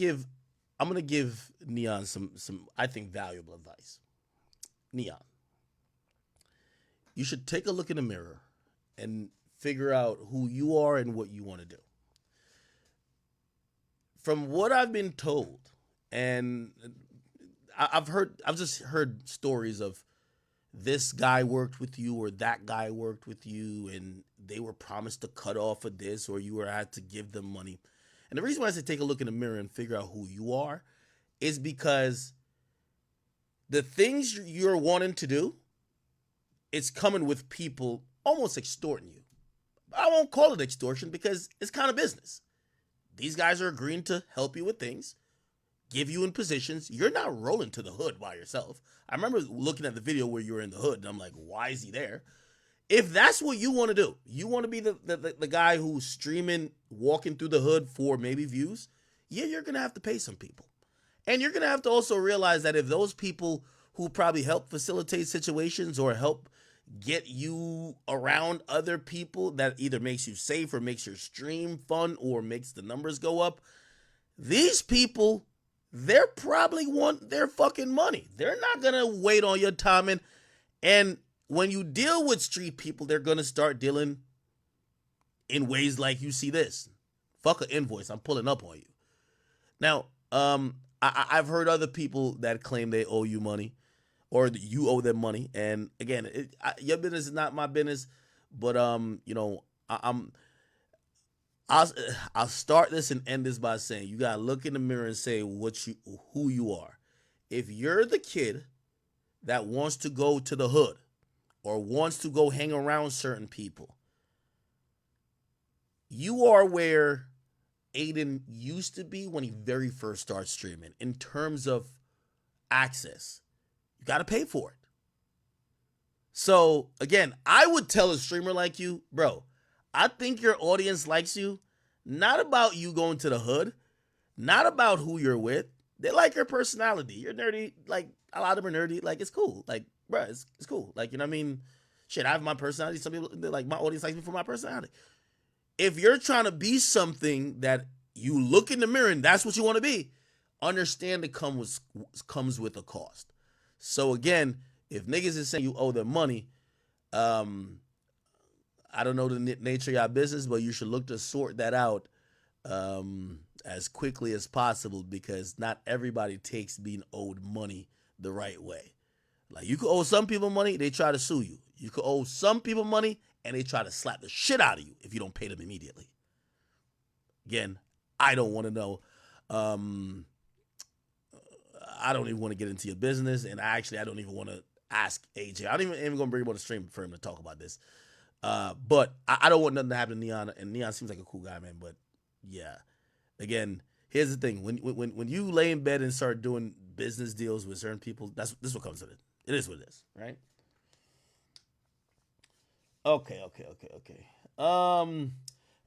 [SPEAKER 1] give Neon some I think valuable advice. Neon, you should take a look in the mirror and figure out who you are and what you want to do. From what I've been told, and I've just heard stories of this guy worked with you or that guy worked with you and they were promised to cut off of this or you were had to give them money. And the reason why I say take a look in the mirror and figure out who you are is because the things you're wanting to do, it's coming with people almost extorting you. I won't call it extortion because it's kind of business. These guys are agreeing to help you with things, give you in positions. You're not rolling to the hood by yourself. I remember looking at the video where you were in the hood, and I'm like, why is he there? If that's what you want to do, you want to be the guy who's streaming, walking through the hood for maybe views, yeah, you're going to have to pay some people. And you're going to have to also realize that if those people who probably help facilitate situations or help get you around other people that either makes you safe or makes your stream fun or makes the numbers go up, these people, they're probably want their fucking money. They're not going to wait on your timing. And when you deal with street people, they're going to start dealing in ways like you see this. Fuck an invoice. I'm pulling up on you. Now, I've heard other people that claim they owe you money or that you owe them money. And again, your business is not my business, but you know, I'll start this and end this by saying you gotta look in the mirror and say who you are. If you're the kid that wants to go to the hood or wants to go hang around certain people, you are where Aiden used to be when he very first started streaming in terms of access. You got to pay for it. So again, I would tell a streamer like you, bro, I think your audience likes you, not about you going to the hood, not about who you're with. They like your personality. You're nerdy. Like, a lot of them are nerdy. Like, it's cool. Like, bro, it's cool. Like, you know what I mean? Shit, I have my personality. Some people, like, my audience likes me for my personality. If you're trying to be something that you look in the mirror and that's what you want to be, understand it comes with a cost. So again, if niggas is saying you owe them money, I don't know the nature of your business, but you should look to sort that out as quickly as possible because not everybody takes being owed money the right way. Like, you could owe some people money, they try to sue you. You could owe some people money and they try to slap the shit out of you if you don't pay them immediately. Again, I don't want to know. I don't even want to get into your business, and I don't even want to ask AJ. I don't even going to bring him on the stream for him to talk about this. But I don't want nothing to happen to Neon, and Neon seems like a cool guy, man. But yeah, again, here's the thing: when you lay in bed and start doing business deals with certain people, this is what comes with it. It is what it is, right? Okay.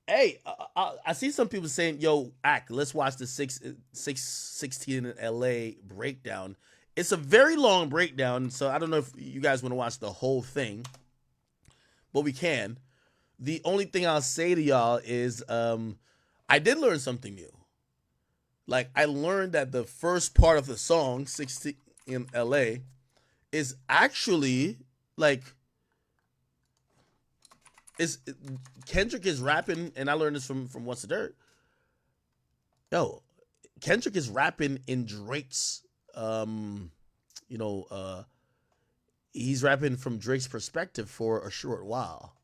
[SPEAKER 1] Hey, I see some people saying, "Yo, let's watch the 616 in LA breakdown." It's a very long breakdown, so I don't know if you guys want to watch the whole thing, but we can. The only thing I'll say to y'all is, I did learn something new. Like, I learned that the first part of the song, 60 in LA, is actually like is Kendrick is rapping, and I learned this from What's the Dirt. Yo, Kendrick is rapping in Drake's you know, he's rapping from Drake's perspective for a short while.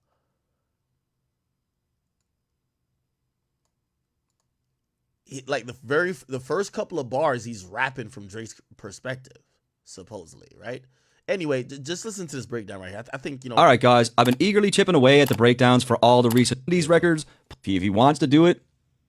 [SPEAKER 1] Like the first couple of bars, he's rapping from Drake's perspective, supposedly, right? Anyway, just listen to this breakdown right here. I think, you know.
[SPEAKER 12] All right, guys, I've been eagerly chipping away at the breakdowns for all the recent these records. If he wants to do it,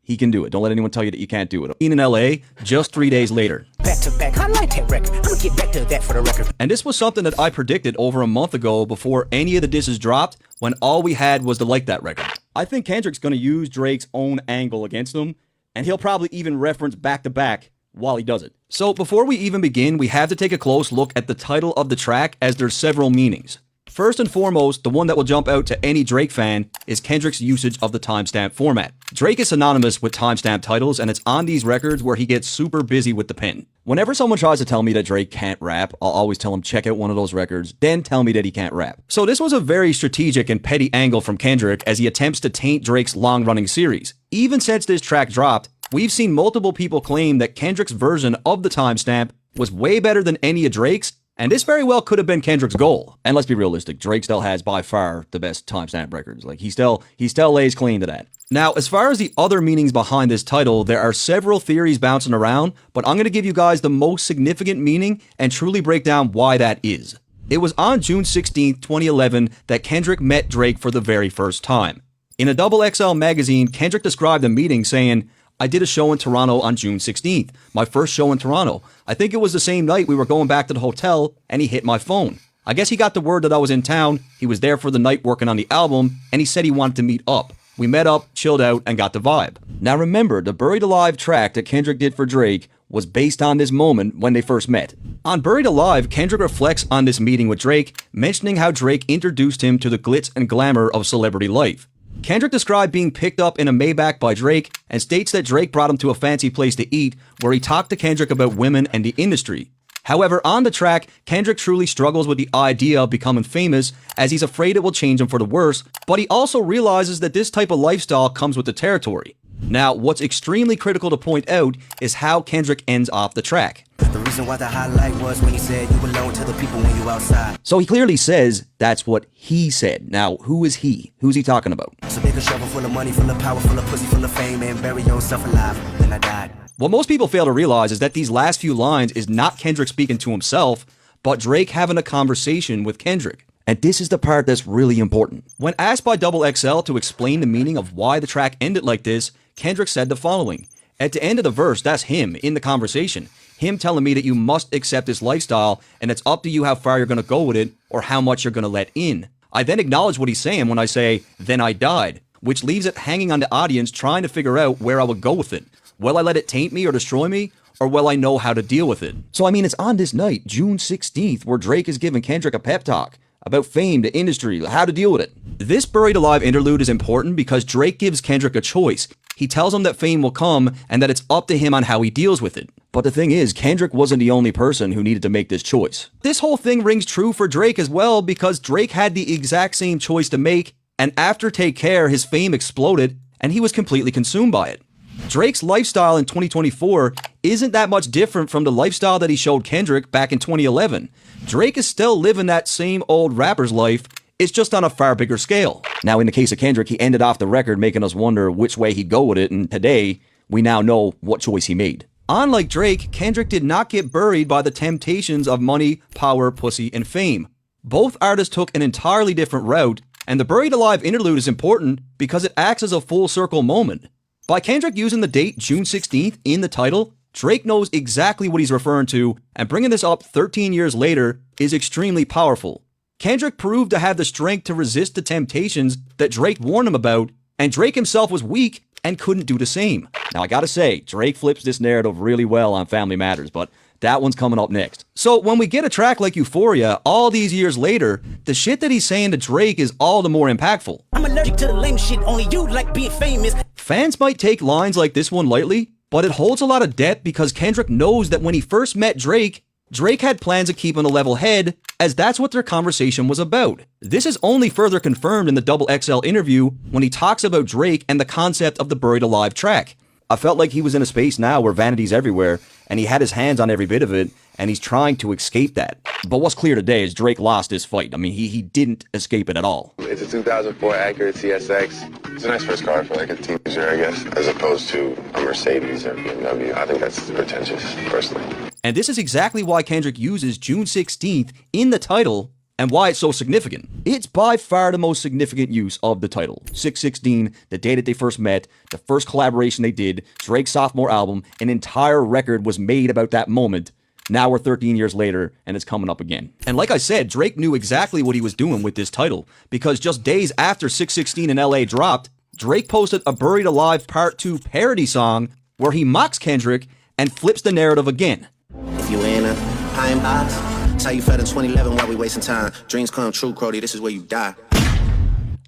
[SPEAKER 12] he can do it. Don't let anyone tell you that you can't do it. In LA, just 3 days later.
[SPEAKER 15] Back to back, I like that record. I'm gonna get back to that for the record.
[SPEAKER 12] And this was something that I predicted over a month ago before any of the disses dropped, when all we had was the Like That record. I think Kendrick's gonna use Drake's own angle against him, and he'll probably even reference back to back while he does it. So before we even begin, we have to take a close look at the title of the track, as there's several meanings. First and foremost, the one that will jump out to any Drake fan is Kendrick's usage of the timestamp format. Drake is synonymous with timestamp titles, and it's on these records where he gets super busy with the pen. Whenever someone tries to tell me that Drake can't rap, I'll always tell him check out one of those records, then tell me that he can't rap. So this was a very strategic and petty angle from Kendrick as he attempts to taint Drake's long-running series. Even since this track dropped, we've seen multiple people claim that Kendrick's version of the timestamp was way better than any of Drake's, and this very well could have been Kendrick's goal. And let's be realistic, Drake still has by far the best timestamp records. Like, he still lays claim to that. Now, as far as the other meanings behind this title, there are several theories bouncing around, but I'm going to give you guys the most significant meaning and truly break down why that is. It was on June 16th, 2011 that Kendrick met Drake for the very first time. In a XXL magazine, Kendrick described the meeting saying, "I did a show in Toronto on June 16th, my first show in Toronto. I think it was the same night we were going back to the hotel, and he hit my phone. I guess he got the word that I was in town, he was there for the night working on the album, and he said he wanted to meet up. We met up, chilled out, and got the vibe." Now remember, the Buried Alive track that Kendrick did for Drake was based on this moment when they first met. On Buried Alive, Kendrick reflects on this meeting with Drake, mentioning how Drake introduced him to the glitz and glamour of celebrity life. Kendrick described being picked up in a Maybach by Drake and states that Drake brought him to a fancy place to eat where he talked to Kendrick about women and the industry. However, on the track, Kendrick truly struggles with the idea of becoming famous as he's afraid it will change him for the worse, but he also realizes that this type of lifestyle comes with the territory. Now, what's extremely critical to point out is how Kendrick ends off the track.
[SPEAKER 15] The reason why the highlight was when he said you belong to the people when you outside.
[SPEAKER 12] So he clearly says that's what he said. Now, who is he? Who's he talking about?
[SPEAKER 15] So make a shovel full of money, full of power, full of pussy, full of fame, and bury yourself alive. Then I died.
[SPEAKER 12] What most people fail to realize is that these last few lines is not Kendrick speaking to himself, but Drake having a conversation with Kendrick. And this is the part that's really important. When asked by XXL to explain the meaning of why the track ended like this, Kendrick said the following. At the end of the verse, that's him in the conversation. Him telling me that you must accept this lifestyle, and it's up to you how far you're going to go with it or how much you're going to let in. I then acknowledge what he's saying when I say, then I died, which leaves it hanging on the audience trying to figure out where I would go with it. Will I let it taint me or destroy me? Or will I know how to deal with it? So I mean, it's on this night, June 16th, where Drake is giving Kendrick a pep talk about fame, the industry, how to deal with it. This Buried Alive interlude is important because Drake gives Kendrick a choice. He tells him that fame will come and that it's up to him on how he deals with it. But the thing is, Kendrick wasn't the only person who needed to make this choice. This whole thing rings true for Drake as well because Drake had the exact same choice to make, and after Take Care, his fame exploded and he was completely consumed by it. Drake's lifestyle in 2024 isn't that much different from the lifestyle that he showed Kendrick back in 2011. Drake is still living that same old rapper's life, it's just on a far bigger scale. Now, in the case of Kendrick, he ended off the record making us wonder which way he'd go with it, and today, we now know what choice he made. Unlike Drake, Kendrick did not get buried by the temptations of money, power, pussy, and fame. Both artists took an entirely different route, and the Buried Alive interlude is important because it acts as a full circle moment. By Kendrick using the date June 16th in the title, Drake knows exactly what he's referring to, and bringing this up 13 years later is extremely powerful. Kendrick proved to have the strength to resist the temptations that Drake warned him about, and Drake himself was weak and couldn't do the same. Now I gotta say, Drake flips this narrative really well on Family Matters, but that one's coming up next. So when we get a track like Euphoria, all these years later, the shit that he's saying to Drake is all the more impactful.
[SPEAKER 15] I'm allergic to the lame shit, only you like being famous.
[SPEAKER 12] Fans might take lines like this one lightly, But it holds a lot of depth because Kendrick knows that when he first met Drake, Drake had plans of keeping a level head, as that's what their conversation was about. This is only further confirmed in the Double XL interview when he talks about Drake and the concept of the Buried Alive track. I felt like he was in a space now where vanity's everywhere, and he had his hands on every bit of it, and he's trying to escape that. But what's clear today is Drake lost this fight. I mean, he didn't escape it at all.
[SPEAKER 3] It's a 2004 Acura TSX. It's a nice first car for like a teenager, I guess, as opposed to a Mercedes or BMW. I think that's pretentious, personally.
[SPEAKER 12] And this is exactly why Kendrick uses June 16th in the title and why it's so significant. It's by far the most significant use of the title. 616, the day that they first met, the first collaboration they did, Drake's sophomore album, an entire record was made about that moment. Now we're 13 years later, and it's coming up again. And like I said, Drake knew exactly what he was doing with this title, because just days after 616 in LA dropped, Drake posted a Buried Alive Part 2 parody song where he mocks Kendrick and flips the narrative again.
[SPEAKER 15] If you in a pine box, that's how you felt in 2011 while we wasting time. Dreams come true, Crody, this is where you die.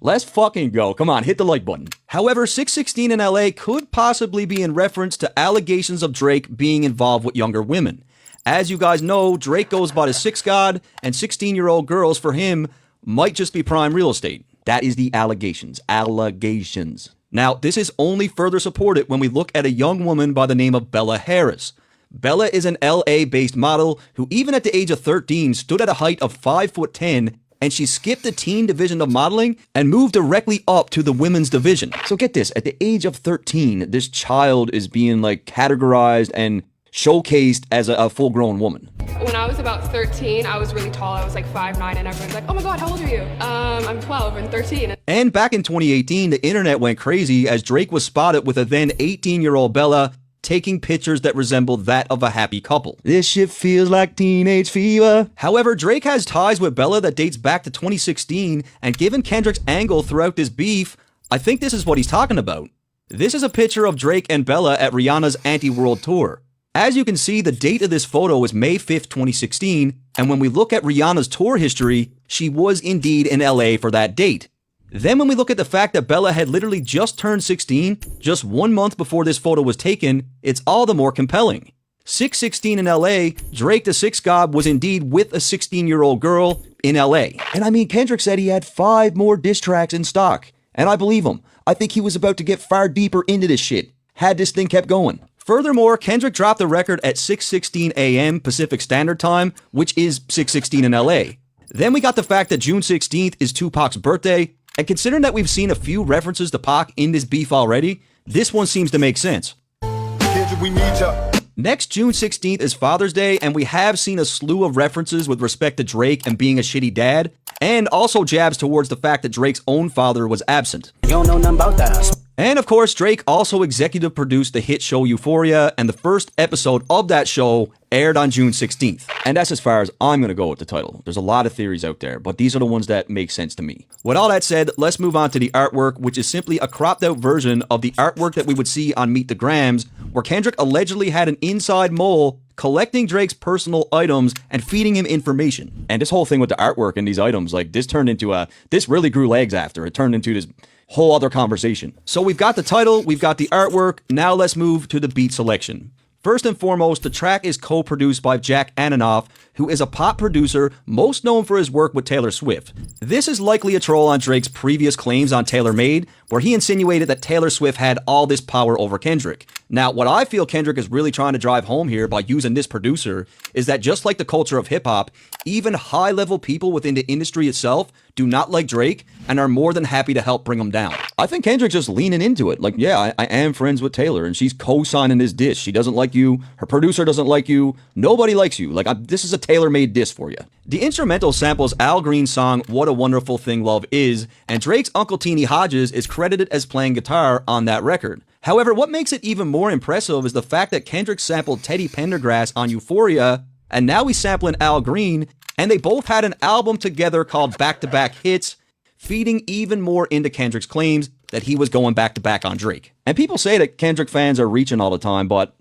[SPEAKER 12] Let's fucking go. Come on, hit the like button. However, 616 in LA could possibly be in reference to allegations of Drake being involved with younger women. As you guys know, Drake goes by the Six God, and 16-year-old girls for him might just be prime real estate. That is the allegations. Allegations. Now, this is only further supported when we look at a young woman by the name of Bella Harris. Bella is an LA-based model who even at the age of 13 stood at a height of 5'10", and she skipped the teen division of modeling and moved directly up to the women's division. So get this, at the age of 13, this child is being like categorized and showcased as a full-grown woman.
[SPEAKER 14] When I was about 13, I was really tall. I was like 5'9", and everyone's like, oh my god, how old are you? I'm 12 and 13.
[SPEAKER 12] And back in 2018, the internet went crazy as Drake was spotted with a then 18-year-old Bella taking pictures that resembled that of a happy couple. This shit feels like teenage fever. However, Drake has ties with Bella that dates back to 2016, and given Kendrick's angle throughout this beef, I think this is what he's talking about. This is a picture of Drake and Bella at Rihanna's Anti-World Tour. As you can see, the date of this photo is May 5th, 2016, and when we look at Rihanna's tour history, she was indeed in LA for that date. Then when we look at the fact that Bella had literally just turned 16, just 1 month before this photo was taken, it's all the more compelling. 616 in LA, Drake the Six God was indeed with a 16-year-old girl in LA. And I mean, Kendrick said he had 5 more diss tracks in stock, and I believe him. I think he was about to get far deeper into this shit, had this thing kept going. Furthermore, Kendrick dropped the record at 6:16 a.m. Pacific Standard Time, which is 6:16 in LA. Then we got the fact that June 16th is Tupac's birthday, and considering that we've seen a few references to Pac in this beef already, this one seems to make sense.
[SPEAKER 3] Kendrick, we need ya.
[SPEAKER 12] Next, June 16th is Father's Day, and we have seen a slew of references with respect to Drake and being a shitty dad, and also jabs towards the fact that Drake's own father was absent.
[SPEAKER 15] You don't know nothing about that.
[SPEAKER 12] And of course, Drake also executive produced the hit show Euphoria, and the first episode of that show aired on June 16th. And that's as far as I'm going to go with the title. There's a lot of theories out there, but these are the ones that make sense to me. With all that said, let's move on to the artwork, which is simply a cropped out version of the artwork that we would see on Meet the Grams, where Kendrick allegedly had an inside mole collecting Drake's personal items and feeding him information. And this whole thing with the artwork and these items, like this turned into this really grew legs after. It turned into this whole other conversation. So we've got the title, we've got the artwork, now let's move to the beat selection. First and foremost, the track is co-produced by Jack Antonoff, who is a pop producer most known for his work with Taylor Swift. This is likely a troll on Drake's previous claims on Taylor Made, where he insinuated that Taylor Swift had all this power over Kendrick. Now, what I feel Kendrick is really trying to drive home here by using this producer is that just like the culture of hip-hop, even high-level people within the industry itself do not like Drake and are more than happy to help bring him down. I think Kendrick's just leaning into it. Like, yeah, I am friends with Taylor, and she's co-signing this diss. She doesn't like you. Her producer doesn't like you. Nobody likes you. Like, this is a tailor-made diss for you. The instrumental samples Al Green's song What a Wonderful Thing Love Is, and Drake's Uncle Teeny Hodges is credited as playing guitar on that record. However, what makes it even more impressive is the fact that Kendrick sampled Teddy Pendergrass on Euphoria, and now he's sampling Al Green, and they both had an album together called Back to Back Hits, feeding even more into Kendrick's claims that he was going back to back on Drake. And people say that Kendrick fans are reaching all the time, but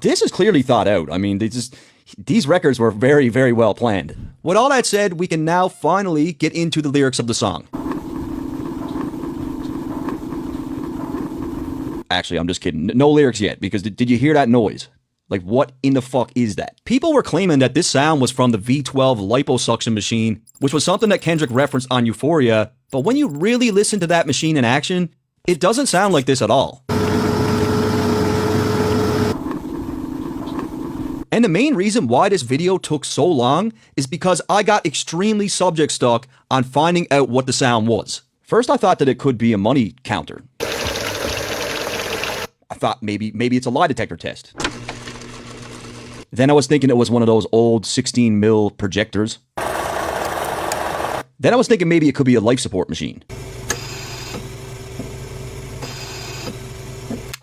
[SPEAKER 12] this is clearly thought out. I mean, these records were very, very well planned. With all that said, we can now finally get into the lyrics of the song. Actually, I'm just kidding. No lyrics yet, because did you hear that noise? Like, what in the fuck is that? People were claiming that this sound was from the V12 liposuction machine, which was something that Kendrick referenced on Euphoria, but when you really listen to that machine in action, it doesn't sound like this at all. And the main reason why this video took so long is because I got extremely subject stuck on finding out what the sound was. First, I thought that it could be a money counter. I thought maybe it's a lie detector test. Then I was thinking it was one of those old 16 mil projectors. Then I was thinking maybe it could be a life support machine.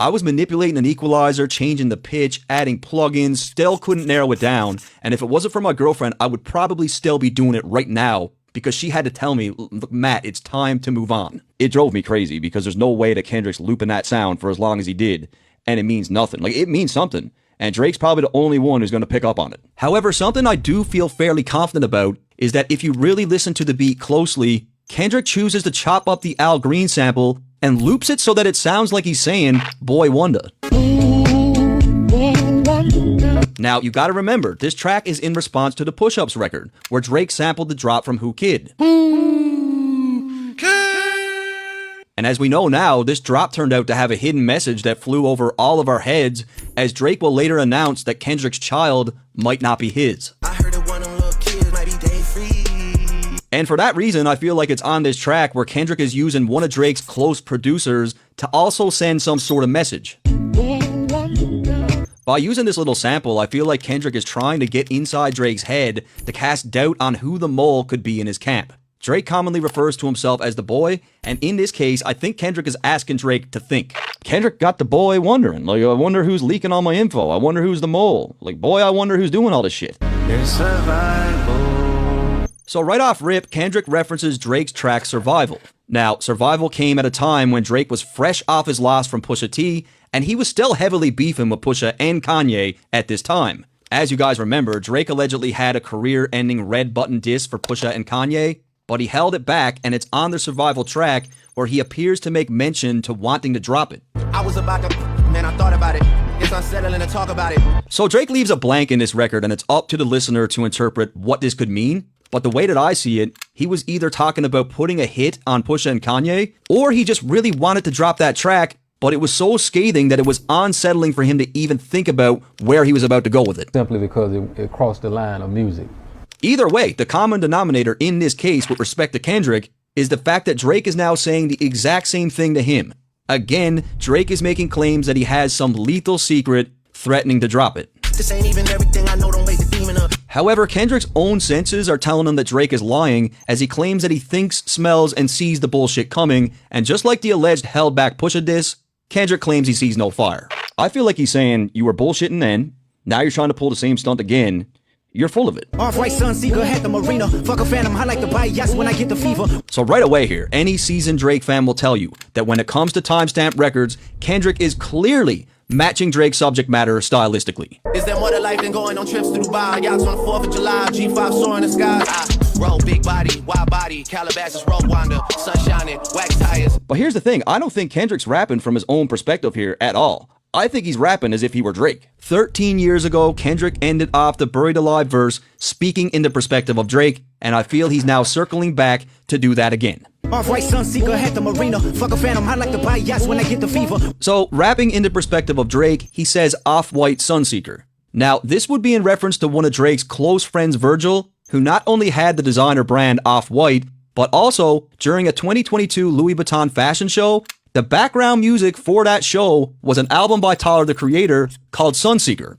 [SPEAKER 12] I was manipulating an equalizer, changing the pitch, adding plugins, still couldn't narrow it down. And if it wasn't for my girlfriend, I would probably still be doing it right now because she had to tell me, look, Matt, it's time to move on. It drove me crazy because there's no way that Kendrick's looping that sound for as long as he did. And it means nothing. Like, it means something. And Drake's probably the only one who's going to pick up on it. However, something I do feel fairly confident about is that if you really listen to the beat closely, Kendrick chooses to chop up the Al Green sample and loops it so that it sounds like he's saying, boy wonder. Now, you gotta remember, this track is in response to the Push-Ups record, where Drake sampled the drop from Who Kid. And as we know now, this drop turned out to have a hidden message that flew over all of our heads, as Drake will later announce that Kendrick's child might not be his. And for that reason, I feel like it's on this track where Kendrick is using one of Drake's close producers to also send some sort of message. By using this little sample, I feel like Kendrick is trying to get inside Drake's head to cast doubt on who the mole could be in his camp. Drake commonly refers to himself as the boy, and in this case, I think Kendrick is asking Drake to think. Kendrick got the boy wondering, like, I wonder who's leaking all my info, I wonder who's the mole, like, boy, I wonder who's doing all this shit. It's survival. So right off rip, Kendrick references Drake's track Survival. Now, Survival came at a time when Drake was fresh off his loss from Pusha T, and he was still heavily beefing with Pusha and Kanye at this time. As you guys remember, Drake allegedly had a career-ending red button diss for Pusha and Kanye, but he held it back, and it's on the Survival track where he appears to make mention to wanting to drop it.
[SPEAKER 15] I was about to, man, I thought about it. It's unsettling to talk about it.
[SPEAKER 12] So Drake leaves a blank in this record, and it's up to the listener to interpret what this could mean. But the way that I see it, he was either talking about putting a hit on Pusha and Kanye, or he just really wanted to drop that track, but it was so scathing that it was unsettling for him to even think about where he was about to go with it.
[SPEAKER 5] Simply because it crossed the line of music.
[SPEAKER 12] Either way, the common denominator in this case with respect to Kendrick is the fact that Drake is now saying the exact same thing to him. Again, Drake is making claims that he has some lethal secret, threatening to drop it.
[SPEAKER 15] This ain't even everything I know, don't wake the demon up.
[SPEAKER 12] However, Kendrick's own senses are telling him that Drake is lying, as he claims that he thinks, smells, and sees the bullshit coming, and just like the alleged held back Pusha diss, Kendrick claims he sees no fire. I feel like he's saying, you were bullshitting then, now you're trying to pull the same stunt again, you're full of it.
[SPEAKER 15] Off-white Sunseeker had the marina, fuck a phantom, I like to buy yachts when I get the fever.
[SPEAKER 12] So right away here, any seasoned Drake fan will tell you that when it comes to timestamp records, Kendrick is clearly matching Drake's subject matter stylistically.
[SPEAKER 15] Is there more to life than going on trips to Dubai? Yachts on the 4th of July, G5 soaring the skies. I roll big body, wide body, Calabasas, road wander, sun shining, wax tires.
[SPEAKER 12] But here's the thing, I don't think Kendrick's rapping from his own perspective here at all. I think he's rapping as if he were Drake. 13 years ago, Kendrick ended off the Buried Alive verse speaking in the perspective of Drake, and I feel he's now circling back to do that again.
[SPEAKER 15] Off-white Sunseeker had the marina, fuck a phantom, I like to buy yachts when I get the fever.
[SPEAKER 12] So, rapping in the perspective of Drake, he says Off-White Sunseeker. Now, this would be in reference to one of Drake's close friends, Virgil, who not only had the designer brand Off-White, but also, during a 2022 Louis Vuitton fashion show, the background music for that show was an album by Tyler, the Creator, called Sunseeker.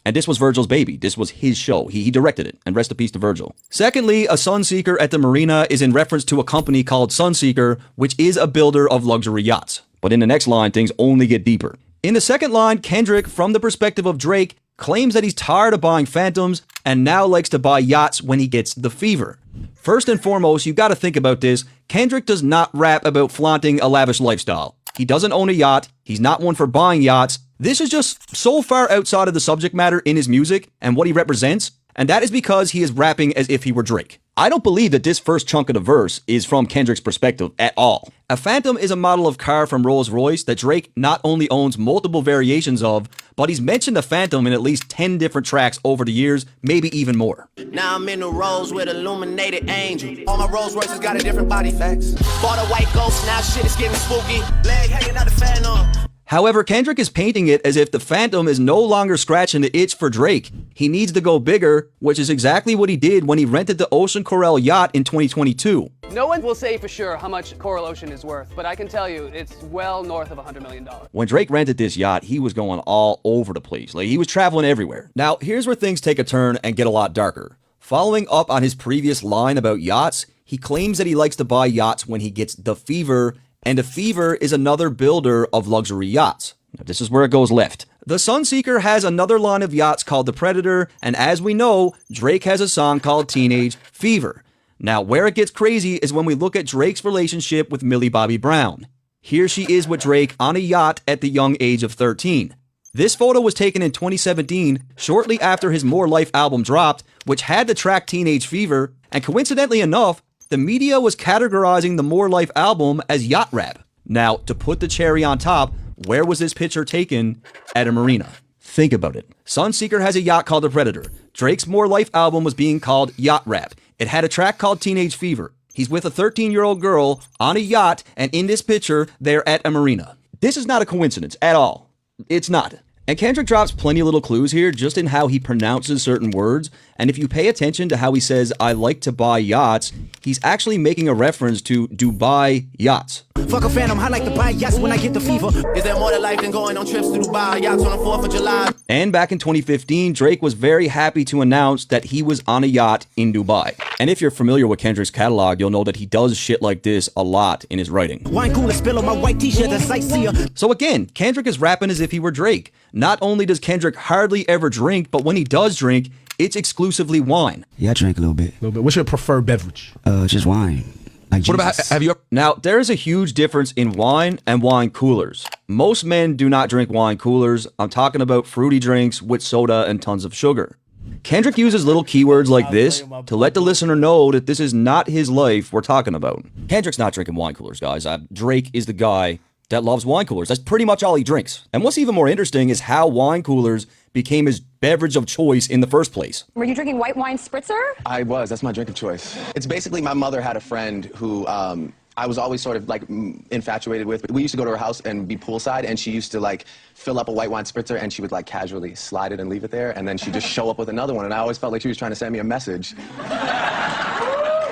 [SPEAKER 12] And this was Virgil's baby. This was his show. He directed it, and rest in peace to Virgil. Secondly, a Sunseeker at the marina is in reference to a company called Sunseeker, which is a builder of luxury yachts. But in the next line, things only get deeper. In the second line, Kendrick, from the perspective of Drake, claims that he's tired of buying Phantoms and now likes to buy yachts when he gets the fever. First and foremost, you gotta think about this. Kendrick does not rap about flaunting a lavish lifestyle. He doesn't own a yacht. He's not one for buying yachts. This is just so far outside of the subject matter in his music and what he represents And that is because he is rapping as if he were Drake. I don't believe that this first chunk of the verse is from Kendrick's perspective at all. A Phantom is a model of car from Rolls-Royce that Drake not only owns multiple variations of, but he's mentioned the Phantom in at least 10 different tracks over the years, maybe even more.
[SPEAKER 15] Now I'm in the Rolls with illuminated angel. All my Rolls Royces got a different body facts. Bought a white ghost, now shit is getting spooky. Leg hanging out the Phantom.
[SPEAKER 12] However, Kendrick is painting it as if the Phantom is no longer scratching the itch for Drake. He needs to go bigger, which is exactly what he did when he rented the Ocean Corel yacht in 2022.
[SPEAKER 9] No one will say for sure how much Coral Ocean is worth, but I can tell you it's well north of $100 million.
[SPEAKER 12] When Drake rented this yacht, he was going all over the place. Like, he was traveling everywhere. Now, here's where things take a turn and get a lot darker. Following up on his previous line about yachts, he claims that he likes to buy yachts when he gets the fever, and the Fever is another builder of luxury yachts. Now, this is where it goes left. The Sunseeker has another line of yachts called the Predator, and as we know, Drake has a song called Teenage Fever. Now, where it gets crazy is when we look at Drake's relationship with Millie Bobby Brown. Here she is with Drake on a yacht at the young age of 13. This photo was taken in 2017, shortly after his More Life album dropped, which had the track Teenage Fever, and coincidentally enough, the media was categorizing the More Life album as yacht rap. Now, to put the cherry on top, where was this picture taken? At a marina. Think about it. Sunseeker has a yacht called the Predator. Drake's More Life album was being called yacht rap. It had a track called Teenage Fever. He's with a 13-year-old girl on a yacht, and in this picture, they're at a marina. This is not a coincidence at all. It's not. And Kendrick drops plenty of little clues here just in how he pronounces certain words. And if you pay attention to how he says, I like to buy yachts, he's actually making a reference to Dubai yachts.
[SPEAKER 15] Fuck a Phantom, I like to buy yachts when I get the fever. Is there more to life than going on trips to Dubai? Yachts on the 4th of July.
[SPEAKER 12] And back in 2015, Drake was very happy to announce that he was on a yacht in Dubai. And if you're familiar with Kendrick's catalog, you'll know that he does shit like this a lot in his writing.
[SPEAKER 15] Wine cooler spill on my white t-shirt, a sightseer.
[SPEAKER 12] So again, Kendrick is rapping as if he were Drake. Not only does Kendrick hardly ever drink, but when he does drink, it's exclusively wine.
[SPEAKER 16] Yeah, I drink a little bit.
[SPEAKER 11] What's your preferred beverage?
[SPEAKER 16] Just wine. Like
[SPEAKER 12] what about, have you? Now, there is a huge difference in wine and wine coolers. Most men do not drink wine coolers. I'm talking about fruity drinks with soda and tons of sugar. Kendrick uses little keywords like this to let the listener know that this is not his life we're talking about. Kendrick's not drinking wine coolers, guys. Drake is the guy that loves wine coolers. That's pretty much all he drinks. And what's even more interesting is how wine coolers became his beverage of choice in the first place.
[SPEAKER 17] Were you drinking white wine spritzer?
[SPEAKER 19] I was. That's my drink of choice. It's basically my mother had a friend who I was always sort of like infatuated with. We used to go to her house and be poolside, and she used to like fill up a white wine spritzer, and she would like casually slide it and leave it there, and then she'd just show up with another one, and I always felt like she was trying to send me a message.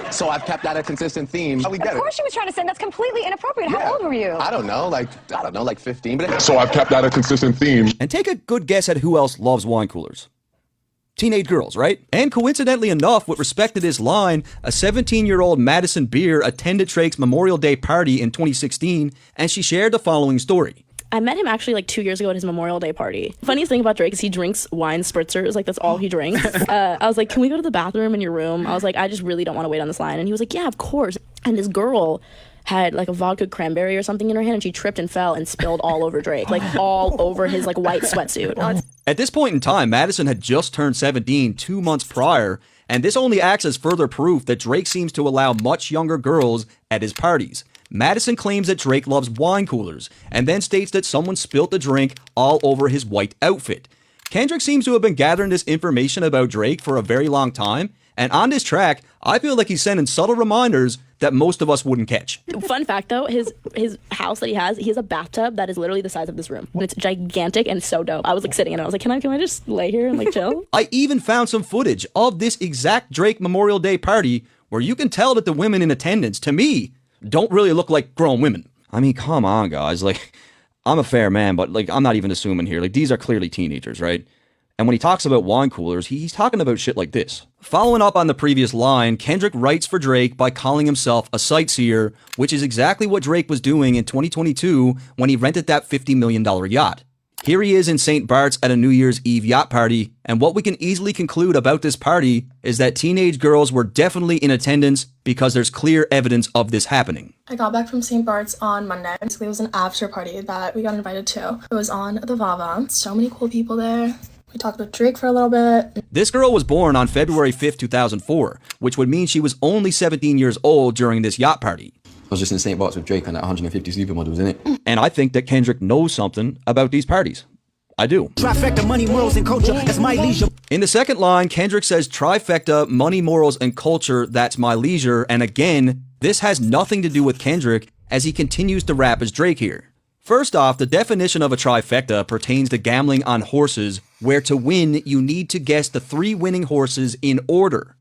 [SPEAKER 19] So I've kept that a consistent theme. How we get
[SPEAKER 17] Of course she was trying to send. That's completely inappropriate. How old were you?
[SPEAKER 19] I don't know, like 15. But
[SPEAKER 3] So I've kept that a consistent theme.
[SPEAKER 12] And take a good guess at who else loves wine coolers. Teenage girls, right? And coincidentally enough, with respect to this line, a 17-year-old Madison Beer attended Drake's Memorial Day party in 2016, and she shared the following story.
[SPEAKER 25] I met him actually like 2 years ago at his Memorial Day party. Funniest thing about Drake is he drinks wine spritzers. Like, that's all he drinks. I was like, can we go to the bathroom in your room? I was like, I just really don't want to wait on this line. And he was like, yeah, of course. And this girl had like a vodka cranberry or something in her hand, and she tripped and fell and spilled all over Drake, like all over his like white sweatsuit.
[SPEAKER 12] At this point in time, Madison had just turned 17 2 months prior, and this only acts as further proof that Drake seems to allow much younger girls at his parties. Madison claims that Drake loves wine coolers, and then states that someone spilt the drink all over his white outfit. Kendrick seems to have been gathering this information about Drake for a very long time, and on this track, I feel like he's sending subtle reminders that most of us wouldn't catch.
[SPEAKER 25] Fun fact though, his house that he has a bathtub that is literally the size of this room. And it's gigantic and so dope. I was like sitting in it. I was like, can I just lay here and like chill?
[SPEAKER 12] I even found some footage of this exact Drake Memorial Day party where you can tell that the women in attendance, to me, don't really look like grown women. I mean, come on, guys. Like, I'm a fair man, but like, I'm not even assuming here. Like, these are clearly teenagers, right? And when he talks about wine coolers, he's talking about shit like this. Following up on the previous line, Kendrick writes for Drake by calling himself a sightseer, which is exactly what Drake was doing in 2022 when he rented that $50 million yacht. Here he is in St. Bart's at a New Year's Eve yacht party, and what we can easily conclude about this party is that teenage girls were definitely in attendance because there's clear evidence of this happening.
[SPEAKER 26] I got back from St. Bart's on Monday. Basically, it was an after party that we got invited to. It was on the Vava. So many cool people there. We He talked with Drake for a little bit.
[SPEAKER 12] This girl was born on February 5th, 2004, which would mean she was only 17 years old during this yacht party.
[SPEAKER 2] I was just in St. Bart's with Drake and that 150 supermodels in it.
[SPEAKER 12] And I think that Kendrick knows something about these parties. I do.
[SPEAKER 6] Trifecta, money, morals, and culture, that's my leisure.
[SPEAKER 12] In the second line, Kendrick says trifecta, money, morals, and culture, that's my leisure. And again, this has nothing to do with Kendrick as he continues to rap as Drake here. First off, the definition of a trifecta pertains to gambling on horses, where to win, you need to guess the 3 winning horses in order.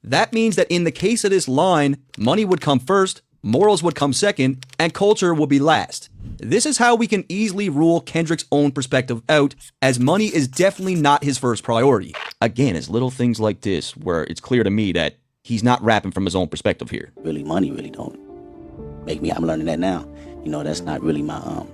[SPEAKER 12] That means that in the case of this line, money would come first, morals would come second, and culture will be last. This is how we can easily rule Kendrick's own perspective out, as money is definitely not his first priority. Again, it's little things like this where it's clear to me that he's not rapping from his own perspective here.
[SPEAKER 7] Really, money really don't make me, I'm learning that now. You know, that's not really my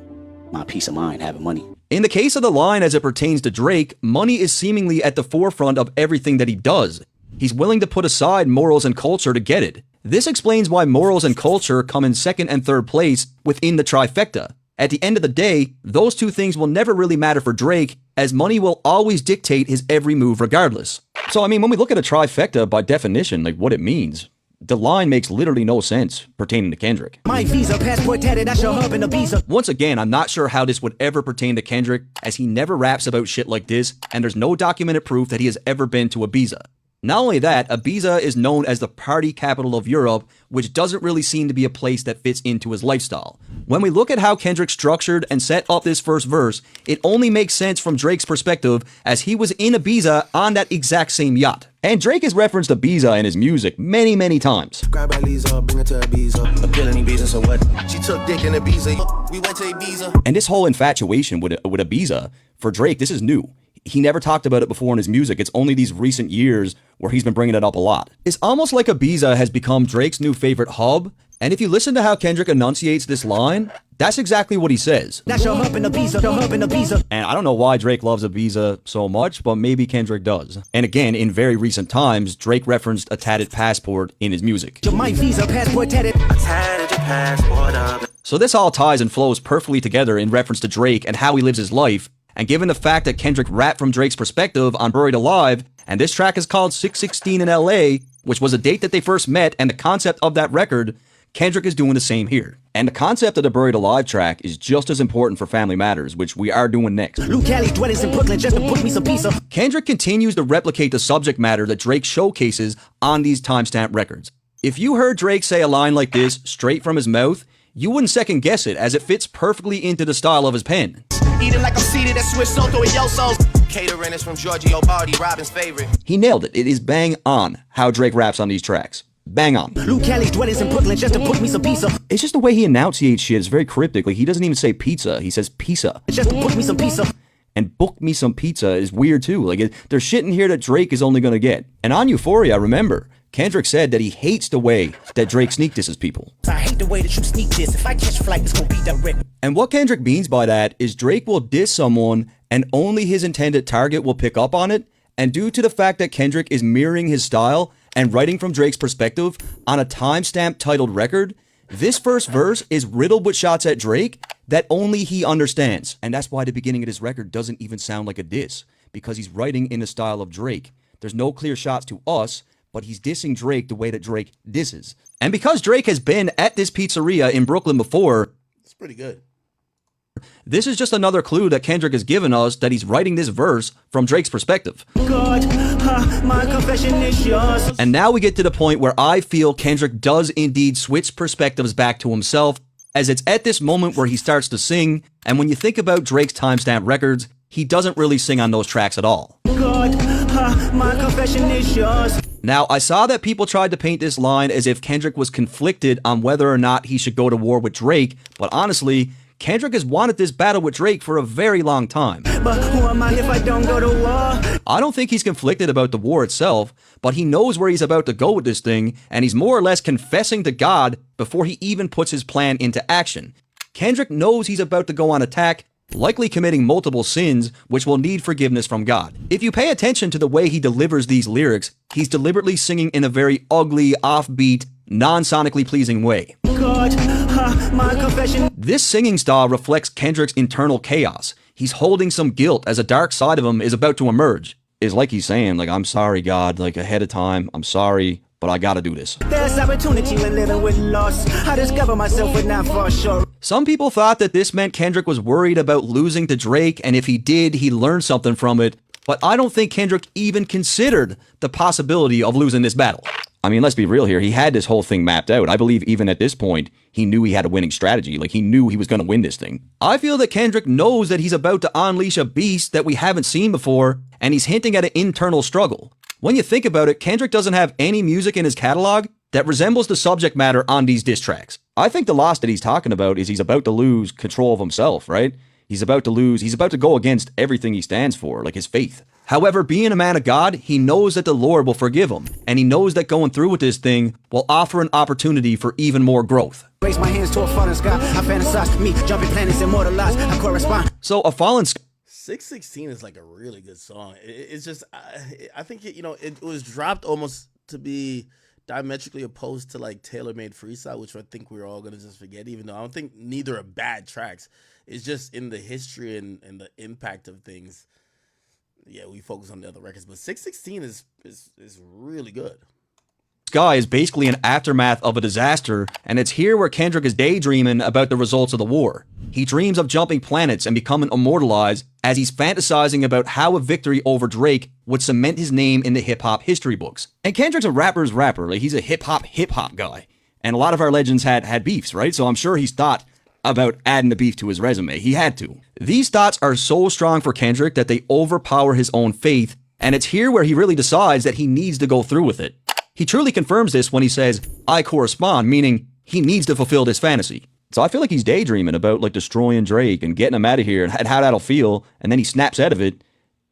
[SPEAKER 7] peace of mind, having money.
[SPEAKER 12] In the case of the line as it pertains to Drake, money is seemingly at the forefront of everything that he does. He's willing to put aside morals and culture to get it. This explains why morals and culture come in second and third place within the trifecta. At the end of the day, those two things will never really matter for Drake, as money will always dictate his every move regardless. So I mean, when we look at a trifecta by definition, like what it means, the line makes literally no sense pertaining to Kendrick.
[SPEAKER 6] My visa, passport tatted, that's your hub in Ibiza.
[SPEAKER 12] Once again, I'm not sure how this would ever pertain to Kendrick, as he never raps about shit like this, and there's no documented proof that he has ever been to Ibiza. Not only that, Ibiza is known as the party capital of Europe, which doesn't really seem to be a place that fits into his lifestyle. When we look at how Kendrick structured and set up this first verse, it only makes sense from Drake's perspective, as he was in Ibiza on that exact same yacht. And Drake has referenced Ibiza in his music many, many times.
[SPEAKER 15] Grab by Lisa, bring her to Ibiza. Appealing Ibiza, so what? She took dick in Ibiza. We went to Ibiza.
[SPEAKER 12] And this whole infatuation with Ibiza, for Drake, this is new. He never talked about it before in his music. It's only these recent years where he's been bringing it up a lot. It's almost like Ibiza has become Drake's new favorite hub. And if you listen to how Kendrick enunciates this line, that's exactly what he says.
[SPEAKER 6] That's your hub in Ibiza, your hub in Ibiza.
[SPEAKER 12] And I don't know why Drake loves Ibiza so much, but maybe Kendrick does. And again, in very recent times, Drake referenced a tatted passport in his music.
[SPEAKER 6] My visa, passport tatted. I tatted your passport up.
[SPEAKER 12] So this all ties and flows perfectly together in reference to Drake and how he lives his life. And given the fact that Kendrick rapped from Drake's perspective on Buried Alive, and this track is called 616 in LA, which was a date that they first met, and the concept of that record, Kendrick is doing the same here. And the concept of the Buried Alive track is just as important for Family Matters, which we are doing next.
[SPEAKER 6] Luke Cali, dwellings in Brooklyn, just to book me some pizza.
[SPEAKER 12] Kendrick continues to replicate the subject matter that Drake showcases on these timestamp records. If you heard Drake say a line like this straight from his mouth, you wouldn't second guess it, as it fits perfectly into the style of his pen.
[SPEAKER 15] Eating like I'm seated at Swiss Soto and Yoso's. Catering is from Giorgio Bardi, Robin's favorite.
[SPEAKER 12] He nailed it. It is bang on how Drake raps on these tracks. Bang on.
[SPEAKER 6] Luke Cali, dwellings in Brooklyn, just to book me some pizza.
[SPEAKER 12] It's just the way he enunciates shit is very cryptic. Like, he doesn't even say pizza. He says pizza.
[SPEAKER 6] Just to book me some pizza.
[SPEAKER 12] And book me some pizza is weird too. Like, there's shit in here that Drake is only gonna get. And on Euphoria, remember, Kendrick said that he hates the way that Drake sneak disses people.
[SPEAKER 6] I hate the way that you sneak this. If I catch flight, it's gonna be direct.
[SPEAKER 12] And what Kendrick means by that is Drake will diss someone and only his intended target will pick up on it. And due to the fact that Kendrick is mirroring his style and writing from Drake's perspective on a timestamp titled record, this first verse is riddled with shots at Drake that only he understands. And that's why the beginning of this record doesn't even sound like a diss, because he's writing in the style of Drake. There's no clear shots to us, but he's dissing Drake the way that Drake disses. And because Drake has been at this pizzeria in Brooklyn before,
[SPEAKER 1] it's pretty good.
[SPEAKER 12] This is just another clue that Kendrick has given us that he's writing this verse from Drake's perspective.
[SPEAKER 6] God, my confession is yours.
[SPEAKER 12] And now we get to the point where I feel Kendrick does indeed switch perspectives back to himself, as it's at this moment where he starts to sing, and when you think about Drake's timestamp records, he doesn't really sing on those tracks at all.
[SPEAKER 6] God, my confession is yours.
[SPEAKER 12] Now, I saw that people tried to paint this line as if Kendrick was conflicted on whether or not he should go to war with Drake, but honestly, Kendrick has wanted this battle with Drake for a very long time.
[SPEAKER 6] But who am I if I don't go to war?
[SPEAKER 12] I don't think he's conflicted about the war itself, but he knows where he's about to go with this thing, and he's more or less confessing to God before he even puts his plan into action. Kendrick knows he's about to go on attack, likely committing multiple sins, which will need forgiveness from God. If you pay attention to the way he delivers these lyrics, he's deliberately singing in a very ugly, offbeat, non-sonically pleasing way.
[SPEAKER 6] God, my confession.
[SPEAKER 12] This singing style reflects Kendrick's internal chaos. He's holding some guilt as a dark side of him is about to emerge. It's like he's saying, like, I'm sorry, God, like ahead of time. I'm sorry, but I gotta do this.
[SPEAKER 6] There's opportunity when living with loss. I discover myself with not far short.
[SPEAKER 12] Some people thought that this meant Kendrick was worried about losing to Drake, and if he did, he learned something from it. But I don't think Kendrick even considered the possibility of losing this battle. I mean, let's be real here. He had this whole thing mapped out. I believe even at this point, he knew he had a winning strategy. Like, he knew he was going to win this thing. I feel that Kendrick knows that he's about to unleash a beast that we haven't seen before, and he's hinting at an internal struggle. When you think about it, Kendrick doesn't have any music in his catalog that resembles the subject matter on these diss tracks. I think the loss that he's talking about is he's about to lose control of himself, right? He's about to go against everything he stands for, like his faith. However, being a man of God, he knows that the Lord will forgive him, and he knows that going through with this thing will offer an opportunity for even more growth.
[SPEAKER 6] Raise my hands to a fallen sky. I fantasize me jumping planets immortalized. I correspond.
[SPEAKER 12] So a fallen
[SPEAKER 1] 616 is like a really good song. It's just, I think it was dropped almost to be diametrically opposed to like Taylor Made Freestyle, which I think we're all gonna just forget. Even though I don't think neither are bad tracks, it's just in the history and the impact of things. Yeah, we focus on the other records, but 616 is really good.
[SPEAKER 12] Sky is basically an aftermath of a disaster, and it's here where Kendrick is daydreaming about the results of the war. He dreams of jumping planets and becoming immortalized as he's fantasizing about how a victory over Drake would cement his name in the hip-hop history books. And Kendrick's a rapper's rapper. Like, he's a hip-hop guy. And a lot of our legends had beefs, right? So I'm sure he's thought about adding the beef to his resume. He had to. These thoughts are so strong for Kendrick that they overpower his own faith, and it's here where he really decides that he needs to go through with it. He truly confirms this when he says, I correspond, meaning he needs to fulfill this fantasy. So I feel like he's daydreaming about like destroying Drake and getting him out of here and how that'll feel, and then he snaps out of it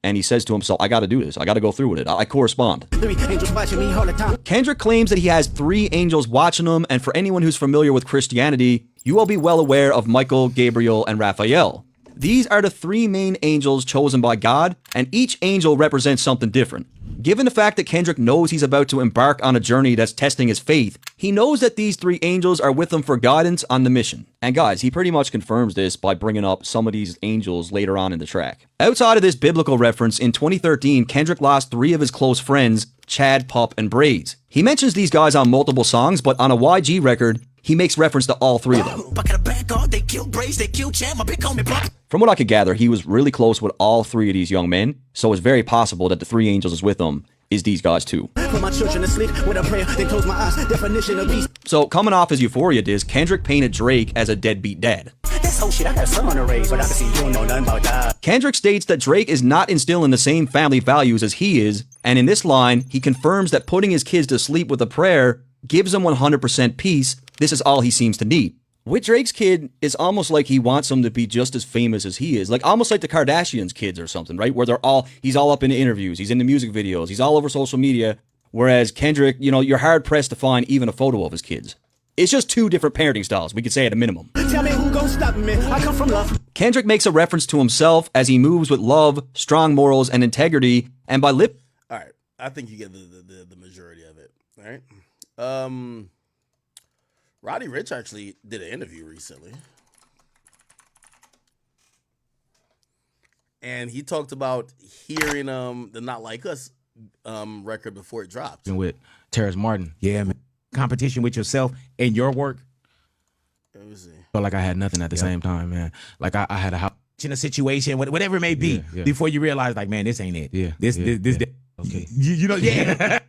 [SPEAKER 12] and he says to himself, I gotta do this. I gotta go through with it. I correspond.
[SPEAKER 6] 3 angels watching me all the time.
[SPEAKER 12] Kendrick claims that he has 3 angels watching him, and for anyone who's familiar with Christianity, you will be well aware of Michael, Gabriel, and Raphael. These are the 3 main angels chosen by God, and each angel represents something different. Given the fact that Kendrick knows he's about to embark on a journey that's testing his faith, he knows that these 3 angels are with him for guidance on the mission. And guys, he pretty much confirms this by bringing up some of these angels later on in the track. Outside of this biblical reference, in 2013, Kendrick lost 3 of his close friends, Chad, Pup, and Braze. He mentions these guys on multiple songs, but on a YG record, he makes reference to all 3 of them. From what I could gather, he was really close with all 3 of these young men, so it's very possible that the 3 angels is with him is these guys too. So coming off his Euphoria disc, Kendrick painted Drake as a deadbeat dad. Kendrick states that Drake is not instilling the same family values as he is, and in this line, he confirms that putting his kids to sleep with a prayer gives him 100% peace. This is all he seems to need. With Drake's kid, it's almost like he wants them to be just as famous as he is. Like almost like the Kardashians' kids or something, right? Where he's all up in the interviews, he's in the music videos, he's all over social media. Whereas Kendrick, you're hard pressed to find even a photo of his kids. It's just 2 different parenting styles, we could say at a minimum.
[SPEAKER 6] Tell me who gon' stop me. I come from love.
[SPEAKER 12] Kendrick makes a reference to himself as he moves with love, strong morals, and integrity, and by
[SPEAKER 1] All right, I think you get the majority of it. All right. Roddy Ricch actually did an interview recently, and he talked about hearing the Not Like Us record before it dropped.
[SPEAKER 10] With Terrence Martin. Yeah, man. Competition with yourself and your work.
[SPEAKER 1] Let me see.
[SPEAKER 10] Felt like I had nothing at the same time, man. Like I had a house in a situation, whatever it may be, before you realize, like, man, this ain't it. Yeah. This. Okay. You know, yeah.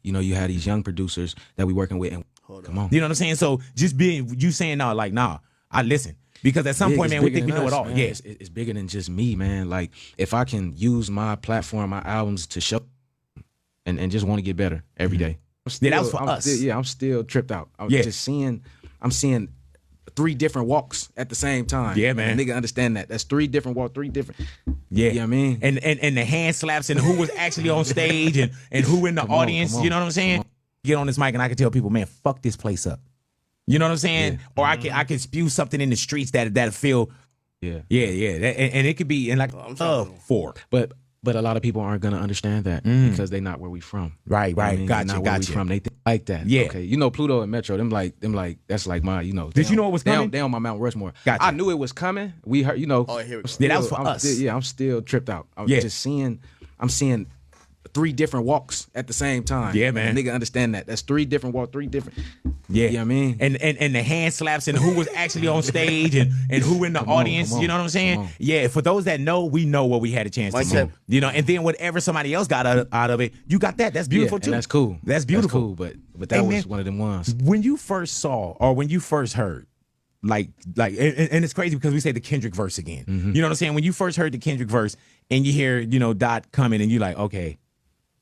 [SPEAKER 10] You had these young producers that we working with, and come on. You know what I'm saying? So just you saying no, like, nah, I listen. Because at some point, man, we think we know it all. Man. Yeah. It's bigger than just me, man. Like, if I can use my platform, my albums to show and just want to get better every day. That was for us. I'm still tripped out. I'm seeing 3 different walks at the same time. Yeah, man. Nigga understand that. That's 3 different walks, 3 different. Yeah. You know what I mean? And the hand slaps and who was actually on stage and who in the audience. You know what I'm saying? Get on this mic and I can tell people, man, fuck this place up. You know what I'm saying? Yeah. Or I can spew something in the streets that feel. Yeah. And it could be in like for. But a lot of people aren't gonna understand that because they're not where we from.
[SPEAKER 4] Right,
[SPEAKER 10] You know what I
[SPEAKER 4] right.
[SPEAKER 10] mean?
[SPEAKER 4] Gotcha,
[SPEAKER 10] They're not where we
[SPEAKER 4] gotcha.
[SPEAKER 10] from. They think like that.
[SPEAKER 4] Yeah.
[SPEAKER 10] Okay. You know, Pluto and Metro, them like that's like my,
[SPEAKER 4] Did you know it was coming?
[SPEAKER 10] They on my Mount Rushmore.
[SPEAKER 4] Gotcha.
[SPEAKER 10] I knew it was coming. We heard, you know.
[SPEAKER 1] Oh, here we go.
[SPEAKER 4] Yeah, that was for us.
[SPEAKER 10] I'm still tripped out. I'm
[SPEAKER 4] Yeah.
[SPEAKER 10] just seeing 3 different walks at the same time.
[SPEAKER 4] Yeah, man.
[SPEAKER 10] Nigga understand that. That's 3 different walks, 3 different.
[SPEAKER 4] Yeah.
[SPEAKER 10] You know what I mean?
[SPEAKER 4] And the hand slaps and who was actually on stage and who in the audience.
[SPEAKER 10] come on,
[SPEAKER 4] You know what I'm saying?
[SPEAKER 10] come on.
[SPEAKER 4] Yeah, for those that know, we know what we had a chance
[SPEAKER 1] Mike
[SPEAKER 4] to
[SPEAKER 1] said-
[SPEAKER 4] do. You know, and then whatever somebody else got out of it, you got that. That's beautiful
[SPEAKER 10] Yeah,
[SPEAKER 4] too.
[SPEAKER 10] and that's cool.
[SPEAKER 4] That's beautiful.
[SPEAKER 10] cool, but that
[SPEAKER 4] Hey,
[SPEAKER 10] was
[SPEAKER 4] man,
[SPEAKER 10] one of them ones.
[SPEAKER 4] When you first saw or when you first heard, and it's crazy because we say the Kendrick verse again.
[SPEAKER 10] Mm-hmm.
[SPEAKER 4] You know what I'm saying? When you first heard the Kendrick verse and you hear, Dot coming and you're like, okay,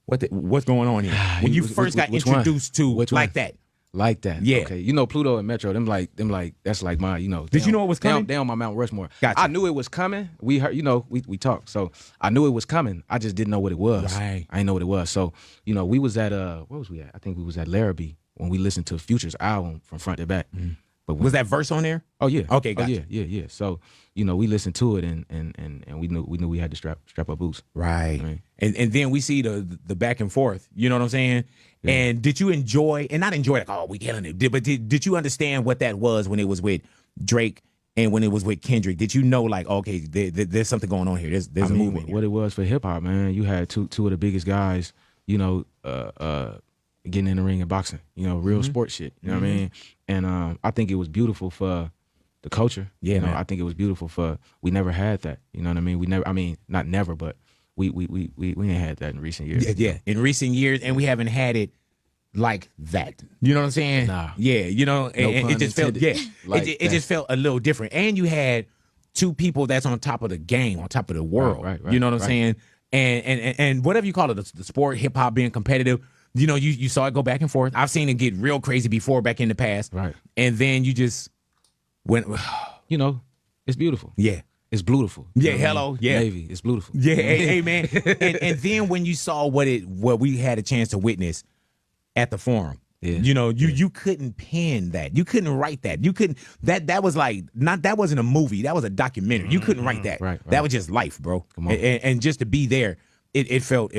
[SPEAKER 4] what's going on here? When you first got
[SPEAKER 10] Which one?
[SPEAKER 4] introduced to
[SPEAKER 10] Which
[SPEAKER 4] like
[SPEAKER 10] one?
[SPEAKER 4] that.
[SPEAKER 10] Like that.
[SPEAKER 4] Yeah.
[SPEAKER 10] Okay. You know, Pluto and Metro, them like that's like my,
[SPEAKER 4] Did you know it was coming?
[SPEAKER 10] They on my Mount Rushmore.
[SPEAKER 4] Gotcha.
[SPEAKER 10] I knew it was coming. We heard, we talked. So I knew it was coming. I just didn't know what it was.
[SPEAKER 4] Right.
[SPEAKER 10] I didn't know what it was. So, we was at where was we at? I think we was at Larrabee when we listened to Future's album from front to back.
[SPEAKER 4] Mm-hmm.
[SPEAKER 10] But
[SPEAKER 4] Was that verse on there?
[SPEAKER 10] Oh yeah.
[SPEAKER 4] Okay, gotcha.
[SPEAKER 10] Yeah. So, we listened to it and we knew we had to strap our boots.
[SPEAKER 4] Right.
[SPEAKER 10] I mean,
[SPEAKER 4] And then we see the back and forth. You know what I'm saying?
[SPEAKER 10] Yeah.
[SPEAKER 4] And did you enjoy, and not enjoy like, oh, we killing it, but did you understand what that was when it was with Drake and when it was with Kendrick? Did you know like, okay, there's something going on here. There's a movement here.
[SPEAKER 10] What it was for hip hop, man. You had two of the biggest guys, getting in the ring and boxing. Real sports shit. You know what I mean? And I think it was beautiful for the culture.
[SPEAKER 4] Yeah, man.
[SPEAKER 10] I think it was beautiful for we never had that. You know what I mean? We never. I mean, not never, but we ain't had that in recent years.
[SPEAKER 4] Yeah. In recent years, and we haven't had it like that. You know what I'm saying?
[SPEAKER 10] Nah.
[SPEAKER 4] Yeah, and it just felt
[SPEAKER 10] intended. Like
[SPEAKER 4] it just felt a little different. And you had 2 people that's on top of the game, on top of the world.
[SPEAKER 10] Right,
[SPEAKER 4] you know what I'm
[SPEAKER 10] right.
[SPEAKER 4] saying? And whatever you call it, the sport, hip hop being competitive. You saw it go back and forth. I've seen it get real crazy before back in the past.
[SPEAKER 10] Right.
[SPEAKER 4] And then you just went.
[SPEAKER 10] It's beautiful.
[SPEAKER 4] Yeah.
[SPEAKER 10] It's beautiful.
[SPEAKER 4] Yeah,
[SPEAKER 10] You know what I
[SPEAKER 4] hello,
[SPEAKER 10] mean?
[SPEAKER 4] yeah.
[SPEAKER 10] Navy, it's beautiful.
[SPEAKER 4] Yeah, hey man. and then when you saw what we had a chance to witness at the forum,
[SPEAKER 10] Yeah.
[SPEAKER 4] you couldn't pen that. You couldn't write that. You couldn't that was like that wasn't a movie. That was a documentary. You couldn't write that.
[SPEAKER 10] Right.
[SPEAKER 4] That was just life, bro.
[SPEAKER 10] Come on.
[SPEAKER 4] And just to be there, it felt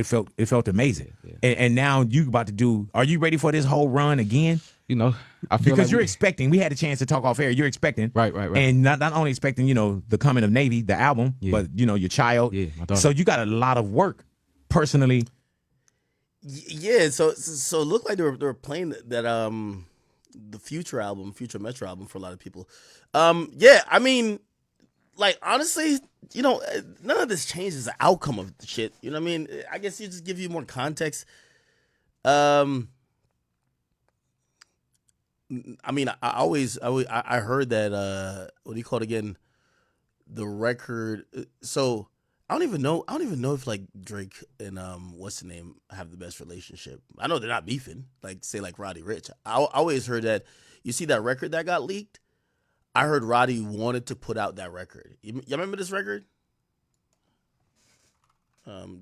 [SPEAKER 4] amazing.
[SPEAKER 10] Yeah.
[SPEAKER 4] And now you about to do. Are you ready for this whole run again?
[SPEAKER 10] I feel
[SPEAKER 4] Because
[SPEAKER 10] like
[SPEAKER 4] you're expecting. We had a chance to talk off air. You're expecting,
[SPEAKER 10] Right.
[SPEAKER 4] and not only expecting, the coming of Navy, the album,
[SPEAKER 10] Yeah.
[SPEAKER 4] but your child.
[SPEAKER 10] Yeah, my daughter.
[SPEAKER 4] So you got a lot of work, personally.
[SPEAKER 1] Yeah, so it looked like they were playing that the Future Metro album for a lot of people. Yeah, I mean, like honestly, none of this changes the outcome of the shit. You know what I mean? I guess you just give you more context. I mean, I heard that what do you call it again? The record. So I don't even know if like Drake and what's the name have the best relationship. I know they're not beefing like say like Roddy Ricch. I always heard that. You see that record that got leaked? I heard Roddy wanted to put out that record. You remember this record?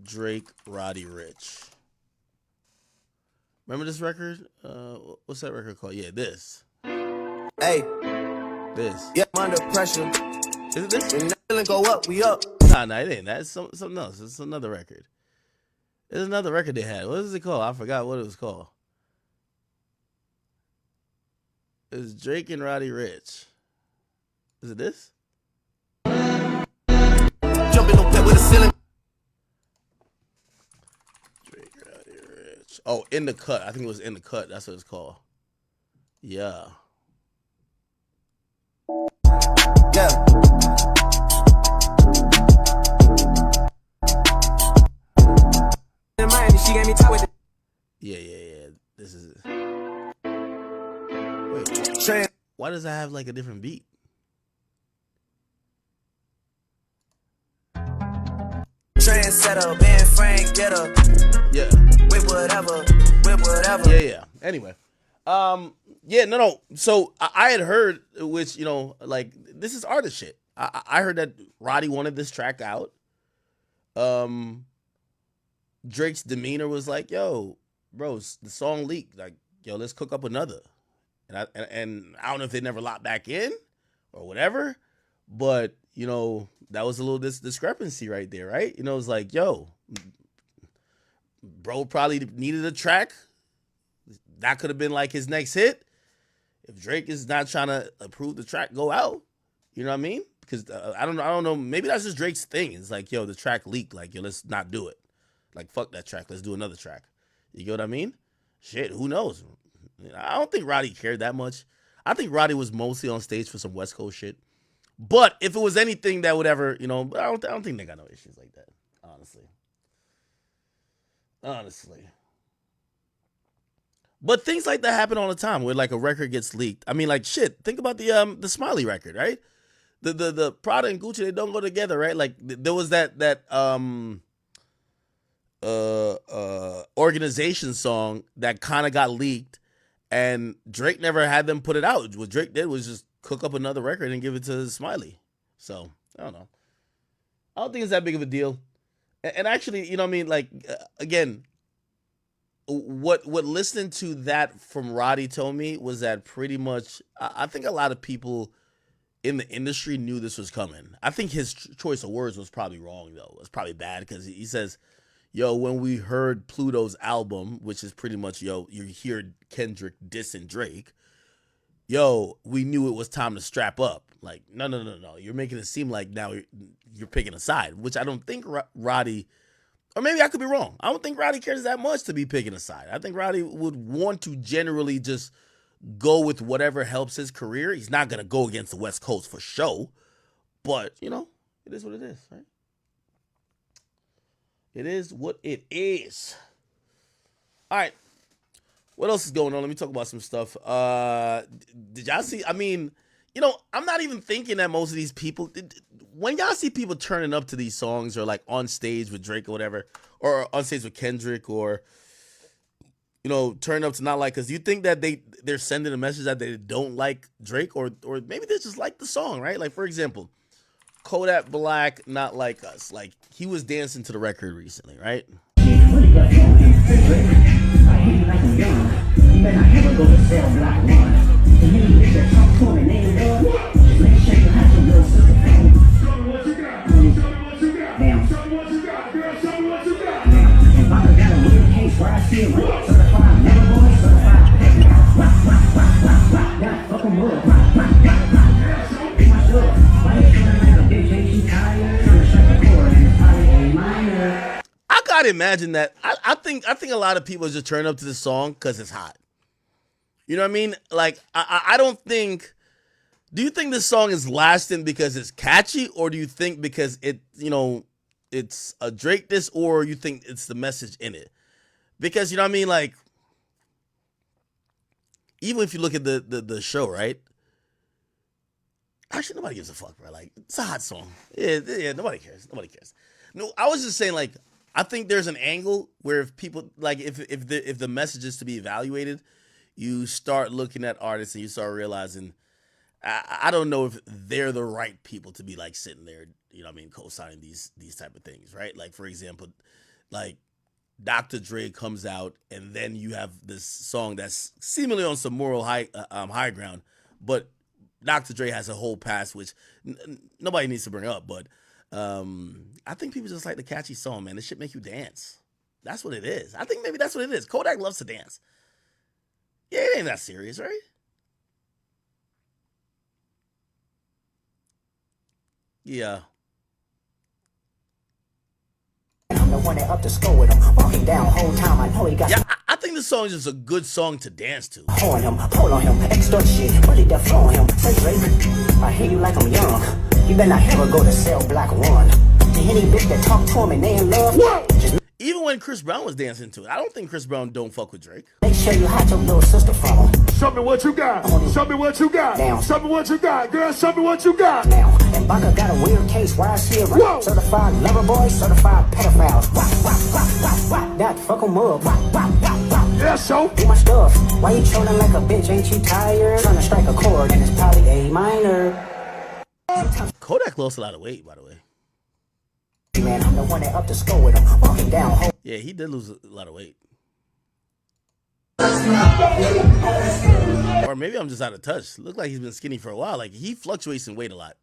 [SPEAKER 1] Drake, Roddy Ricch. Remember this record? What's that record called? Yeah, this.
[SPEAKER 15] Hey,
[SPEAKER 1] This.
[SPEAKER 15] yeah, I'm under pressure.
[SPEAKER 1] Is it this?
[SPEAKER 15] When the feeling go up, we up.
[SPEAKER 1] Nah, it ain't. That's something else. It's another record. There's another record they had. What is it called? I forgot what it was called. It was Drake and Roddy Ricch. Is it this?
[SPEAKER 15] Jumping on pet with a ceiling.
[SPEAKER 1] Drake, Roddy Ricch. Oh, In the Cut. I think it was In the Cut. That's what it's called. Yeah.
[SPEAKER 15] Yeah. In Miami, she gave me time with
[SPEAKER 1] Yeah. This is it. Wait,
[SPEAKER 15] Trans.
[SPEAKER 1] why does that have like a different beat?
[SPEAKER 15] Trendsetter, Ben Frank, get her.
[SPEAKER 1] Yeah.
[SPEAKER 15] With whatever.
[SPEAKER 1] Yeah. Anyway. Yeah, no. So I had heard, which, like, this is artist shit. I heard that Roddy wanted this track out. Drake's demeanor was like, yo, bro, the song leaked. Like, yo, let's cook up another. And I don't know if they never locked back in or whatever, but, that was a little discrepancy right there, right? It's like, yo, Bro probably needed a track. That could have been like his next hit. If Drake is not trying to approve the track, go out. You know what I mean? Because I don't know. Maybe that's just Drake's thing. It's like, yo, the track leaked. Like, yo, let's not do it. Like, fuck that track. Let's do another track. You get what I mean? Shit, who knows? I don't think Roddy cared that much. I think Roddy was mostly on stage for some West Coast shit. But if it was anything that would ever, I don't think they got no issues like that. Honestly. But things like that happen all the time where like a record gets leaked. I mean, like shit. Think about the Smiley record, right? The Prada and Gucci, they don't go together, right? Like there was that organization song that kind of got leaked, and Drake never had them put it out. What Drake did was just cook up another record and give it to Smiley. So I don't know. I don't think it's that big of a deal. And actually, you know what I mean? Like again, what listening to that from Roddy told me was that pretty much I think a lot of people in the industry knew this was coming. I think his choice of words was probably wrong though. It was probably bad because he says, yo, when we heard Pluto's album, which is pretty much, yo, you hear Kendrick dissing Drake, yo, we knew it was time to strap up. Like, no. You're making it seem like now you're picking a side, which I don't think Roddy, or maybe I could be wrong. I don't think Roddy cares that much to be picking a side. I think Roddy would want to generally just go with whatever helps his career. He's not going to go against the West Coast for show, but, it is what it is, right? It is what it is. All right. What else is going on? Let me talk about some stuff. Did y'all see? I mean, I'm not even thinking that most of these people, when y'all see people turning up to these songs or like on stage with Drake or whatever, or on stage with Kendrick or, turn up to not like, because you think that they're sending a message that they don't like Drake or maybe they just like the song, right? Like, for example, Kodak Black, Not Like Us. Like, he was dancing to the record recently, right? I gotta imagine that. I think a lot of people just turn up to this song because it's hot. You know what I mean? Like, I don't think. Do you think this song is lasting because it's catchy, or do you think because it's a Drake diss, or you think it's the message in it? Because you know what I mean, like, even if you look at the show, right? Actually, nobody gives a fuck, bro. Like, it's a hot song. Yeah, nobody cares. Nobody cares. No, I was just saying, like, I think there's an angle where if people, like, if the message is to be evaluated, you start looking at artists and you start realizing, I don't know if they're the right people to be, like, sitting there, co-signing these type of things, right? Like, for example, like, Dr. Dre comes out and then you have this song that's seemingly on some moral high ground, but Dr. Dre has a whole past which nobody needs to bring up, but I think people just like the catchy song, man. This shit make you dance. That's what it is. I think maybe that's what it is. Kodak loves to dance. Yeah, it ain't that serious, right? Yeah.
[SPEAKER 13] I'm the one that up to score with him. Walking down whole time, I know he got.
[SPEAKER 1] Yeah, I think this song is just a good song to dance to.
[SPEAKER 13] On him, pull on him, extort shit, put it death on him. Say Drake, I hear you like I'm young. You better not ever go to Cell Block 1. To any bitch that talk to him and they in love. Just
[SPEAKER 1] even when Chris Brown was dancing to it, I don't think Chris Brown don't fuck with Drake.
[SPEAKER 13] make sure you hide your little sister from him.
[SPEAKER 11] Show me what you got. Show me what you got.
[SPEAKER 13] Now.
[SPEAKER 11] Show me what you got, girl. Show me what you got.
[SPEAKER 13] Now, and Baka got a weird case where I see a rap. Certified lover boy, certified pedophiles. Wop. That fuck 'em up. Wop.
[SPEAKER 11] Yeah, so.
[SPEAKER 13] Do my stuff. Why you trolling like a bitch? Ain't you tired? Trying to strike a chord and it's probably A minor.
[SPEAKER 1] Kodak lost a lot of weight, by the way.
[SPEAKER 13] Man, I'm the one that up to score with him. Walking down whole.
[SPEAKER 1] Yeah, he did lose a lot of weight. Or maybe I'm just out of touch. Look like he's been skinny for a while. Like, he fluctuates in weight a lot.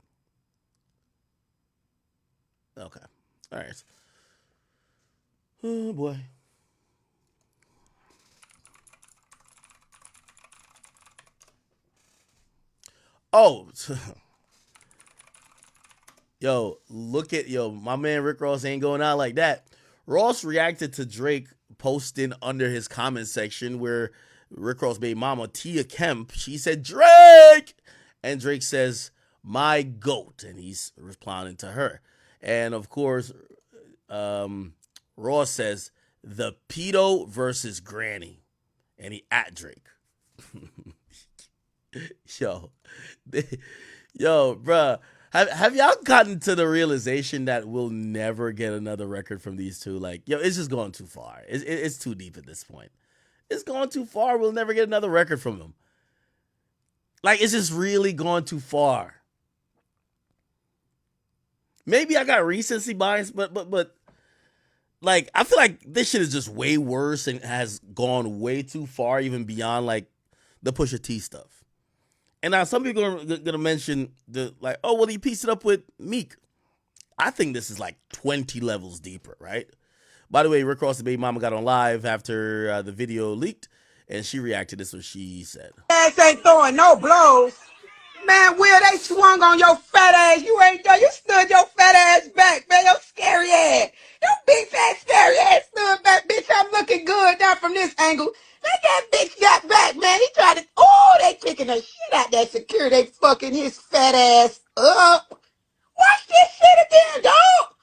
[SPEAKER 1] Okay. All right. Oh boy. Oh, look at my man Rick Ross ain't going out like that. Ross reacted to Drake posting under his comment section where Rick Ross baby mama Tia Kemp, she said Drake, and Drake says my goat, and he's responding to her, and of course, Ross says the pedo versus Granny, and he at Drake. Yo, bruh. Have y'all gotten to the realization that we'll never get another record from these two? Like, yo, it's just going too far. It's too deep at this point. It's gone too far. We'll never get another record from them. Like, it's just really gone too far. Maybe I got recency bias, but like, I feel like this shit is just way worse and has gone way too far, even beyond like the Pusha T stuff. And now some people are gonna mention oh, well, he pieced it up with Meek. I think this is like 20 levels deeper, right? By the way, Rick Ross' baby mama got on live after the video leaked, and she reacted. This is what she said.
[SPEAKER 18] Ass ain't throwing no blows. Man, Will, they swung on your fat ass. You ain't done. You stood your fat ass back, man. Your scary ass. Your big fat scary ass stood back, bitch. I'm looking good now from this angle. That bitch got back, man. He tried to. Oh, they kicking the shit out that security. They fucking his fat ass up. Watch this shit again, dog.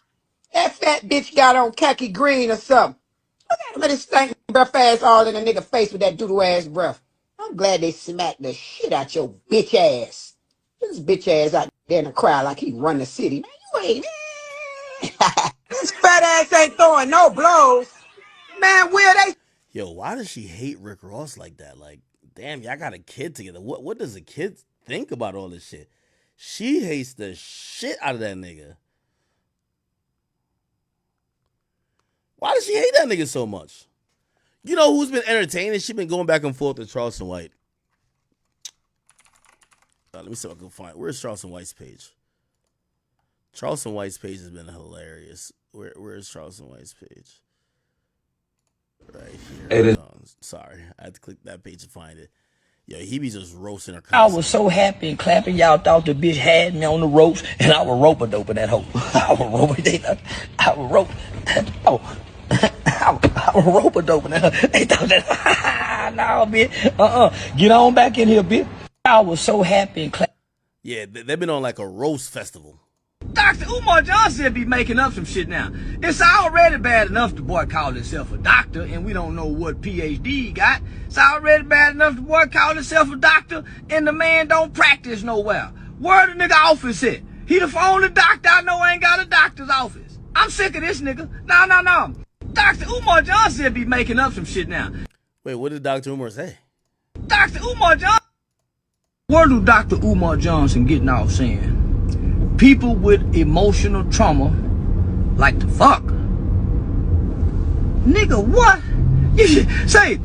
[SPEAKER 18] That fat bitch got on khaki green or something. Look at him with his stank breath ass all in the nigga face with that doodle ass breath. I'm glad they smacked the shit out your bitch ass. This bitch ass out there in the crowd like he run the city. Man, you ain't. This fat ass ain't throwing no blows. Man, Will, they.
[SPEAKER 1] Yo, why does she hate Rick Ross like that? Like, damn, y'all got a kid together. What does a kid think about all this shit? She hates the shit out of that nigga. Why does she hate that nigga so much? You know who's been entertaining? She been going back and forth with Charleston White. Let me see if I can find. Where's Charleston White's page? Charleston White's page has been hilarious. Where's Charleston White's page? Right here. Sorry, I had to click that page to find it. Yo, he be just roasting her.
[SPEAKER 20] I was so happy and clapping. Y'all thought the bitch had me on the ropes, and I was rope-a-doping that hoe. I was rope-a-doping that hoe. They thought that, no, bitch. Get on back in here, bitch. I was so happy and clapping.
[SPEAKER 1] Yeah, they've been on like a roast festival.
[SPEAKER 20] Dr. Umar Johnson be making up some shit now. It's already bad enough the boy called himself a doctor, and we don't know what PhD he got. It's already bad enough the boy called himself a doctor, and the man don't practice nowhere. Where the nigga office at? He the only doctor I know ain't got a doctor's office. I'm sick of this nigga. No. Dr. Umar Johnson be making up some shit now.
[SPEAKER 1] Wait, what did Dr. Umar say?
[SPEAKER 20] Dr. Umar Johnson. Where do Dr. Umar Johnson getting off saying? People with emotional trauma like to fuck. Nigga, what? You should say,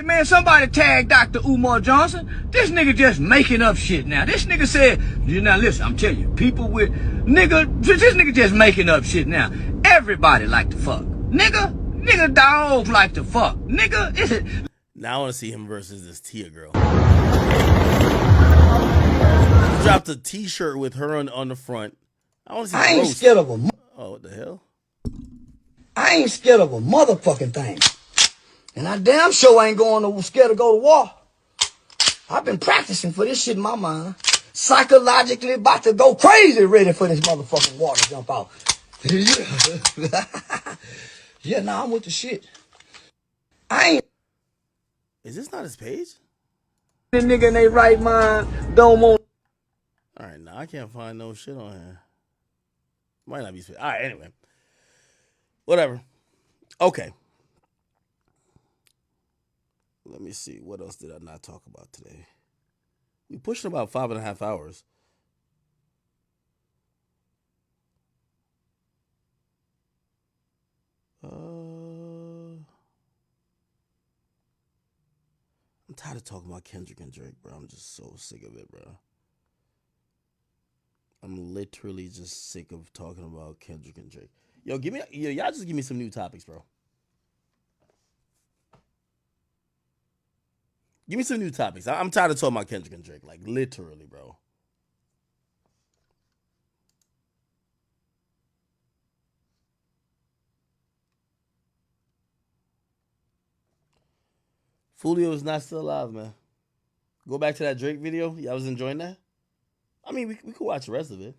[SPEAKER 20] man, somebody tag Dr. Umar Johnson. This nigga just making up shit now. This nigga said, now listen, I'm telling you, people with, this nigga just making up shit now. Everybody like to fuck. Nigga dogs like to fuck. Nigga,
[SPEAKER 1] now I want to see him versus this Tia girl. Dropped a t-shirt with her on the front. I want to see.
[SPEAKER 20] I ain't scared of a.
[SPEAKER 1] Oh, what the hell?
[SPEAKER 20] I ain't scared of a motherfucking thing, and I damn sure ain't scared to go to war. I've been practicing for this shit in my mind, psychologically about to go crazy, ready for this motherfucking war to jump out. Yeah, nah, I'm with the shit. I ain't.
[SPEAKER 1] Is this not his page?
[SPEAKER 20] The nigga in their right mind don't want.
[SPEAKER 1] All right, now I can't find no shit on here. Might not be. All right, anyway. Whatever. Okay. Let me see. What else did I not talk about today? We pushed about 5.5 hours. I'm tired of talking about Kendrick and Drake, bro. I'm just so sick of it, bro. I'm literally just sick of talking about Kendrick and Drake. Y'all just give me some new topics, bro. Give me some new topics. I'm tired of talking about Kendrick and Drake. Like, literally, bro. Fulio is not still alive, man. Go back to that Drake video. Y'all was enjoying that? I mean, we could watch the rest of it.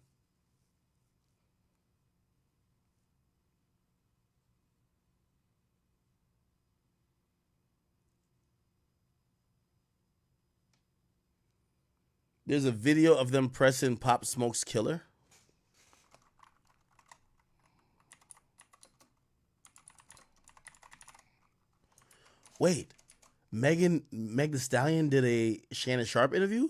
[SPEAKER 1] There's a video of them pressing Pop Smoke's Killer. Wait, Meg Thee Stallion did a Shannon Sharp interview?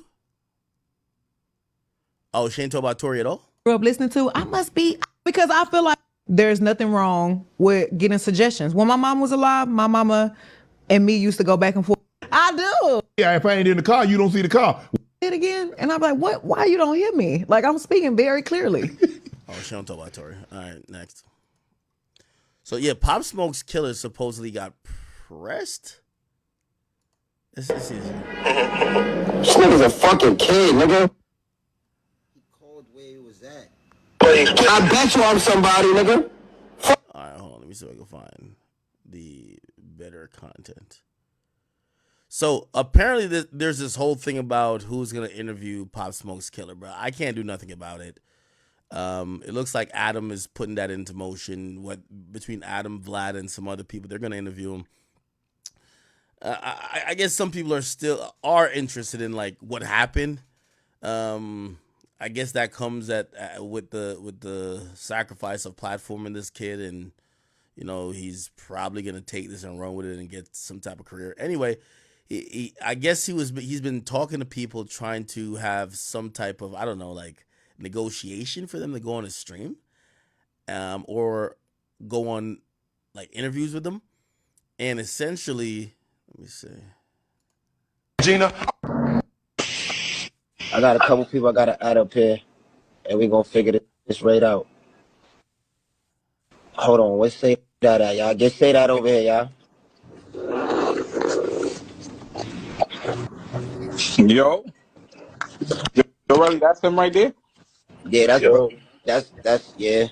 [SPEAKER 1] Oh, she ain't talk about Tory at all?
[SPEAKER 8] Grew up listening to, I must be, because I feel like there's nothing wrong with getting suggestions. When my mom was alive, my mama and me used to go back and forth. I do.
[SPEAKER 14] Yeah, if I ain't in the car, you don't see the car.
[SPEAKER 8] It again, and I'm like, what? Why you don't hear me? Like, I'm speaking very clearly.
[SPEAKER 1] Oh, she don't talk about Tory. All right, next. So yeah, Pop Smoke's Killer supposedly got pressed. This
[SPEAKER 3] This nigga's a fucking kid, nigga. I bet you I'm somebody, nigga.
[SPEAKER 1] All right, hold on. Let me see if I can find the better content. So apparently there's this whole thing about who's gonna interview Pop Smoke's Killer, bro. I can't do nothing about it. It looks like Adam is putting that into motion. Between Adam, Vlad, and some other people, they're gonna interview him. I guess some people are interested in like what happened. I guess that comes with the sacrifice of platforming this kid, and you know he's probably gonna take this and run with it and get some type of career. Anyway, I guess he's been talking to people trying to have some type of, I don't know, like negotiation for them to go on his stream, or go on like interviews with them, and essentially, let me see,
[SPEAKER 21] Gina.
[SPEAKER 22] I got a couple people I gotta add up here, and we gonna figure this right out. Hold on, let's say that at y'all. Just say that over here, y'all.
[SPEAKER 21] Yo, really, that's him right there.
[SPEAKER 22] Yeah, that's bro. That's yeah.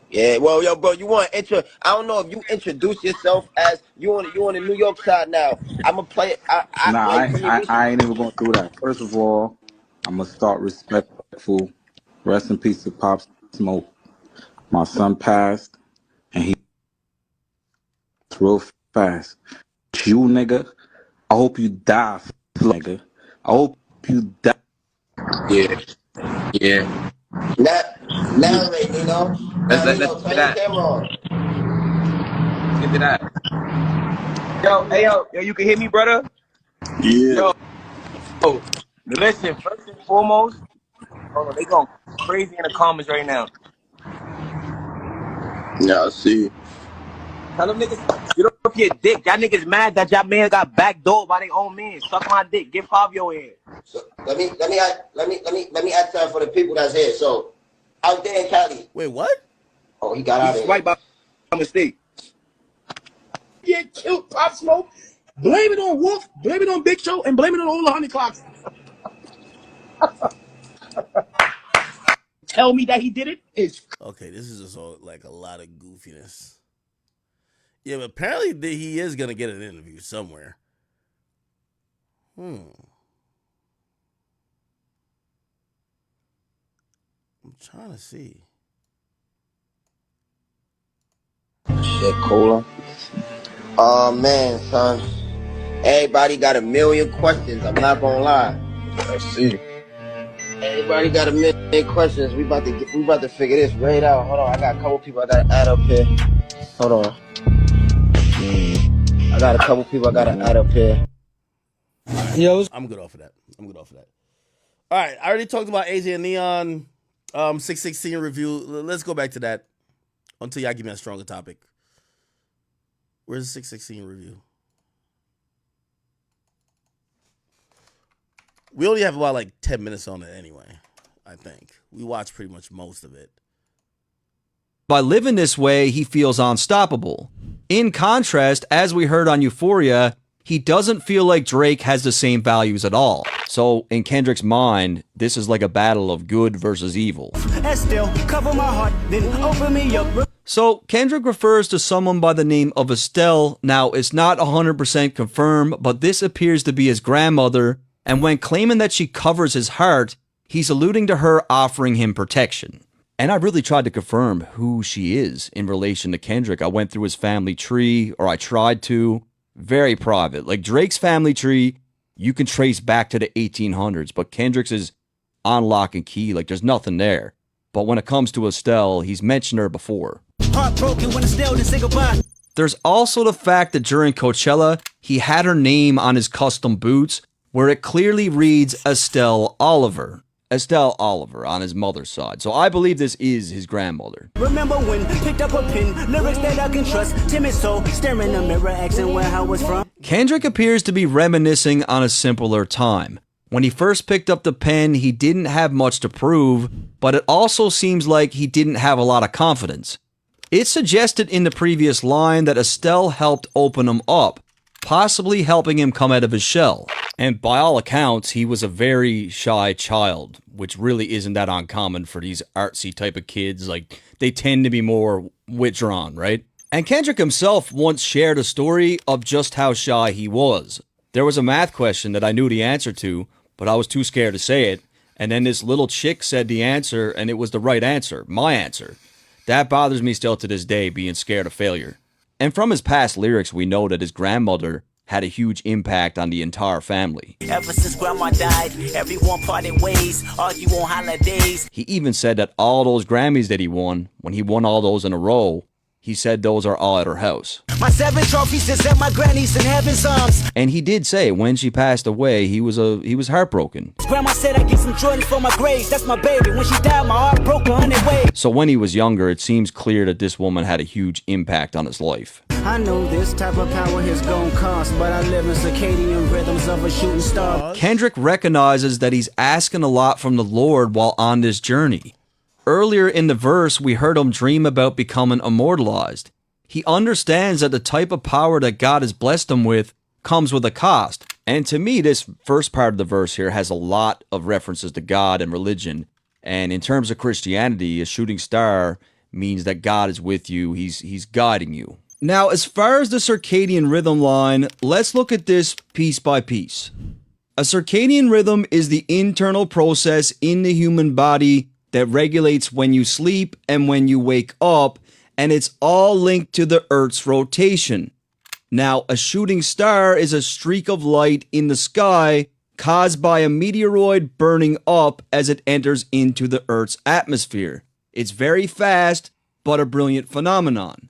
[SPEAKER 22] Yeah, well, yo, bro, you want to I don't know if you introduce yourself as you on the New York side now. I'm gonna play it.
[SPEAKER 21] I ain't even going through that. First of all, I'm gonna start respectful. Rest in peace to Pop Smoke. My son passed, and he real fast. You nigga, I hope you die, nigga. I hope you die.
[SPEAKER 22] Yeah. Narrate, you know.
[SPEAKER 21] Let's
[SPEAKER 22] Turn
[SPEAKER 21] get
[SPEAKER 22] your
[SPEAKER 21] that.
[SPEAKER 22] camera on.
[SPEAKER 21] Let's get to that. Yo, hey, yo, you can hear me, brother? Yeah. Yo, listen, first and foremost, hold on, they going crazy in the comments right now.
[SPEAKER 22] Yeah, I see.
[SPEAKER 21] Tell them niggas, get off your dick. Y'all niggas mad that y'all man got backdoored by their own man. Suck my dick. Get Fabio in.
[SPEAKER 22] So let me add time for the people that's here. So out there in Cali.
[SPEAKER 1] Wait, what?
[SPEAKER 22] Oh, he got out of here.
[SPEAKER 21] Swipe by mistake. Get killed, Pop Smoke. Blame it on Wolf. Blame it on Big Show, and blame it on all the honey clocks. Tell me that he did it. It's
[SPEAKER 1] okay. This is just like a lot of goofiness. Yeah, but apparently he is gonna get an interview somewhere. I'm trying to see.
[SPEAKER 22] Shit, cola. Oh man, son. Everybody got a million questions. I'm not gonna lie. I see. Everybody got a million questions. We about to figure this right out. Hold on, I got a couple people I gotta add up here. Hold on. I got a couple people I gotta add up here.
[SPEAKER 1] Yo, I'm good off of that. All right, I already talked about AJ and Neon 616 review. Let's go back to that until y'all give me a stronger topic. Where's the 616 review? We only have about like 10 minutes on it anyway, I think. We watched pretty much most of it.
[SPEAKER 12] By living this way, he feels unstoppable. In contrast, as we heard on Euphoria, he doesn't feel like Drake has the same values at all. So in Kendrick's mind, this is like a battle of good versus evil.
[SPEAKER 6] Estelle, cover my heart, then open me up.
[SPEAKER 12] So Kendrick refers to someone by the name of Estelle. Now, it's not 100% confirmed, but this appears to be his grandmother, and when claiming that she covers his heart, he's alluding to her offering him protection. And I really tried to confirm who she is in relation to Kendrick. I went through his family tree, or I tried to. Very private. Like Drake's family tree, you can trace back to the 1800s, but Kendrick's is on lock and key. Like there's nothing there. But when it comes to Estelle, he's mentioned her before.
[SPEAKER 6] Heartbroken when Estelle didn't say goodbye.
[SPEAKER 12] There's also the fact that during Coachella, he had her name on his custom boots, where it clearly reads Estelle Oliver. Estelle Oliver on his mother's side. So I believe this is his grandmother.
[SPEAKER 6] Remember when picked up a pen, lyrics that I can trust, timid soul, staring in the mirror, asking where I was from.
[SPEAKER 12] Kendrick appears to be reminiscing on a simpler time. When he first picked up the pen, he didn't have much to prove, but it also seems like he didn't have a lot of confidence. It's suggested in the previous line that Estelle helped open him up, possibly helping him come out of his shell. And by all accounts, he was a very shy child, which really isn't that uncommon for these artsy type of kids. Like, they tend to be more withdrawn, right? And Kendrick himself once shared a story of just how shy he was. There was a math question that I knew the answer to, but I was too scared to say it. And then this little chick said the answer, and it was the right answer, my answer. That bothers me still to this day, being scared of failure. And from his past lyrics, we know that his grandmother had a huge impact on the entire family.
[SPEAKER 6] Ever since grandma died, everyone parted ways, argue on holidays.
[SPEAKER 12] He even said that all those Grammys that he won, when he won all those in a row, he said those are all at her house.
[SPEAKER 6] My 7 trophies is at my granny's in heaven's arms.
[SPEAKER 12] And he did say when she passed away, he was heartbroken.
[SPEAKER 6] Grandma said I get some Jordans for my grades. That's my baby. When she died, my heart broke 100 ways.
[SPEAKER 12] So when he was younger, it seems clear that this woman had a huge impact on his life.
[SPEAKER 6] I know this type of power has gone cost, but I live in circadian rhythms of a shooting star.
[SPEAKER 12] Kendrick recognizes that he's asking a lot from the Lord while on this journey. Earlier in the verse, we heard him dream about becoming immortalized. He understands that the type of power that God has blessed him with comes with a cost. And to me, this first part of the verse here has a lot of references to God and religion. And in terms of Christianity, a shooting star means that God is with you. He's guiding you. Now, as far as the circadian rhythm line, let's look at this piece by piece. A circadian rhythm is the internal process in the human body that regulates when you sleep and when you wake up, and it's all linked to the Earth's rotation. Now, a shooting star is a streak of light in the sky caused by a meteoroid burning up as it enters into the Earth's atmosphere. It's very fast, but a brilliant phenomenon.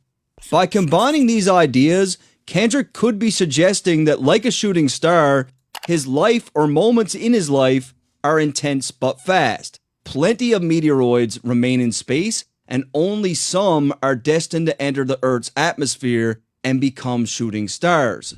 [SPEAKER 12] By combining these ideas, Kendrick could be suggesting that, like a shooting star, his life or moments in his life are intense but fast. Plenty of meteoroids remain in space, and only some are destined to enter the Earth's atmosphere and become shooting stars.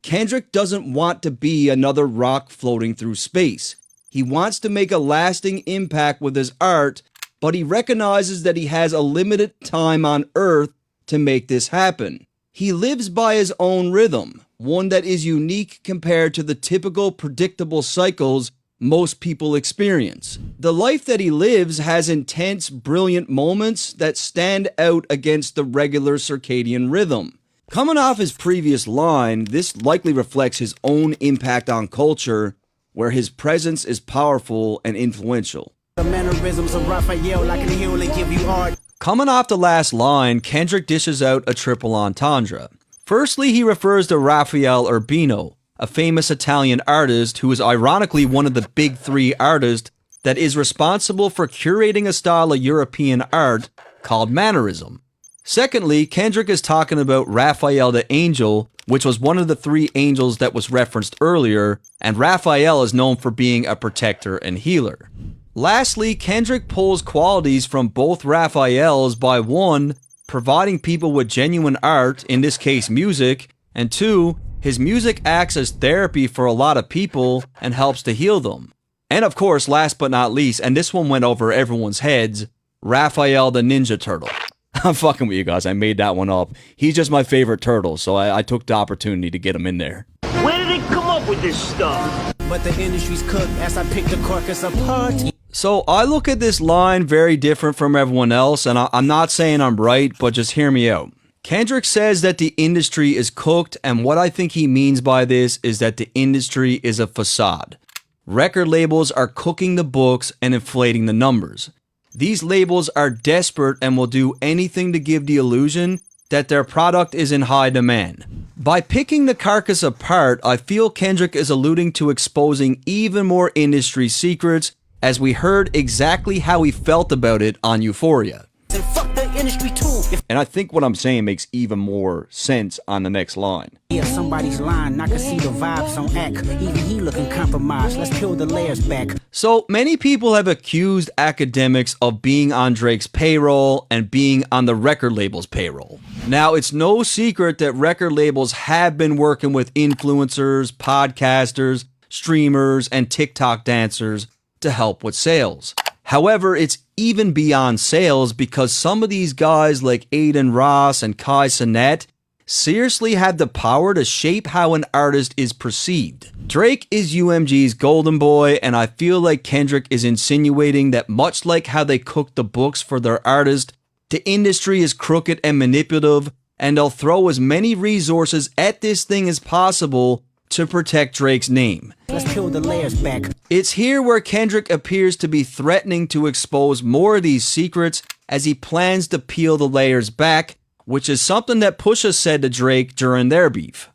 [SPEAKER 12] Kendrick doesn't want to be another rock floating through space. He wants to make a lasting impact with his art, but he recognizes that he has a limited time on Earth to make this happen. He lives by his own rhythm, one that is unique compared to the typical predictable cycles most people experience. The life that he lives has intense, brilliant moments that stand out against the regular circadian rhythm. Coming off his previous line, this likely reflects his own impact on culture, where his presence is powerful and influential.
[SPEAKER 6] The mannerisms of Raphael, I can heal and give you art.
[SPEAKER 12] Coming off the last line, Kendrick dishes out a triple entendre. Firstly, he refers to Raphael Urbino, a famous Italian artist who is ironically one of the big three artists that is responsible for curating a style of European art called mannerism. Secondly, Kendrick is talking about Raphael the Angel, which was one of the 3 angels that was referenced earlier, and Raphael is known for being a protector and healer. Lastly, Kendrick pulls qualities from both Raphaels by 1, providing people with genuine art, in this case music, and 2, his music acts as therapy for a lot of people and helps to heal them. And of course, last but not least, and this one went over everyone's heads, Raphael the Ninja Turtle. I'm fucking with you guys, I made that one up. He's just my favorite turtle, so I took the opportunity to get him in there.
[SPEAKER 20] Where did they come up with this stuff?
[SPEAKER 6] But the industry's cooked as I pick the carcass apart.
[SPEAKER 12] So I look at this line very different from everyone else, and I'm not saying I'm right, but just hear me out. Kendrick says that the industry is cooked, and what I think he means by this is that the industry is a facade. Record labels are cooking the books and inflating the numbers. These labels are desperate and will do anything to give the illusion that their product is in high demand. By picking the carcass apart, I feel Kendrick is alluding to exposing even more industry secrets, as we heard exactly how he felt about it on Euphoria.
[SPEAKER 6] And fuck the industry too.
[SPEAKER 12] And I think what I'm saying makes even more sense on the next line.
[SPEAKER 6] Yeah, somebody's lying. I can see the vibes on act. Even he looking compromised. Let's peel the layers back.
[SPEAKER 12] So many people have accused Akademiks of being on Drake's payroll and being on the record label's payroll. Now, it's no secret that record labels have been working with influencers, podcasters, streamers, and TikTok dancers to help with sales. However, it's even beyond sales because some of these guys like Aiden Ross and Kai Cenat seriously have the power to shape how an artist is perceived. Drake is UMG's golden boy, and I feel like Kendrick is insinuating that much like how they cook the books for their artist, the industry is crooked and manipulative, and they'll throw as many resources at this thing as possible to protect Drake's name.
[SPEAKER 6] Let's peel the layers back.
[SPEAKER 12] It's here where Kendrick appears to be threatening to expose more of these secrets as he plans to peel the layers back, which is something that Pusha said to Drake during their beef.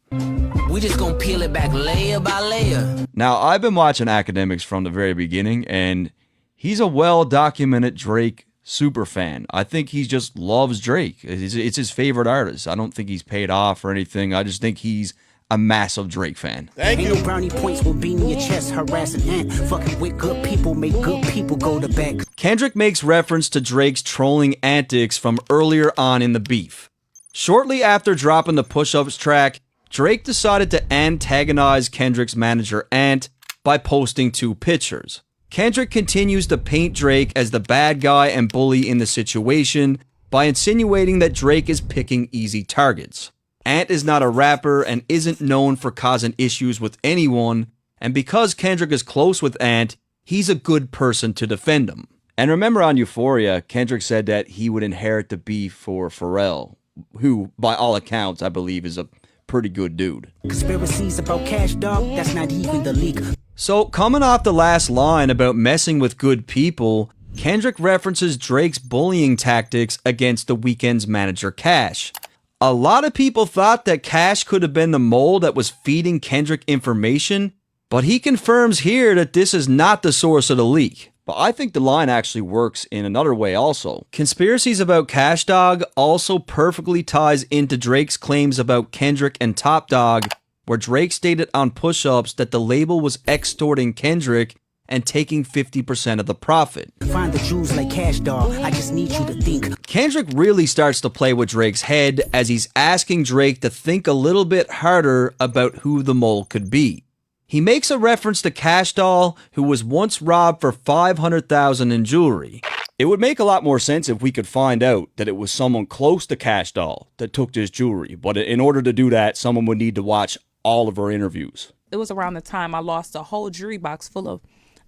[SPEAKER 6] We just gonna peel it back layer by layer.
[SPEAKER 12] Now, I've been watching Akademiks from the very beginning, and he's a well-documented Drake superfan. I think he just loves Drake. It's his favorite artist. I don't think he's paid off or anything. I just think he's a massive Drake fan.
[SPEAKER 6] Ain't no brownie points will beat in your chest, harassing ant. Fucking with good people, make good people go to bed.
[SPEAKER 12] Kendrick makes reference to Drake's trolling antics from earlier on in the beef. Shortly after dropping the Push-Ups track, Drake decided to antagonize Kendrick's manager Ant by posting 2 pictures. Kendrick continues to paint Drake as the bad guy and bully in the situation by insinuating that Drake is picking easy targets. Ant is not a rapper and isn't known for causing issues with anyone, and because Kendrick is close with Ant, he's a good person to defend him. And remember on Euphoria, Kendrick said that he would inherit the beef for Pharrell, who, by all accounts, I believe is a pretty good dude.
[SPEAKER 6] Conspiracies about Cash Dog, that's not even the leak.
[SPEAKER 12] So, coming off the last line about messing with good people, Kendrick references Drake's bullying tactics against The Weeknd's manager Cash. A lot of people thought that Cash could have been the mole that was feeding Kendrick information, but he confirms here that this is not the source of the leak. But I think the line actually works in another way also. Conspiracies about Cash Dog also perfectly ties into Drake's claims about Kendrick and Top Dog, where Drake stated on Push-Ups that the label was extorting Kendrick and taking 50% of the profit.
[SPEAKER 6] Find the jewels like Cash Dog, I just need you to think.
[SPEAKER 12] Kendrick really starts to play with Drake's head as he's asking Drake to think a little bit harder about who the mole could be. He makes a reference to Cash Doll, who was once robbed for $500,000 in jewelry. It would make a lot more sense if we could find out that it was someone close to Cash Doll that took this jewelry, but in order to do that, someone would need to watch all of her interviews.
[SPEAKER 5] It was around the time I lost a whole jewelry box full of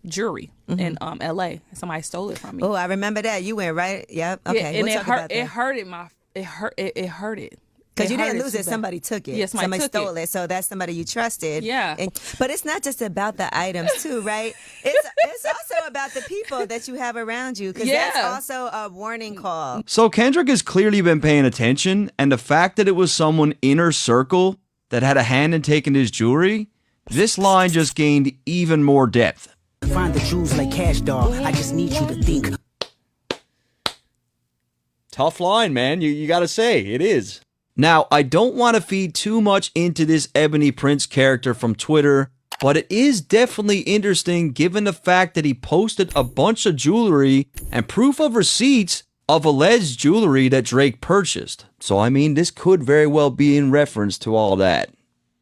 [SPEAKER 5] jewelry in LA. Somebody stole it from me.
[SPEAKER 9] Oh, I remember that. You went right. Yep. Okay.
[SPEAKER 5] Yeah, and
[SPEAKER 9] we'll talk about that.
[SPEAKER 5] it hurted my. It hurt. It hurted.
[SPEAKER 9] Because you didn't lose it, somebody took it.
[SPEAKER 5] Yes, somebody took
[SPEAKER 9] stole it. So that's somebody you trusted.
[SPEAKER 5] Yeah.
[SPEAKER 9] But it's not just about the items too, right? It's also about the people that you have around you. Because that's also a warning call.
[SPEAKER 12] So Kendrick has clearly been paying attention, and the fact that it was someone inner circle that had a hand in taking his jewelry, this line just gained even more depth.
[SPEAKER 6] Find the jewels like Cash Dog, I just need you to think.
[SPEAKER 12] Tough line, man. You gotta say, it is. Now, I don't want to feed too much into this Ebony Prince character from Twitter, but it is definitely interesting given the fact that he posted a bunch of jewelry and proof of receipts of alleged jewelry that Drake purchased. So, I mean, this could very well be in reference to all that.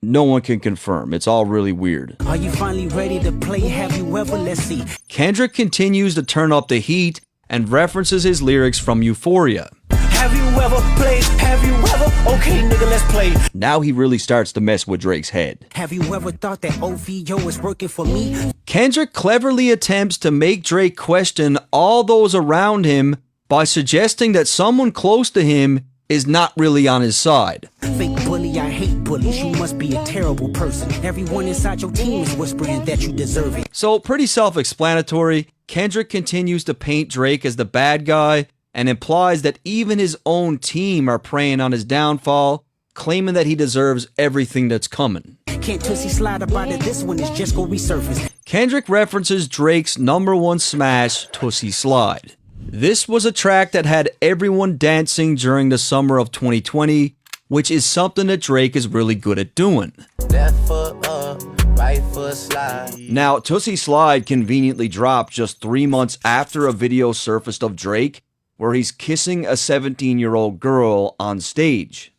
[SPEAKER 12] No one can confirm. It's all really weird.
[SPEAKER 6] Are you finally ready to play? Have you ever? Let's see.
[SPEAKER 12] Kendrick continues to turn up the heat and references his lyrics from Euphoria.
[SPEAKER 6] Have you ever played? Have you ever Okay, nigga, let's play.
[SPEAKER 12] Now he really starts to mess with Drake's head.
[SPEAKER 6] Have you ever thought that OVO is working for me?
[SPEAKER 12] Kendrick cleverly attempts to make Drake question all those around him by suggesting that someone close to him is not really on his side.
[SPEAKER 6] Fake bully, I hate bullies. You must be a terrible person. Everyone inside your team is whispering that you deserve it.
[SPEAKER 12] So, pretty self-explanatory. Kendrick continues to paint Drake as the bad guy and implies that even his own team are preying on his downfall, claiming that he deserves everything that's coming.
[SPEAKER 6] Can't Tootsie slide about it, this one is just gonna resurface.
[SPEAKER 12] Kendrick references Drake's #1 smash, Tootsie Slide. This was a track that had everyone dancing during the summer of 2020, which is something that Drake is really good at doing.
[SPEAKER 15] Left foot up, right foot slide.
[SPEAKER 12] Now, Tootsie Slide conveniently dropped just 3 months after a video surfaced of Drake, where he's kissing a 17-year-old girl on stage.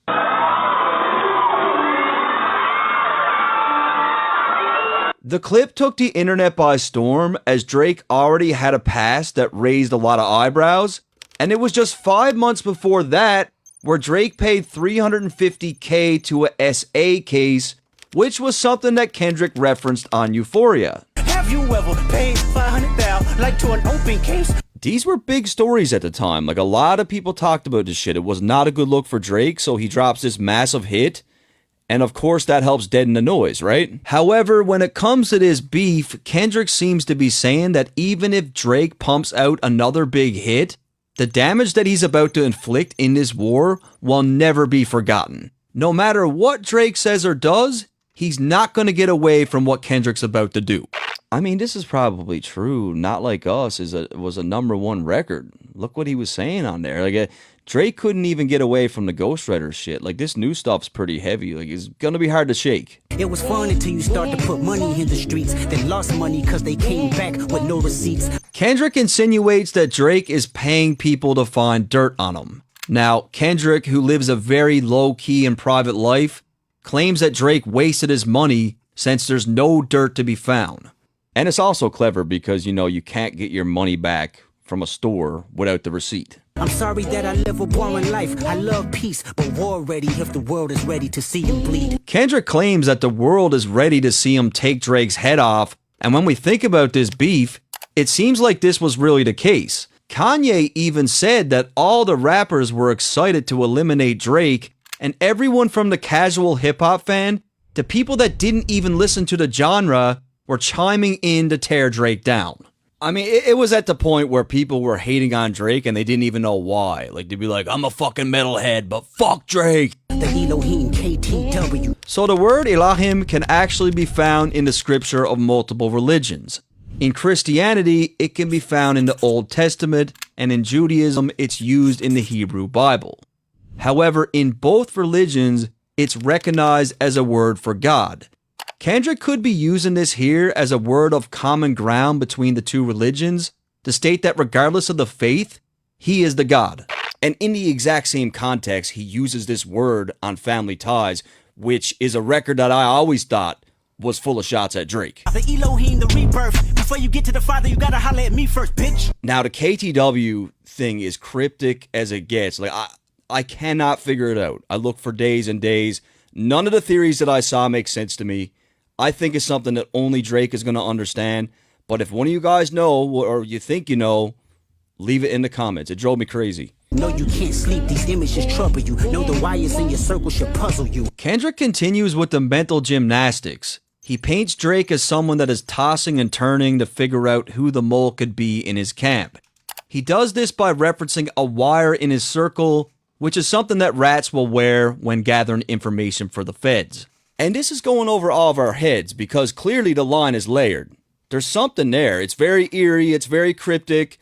[SPEAKER 12] The clip took the internet by storm as Drake already had a past that raised a lot of eyebrows, and it was just 5 months before that where Drake paid $350K to a SA case, which was something that Kendrick referenced on Euphoria.
[SPEAKER 6] Have you ever paid $500,000 like to an open case?
[SPEAKER 12] These were big stories at the time. Like, a lot of people talked about this shit. It was not a good look for Drake, so he drops this massive hit. And of course, that helps deaden the noise, right? However, when it comes to this beef, Kendrick seems to be saying that even if Drake pumps out another big hit, the damage that he's about to inflict in this war will never be forgotten. No matter what Drake says or does, he's not going to get away from what Kendrick's about to do. I mean, this is probably true. Not Like Us was a #1 record. Look what he was saying on there. Like, Drake couldn't even get away from the Ghostwriter shit. Like, this new stuff's pretty heavy. Like, it's gonna be hard to shake.
[SPEAKER 6] It was fun until you start to put money in the streets, then lost money cause they came back with no receipts.
[SPEAKER 12] Kendrick insinuates that Drake is paying people to find dirt on him. Now, Kendrick, who lives a very low-key and private life, claims that Drake wasted his money since there's no dirt to be found. And it's also clever because, you know, you can't get your money back from a store without the receipt.
[SPEAKER 6] I'm sorry that I live a boring life. I love peace, but war ready if the world is ready to see him bleed.
[SPEAKER 12] Kendrick claims that the world is ready to see him take Drake's head off, and when we think about this beef, it seems like this was really the case. Kanye even said that all the rappers were excited to eliminate Drake, and everyone from the casual hip-hop fan to people that didn't even listen to the genre were chiming in to tear Drake down. I mean, it was at the point where people were hating on Drake and they didn't even know why. Like, they'd be like, I'm a fucking metalhead, but fuck Drake.
[SPEAKER 6] The Elohim KTW.
[SPEAKER 12] So the word Elohim can actually be found in the scripture of multiple religions. In Christianity, it can be found in the Old Testament, and in Judaism, it's used in the Hebrew Bible. However, in both religions, it's recognized as a word for God. Kendrick could be using this here as a word of common ground between the two religions to state that regardless of the faith, he is the God. And in the exact same context, he uses this word on Family Ties, which is a record that I always thought was full of shots at Drake.
[SPEAKER 6] The Elohim, the rebirth. Before you get to the Father, you gotta holler at me first, bitch.
[SPEAKER 12] Now, the KTW thing is cryptic as it gets. Like, I cannot figure it out. I look for days and days. None of the theories that I saw make sense to me. I think it's something that only Drake is going to understand. But if one of you guys know, or you think you know, leave it in the comments. It drove me crazy.
[SPEAKER 6] No, you can't sleep. These images trouble you. Know the wires in your circle should puzzle you.
[SPEAKER 12] Kendrick continues with the mental gymnastics. He paints Drake as someone that is tossing and turning to figure out who the mole could be in his camp. He does this by referencing a wire in his circle, which is something that rats will wear when gathering information for the feds. And this is going over all of our heads because clearly the line is layered. There's something there. It's very eerie. It's very cryptic.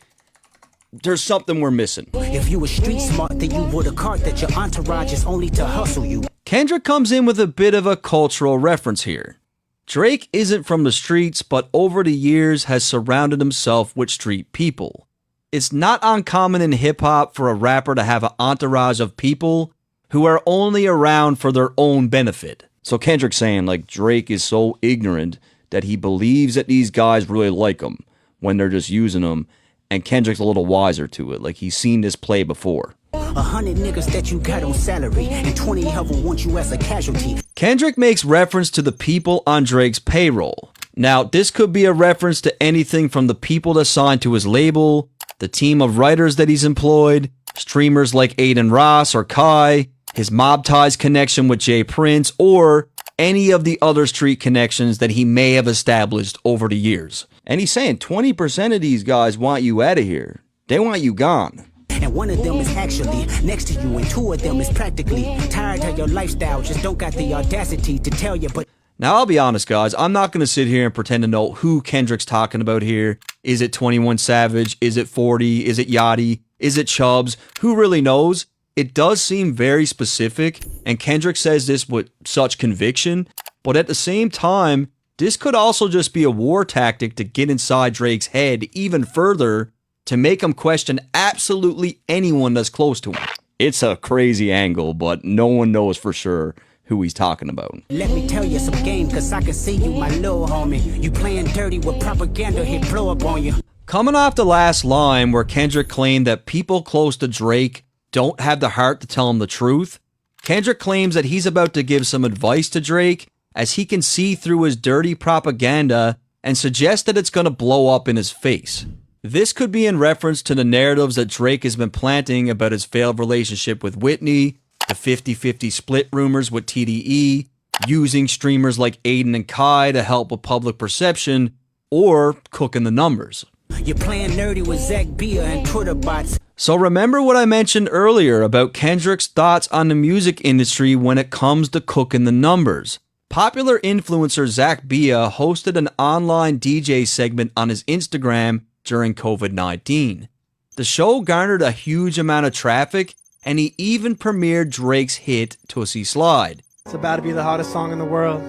[SPEAKER 12] There's something we're missing.
[SPEAKER 6] If you were street smart, then you would have caught that your entourage is only to hustle you.
[SPEAKER 12] Kendrick comes in with a bit of a cultural reference here. Drake isn't from the streets, but over the years has surrounded himself with street people. It's not uncommon in hip-hop for a rapper to have an entourage of people who are only around for their own benefit. So Kendrick's saying, like, Drake is so ignorant that he believes that these guys really like him when they're just using him, and Kendrick's a little wiser to it. Like, he's seen this play before.
[SPEAKER 6] 100 niggas that you got on salary, and 20 of them want you as a casualty.
[SPEAKER 12] Kendrick makes reference to the people on Drake's payroll. Now, this could be a reference to anything from the people that signed to his label, the team of writers that he's employed, streamers like Aiden Ross or Kai, his mob ties connection with Jay Prince, or any of the other street connections that he may have established over the years. And he's saying 20% of these guys want you out of here. They want you gone.
[SPEAKER 6] And one of them is actually next to you, and two of them is practically tired of your lifestyle, just don't got the audacity to tell you. But
[SPEAKER 12] now, I'll be honest, guys. I'm not going to sit here and pretend to know who Kendrick's talking about here. Is it 21 Savage? Is it 40? Is it Yachty? Is it Chubbs? Who really knows? It does seem very specific, and Kendrick says this with such conviction. But at the same time, this could also just be a war tactic to get inside Drake's head even further to make him question absolutely anyone that's close to him. It's a crazy angle, but no one knows for sure who he's talking about.
[SPEAKER 6] let me tell you some game, cause I can see you, my little homie. You playing dirty with propaganda, hit blow up on you.
[SPEAKER 12] Coming off the last line where Kendrick claimed that people close to Drake don't have the heart to tell him the truth, Kendrick claims that he's about to give some advice to Drake as he can see through his dirty propaganda and suggests that it's going to blow up in his face. This could be in reference to the narratives that Drake has been planting about his failed relationship with Whitney, the 50-50 split rumors with TDE, using streamers like Aiden and Kai to help with public perception, or cooking the numbers.
[SPEAKER 6] You're playing nerdy with Zach Bia and Twitter bots.
[SPEAKER 12] So remember what I mentioned earlier about Kendrick's thoughts on the music industry when it comes to cooking the numbers. Popular influencer Zach Bia hosted an online DJ segment on his Instagram during COVID-19. The show garnered a huge amount of traffic, and he even premiered Drake's hit Tootsie Slide.
[SPEAKER 16] It's about to be the hottest song in the world.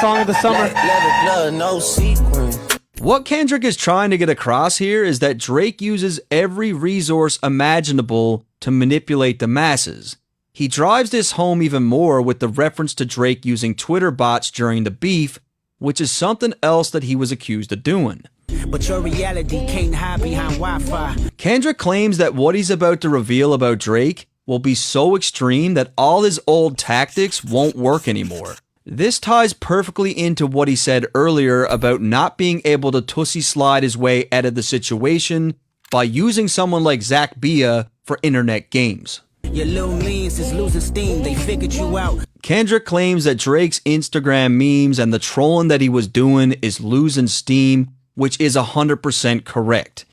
[SPEAKER 16] Song of the summer.
[SPEAKER 15] No sequence.
[SPEAKER 12] What Kendrick is trying to get across here is that Drake uses every resource imaginable to manipulate the masses. He drives this home even more with the reference to Drake using Twitter bots during the beef, which is something else that he was accused of doing.
[SPEAKER 6] But your reality can't hide behind Wi-Fi.
[SPEAKER 12] Kendrick claims that what he's about to reveal about Drake will be so extreme that all his old tactics won't work anymore. This ties perfectly into what he said earlier about not being able to Tootsie Slide his way out of the situation by using someone like Zach Bia for internet games.
[SPEAKER 6] Your little means is losing steam, they figured you out.
[SPEAKER 12] Kendrick claims that Drake's Instagram memes and the trolling that he was doing is losing steam, which is 100% correct.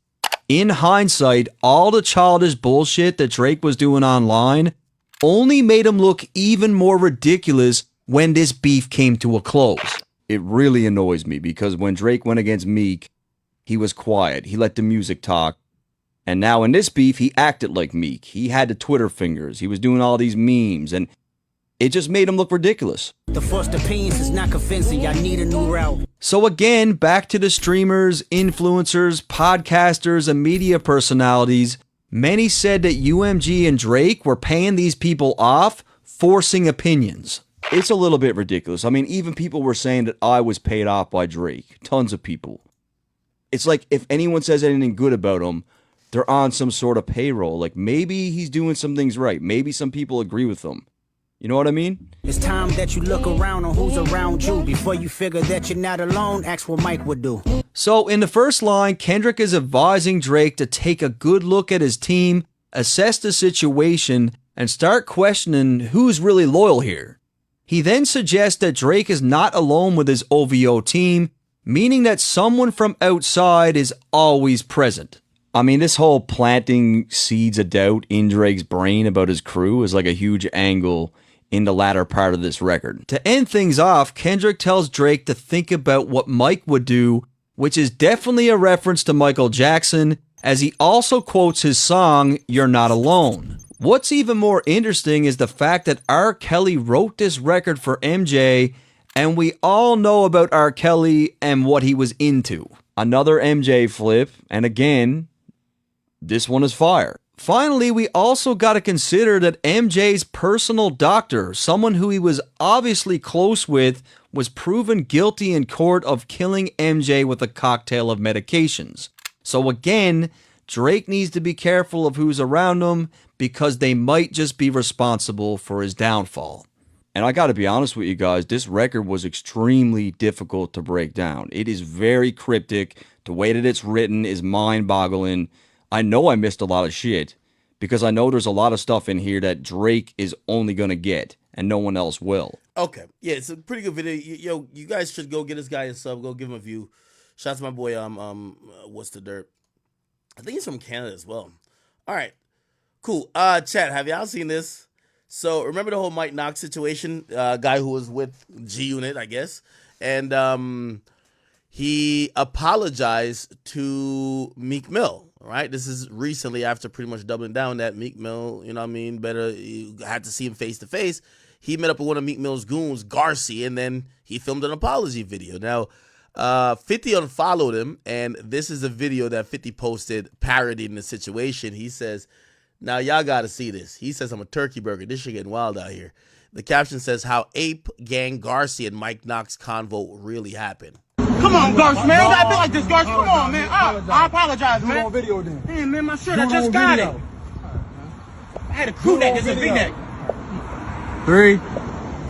[SPEAKER 12] In hindsight, all the childish bullshit that Drake was doing online only made him look even more ridiculous when this beef came to a close. It really annoys me because when Drake went against Meek, he was quiet. He let the music talk. And now in this beef, he acted like Meek. He had the Twitter fingers. He was doing all these memes, and it just made him look ridiculous.
[SPEAKER 6] The first opinions is not convincing, I need a new route.
[SPEAKER 12] So again, back to the streamers, influencers, podcasters, and media personalities. Many said that UMG and Drake were paying these people off, forcing opinions. It's a little bit ridiculous. I mean, even people were saying that I was paid off by Drake. Tons of people. It's like if anyone says anything good about him, they're on some sort of payroll. Like maybe he's doing some things right. Maybe some people agree with him. You know what I mean?
[SPEAKER 6] It's time that you look around on who's around you. Before you figure that you're not alone, ask what Mike would do.
[SPEAKER 12] So in the first line, Kendrick is advising Drake to take a good look at his team, assess the situation, and start questioning who's really loyal here. He then suggests that Drake is not alone with his OVO team, meaning that someone from outside is always present. I mean, this whole planting seeds of doubt in Drake's brain about his crew is like a huge angle in the latter part of this record. To end things off, Kendrick tells Drake to think about what Mike would do, which is definitely a reference to Michael Jackson, as he also quotes his song, You're Not Alone. What's even more interesting is the fact that R. Kelly wrote this record for MJ, and we all know about R. Kelly and what he was into. Another MJ flip, and again, this one is fire. Finally, we also got to consider that MJ's personal doctor, someone who he was obviously close with, was proven guilty in court of killing MJ with a cocktail of medications. So again, Drake needs to be careful of who's around him because they might just be responsible for his downfall. And I got to be honest with you guys, this record was extremely difficult to break down. It is very cryptic. The way that it's written is mind-boggling. I know I missed a lot of shit because I know there's a lot of stuff in here that Drake is only going to get and no one else will.
[SPEAKER 1] Okay. Yeah, it's a pretty good video. Yo, you guys should go get this guy a sub. Go give him a view. Shout out to my boy, what's the dirt? I think he's from Canada as well. All right. Cool. Chat, have y'all seen this? So remember the whole Mike Knox situation? Guy who was with G Unit, I guess. And he apologized to Meek Mill. Right? This is recently after pretty much doubling down that Meek Mill, you know what I mean, you had to see him face to face. He met up with one of Meek Mill's goons, Garcia, and then he filmed an apology video. Now, 50 unfollowed him, and this is a video that 50 posted parodying the situation. He says, now y'all got to see this. He says, I'm a turkey burger. This shit getting wild out here. The caption says, how Ape Gang Garcia and Mike Knox convo really happened.
[SPEAKER 20] Come on, Garce, man. You gotta be like this, Garce. Come on, man. I apologize, man. On video then. Damn, man, my shirt. I just got it. I had a crew neck. This is a V-neck.
[SPEAKER 11] 3,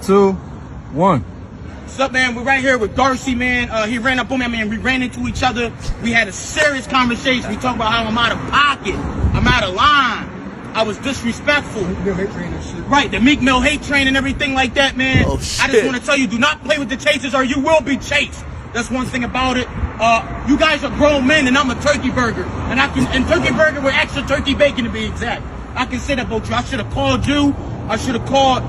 [SPEAKER 11] 2, 1.
[SPEAKER 20] What's up, man? We're right here with Garcia, man. He ran up on me. I mean, we ran into each other. We had a serious conversation. We talked about how I'm out of pocket. I'm out of line. I was disrespectful. Meek Mill hate train and shit. Right, the Meek Mill hate train and everything like that, man.
[SPEAKER 1] Oh, shit.
[SPEAKER 20] I just want to tell you, do not play with the chasers or you will be chased. That's one thing about it. You guys are grown men and I'm a turkey burger. And turkey burger with extra turkey bacon to be exact. I can say that about you. I should have called you. I should have called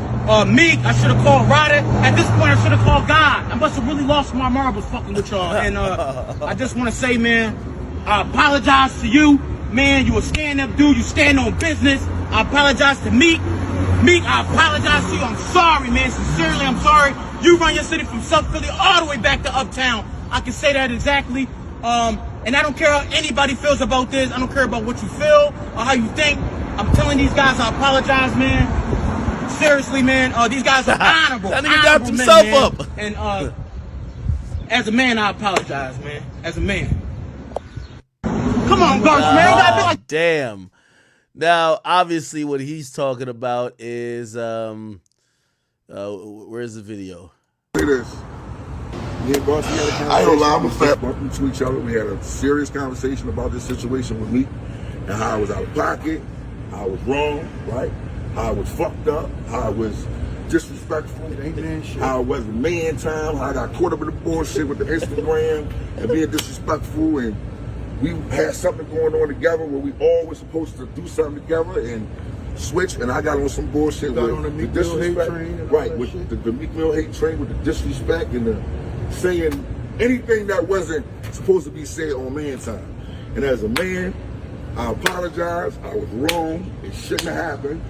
[SPEAKER 20] Meek. I should have called Ryder. At this point, I should have called God. I must have really lost my marbles fucking with y'all. And I just want to say, man, I apologize to you. Man, you a stand-up dude. You stand on business. I apologize to Meek. Meek, I apologize to you. I'm sorry, man. Sincerely, I'm sorry. You run your city from South Philly all the way back to Uptown. I can say that exactly. And I don't care how anybody feels about this. I don't care about what you feel or how you think. I'm telling these guys I apologize, man. Seriously, man. These guys are honorable.
[SPEAKER 1] That nigga got himself up.
[SPEAKER 20] And as a man, I apologize, man. As a man. Come on, Garth, man. You gotta be like.
[SPEAKER 1] Damn. Now, obviously, what he's talking about is where's the video?
[SPEAKER 14] Look at this. Me and Garcia had a conversation. I don't lie, I'm a fat. Bumped into each other. We had a serious conversation about this situation with me and how I was out of pocket, how I was wrong, right? How I was fucked up, how I was disrespectful, how I wasn't man time, how I got caught up in the bullshit with the Instagram and being disrespectful, and we had something going on together where we all were supposed to do something together and switch, and I got on some bullshit with the disrespect, right? With the Meek Mill hate train, with the disrespect and the saying anything that wasn't supposed to be said on man time. And as a man, I apologize. I was wrong. It shouldn't have happened.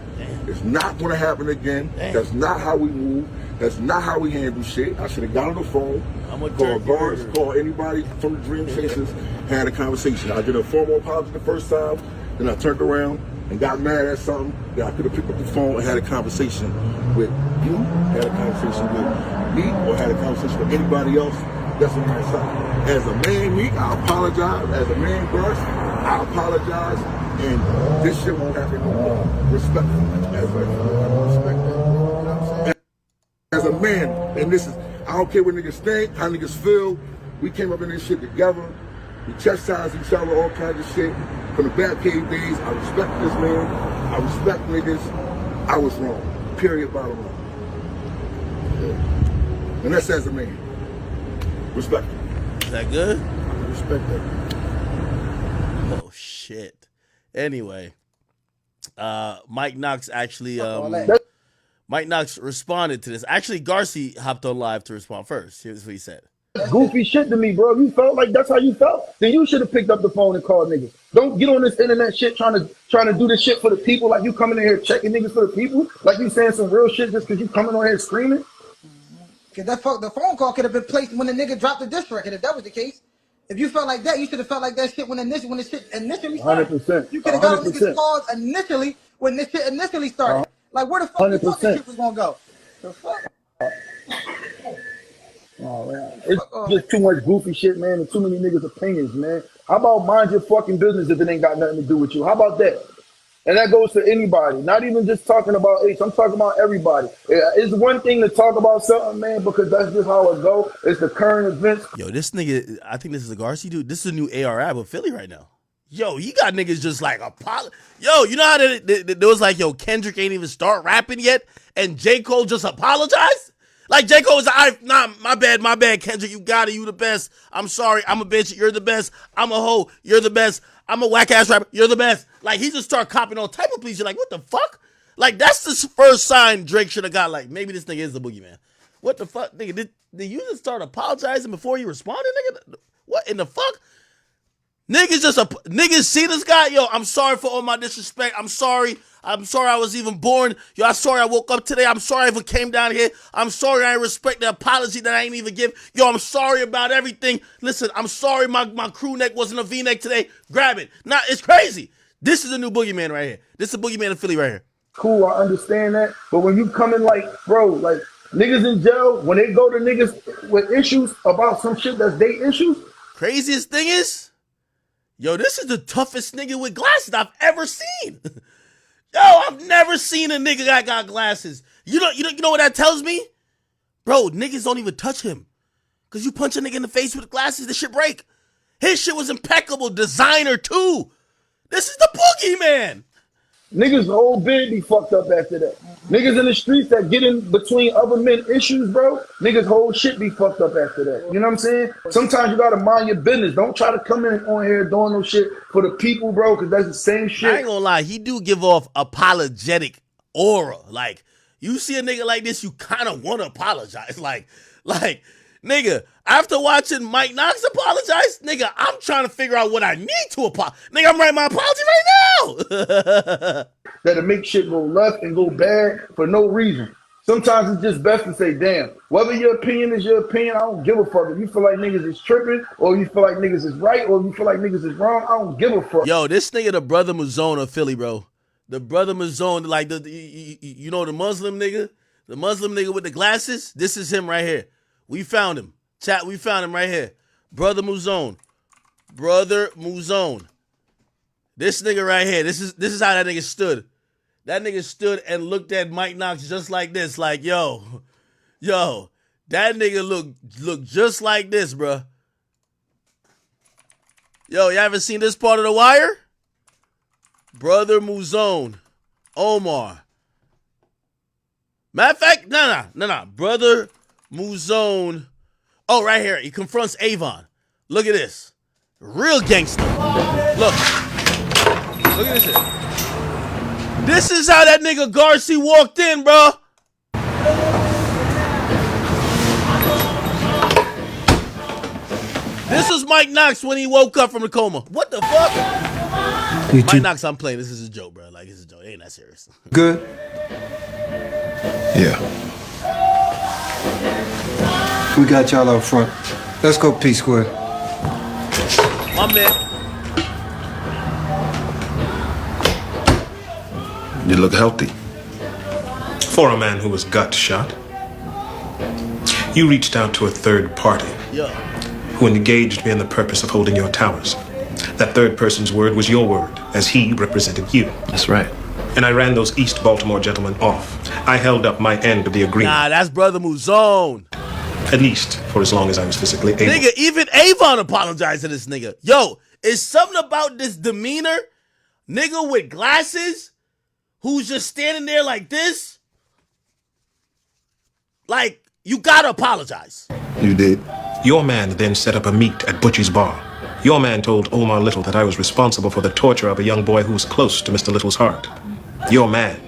[SPEAKER 14] It's not going to happen again. That's not how we move. That's not how we handle shit. I should have got on the phone, called guards, called anybody from the Dream Chasers, had a conversation. I did a formal apology the first time, then I turned around and got mad at something. Then I could have picked up the phone and had a conversation with you, had a conversation with me, or had a conversation with anybody else that's on my side. As a man, Meek, I apologize. As a man, Garth, I apologize. And this shit won't happen no more. Respectful. As a man, and this is, I don't care what niggas think, how niggas feel. We came up in this shit together. We chastised each other, all kinds of shit. From the Batcave days, I respect this man. I respect niggas. I was wrong. Period, bottom line. And that's as a man. Respect.
[SPEAKER 1] Is that good?
[SPEAKER 14] I respect that.
[SPEAKER 1] Oh shit. Anyway, Mike Knox actually Mike Knox responded to this. Actually, Garcia hopped on live to respond first. Here's what he said.
[SPEAKER 17] Goofy shit to me, bro. If you felt like that's how you felt, then you should have picked up the phone and called niggas. Don't get on this internet shit trying to do this shit for the people, like you coming in here checking niggas for the people, like you saying some real shit just because you coming on here screaming.
[SPEAKER 18] Cause the phone call could have been placed when the nigga dropped the diss record. If that was the case, if you felt like that, you should have felt like that shit when the shit initially started.
[SPEAKER 17] 100%.
[SPEAKER 18] You could have got niggas calls initially when this shit initially started. Like where the fuck you thought this shit was gonna go? The fuck?
[SPEAKER 17] Oh, man. It's just too much goofy shit, man, and too many niggas' opinions, man. How about mind your fucking business if it ain't got nothing to do with you? How about that? And that goes to anybody, not even just talking about H. I'm talking about everybody. It's one thing to talk about something, man, because that's just how it go. It's the current events.
[SPEAKER 1] Yo, this nigga, I think this is a Garcia dude. This is a new ARI with Philly right now. Yo, he got niggas just like Yo, you know how there was like, yo, Kendrick ain't even start rapping yet, and J. Cole just apologized? Like, J. Cole was like, nah, my bad, Kendrick, you got it, you the best. I'm sorry, I'm a bitch, you're the best. I'm a hoe, you're the best. I'm a whack-ass rapper, you're the best. Like, he just started copying all type of pleas. You're like, what the fuck? Like, that's the first sign Drake should have got, like, maybe this nigga is the boogeyman. What the fuck? Nigga, did you just start apologizing before you responded, nigga? What in the fuck? Niggas see this guy. Yo, I'm sorry for all my disrespect. I'm sorry I was even born. Yo, I'm sorry I woke up today. I'm sorry I even came down here. I'm sorry I respect the apology that I ain't even give. Yo, I'm sorry about everything. Listen, I'm sorry my crew neck wasn't a V-neck today. Grab it. Nah, it's crazy. This is a new boogeyman right here. This is a boogeyman of Philly right here.
[SPEAKER 17] Cool, I understand that. But when you come in like, bro, like niggas in jail, when they go to niggas with issues about some shit that's they issues.
[SPEAKER 1] Craziest thing is, yo, this is the toughest nigga with glasses I've ever seen. Yo, I've never seen a nigga that got glasses. You know what that tells me? Bro, niggas don't even touch him. Cause you punch a nigga in the face with glasses, this shit break. His shit was impeccable, designer too. This is the boogeyman.
[SPEAKER 17] Niggas' whole bed be fucked up after that. Niggas in the streets that get in between other men issues, bro, niggas' whole shit be fucked up after that. You know what I'm saying? Sometimes you gotta mind your business. Don't try to come in on here doing no shit for the people, bro, because that's the same shit.
[SPEAKER 1] I ain't gonna lie, he do give off apologetic aura. Like, you see a nigga like this, you kind of want to apologize. Like, nigga, after watching Mike Knox apologize, nigga, I'm trying to figure out what I need to apologize. Nigga, I'm writing my apology right now.
[SPEAKER 17] That'll make shit go left and go bad for no reason. Sometimes it's just best to say, damn, whether your opinion is your opinion, I don't give a fuck. If you feel like niggas is tripping, or you feel like niggas is right, or you feel like niggas is wrong, I don't give a fuck.
[SPEAKER 1] Yo, this nigga, the brother Muzone of Philly, bro. The brother Muzone, like, you know the Muslim nigga? The Muslim nigga with the glasses? This is him right here. We found him. Chat, we found him right here. Brother Muzone. Brother Muzone. This nigga right here. This is how that nigga stood. That nigga stood and looked at Mike Knox just like this. Like, yo, that nigga look just like this, bruh. Yo, you haven't seen this part of The Wire? Brother Muzone. Omar. Matter of fact, no. Brother Muzone. Oh, right here. He confronts Avon. Look at this. Real gangster. Look at this shit. This is how that nigga Garcia walked in, bro. This was Mike Knox when he woke up from the coma. What the fuck? Mike Knox, I'm playing. This is a joke, bro. Like, it's a joke. It ain't that serious.
[SPEAKER 2] Good? Yeah. We got y'all out front. Let's go P Square.
[SPEAKER 1] My man.
[SPEAKER 2] You look healthy.
[SPEAKER 19] For a man who was gut shot, you reached out to a third party who engaged me in the purpose of holding your towers. That third person's word was your word, as he represented you.
[SPEAKER 2] That's right.
[SPEAKER 19] And I ran those East Baltimore gentlemen off. I held up my end of the agreement.
[SPEAKER 1] Nah, that's Brother Muzone.
[SPEAKER 19] At least for as long as I was physically able.
[SPEAKER 1] Nigga, even Avon apologized to this nigga. Yo, it's something about this demeanor. Nigga with glasses who's just standing there like this. Like, you gotta apologize.
[SPEAKER 19] You did. Your man then set up a meet at Butchie's bar. Your man told Omar Little that I was responsible for the torture of a young boy who was close to Mr. Little's heart. Your man,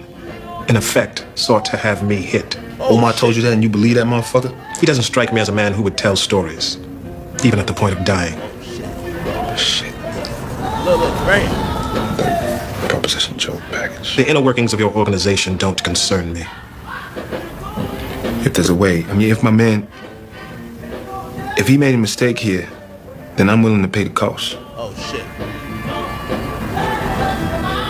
[SPEAKER 19] in effect, sought to have me hit.
[SPEAKER 2] Omar told you that and you believe that motherfucker?
[SPEAKER 19] He doesn't strike me as a man who would tell stories, even at the point of dying.
[SPEAKER 2] Shit.
[SPEAKER 1] Look, right.
[SPEAKER 2] Proposition joke package.
[SPEAKER 19] The inner workings of your organization don't concern me.
[SPEAKER 2] If there's a way, if my man, if he made a mistake here, then I'm willing to pay the cost.
[SPEAKER 1] Oh, shit.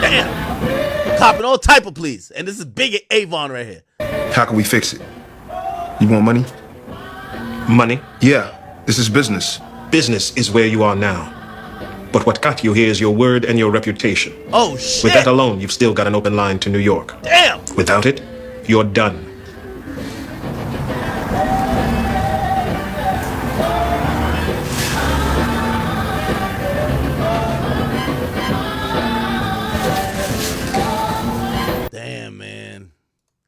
[SPEAKER 1] Damn. Copping all type of pleas. And this is big Avon right here.
[SPEAKER 2] How can we fix it? You want money?
[SPEAKER 19] Money?
[SPEAKER 2] Yeah, this is business.
[SPEAKER 19] Business is where you are now. But what got you here is your word and your reputation.
[SPEAKER 1] Oh, shit.
[SPEAKER 19] With that alone, you've still got an open line to New York.
[SPEAKER 1] Damn.
[SPEAKER 19] Without it, you're done.
[SPEAKER 1] Damn, man.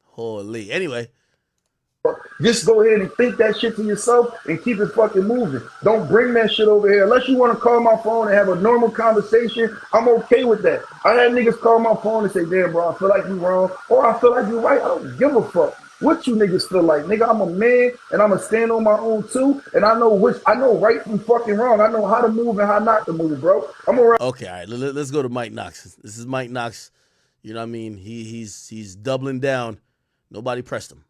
[SPEAKER 1] Holy. Anyway.
[SPEAKER 17] Just go ahead and think that shit to yourself and keep it fucking moving. Don't bring that shit over here. Unless you want to call my phone and have a normal conversation, I'm okay with that. I had niggas call my phone and say, damn, bro, I feel like you wrong. Or I feel like you right. I don't give a fuck what you niggas feel like. Nigga, I'm a man and I'm going to stand on my own too. And I know right from fucking wrong. I know how to move and how not to move, bro. I'm around.
[SPEAKER 1] Okay, all right. Let's go to Mike Knox. This is Mike Knox. You know what I mean? He's doubling down. Nobody pressed him.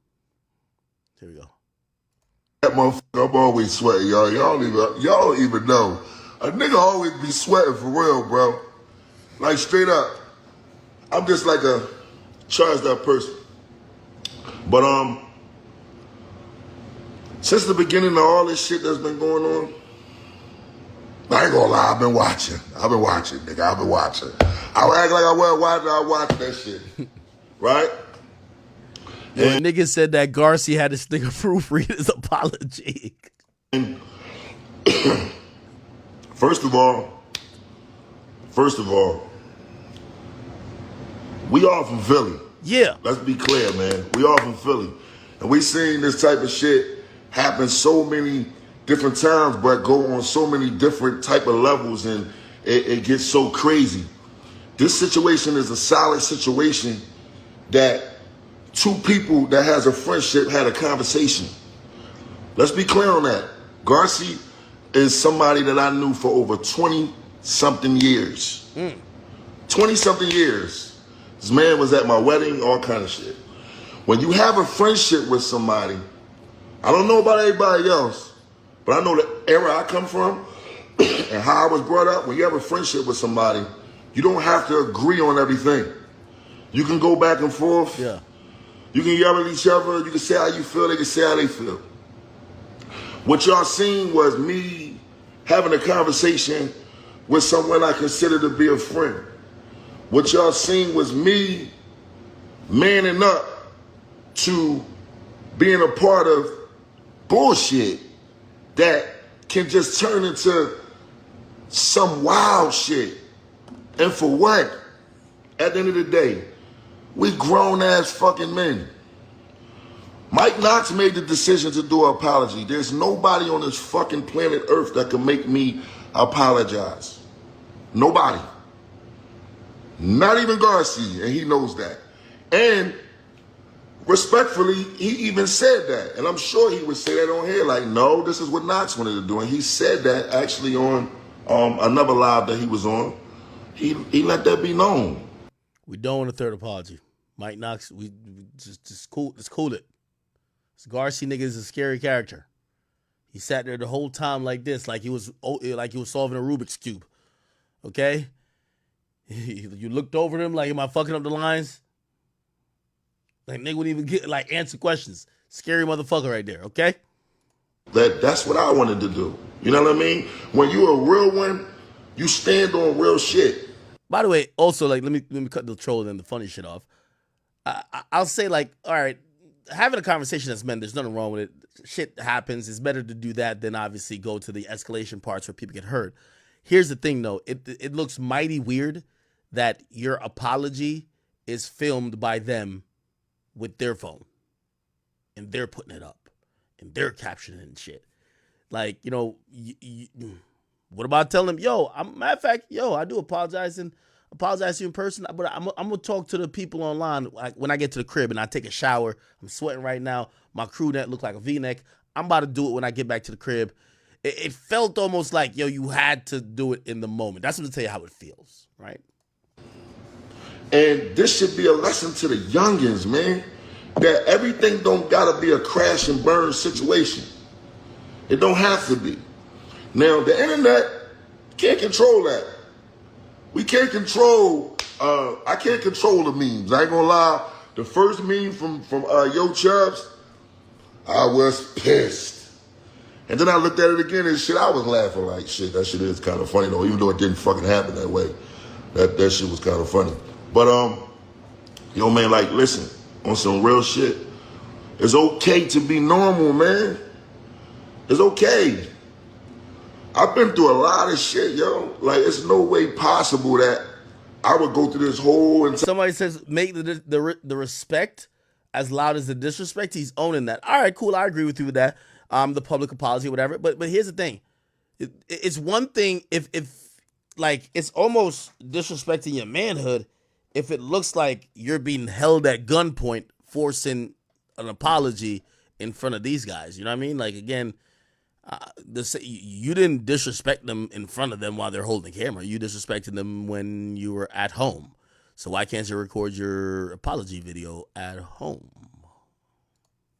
[SPEAKER 1] Here we go.
[SPEAKER 14] That motherfucker, I'm always sweating, y'all. Y'all don't even know. A nigga always be sweating for real, bro. Like straight up. I'm just like a charged up person. But since the beginning of all this shit that's been going on, I ain't gonna lie, I've been watching, nigga. I've been watching. I would act like I wasn't watching, I watched that shit. Right?
[SPEAKER 1] And nigga said that Garcia had this nigga proofread his apology.
[SPEAKER 14] First of all, we all from Philly.
[SPEAKER 1] Yeah.
[SPEAKER 14] Let's be clear, man. We all from Philly. And we seen this type of shit happen so many different times, but go on so many different type of levels, and it gets so crazy. This situation is a solid situation that two people that has a friendship had a conversation. Let's be clear on that. Garcia is somebody that I knew for over 20-something years. 20-something years. This man was at my wedding, all kind of shit. When you have a friendship with somebody, I don't know about everybody else, but I know the era I come from and how I was brought up. When you have a friendship with somebody, you don't have to agree on everything. You can go back and forth.
[SPEAKER 1] Yeah.
[SPEAKER 14] You can yell at each other. You can say how you feel. They can say how they feel. What y'all seen was me having a conversation with someone I consider to be a friend. What y'all seen was me manning up to being a part of bullshit that can just turn into some wild shit. And for what? At the end of the day, we grown ass fucking men. Mike Knox made the decision to do an apology. There's nobody on this fucking planet Earth that can make me apologize. Nobody. Not even Garcia, and he knows that. And respectfully, he even said that. And I'm sure he would say that on here, like, no, this is what Knox wanted to do. And he said that actually on another live that he was on. He let that be known.
[SPEAKER 1] We don't want a third apology. Mike Knox, we just cool. Let's cool it. This Garcia nigga is a scary character. He sat there the whole time like this, like he was solving a Rubik's Cube. Okay? You looked over him like, am I fucking up the lines? Like nigga wouldn't even answer questions. Scary motherfucker right there, okay?
[SPEAKER 14] That's what I wanted to do. You know what I mean? When you're a real one, you stand on real shit.
[SPEAKER 1] By the way, also, like, let me cut the troll and the funny shit off. I'll say, like, all right, having a conversation as men, there's nothing wrong with it. Shit happens. It's better to do that than obviously go to the escalation parts where people get hurt. Here's the thing, though. It looks mighty weird that your apology is filmed by them with their phone. And they're putting it up. And they're captioning and shit. Like, you know, what about telling them, yo, matter of fact, I do apologize to you in person, but I'm going to talk to the people online when I get to the crib and I take a shower. I'm sweating right now. My crew neck look like a V-neck. I'm about to do it when I get back to the crib. It felt almost like, you had to do it in the moment. That's what to tell you how it feels, right?
[SPEAKER 14] And this should be a lesson to the youngins, man, that everything don't gotta be a crash and burn situation. It don't have to be. Now, the internet can't control that. We can't control, I can't control the memes. I ain't gonna lie. The first meme from Yo Chubbs, I was pissed. And then I looked at it again and shit, I was laughing like, shit, that shit is kind of funny though, even though it didn't fucking happen that way. That shit was kind of funny. But, yo, man, like, listen, on some real shit, it's okay to be normal, man. It's okay. I've been through a lot of shit, yo. Like, it's no way possible that I would go through this whole entire...
[SPEAKER 1] Somebody says make the respect as loud as the disrespect. He's owning that. All right, cool. I agree with you with that. The public apology, whatever. But here's the thing. It's one thing if like it's almost disrespecting your manhood if it looks like you're being held at gunpoint forcing an apology in front of these guys. You know what I mean? Like, again, you didn't disrespect them in front of them while they're holding the camera. You disrespected them when you were at home. So why can't you record your apology video at home?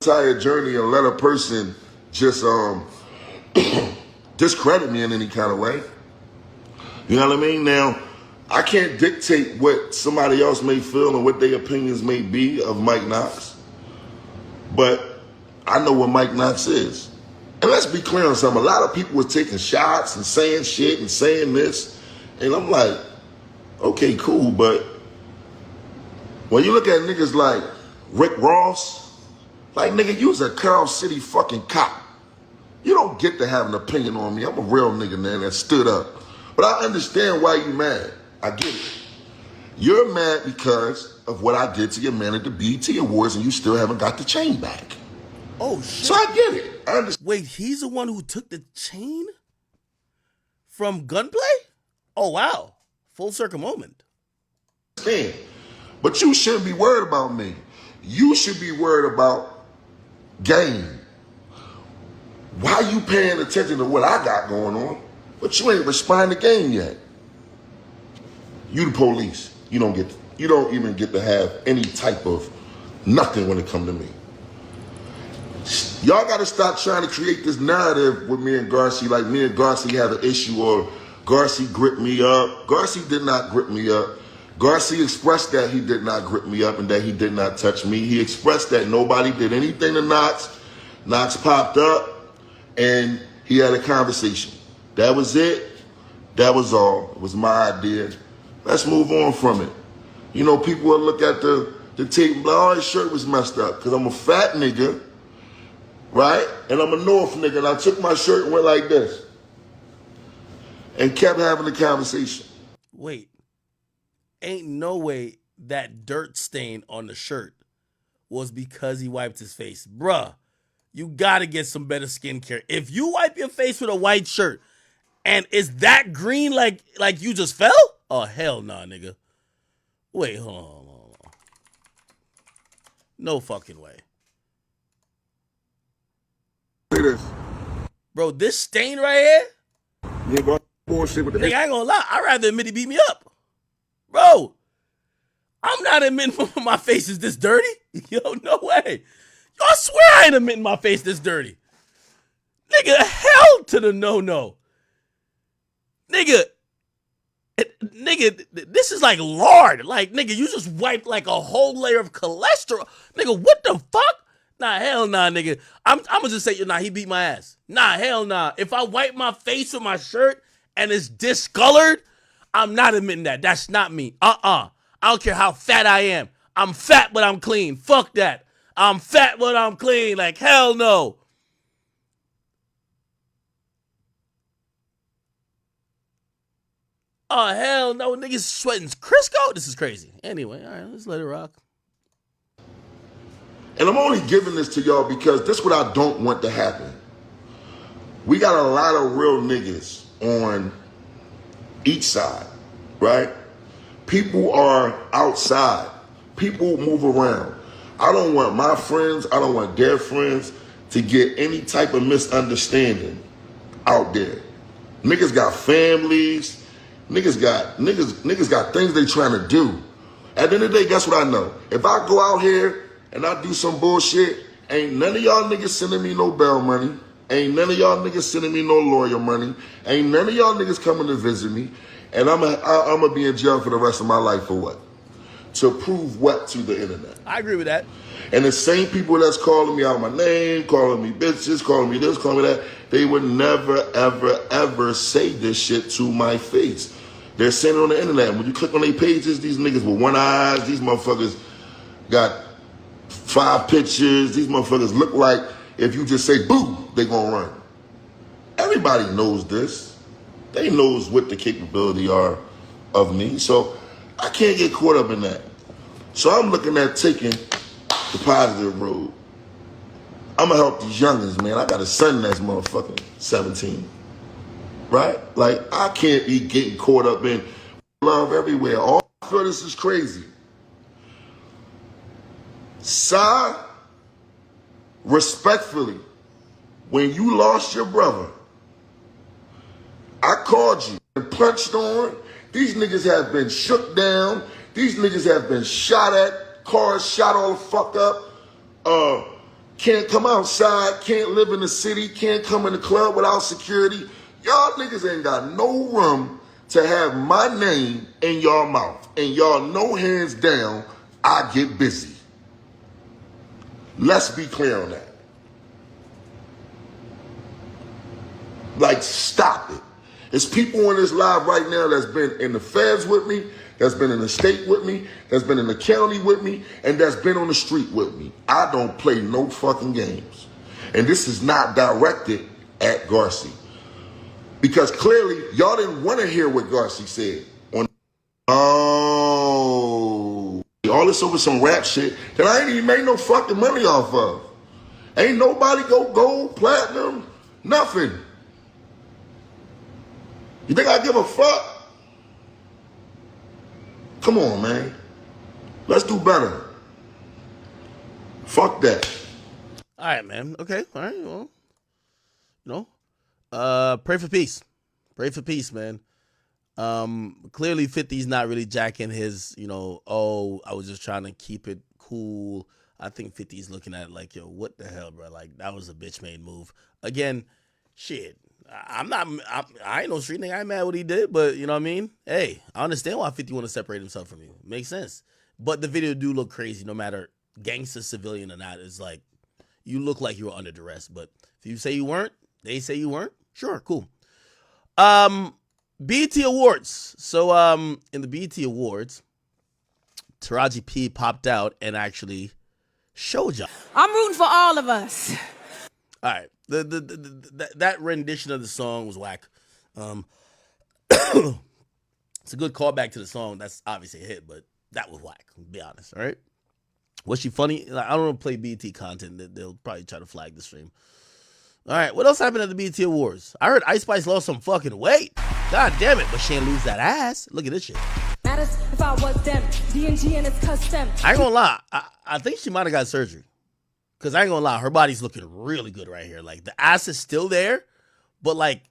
[SPEAKER 14] Entire journey and let a person just discredit me in any kind of way. You know what I mean? Now, I can't dictate what somebody else may feel and what their opinions may be of Mike Knox. But I know what Mike Knox is. And let's be clear on something. A lot of people were taking shots and saying shit and saying this. And I'm like, okay, cool. But when you look at niggas like Rick Ross, like, nigga, you was a Carol City fucking cop. You don't get to have an opinion on me. I'm a real nigga, man, that stood up. But I understand why you mad. I get it. You're mad because of what I did to your man at the BET Awards and you still haven't got the chain back.
[SPEAKER 1] Oh, shit.
[SPEAKER 14] So I get it. I understand.
[SPEAKER 1] Wait, he's the one who took the chain from Gunplay? Oh, wow. Full circle moment.
[SPEAKER 14] But you shouldn't be worried about me. You should be worried about game. Why you paying attention to what I got going on, but you ain't responding to game yet? You the police. You don't even get to have any type of nothing when it come to me. Y'all got to stop trying to create this narrative with me and Garcia, like me and Garcia have an issue or Garcia gripped me up. Garcia did not grip me up. Garcia expressed that he did not grip me up and that he did not touch me. He expressed that nobody did anything to Knox. Knox popped up and he had a conversation. That was it. That was all. It was my idea. Let's move on from it. You know, people will look at the tape and be like, oh, his shirt was messed up because I'm a fat nigga, right? And I'm a North nigga, and I took my shirt and went like this and kept having the conversation.
[SPEAKER 1] Wait, ain't no way that dirt stain on the shirt was because he wiped his face. Bruh, you gotta get some better skincare. If you wipe your face with a white shirt and it's that green like you just fell? Oh, hell nah, nigga. Wait, hold on. No fucking way.
[SPEAKER 14] Look at this.
[SPEAKER 1] Bro, this stain right here?
[SPEAKER 14] Yeah, bro, bullshit with the...
[SPEAKER 1] Nigga, I ain't gonna lie. I'd rather admit he beat me up. Bro, I'm not admitting my face is this dirty. Yo, no way. Yo, I swear I ain't admitting my face this dirty. Nigga, hell to the no. Nigga, this is like lard. Like, nigga, you just wiped like a whole layer of cholesterol. Nigga, what the fuck? Nah, hell nah, nigga. I'm gonna just say, nah, he beat my ass. Nah, hell nah. If I wipe my face with my shirt and it's discolored, I'm not admitting that. That's not me. I don't care how fat I am. I'm fat, but I'm clean. Fuck that. I'm fat, but I'm clean. Like, hell no. Oh, hell no. Niggas sweating Crisco? This is crazy. Anyway, all right, let's let it rock.
[SPEAKER 14] And I'm only giving this to y'all because this is what I don't want to happen. We got a lot of real niggas on each side, right? People are outside. People move around. I don't want my friends, I don't want their friends to get any type of misunderstanding out there. Niggas got families. Niggas got things they trying to do. At the end of the day, guess what I know? If I go out here and I do some bullshit, ain't none of y'all niggas sending me no bail money. Ain't none of y'all niggas sending me no lawyer money. Ain't none of y'all niggas coming to visit me. And I'm gonna be in jail for the rest of my life for what? To prove what to the internet?
[SPEAKER 1] I agree with that.
[SPEAKER 14] And the same people that's calling me out my name, calling me bitches, calling me this, calling me that, they would never, ever, ever say this shit to my face. They're saying it on the internet. When you click on their pages, these niggas with one eye, these motherfuckers got 5 pictures. These motherfuckers look like if you just say boo, they gonna run. Everybody knows this. They knows what the capability are of me. So I can't get caught up in that. So I'm looking at taking the positive road. I'm gonna help these youngins, man. I got a son that's motherfucking 17. Right? Like, I can't be getting caught up in love everywhere. All I feel this is crazy. Sir, respectfully, when you lost your brother, I called you and punched on. These niggas have been shook down. These niggas have been shot at. Cars shot all the fuck up. Can't come outside. Can't live in the city. Can't come in the club without security. Y'all niggas ain't got no room to have my name in y'all mouth. And y'all know hands down, I get busy. Let's be clear on that. Like, stop it. There's people on this live right now that's been in the feds with me, that's been in the state with me, that's been in the county with me, and that's been on the street with me. I don't play no fucking games. And this is not directed at Garcia. Because clearly, y'all didn't want to hear what Garcia said. All this over some rap shit that I ain't even made no fucking money off of. Ain't nobody go gold, platinum, nothing. You think I give a fuck? Come on, man. Let's do better. Fuck that.
[SPEAKER 1] All right, man. Okay. All right. Well, pray for peace. Pray for peace, man. Clearly 50's not really jacking his, oh, I was just trying to keep it cool. I think 50's looking at it like, yo, what the hell, bro? Like, that was a bitch made move. Again, shit. I ain't no street nigga. I ain't mad what he did, but you know what I mean? Hey, I understand why 50 want to separate himself from you. Makes sense. But the video do look crazy no matter gangster, civilian or not. It's like, you look like you were under duress. But if you say you weren't, they say you weren't, sure, cool. BET Awards. So in the BET Awards, Taraji P popped out and actually showed y'all.
[SPEAKER 7] I'm rooting for all of us.
[SPEAKER 1] All right. That rendition of the song was whack. It's a good callback to the song. That's obviously a hit, but that was whack, to be honest, all right? Was she funny? I don't want to play BET content. They'll probably try to flag the stream. All right, what else happened at the BET Awards? I heard Ice Spice lost some fucking weight. God damn it, but she didn't lose that ass. Look at this shit.
[SPEAKER 7] Matters if I was them. D&G and it's custom.
[SPEAKER 1] I ain't gonna lie. I think she might have got surgery. Because I ain't gonna lie, her body's looking really good right here. Like, the ass is still there, but like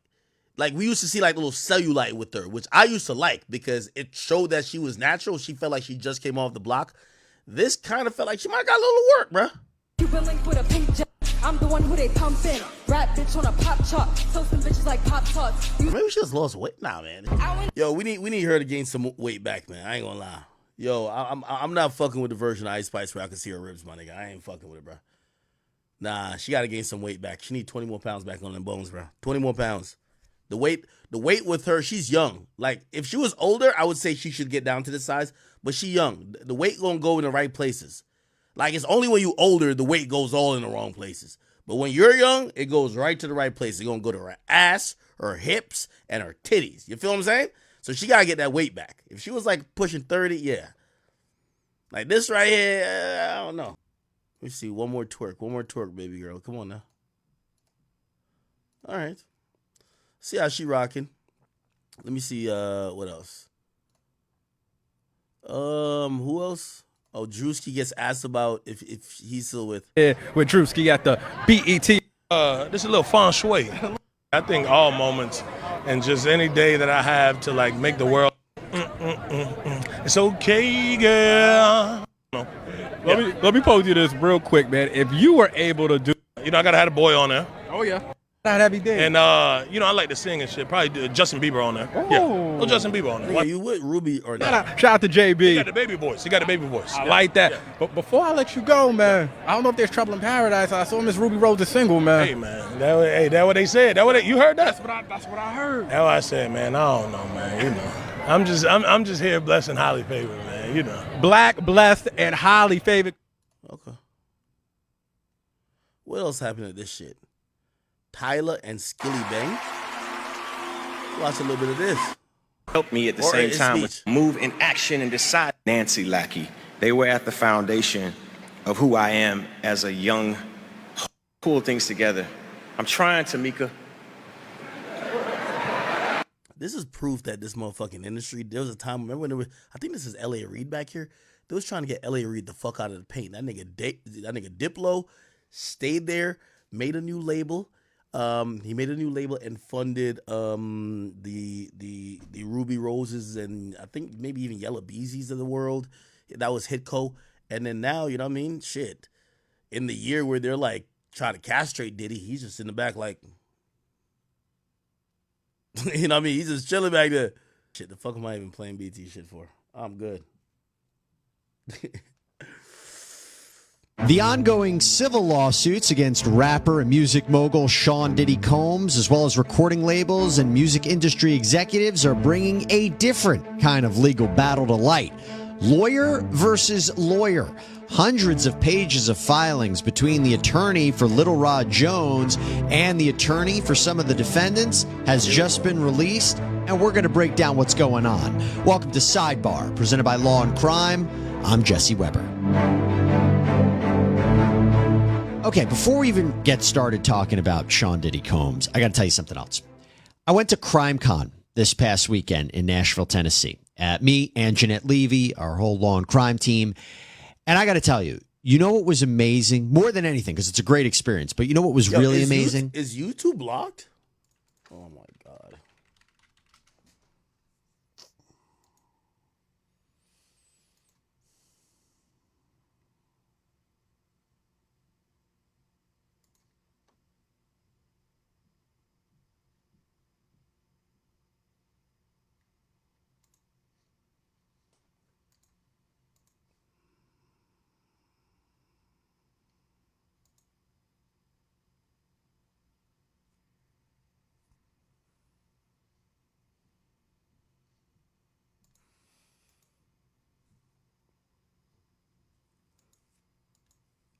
[SPEAKER 1] we used to see like little cellulite with her, which I used to like because it showed that she was natural. She felt like she just came off the block. This kind of felt like she might have got a little work, bruh.
[SPEAKER 7] You been linked with a pink jet. I'm the one who they pumping. Rap bitch on a pop chart. So some bitches like pop tarts.
[SPEAKER 1] Maybe she just lost weight now, man. Yo, we need her to gain some weight back, man. I ain't gonna lie. Yo, I'm not fucking with the version of Ice Spice where I can see her ribs, my nigga. I ain't fucking with it, bruh. Nah, she gotta gain some weight back. She need 20 more pounds back on them bones, bro. 20 more pounds. The weight with her, she's young. Like, if she was older, I would say she should get down to this size, but she young. The weight gonna go in the right places. Like, it's only when you older, the weight goes all in the wrong places. But when you're young, it goes right to the right place. It's gonna go to her ass, her hips, and her titties. You feel what I'm saying? So she gotta get that weight back. If she was like pushing 30, yeah. Like this right here, I don't know. Let me see. One more twerk, baby girl. Come on now. All right. See how she rocking. Let me see. What else? Who else? Oh, Drewski gets asked about if he's still with.
[SPEAKER 11] Yeah, with Drewski at the BET. This is a little feng shui. I think all moments and just any day that I have to like make the world. It's okay, girl. Let me pose you this real quick, man. If you were able to do, I gotta have a boy on there.
[SPEAKER 10] Oh yeah.
[SPEAKER 4] every day.
[SPEAKER 11] And you know, I like to sing and shit. Probably do Justin Bieber on there. Yeah, no Justin Bieber on there.
[SPEAKER 1] Nigga, you with Ruby or not?
[SPEAKER 4] Shout out to JB.
[SPEAKER 11] He got the baby voice. He got the baby voice.
[SPEAKER 4] I like that.
[SPEAKER 11] Yeah.
[SPEAKER 4] But before I let you go, man, I don't know if there's trouble in paradise. I saw Miss Ruby Rose a single, man.
[SPEAKER 11] Hey, man. That what they said. You heard that?
[SPEAKER 4] That's what I heard.
[SPEAKER 11] That's what I said, man. I don't know, man. You know, I'm just here blessed and highly favored, man. You know,
[SPEAKER 4] Black, blessed, and highly favored.
[SPEAKER 1] Okay. What else happened to this shit? Tyler and Skilly Bang. Watch a little bit of this.
[SPEAKER 10] Helped me at the
[SPEAKER 1] Or
[SPEAKER 10] same
[SPEAKER 1] his
[SPEAKER 10] time
[SPEAKER 1] speech.
[SPEAKER 10] with move in action and decide. Nancy Lackey. They were at the foundation of who I am as a young, pull things together. I'm trying, Tamika.
[SPEAKER 1] This is proof that this motherfucking industry, there was a time, remember when there was, I think this is L.A. Reid back here. They was trying to get L.A. Reid the fuck out of the paint. That nigga Diplo stayed there, made a new label. He made a new label and funded the Ruby Roses and I think maybe even Yellow Beezies of the world. That was Hitco. And then now, you know what I mean? Shit. In the year where they're like trying to castrate Diddy, he's just in the back like, you know what I mean? He's just chilling back there. Shit, the fuck am I even playing BT shit for? I'm good.
[SPEAKER 23] The ongoing civil lawsuits against rapper and music mogul Sean Diddy Combs, as well as recording labels and music industry executives, are bringing a different kind of legal battle to light. Lawyer versus lawyer. Hundreds of pages of filings between the attorney for Little Rod Jones and the attorney for some of the defendants has just been released, and we're going to break down what's going on. Welcome to Sidebar, presented by Law and Crime. I'm Jesse Weber. Okay, before we even get started talking about Sean Diddy Combs, I got to tell you something else. I went to CrimeCon this past weekend in Nashville, Tennessee. Me and Jeanette Levy, our whole Law and Crime team. And I got to tell you, you know what was amazing? More than anything, because it's a great experience, but you know what was really amazing?
[SPEAKER 1] Is YouTube blocked? Oh my God.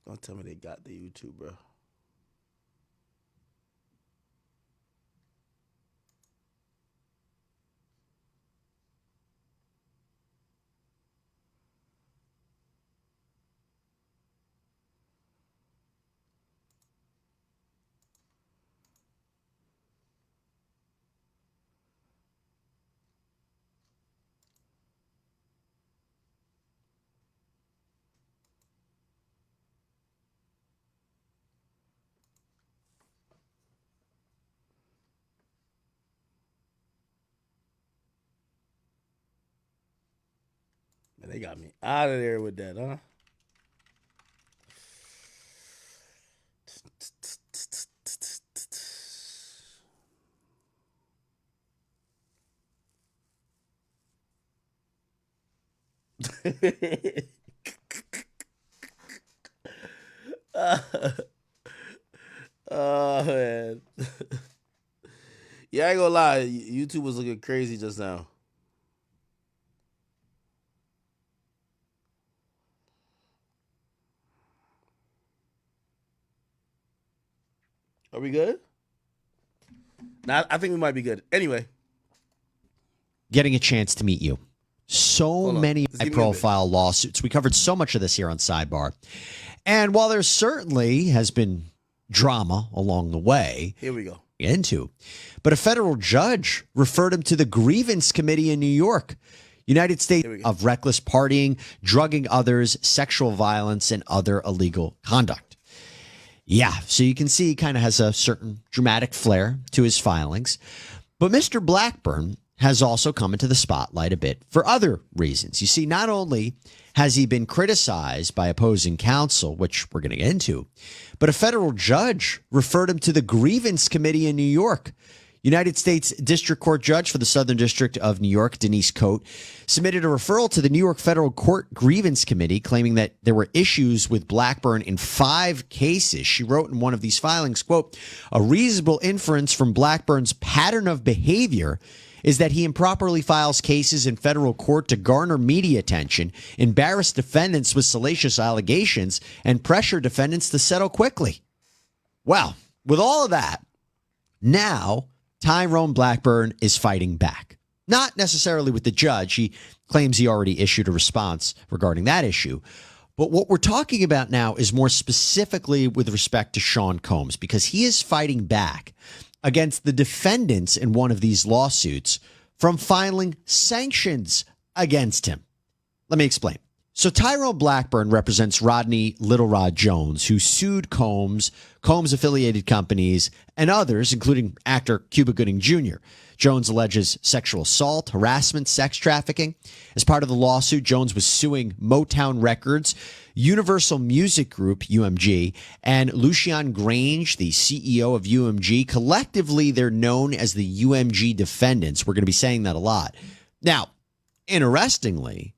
[SPEAKER 1] Don't tell me they got the YouTube, bro. Man, they got me out of there with that, huh? Oh man. Yeah, I ain't gonna lie. YouTube was looking crazy just now. Are we good? Nah, I think we might be good. Anyway.
[SPEAKER 23] Getting a chance to meet you. So many high-profile lawsuits. We covered so much of this here on Sidebar. And while there certainly has been drama along the way,
[SPEAKER 1] here we go.
[SPEAKER 23] But a federal judge referred him to the grievance committee in New York. United States of reckless partying, drugging others, sexual violence, and other illegal conduct. Yeah, so you can see he kind of has a certain dramatic flair to his filings. But Mr. Blackburn has also come into the spotlight a bit for other reasons. You see, not only has he been criticized by opposing counsel, which we're going to get into, but a federal judge referred him to the grievance committee in New York. United States District Court judge for the Southern District of New York, Denise Coate, submitted a referral to the New York Federal Court Grievance Committee claiming that there were issues with Blackburn in 5 cases. She wrote in one of these filings, quote, "A reasonable inference from Blackburn's pattern of behavior is that he improperly files cases in federal court to garner media attention, embarrass defendants with salacious allegations, and pressure defendants to settle quickly." Well, with all of that, now Tyrone Blackburn is fighting back. Not necessarily with the judge. He claims he already issued a response regarding that issue. But what we're talking about now is more specifically with respect to Sean Combs, because he is fighting back against the defendants in one of these lawsuits from filing sanctions against him. Let me explain. So Tyrone Blackburn represents Rodney Little Rod Jones, who sued Combs, Combs-affiliated companies, and others, including actor Cuba Gooding Jr. Jones alleges sexual assault, harassment, sex trafficking. As part of the lawsuit, Jones was suing Motown Records, Universal Music Group, UMG, and Lucian Grange, the CEO of UMG. Collectively, they're known as the UMG defendants. We're going to be saying that a lot. Now, interestingly,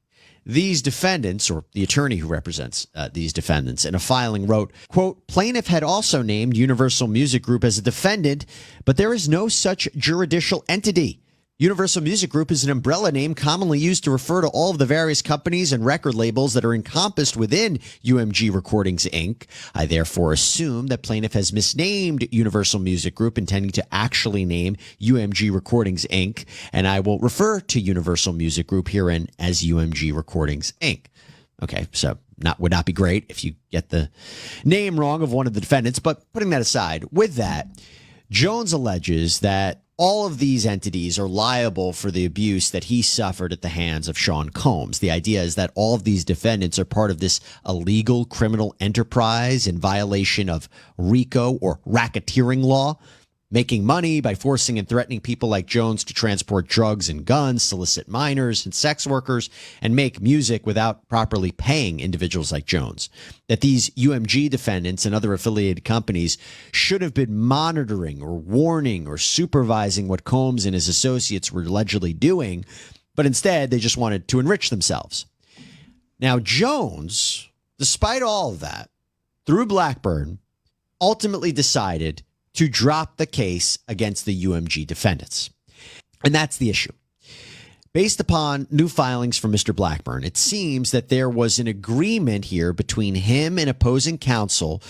[SPEAKER 23] these defendants, or the attorney who represents these defendants, in a filing wrote, quote, "Plaintiff had also named Universal Music Group as a defendant, but there is no such juridical entity. Universal Music Group is an umbrella name commonly used to refer to all of the various companies and record labels that are encompassed within UMG Recordings, Inc. I therefore assume that plaintiff has misnamed Universal Music Group, intending to actually name UMG Recordings, Inc., and I will refer to Universal Music Group herein as UMG Recordings, Inc." Okay, so would not be great if you get the name wrong of one of the defendants, but putting that aside, with that, Jones alleges that all of these entities are liable for the abuse that he suffered at the hands of Sean Combs. The idea is that all of these defendants are part of this illegal criminal enterprise in violation of RICO, or racketeering law, making money by forcing and threatening people like Jones to transport drugs and guns, solicit minors and sex workers, and make music without properly paying individuals like Jones. That these UMG defendants and other affiliated companies should have been monitoring or warning or supervising what Combs and his associates were allegedly doing, but instead they just wanted to enrich themselves. Now, Jones, despite all of that, through Blackburn, ultimately decided to drop the case against the UMG defendants. And that's the issue. Based upon new filings from Mr. Blackburn, it seems that there was an agreement here between him and opposing counsel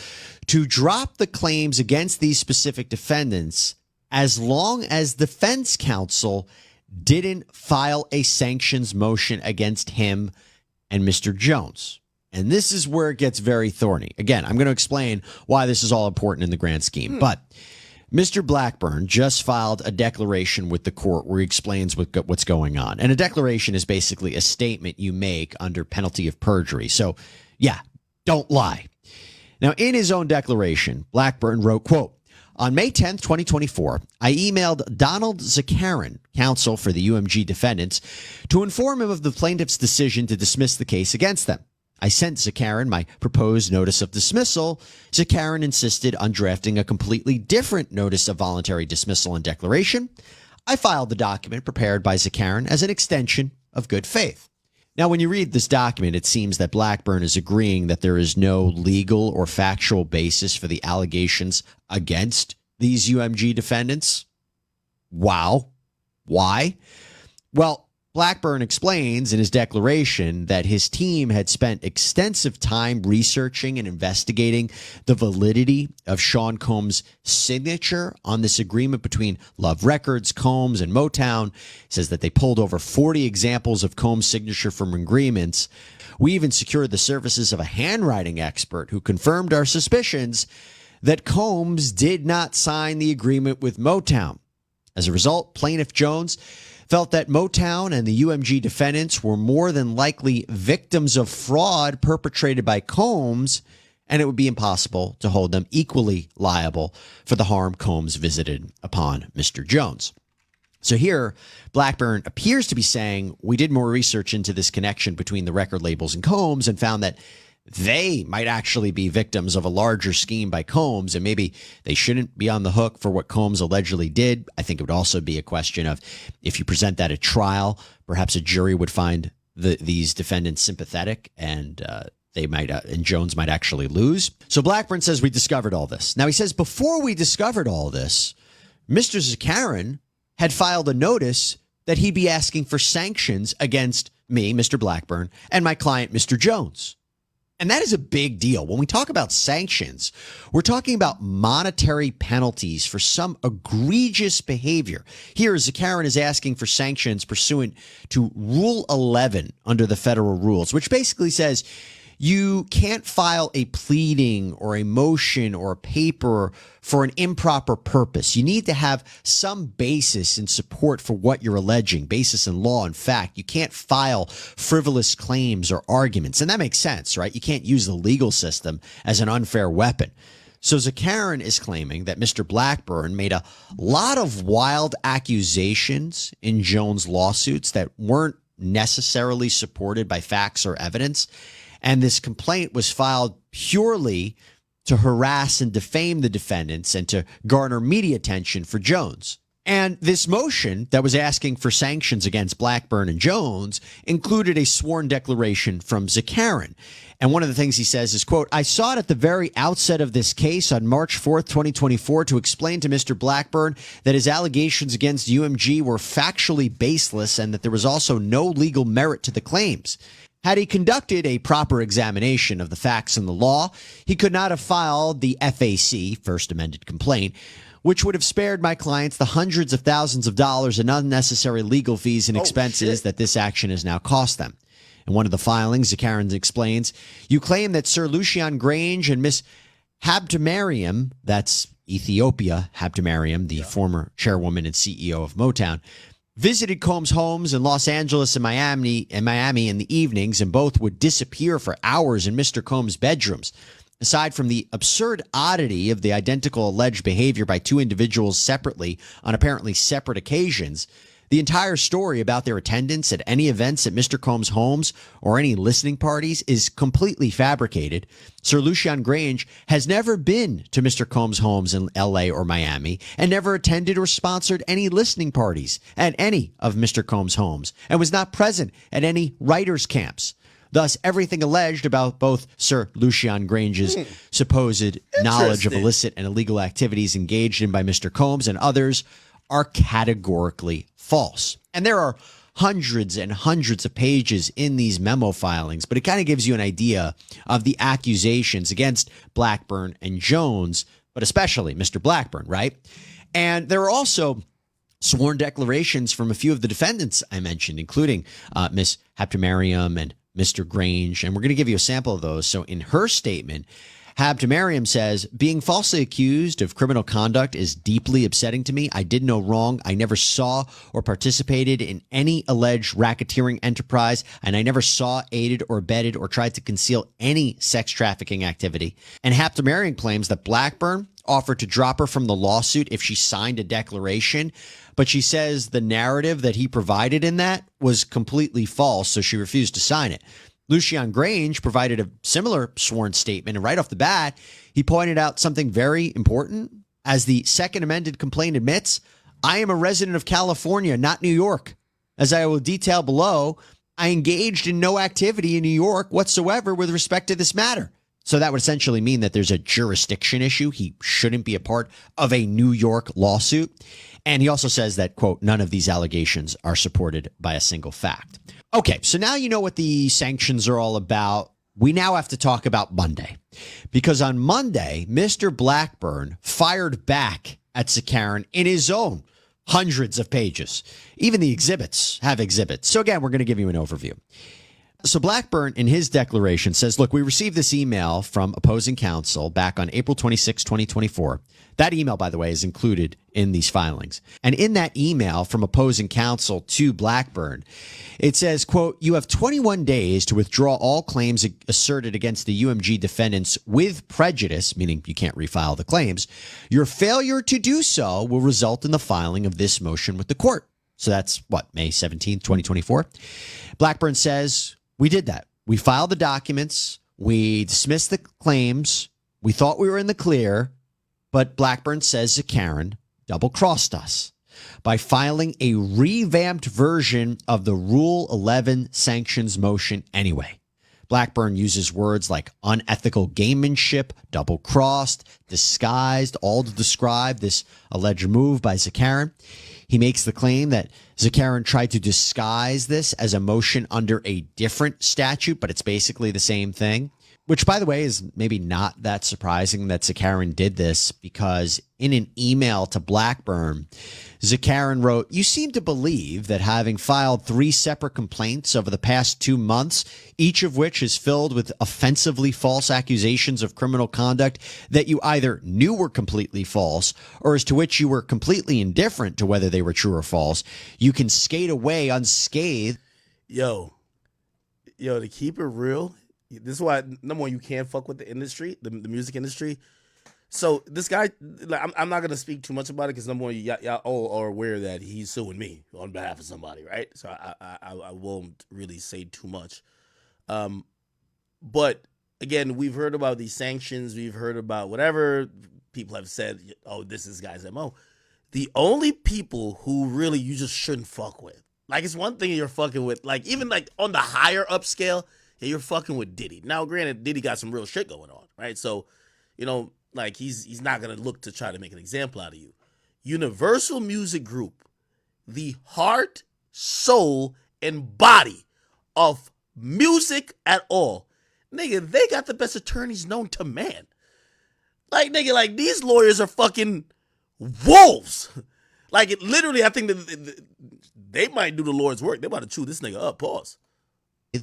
[SPEAKER 23] to drop the claims against these specific defendants as long as defense counsel didn't file a sanctions motion against him and Mr. Jones. And this is where it gets very thorny. Again, I'm going to explain why this is all important in the grand scheme. But Mr. Blackburn just filed a declaration with the court where he explains what's going on. And a declaration is basically a statement you make under penalty of perjury. So, yeah, don't lie. Now, in his own declaration, Blackburn wrote, quote, "On May 10th, 2024, I emailed Donald Zakarin, counsel for the UMG defendants, to inform him of the plaintiff's decision to dismiss the case against them. I sent Zakarin my proposed notice of dismissal. Zakarin insisted on drafting a completely different notice of voluntary dismissal and declaration. I filed the document prepared by Zakarin as an extension of good faith." Now, when you read this document, it seems that Blackburn is agreeing that there is no legal or factual basis for the allegations against these UMG defendants. Wow. Why? Well, Blackburn explains in his declaration that his team had spent extensive time researching and investigating the validity of Sean Combs' signature on this agreement between Love Records, Combs, and Motown. He says that they pulled over 40 examples of Combs' signature from agreements. We even secured the services of a handwriting expert who confirmed our suspicions that Combs did not sign the agreement with Motown. As a result, Plaintiff Jones felt that Motown and the UMG defendants were more than likely victims of fraud perpetrated by Combs, and it would be impossible to hold them equally liable for the harm Combs visited upon Mr. Jones. So here, Blackburn appears to be saying, we did more research into this connection between the record labels and Combs and found that they might actually be victims of a larger scheme by Combs, and maybe they shouldn't be on the hook for what Combs allegedly did. I think it would also be a question of, if you present that at trial, perhaps a jury would find these defendants sympathetic, and they might and Jones might actually lose. So Blackburn says we discovered all this. Now he says before we discovered all this, Mr. Zakarin had filed a notice that he'd be asking for sanctions against me, Mr. Blackburn, and my client, Mr. Jones. And that is a big deal. When we talk about sanctions, we're talking about monetary penalties for some egregious behavior. Here, Zakarin is asking for sanctions pursuant to Rule 11 under the federal rules, which basically says you can't file a pleading or a motion or a paper for an improper purpose. You need to have some basis in support for what you're alleging, basis in law and fact. You can't file frivolous claims or arguments. And that makes sense, right? You can't use the legal system as an unfair weapon. So Zakarin is claiming that Mr. Blackburn made a lot of wild accusations in Jones' lawsuits that weren't necessarily supported by facts or evidence. And this complaint was filed purely to harass and defame the defendants and to garner media attention for Jones. And this motion that was asking for sanctions against Blackburn and Jones included a sworn declaration from Zakarin. And one of the things he says is, quote, I sought at the very outset of this case on March 4th, 2024, to explain to Mr. Blackburn that his allegations against UMG were factually baseless and that there was also no legal merit to the claims. Had he conducted a proper examination of the facts and the law, he could not have filed the FAC, First Amended Complaint, which would have spared my clients the hundreds of thousands of dollars in unnecessary legal fees and expenses that this action has now cost them. In one of the filings, Zakarin explains, you claim that Sir Lucian Grange and Miss Habtemariam, that's Ethiopia Habtemariam, the former chairwoman and CEO of Motown, visited Combs' homes in Los Angeles and Miami in the evenings, and both would disappear for hours in Mr. Combs' bedrooms. Aside from the absurd oddity of the identical alleged behavior by two individuals separately on apparently separate occasions, the entire story about their attendance at any events at Mr. Combs' homes or any listening parties is completely fabricated. Sir Lucian Grange has never been to Mr. Combs' homes in L.A. or Miami and never attended or sponsored any listening parties at any of Mr. Combs' homes and was not present at any writers' camps. Thus, everything alleged about both Sir Lucian Grange's supposed knowledge of illicit and illegal activities engaged in by Mr. Combs and others are categorically false. And there are hundreds and hundreds of pages in these memo filings, but it kind of gives you an idea of the accusations against Blackburn and Jones, but especially Mr. Blackburn, right? And there are also sworn declarations from a few of the defendants I mentioned, including Miss Habtemariam and Mr. Grange, and we're going to give you a sample of those. So in her statement, Habtemariam says, being falsely accused of criminal conduct is deeply upsetting to me. I did no wrong. I never saw or participated in any alleged racketeering enterprise, and I never saw, aided, or abetted or tried to conceal any sex trafficking activity. And Habtemariam claims that Blackburn offered to drop her from the lawsuit if she signed a declaration, but she says the narrative that he provided in that was completely false, so she refused to sign it. Lucian Grange provided a similar sworn statement, and right off the bat, he pointed out something very important. As the second amended complaint admits, I am a resident of California, not New York. As I will detail below, I engaged in no activity in New York whatsoever with respect to this matter. So that would essentially mean that there's a jurisdiction issue. He shouldn't be a part of a New York lawsuit. And he also says that, quote, none of these allegations are supported by a single fact. Okay, so now you know what the sanctions are all about. We now have to talk about Monday, because on Monday, Mr. Blackburn fired back at Zakarin in his own hundreds of pages. Even the exhibits have exhibits. So again, we're going to give you an overview. So Blackburn, in his declaration, says, look, we received this email from opposing counsel back on April 26, 2024. That email, by the way, is included in these filings. And in that email from opposing counsel to Blackburn, it says, quote, you have 21 days to withdraw all claims asserted against the UMG defendants with prejudice, meaning you can't refile the claims. Your failure to do so will result in the filing of this motion with the court. So that's what, May 17th, 2024. Blackburn says, we did that. We filed the documents. We dismissed the claims. We thought we were in the clear. But Blackburn says Zakarin double-crossed us by filing a revamped version of the Rule 11 sanctions motion anyway. Blackburn uses words like unethical gamemanship, double-crossed, disguised, all to describe this alleged move by Zakarin. He makes the claim that Zakarin tried to disguise this as a motion under a different statute, but it's basically the same thing. Which, by the way, is maybe not that surprising that Zakarin did this, because in an email to Blackburn, Zakarin wrote, you seem to believe that having filed 3 separate complaints over the past 2 months, each of which is filled with offensively false accusations of criminal conduct that you either knew were completely false or as to which you were completely indifferent to whether they were true or false, you can skate away unscathed.
[SPEAKER 1] Yo, to keep it real, this is why, number one, you can't fuck with the industry, the music industry. So this guy, like, I'm not going to speak too much about it because number one, y'all all are aware that he's suing me on behalf of somebody, right? So I won't really say too much. But again, we've heard about these sanctions. We've heard about whatever people have said, oh, this is guy's MO. The only people who really you just shouldn't fuck with, like, it's one thing you're fucking with, like, even like on the higher up scale, yeah, you're fucking with Diddy. Now, granted, Diddy got some real shit going on, right? So, like, he's not going to look to try to make an example out of you. Universal Music Group, the heart, soul, and body of music at all. Nigga, they got the best attorneys known to man. Like, nigga, like, these lawyers are fucking wolves. Like, it literally, I think that they might do the Lord's work. They about to chew this nigga up. Pause.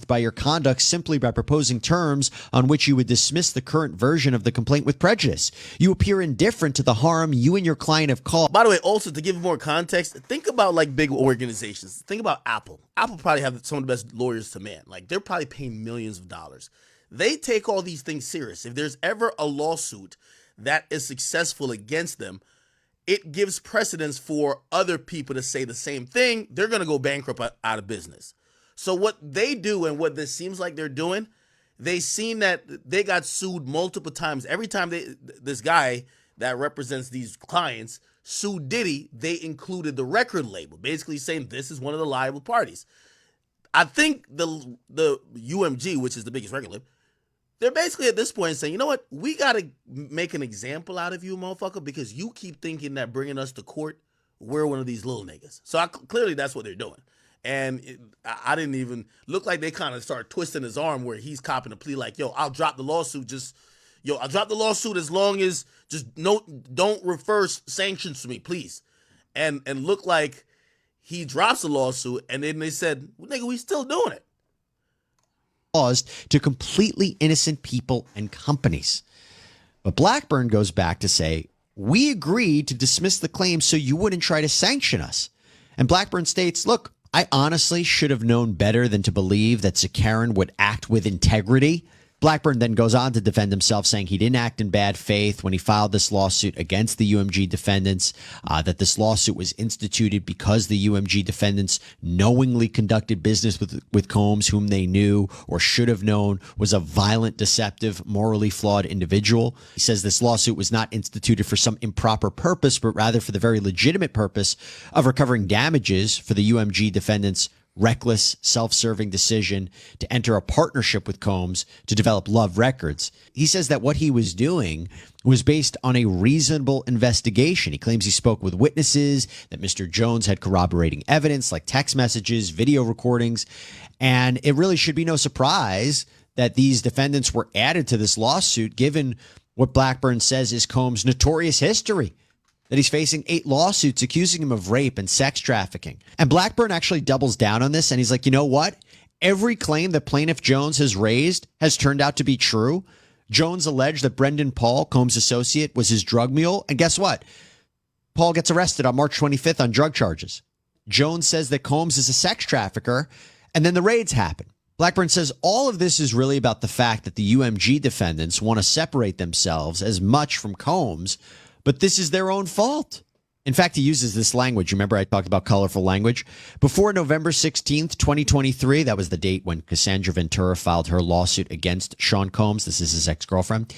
[SPEAKER 23] By your conduct simply by proposing terms on which you would dismiss the current version of the complaint with prejudice. You appear indifferent to the harm you and your client have caused.
[SPEAKER 1] By the way, also to give more context, think about like big organizations. Think about Apple. Apple probably have some of the best lawyers to man. Like, they're probably paying millions of dollars. They take all these things serious. If there's ever a lawsuit that is successful against them, it gives precedence for other people to say the same thing. They're going to go bankrupt out of business. So what they do and what this seems like they're doing, they seen that they got sued multiple times. Every time this guy that represents these clients sued Diddy, they included the record label, basically saying this is one of the liable parties. I think the UMG, which is the biggest record label, they're basically at this point saying, you know what, we got to make an example out of you, motherfucker, because you keep thinking that bringing us to court, we're one of these little niggas. So clearly that's what they're doing. And I didn't even look like they kind of start twisting his arm where he's copping a plea like, yo, I'll drop the lawsuit. I'll drop the lawsuit as long as don't refer sanctions to me, please. And look like he drops the lawsuit. And then they said, well, nigga, we still doing it.
[SPEAKER 23] Caused to completely innocent people and companies. But Blackburn goes back to say, we agreed to dismiss the claim so you wouldn't try to sanction us. And Blackburn states, look, I honestly should have known better than to believe that Zakarin would act with integrity. Blackburn then goes on to defend himself, saying he didn't act in bad faith when he filed this lawsuit against the UMG defendants, that this lawsuit was instituted because the UMG defendants knowingly conducted business with Combs, whom they knew or should have known was a violent, deceptive, morally flawed individual. He says this lawsuit was not instituted for some improper purpose, but rather for the very legitimate purpose of recovering damages for the UMG defendants' reckless, self-serving decision to enter a partnership with Combs to develop Love Records. He says that what he was doing was based on a reasonable investigation. He claims he spoke with witnesses, that Mr. Jones had corroborating evidence like text messages, video recordings, and it really should be no surprise that these defendants were added to this lawsuit given what Blackburn says is Combs' notorious history, that he's facing 8 lawsuits accusing him of rape and sex trafficking. And Blackburn actually doubles down on this, and he's like, you know what? Every claim that plaintiff Jones has raised has turned out to be true. Jones alleged that Brendan Paul, Combs' associate, was his drug mule. And guess what? Paul gets arrested on March 25th on drug charges. Jones says that Combs is a sex trafficker, and then the raids happen. Blackburn says all of this is really about the fact that the UMG defendants want to separate themselves as much from Combs, but this is their own fault. In fact, he uses this language. Remember I talked about colorful language? Before November 16th, 2023, that was the date when Cassandra Ventura filed her lawsuit against Sean Combs. This is his ex-girlfriend.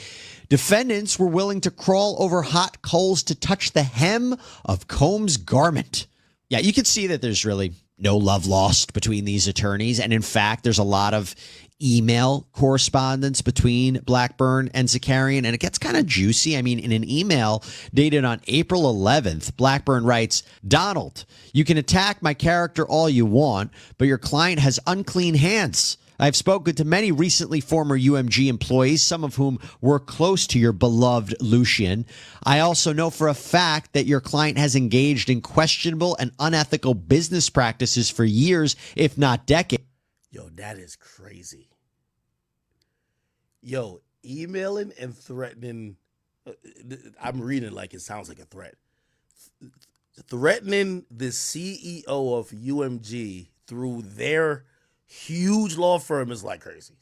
[SPEAKER 23] Defendants were willing to crawl over hot coals to touch the hem of Combs' garment. Yeah, you can see that there's really no love lost between these attorneys. And in fact, there's a lot of email correspondence between Blackburn and Zakarian, and it gets kind of juicy. I mean, in an email dated on April 11th, Blackburn writes, "Donald, you can attack my character all you want, but your client has unclean hands. I've spoken to many recently former UMG employees, some of whom were close to your beloved Lucian. I also know for a fact that your client has engaged in questionable and unethical business practices for years, if not decades."
[SPEAKER 1] Yo, that is crazy. Yo, emailing and threatening. I'm reading it like it sounds like a threat. Threatening the CEO of UMG through their huge law firm is like crazy.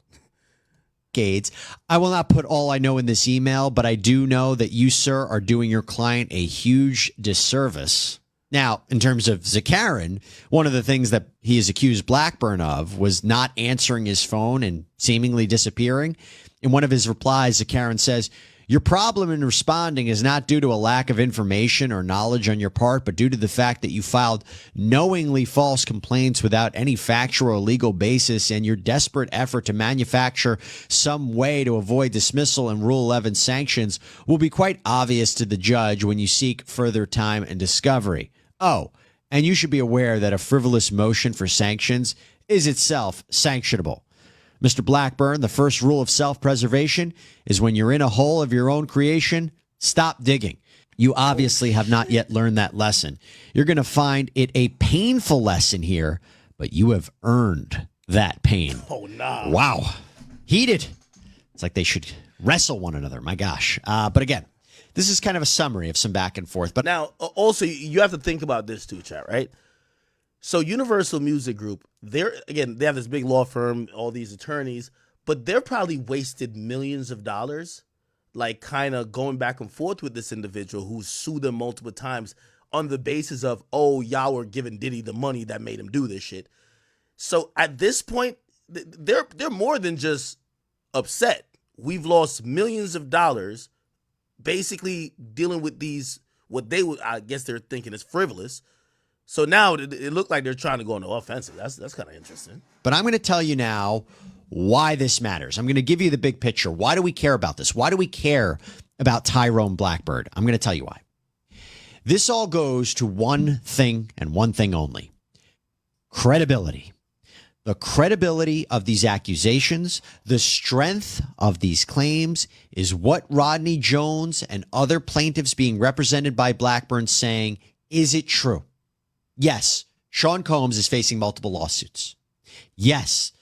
[SPEAKER 23] I will not put all I know in this email, but I do know that you, sir, are doing your client a huge disservice. Now, in terms of Zakarian, one of the things that he has accused Blackburn of was not answering his phone and seemingly disappearing. In one of his replies, Zakarian says, "Your problem in responding is not due to a lack of information or knowledge on your part, but due to the fact that you filed knowingly false complaints without any factual or legal basis, and your desperate effort to manufacture some way to avoid dismissal and Rule 11 sanctions will be quite obvious to the judge when you seek further time and discovery. Oh, and you should be aware that a frivolous motion for sanctions is itself sanctionable. Mr. Blackburn, the first rule of self-preservation is when you're in a hole of your own creation, stop digging. You obviously have not yet learned that lesson. You're going to find it a painful lesson here, but you have earned that pain."
[SPEAKER 1] Oh, no.
[SPEAKER 23] Wow. Heated. It's like they should wrestle one another. My gosh. But again, this is kind of a summary of some back and forth. But
[SPEAKER 1] now, also, you have to think about this too, chat, right? So Universal Music Group, they have this big law firm, all these attorneys, but they're probably wasted millions of dollars, like kind of going back and forth with this individual who sued them multiple times on the basis of, oh, y'all were giving Diddy the money that made him do this shit. So at this point, they're more than just upset. We've lost millions of dollars basically dealing with these, what they would, I guess they're thinking is frivolous. So now it looked like they're trying to go on the offensive. That's kind of interesting.
[SPEAKER 23] But I'm going to tell you now why this matters. I'm going to give you the big picture. Why do we care about this? Why do we care about Tyrone Blackbird? I'm going to tell you why. This all goes to one thing and one thing only: credibility. The credibility of these accusations, the strength of these claims is what Rodney Jones and other plaintiffs being represented by Blackburn saying, is it true? Yes, Sean Combs is facing multiple lawsuits. Yes,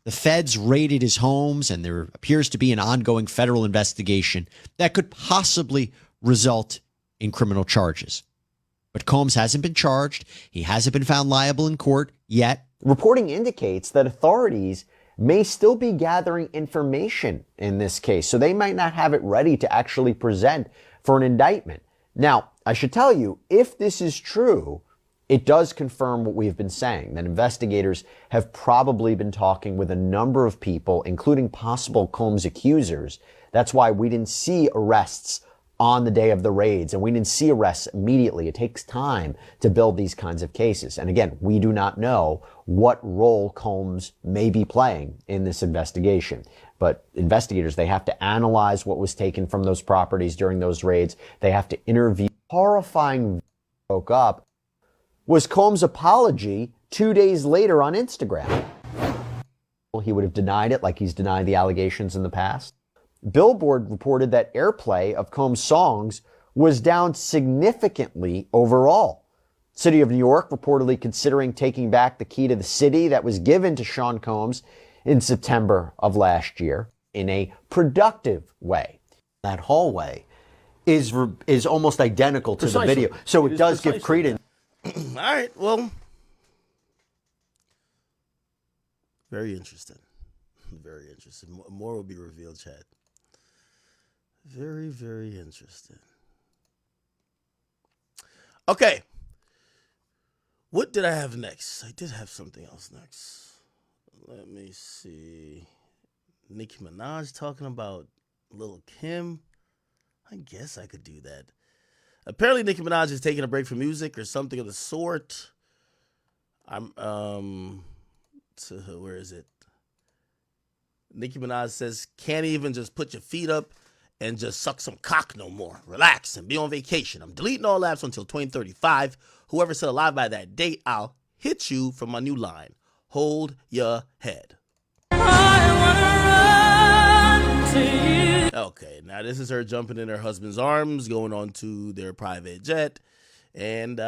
[SPEAKER 23] the feds raided his homes, and there appears to be an ongoing federal investigation that could possibly result in criminal charges. But Combs hasn't been charged. He hasn't been found liable in court yet.
[SPEAKER 3] Reporting indicates that authorities may still be gathering information in this case, so they might not have it ready to actually present for an indictment. Now, I should tell you, if this is true, it does confirm what we've been saying, that investigators have probably been talking with a number of people, including possible Combs accusers. That's why we didn't see arrests on the day of the raids, and we didn't see arrests immediately. It takes time to build these kinds of cases. And again, we do not know what role Combs may be playing in this investigation. But investigators, they have to analyze what was taken from those properties during those raids. They have to interview. Horrifying broke up was Combs' apology 2 days later on Instagram. He would have denied it like he's denied the allegations in the past. Billboard reported that airplay of Combs' songs was down significantly overall. City of New York reportedly considering taking back the key to the city that was given to Sean Combs in September of last year in a productive way. That hallway is almost identical to the video, so it does give credence.
[SPEAKER 1] All right, well, very interesting. Very interesting. More will be revealed, Chad. Very, very interesting. Okay. What did I have next? I did have something else next. Let me see. Nicki Minaj talking about Lil' Kim. I guess I could do that. Apparently, Nicki Minaj is taking a break from music or something of the sort. Where is it? Nicki Minaj says, can't even just put your feet up and just suck some cock no more. Relax and be on vacation. I'm deleting all apps until 2035. Whoever's still alive by that date, I'll hit you from my new line. Hold your head. Okay, now this is her jumping in her husband's arms, going on to their private jet. And,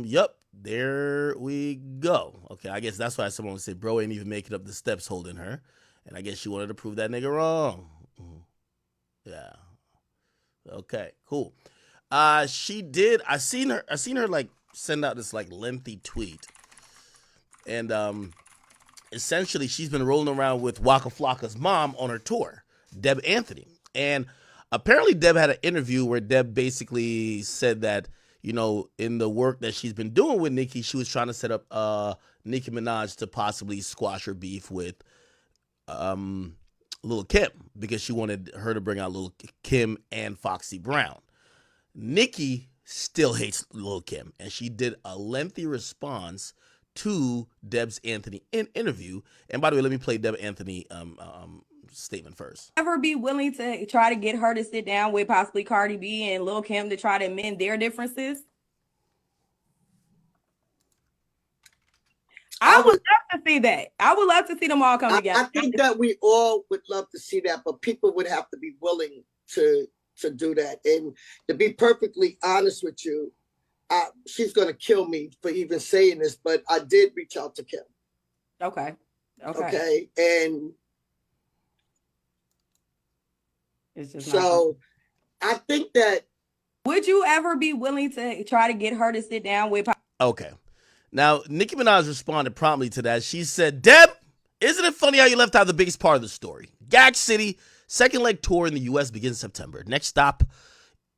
[SPEAKER 1] yep, there we go. Okay, I guess that's why someone would say, bro ain't even making up the steps holding her. And I guess she wanted to prove that nigga wrong. Yeah. Okay, cool. She did. I seen her like send out this like lengthy tweet. And essentially she's been rolling around with Waka Flocka's mom on her tour, Deb Anthony. And apparently Deb had an interview where Deb basically said that, you know, in the work that she's been doing with Nicki, she was trying to set up Nicki Minaj to possibly squash her beef with Lil' Kim, because she wanted her to bring out Lil' Kim and Foxy Brown. Nicki still hates Lil' Kim, and she did a lengthy response to Deb's Anthony interview. And by the way, let me play Deb Anthony statement first.
[SPEAKER 8] Ever be willing to try to get her to sit down with possibly Cardi B and Lil' Kim to try to amend their differences? I would love to see that. I would love to see them all come together.
[SPEAKER 13] I think that we all would love to see that, but people would have to be willing to do that. And to be perfectly honest with you, she's going to kill me for even saying this, but I did reach out to Kim.
[SPEAKER 8] Okay.
[SPEAKER 13] And
[SPEAKER 8] it's just
[SPEAKER 13] so I think that.
[SPEAKER 8] Would you ever be willing to try to get her to sit down with?
[SPEAKER 1] Okay. Now, Nicki Minaj responded promptly to that. She said, Deb, isn't it funny how you left out the biggest part of the story? Gag City, second leg tour in the U.S. begins September. Next stop,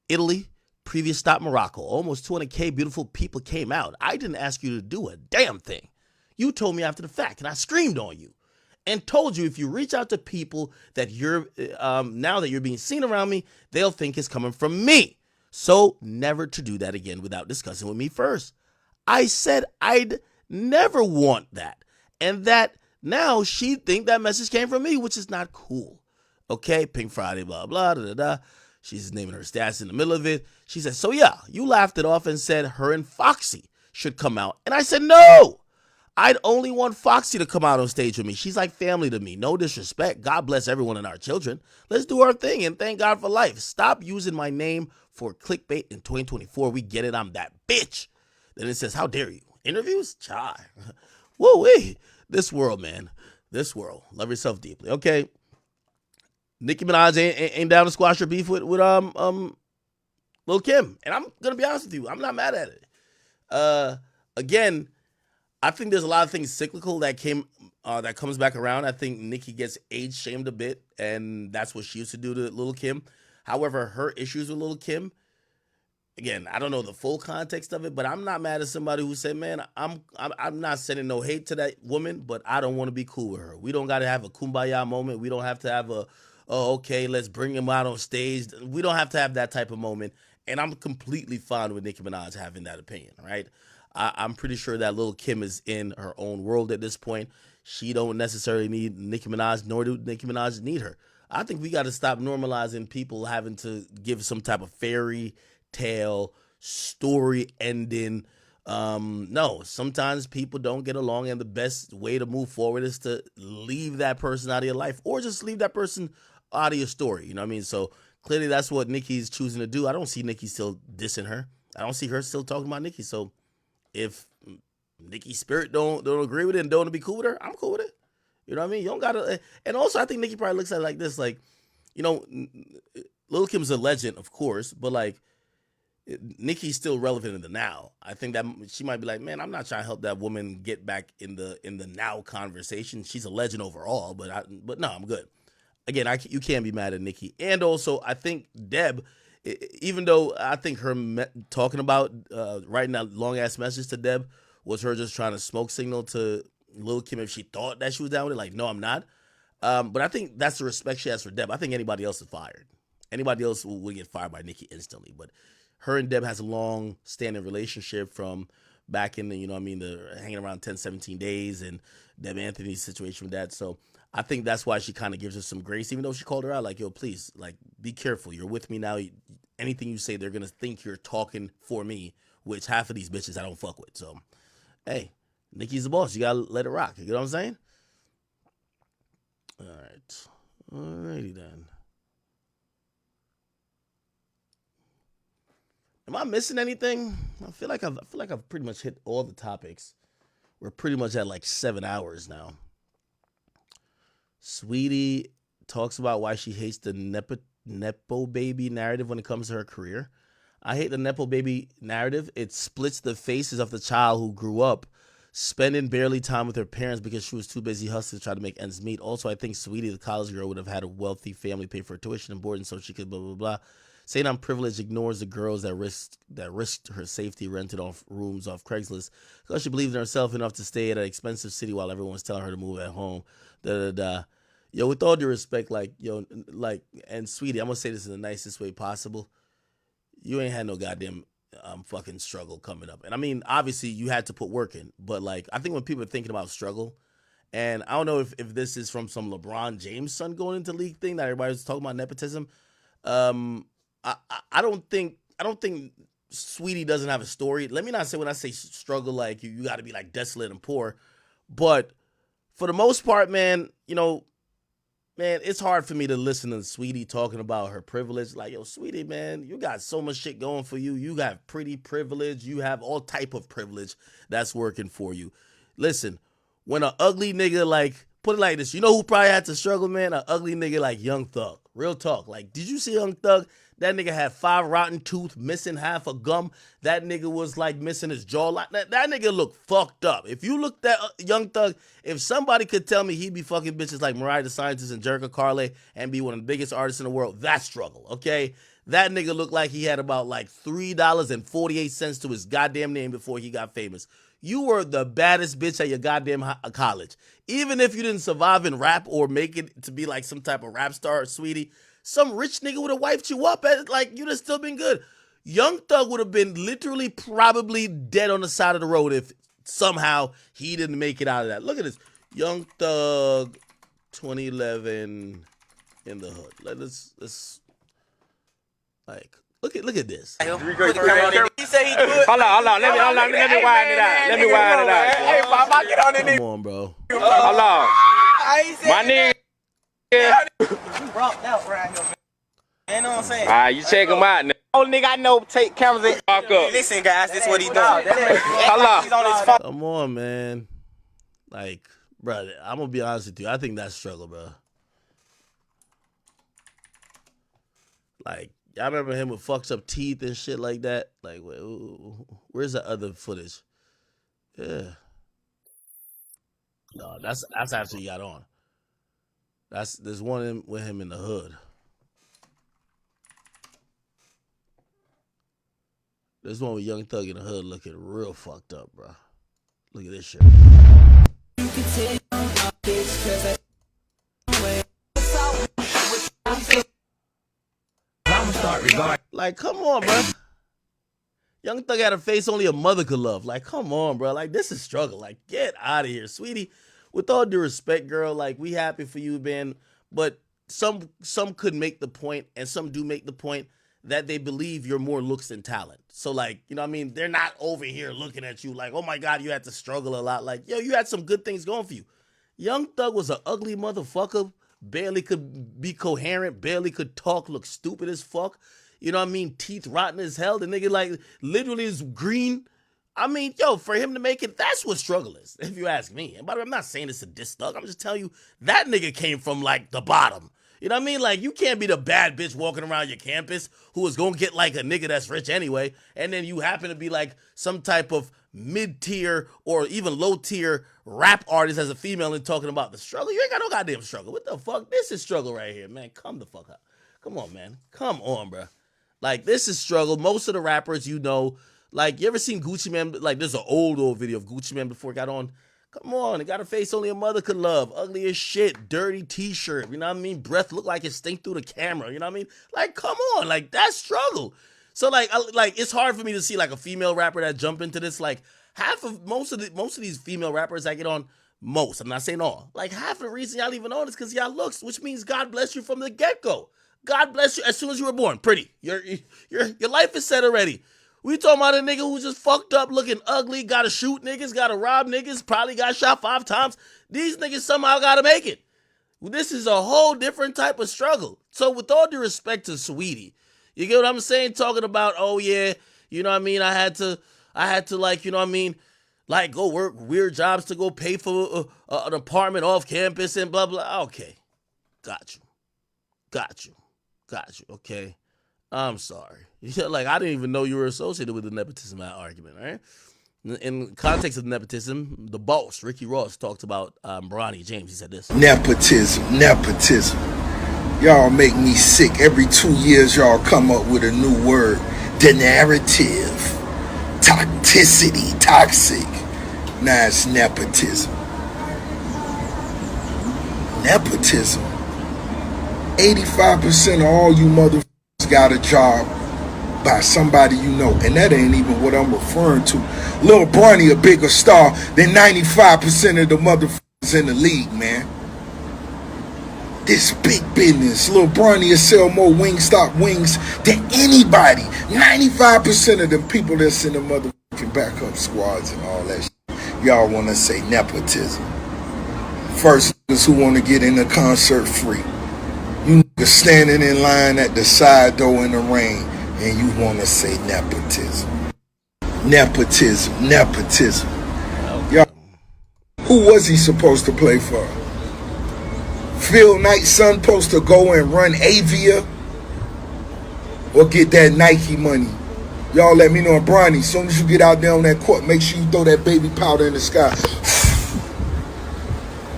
[SPEAKER 1] Italy. Previous stop, Morocco. Almost 200K beautiful people came out. I didn't ask you to do a damn thing. You told me after the fact, and I screamed on you and told you if you reach out to people that you're, now that you're being seen around me, they'll think it's coming from me. So never to do that again without discussing with me first. I said I'd never want that. And that now she think that message came from me, which is not cool. Okay, Pink Friday, blah, blah, da, da, da. She's naming her stats in the middle of it. She said, so yeah, you laughed it off and said her and Foxy should come out. And I said, no, I'd only want Foxy to come out on stage with me. She's like family to me. No disrespect. God bless everyone and our children. Let's do our thing and thank God for life. Stop using my name for clickbait in 2024. We get it. I'm that bitch. Then it says, how dare you? Interviews? Chai. Woo-wee. This world, man. This world. Love yourself deeply. Okay. Nicki Minaj ain't down to squash her beef with Lil' Kim. And I'm going to be honest with you. I'm not mad at it. Again, I think there's a lot of things cyclical that comes back around. I think Nicki gets age shamed a bit, and that's what she used to do to Lil' Kim. However, her issues with Lil' Kim, again, I don't know the full context of it, but I'm not mad at somebody who said, man, I'm not sending no hate to that woman, but I don't want to be cool with her. We don't got to have a kumbaya moment. We don't have to have okay, let's bring him out on stage. We don't have to have that type of moment. And I'm completely fine with Nicki Minaj having that opinion, right? I'm pretty sure that Lil' Kim is in her own world at this point. She don't necessarily need Nicki Minaj, nor do Nicki Minaj need her. I think we got to stop normalizing people having to give some type of fairy tale story ending. No, sometimes people don't get along, and the best way to move forward is to leave that person out of your life, or just leave that person out of your story. You know what I mean? So clearly that's what Nicki's choosing to do. I don't see Nicki still dissing her. I don't see her still talking about Nicki. So if Nikki's spirit don't agree with it and don't want to be cool with her, I'm cool with it. You know what I mean? You don't gotta. And also, I think Nikki probably looks at it like this, like, you know, Lil Kim's a legend, of course, but like Nikki's still relevant in the now. I think that she might be like, man, I'm not trying to help that woman get back in the now conversation. She's a legend overall, but no, I'm good. Again, you can't be mad at Nikki. And also, I think Deb, even though I think her talking about writing that long ass message to Deb was her just trying to smoke signal to Lil Kim if she thought that she was down with it. Like, no, I'm not. But I think that's the respect she has for Deb. I think anybody else is fired. Anybody else would get fired by Nikki instantly. But her and Deb has a long standing relationship from back in the, you know what I mean, the hanging around 10, 17 days and Deb Anthony's situation with that. So I think that's why she kind of gives her some grace, even though she called her out like, yo, please, like, be careful. You're with me now. Anything you say, they're going to think you're talking for me, which half of these bitches I don't fuck with. So, hey, Nikki's the boss. You got to let it rock. You know what I'm saying? All right. Alrighty then. Am I missing anything? I feel like I've pretty much hit all the topics. We're pretty much at like 7 hours now. Sweetie talks about why she hates the Nepo baby narrative when it comes to her career. I hate the Nepo baby narrative. It splits the faces of the child who grew up spending barely time with her parents because she was too busy hustling to try to make ends meet. Also, I think Sweetie, the college girl, would have had a wealthy family pay for her tuition and board, and so she could blah, blah, blah. Saying I'm privileged ignores the girls that risked her safety rented off rooms off Craigslist because she believed in herself enough to stay at an expensive city while everyone was telling her to move at home. Yo, with all due respect, like, yo, like, and Sweetie, I'm gonna say this in the nicest way possible. You ain't had no goddamn fucking struggle coming up. And I mean, obviously you had to put work in, but like, I think when people are thinking about struggle, and I don't know if this is from some LeBron James son going into league thing that everybody's talking about nepotism. I don't think Sweetie doesn't have a story. Let me not say when I say struggle, like you got to be like desolate and poor, but for the most part, man, you know, man, it's hard for me to listen to Sweetie talking about her privilege. Like, yo, Sweetie, man, you got so much shit going for you. You got pretty privilege. You have all type of privilege that's working for you. Listen, when an ugly nigga, like, put it like this, you know who probably had to struggle, man? An ugly nigga like Young Thug. Real talk. Like, did you see Young Thug? That nigga had 5 rotten teeth, missing half a gum. That nigga was like missing his jawline. That nigga looked fucked up. If you looked at Young Thug, if somebody could tell me he'd be fucking bitches like Mariah the Scientist and Jerica Carle and be one of the biggest artists in the world, that's struggle, okay? That nigga looked like he had about like $3.48 to his goddamn name before he got famous. You were the baddest bitch at your goddamn college. Even if you didn't survive in rap or make it to be like some type of rap star, Sweetie, some rich nigga would have wiped you up. Like, you'd have still been good. Young Thug would have been literally probably dead on the side of the road if somehow he didn't make it out of that. Look at this. Young Thug 2011 in the hood. Let's like, look at this.
[SPEAKER 15] He say he do it. Hold on. Let me wind it out. Let me wind it out. Hey, Papa, get on the
[SPEAKER 1] Come on, bro.
[SPEAKER 15] Hold on. My nigga.
[SPEAKER 5] Rocked out right here, man. You know what I'm saying?
[SPEAKER 15] All right, you check him out now.
[SPEAKER 5] Only nigga I know take cameras and
[SPEAKER 15] fuck up.
[SPEAKER 5] Listen, guys, this is what he doing. He's on his phone.
[SPEAKER 1] Come on, man. Like, bro, I'm gonna be honest with you. I think that's struggle, bro. Like, I remember him with fucks up teeth and shit like that. Like, where's the other footage? Yeah. No, that's after he got on. There's one with him in the hood. There's one with Young Thug in the hood looking real fucked up, bro. Look at this shit. Like, come on, bro. Young Thug had a face only a mother could love. Like, come on, bro. Like, this is struggle. Like, get out of here, Sweetie. With all due respect, girl, like, we happy for you, man. But some could make the point, and some do make the point, that they believe you're more looks than talent. So, like, you know what I mean? They're not over here looking at you like, oh, my God, you had to struggle a lot. Like, yo, you had some good things going for you. Young Thug was an ugly motherfucker, barely could be coherent, barely could talk, look stupid as fuck. You know what I mean? Teeth rotten as hell. The nigga, like, literally is green. I mean, yo, for him to make it, that's what struggle is, if you ask me. And by the way, I'm not saying this to diss Thug. I'm just telling you that nigga came from like the bottom. You know what I mean? Like, you can't be the bad bitch walking around your campus who is gonna get like a nigga that's rich anyway, and then you happen to be like some type of mid-tier or even low-tier rap artist as a female and talking about the struggle. You ain't got no goddamn struggle. What the fuck? This is struggle right here, man. Come the fuck up. Come on, man. Come on, bro. Like, this is struggle. Most of the rappers, you know, like, you ever seen Gucci Man? Like, there's an old video of Gucci Man before he got on. Come on, it got a face only a mother could love. Ugly as shit, dirty t-shirt, you know what I mean? Breath look like it stink through the camera, you know what I mean? Like, come on, like, that's struggle. So, like, it's hard for me to see, like, a female rapper that jump into this. Like, most of these female rappers I get on, I'm not saying all, like, half of the reason y'all even on is because y'all looks, which means God bless you from the get-go. God bless you as soon as you were born. Pretty. Your life is set already. We talking about a nigga who just fucked up, looking ugly, gotta shoot niggas, gotta rob niggas, probably got shot 5 times. These niggas somehow gotta make it. This is a whole different type of struggle. So with all due respect to Sweetie, you get what I'm saying? Talking about, oh yeah, you know what I mean? I had to like, you know what I mean? Like, go work weird jobs to go pay for an apartment off campus and blah, blah. Okay. Got you. Okay. I'm sorry. Like, I didn't even know you were associated with the nepotism argument, right? In context of nepotism, the boss, Ricky Ross, talked about Bronny James. He said this.
[SPEAKER 14] Nepotism. Y'all make me sick. Every 2 years, y'all come up with a new word. The narrative. Toxicity. Toxic. Now it's nepotism. Nepotism. 85% of all you motherfuckers got a job by somebody you know, and that ain't even what I'm referring to. Lil Bronny a bigger star than 95% of the motherfuckers in the league, man. This big business. Lil Bronny will sell more Wingstop wings than anybody. 95% of the people that's in the motherfucking backup squads and all that shit. Y'all want to say nepotism. First niggas who want to get in the concert free. You niggas standing in line at the side door in the rain, and you want to say nepotism. Nepotism. Y'all, who was he supposed to play for? Phil Knight's son supposed to go and run Avia or get that Nike money? Y'all let me know. Bronny, as soon as you get out there on that court, make sure you throw that baby powder in the sky.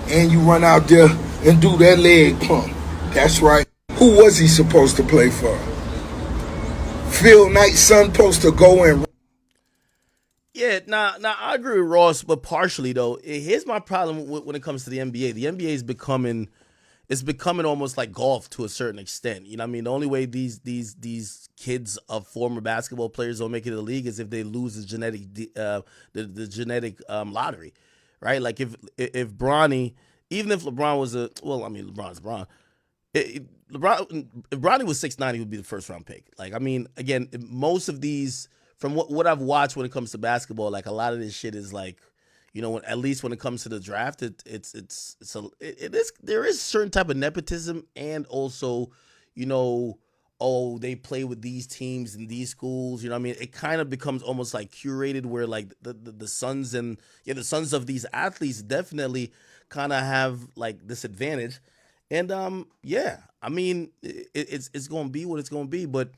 [SPEAKER 14] And you run out there and do that leg pump. That's right. Who was he supposed to play for? Phil Knight's son supposed to go and...
[SPEAKER 1] Yeah, nah, I agree with Ross, but partially, though. Here's my problem when it comes to the NBA. The NBA is becoming almost like golf to a certain extent. You know what I mean? The only way these kids of former basketball players don't make it to the league is if they lose the genetic lottery, right? Like if Bronny, even if LeBron was LeBron's LeBron. If Bronny was 6'9", he would be the first round pick. Like, I mean, again, most of these, from what I've watched when it comes to basketball, like a lot of this shit is like, you know, at least when it comes to the draft, there is certain type of nepotism, and also, you know, oh, they play with these teams and these schools. You know what I mean? It kind of becomes almost like curated, where like the sons of these athletes definitely kind of have like this advantage. And yeah, I mean, it's going to be what it's going to be. But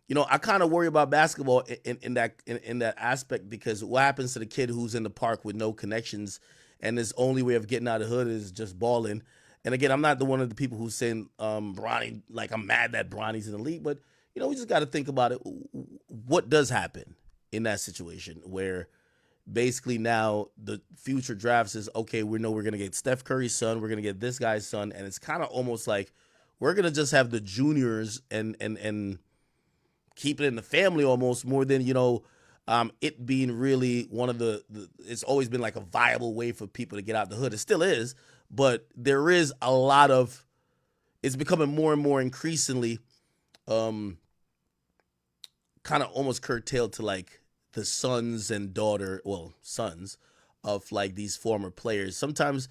[SPEAKER 1] you know, I kind of worry about basketball in that aspect, because what happens to the kid who's in the park with no connections, and his only way of getting out of the hood is just balling. And again, I'm not one of the people who's saying Bronny, like I'm mad that Bronny's in the league, but you know, we just got to think about it. What does happen in that situation where basically now the future drafts is, okay, we know we're going to get Steph Curry's son, we're going to get this guy's son, and it's kind of almost like we're going to just have the juniors and keep it in the family almost, more than, you know, it being really one of the it's always been like a viable way for people to get out the hood. It still is, but there is a lot of, it's becoming more and more increasingly kind of almost curtailed to like the sons of like these former players. Sometimes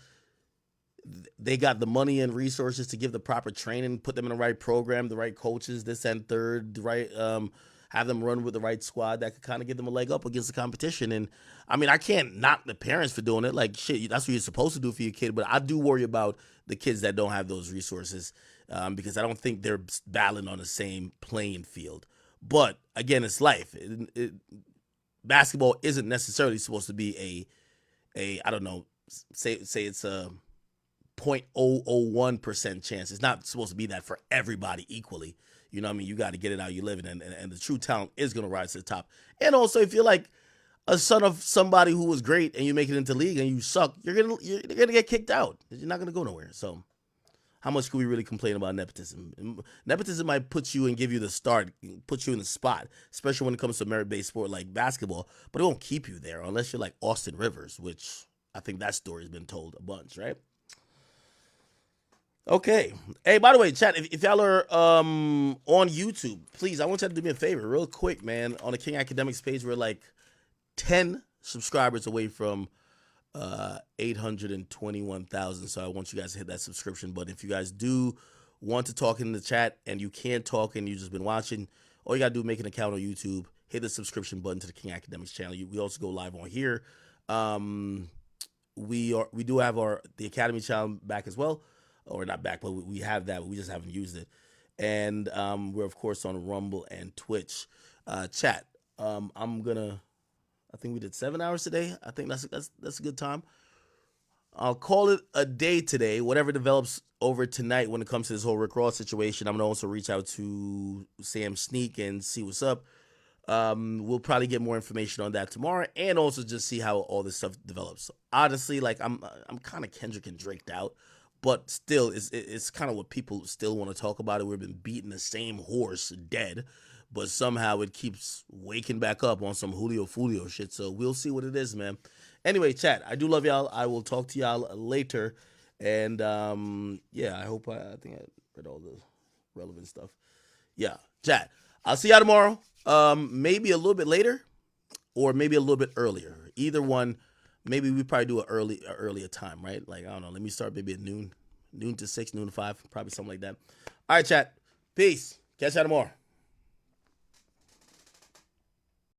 [SPEAKER 1] they got the money and resources to give the proper training, put them in the right program, the right coaches, this and third, the right have them run with the right squad that could kind of give them a leg up against the competition. And I mean, I can't knock the parents for doing it. Like, shit, that's what you're supposed to do for your kid. But I do worry about the kids that don't have those resources because I don't think they're battling on the same playing field. But again, it's life. Basketball isn't necessarily supposed to be a I don't know, say it's a 0.001% chance. It's not supposed to be that for everybody equally. You know what I mean? You got to get it out you live in, and the true talent is going to rise to the top. And also, if you're like a son of somebody who was great and you make it into league and you suck, you're gonna get kicked out. You're not gonna go nowhere. So, how much can we really complain about nepotism? Nepotism might put you and give you the start, put you in the spot, especially when it comes to merit-based sport like basketball. But it won't keep you there unless you're like Austin Rivers, which I think that story has been told a bunch, right? Okay. Hey, by the way, chat, if y'all are on YouTube, please, I want y'all to do me a favor real quick, man. On the King Akademiks page, we're like 10 subscribers away from 821,000. So I want you guys to hit that subscription button. If you guys do want to talk in the chat and you can't talk and you've just been watching, all you got to do is make an account on YouTube, hit the subscription button to the King Akademiks channel. We also go live on here. We do have the Academy channel back as well. Or not back, but we have that. We just haven't used it. And we're, of course, on Rumble and Twitch. Chat, I think we did 7 hours today. I think that's a good time. I'll call it a day today. Whatever develops over tonight when it comes to this whole Rick Ross situation, I'm going to also reach out to Sam Sneak and see what's up. We'll probably get more information on that tomorrow and also just see how all this stuff develops. Honestly, like I'm kind of Kendrick and Draked out. But still, it's kind of what people still want to talk about. We've been beating the same horse dead, but somehow it keeps waking back up on some Julio Fulio shit. So we'll see what it is, man. Anyway, chat, I do love y'all. I will talk to y'all later. And yeah, I hope I think I read all the relevant stuff. Yeah, chat, I'll see y'all tomorrow. Maybe a little bit later or maybe a little bit earlier. Either one. Maybe we probably do an earlier time, right? Like, I don't know. Let me start maybe at noon to 6, noon to 5, probably something like that. All right, chat. Peace. Catch y'all tomorrow.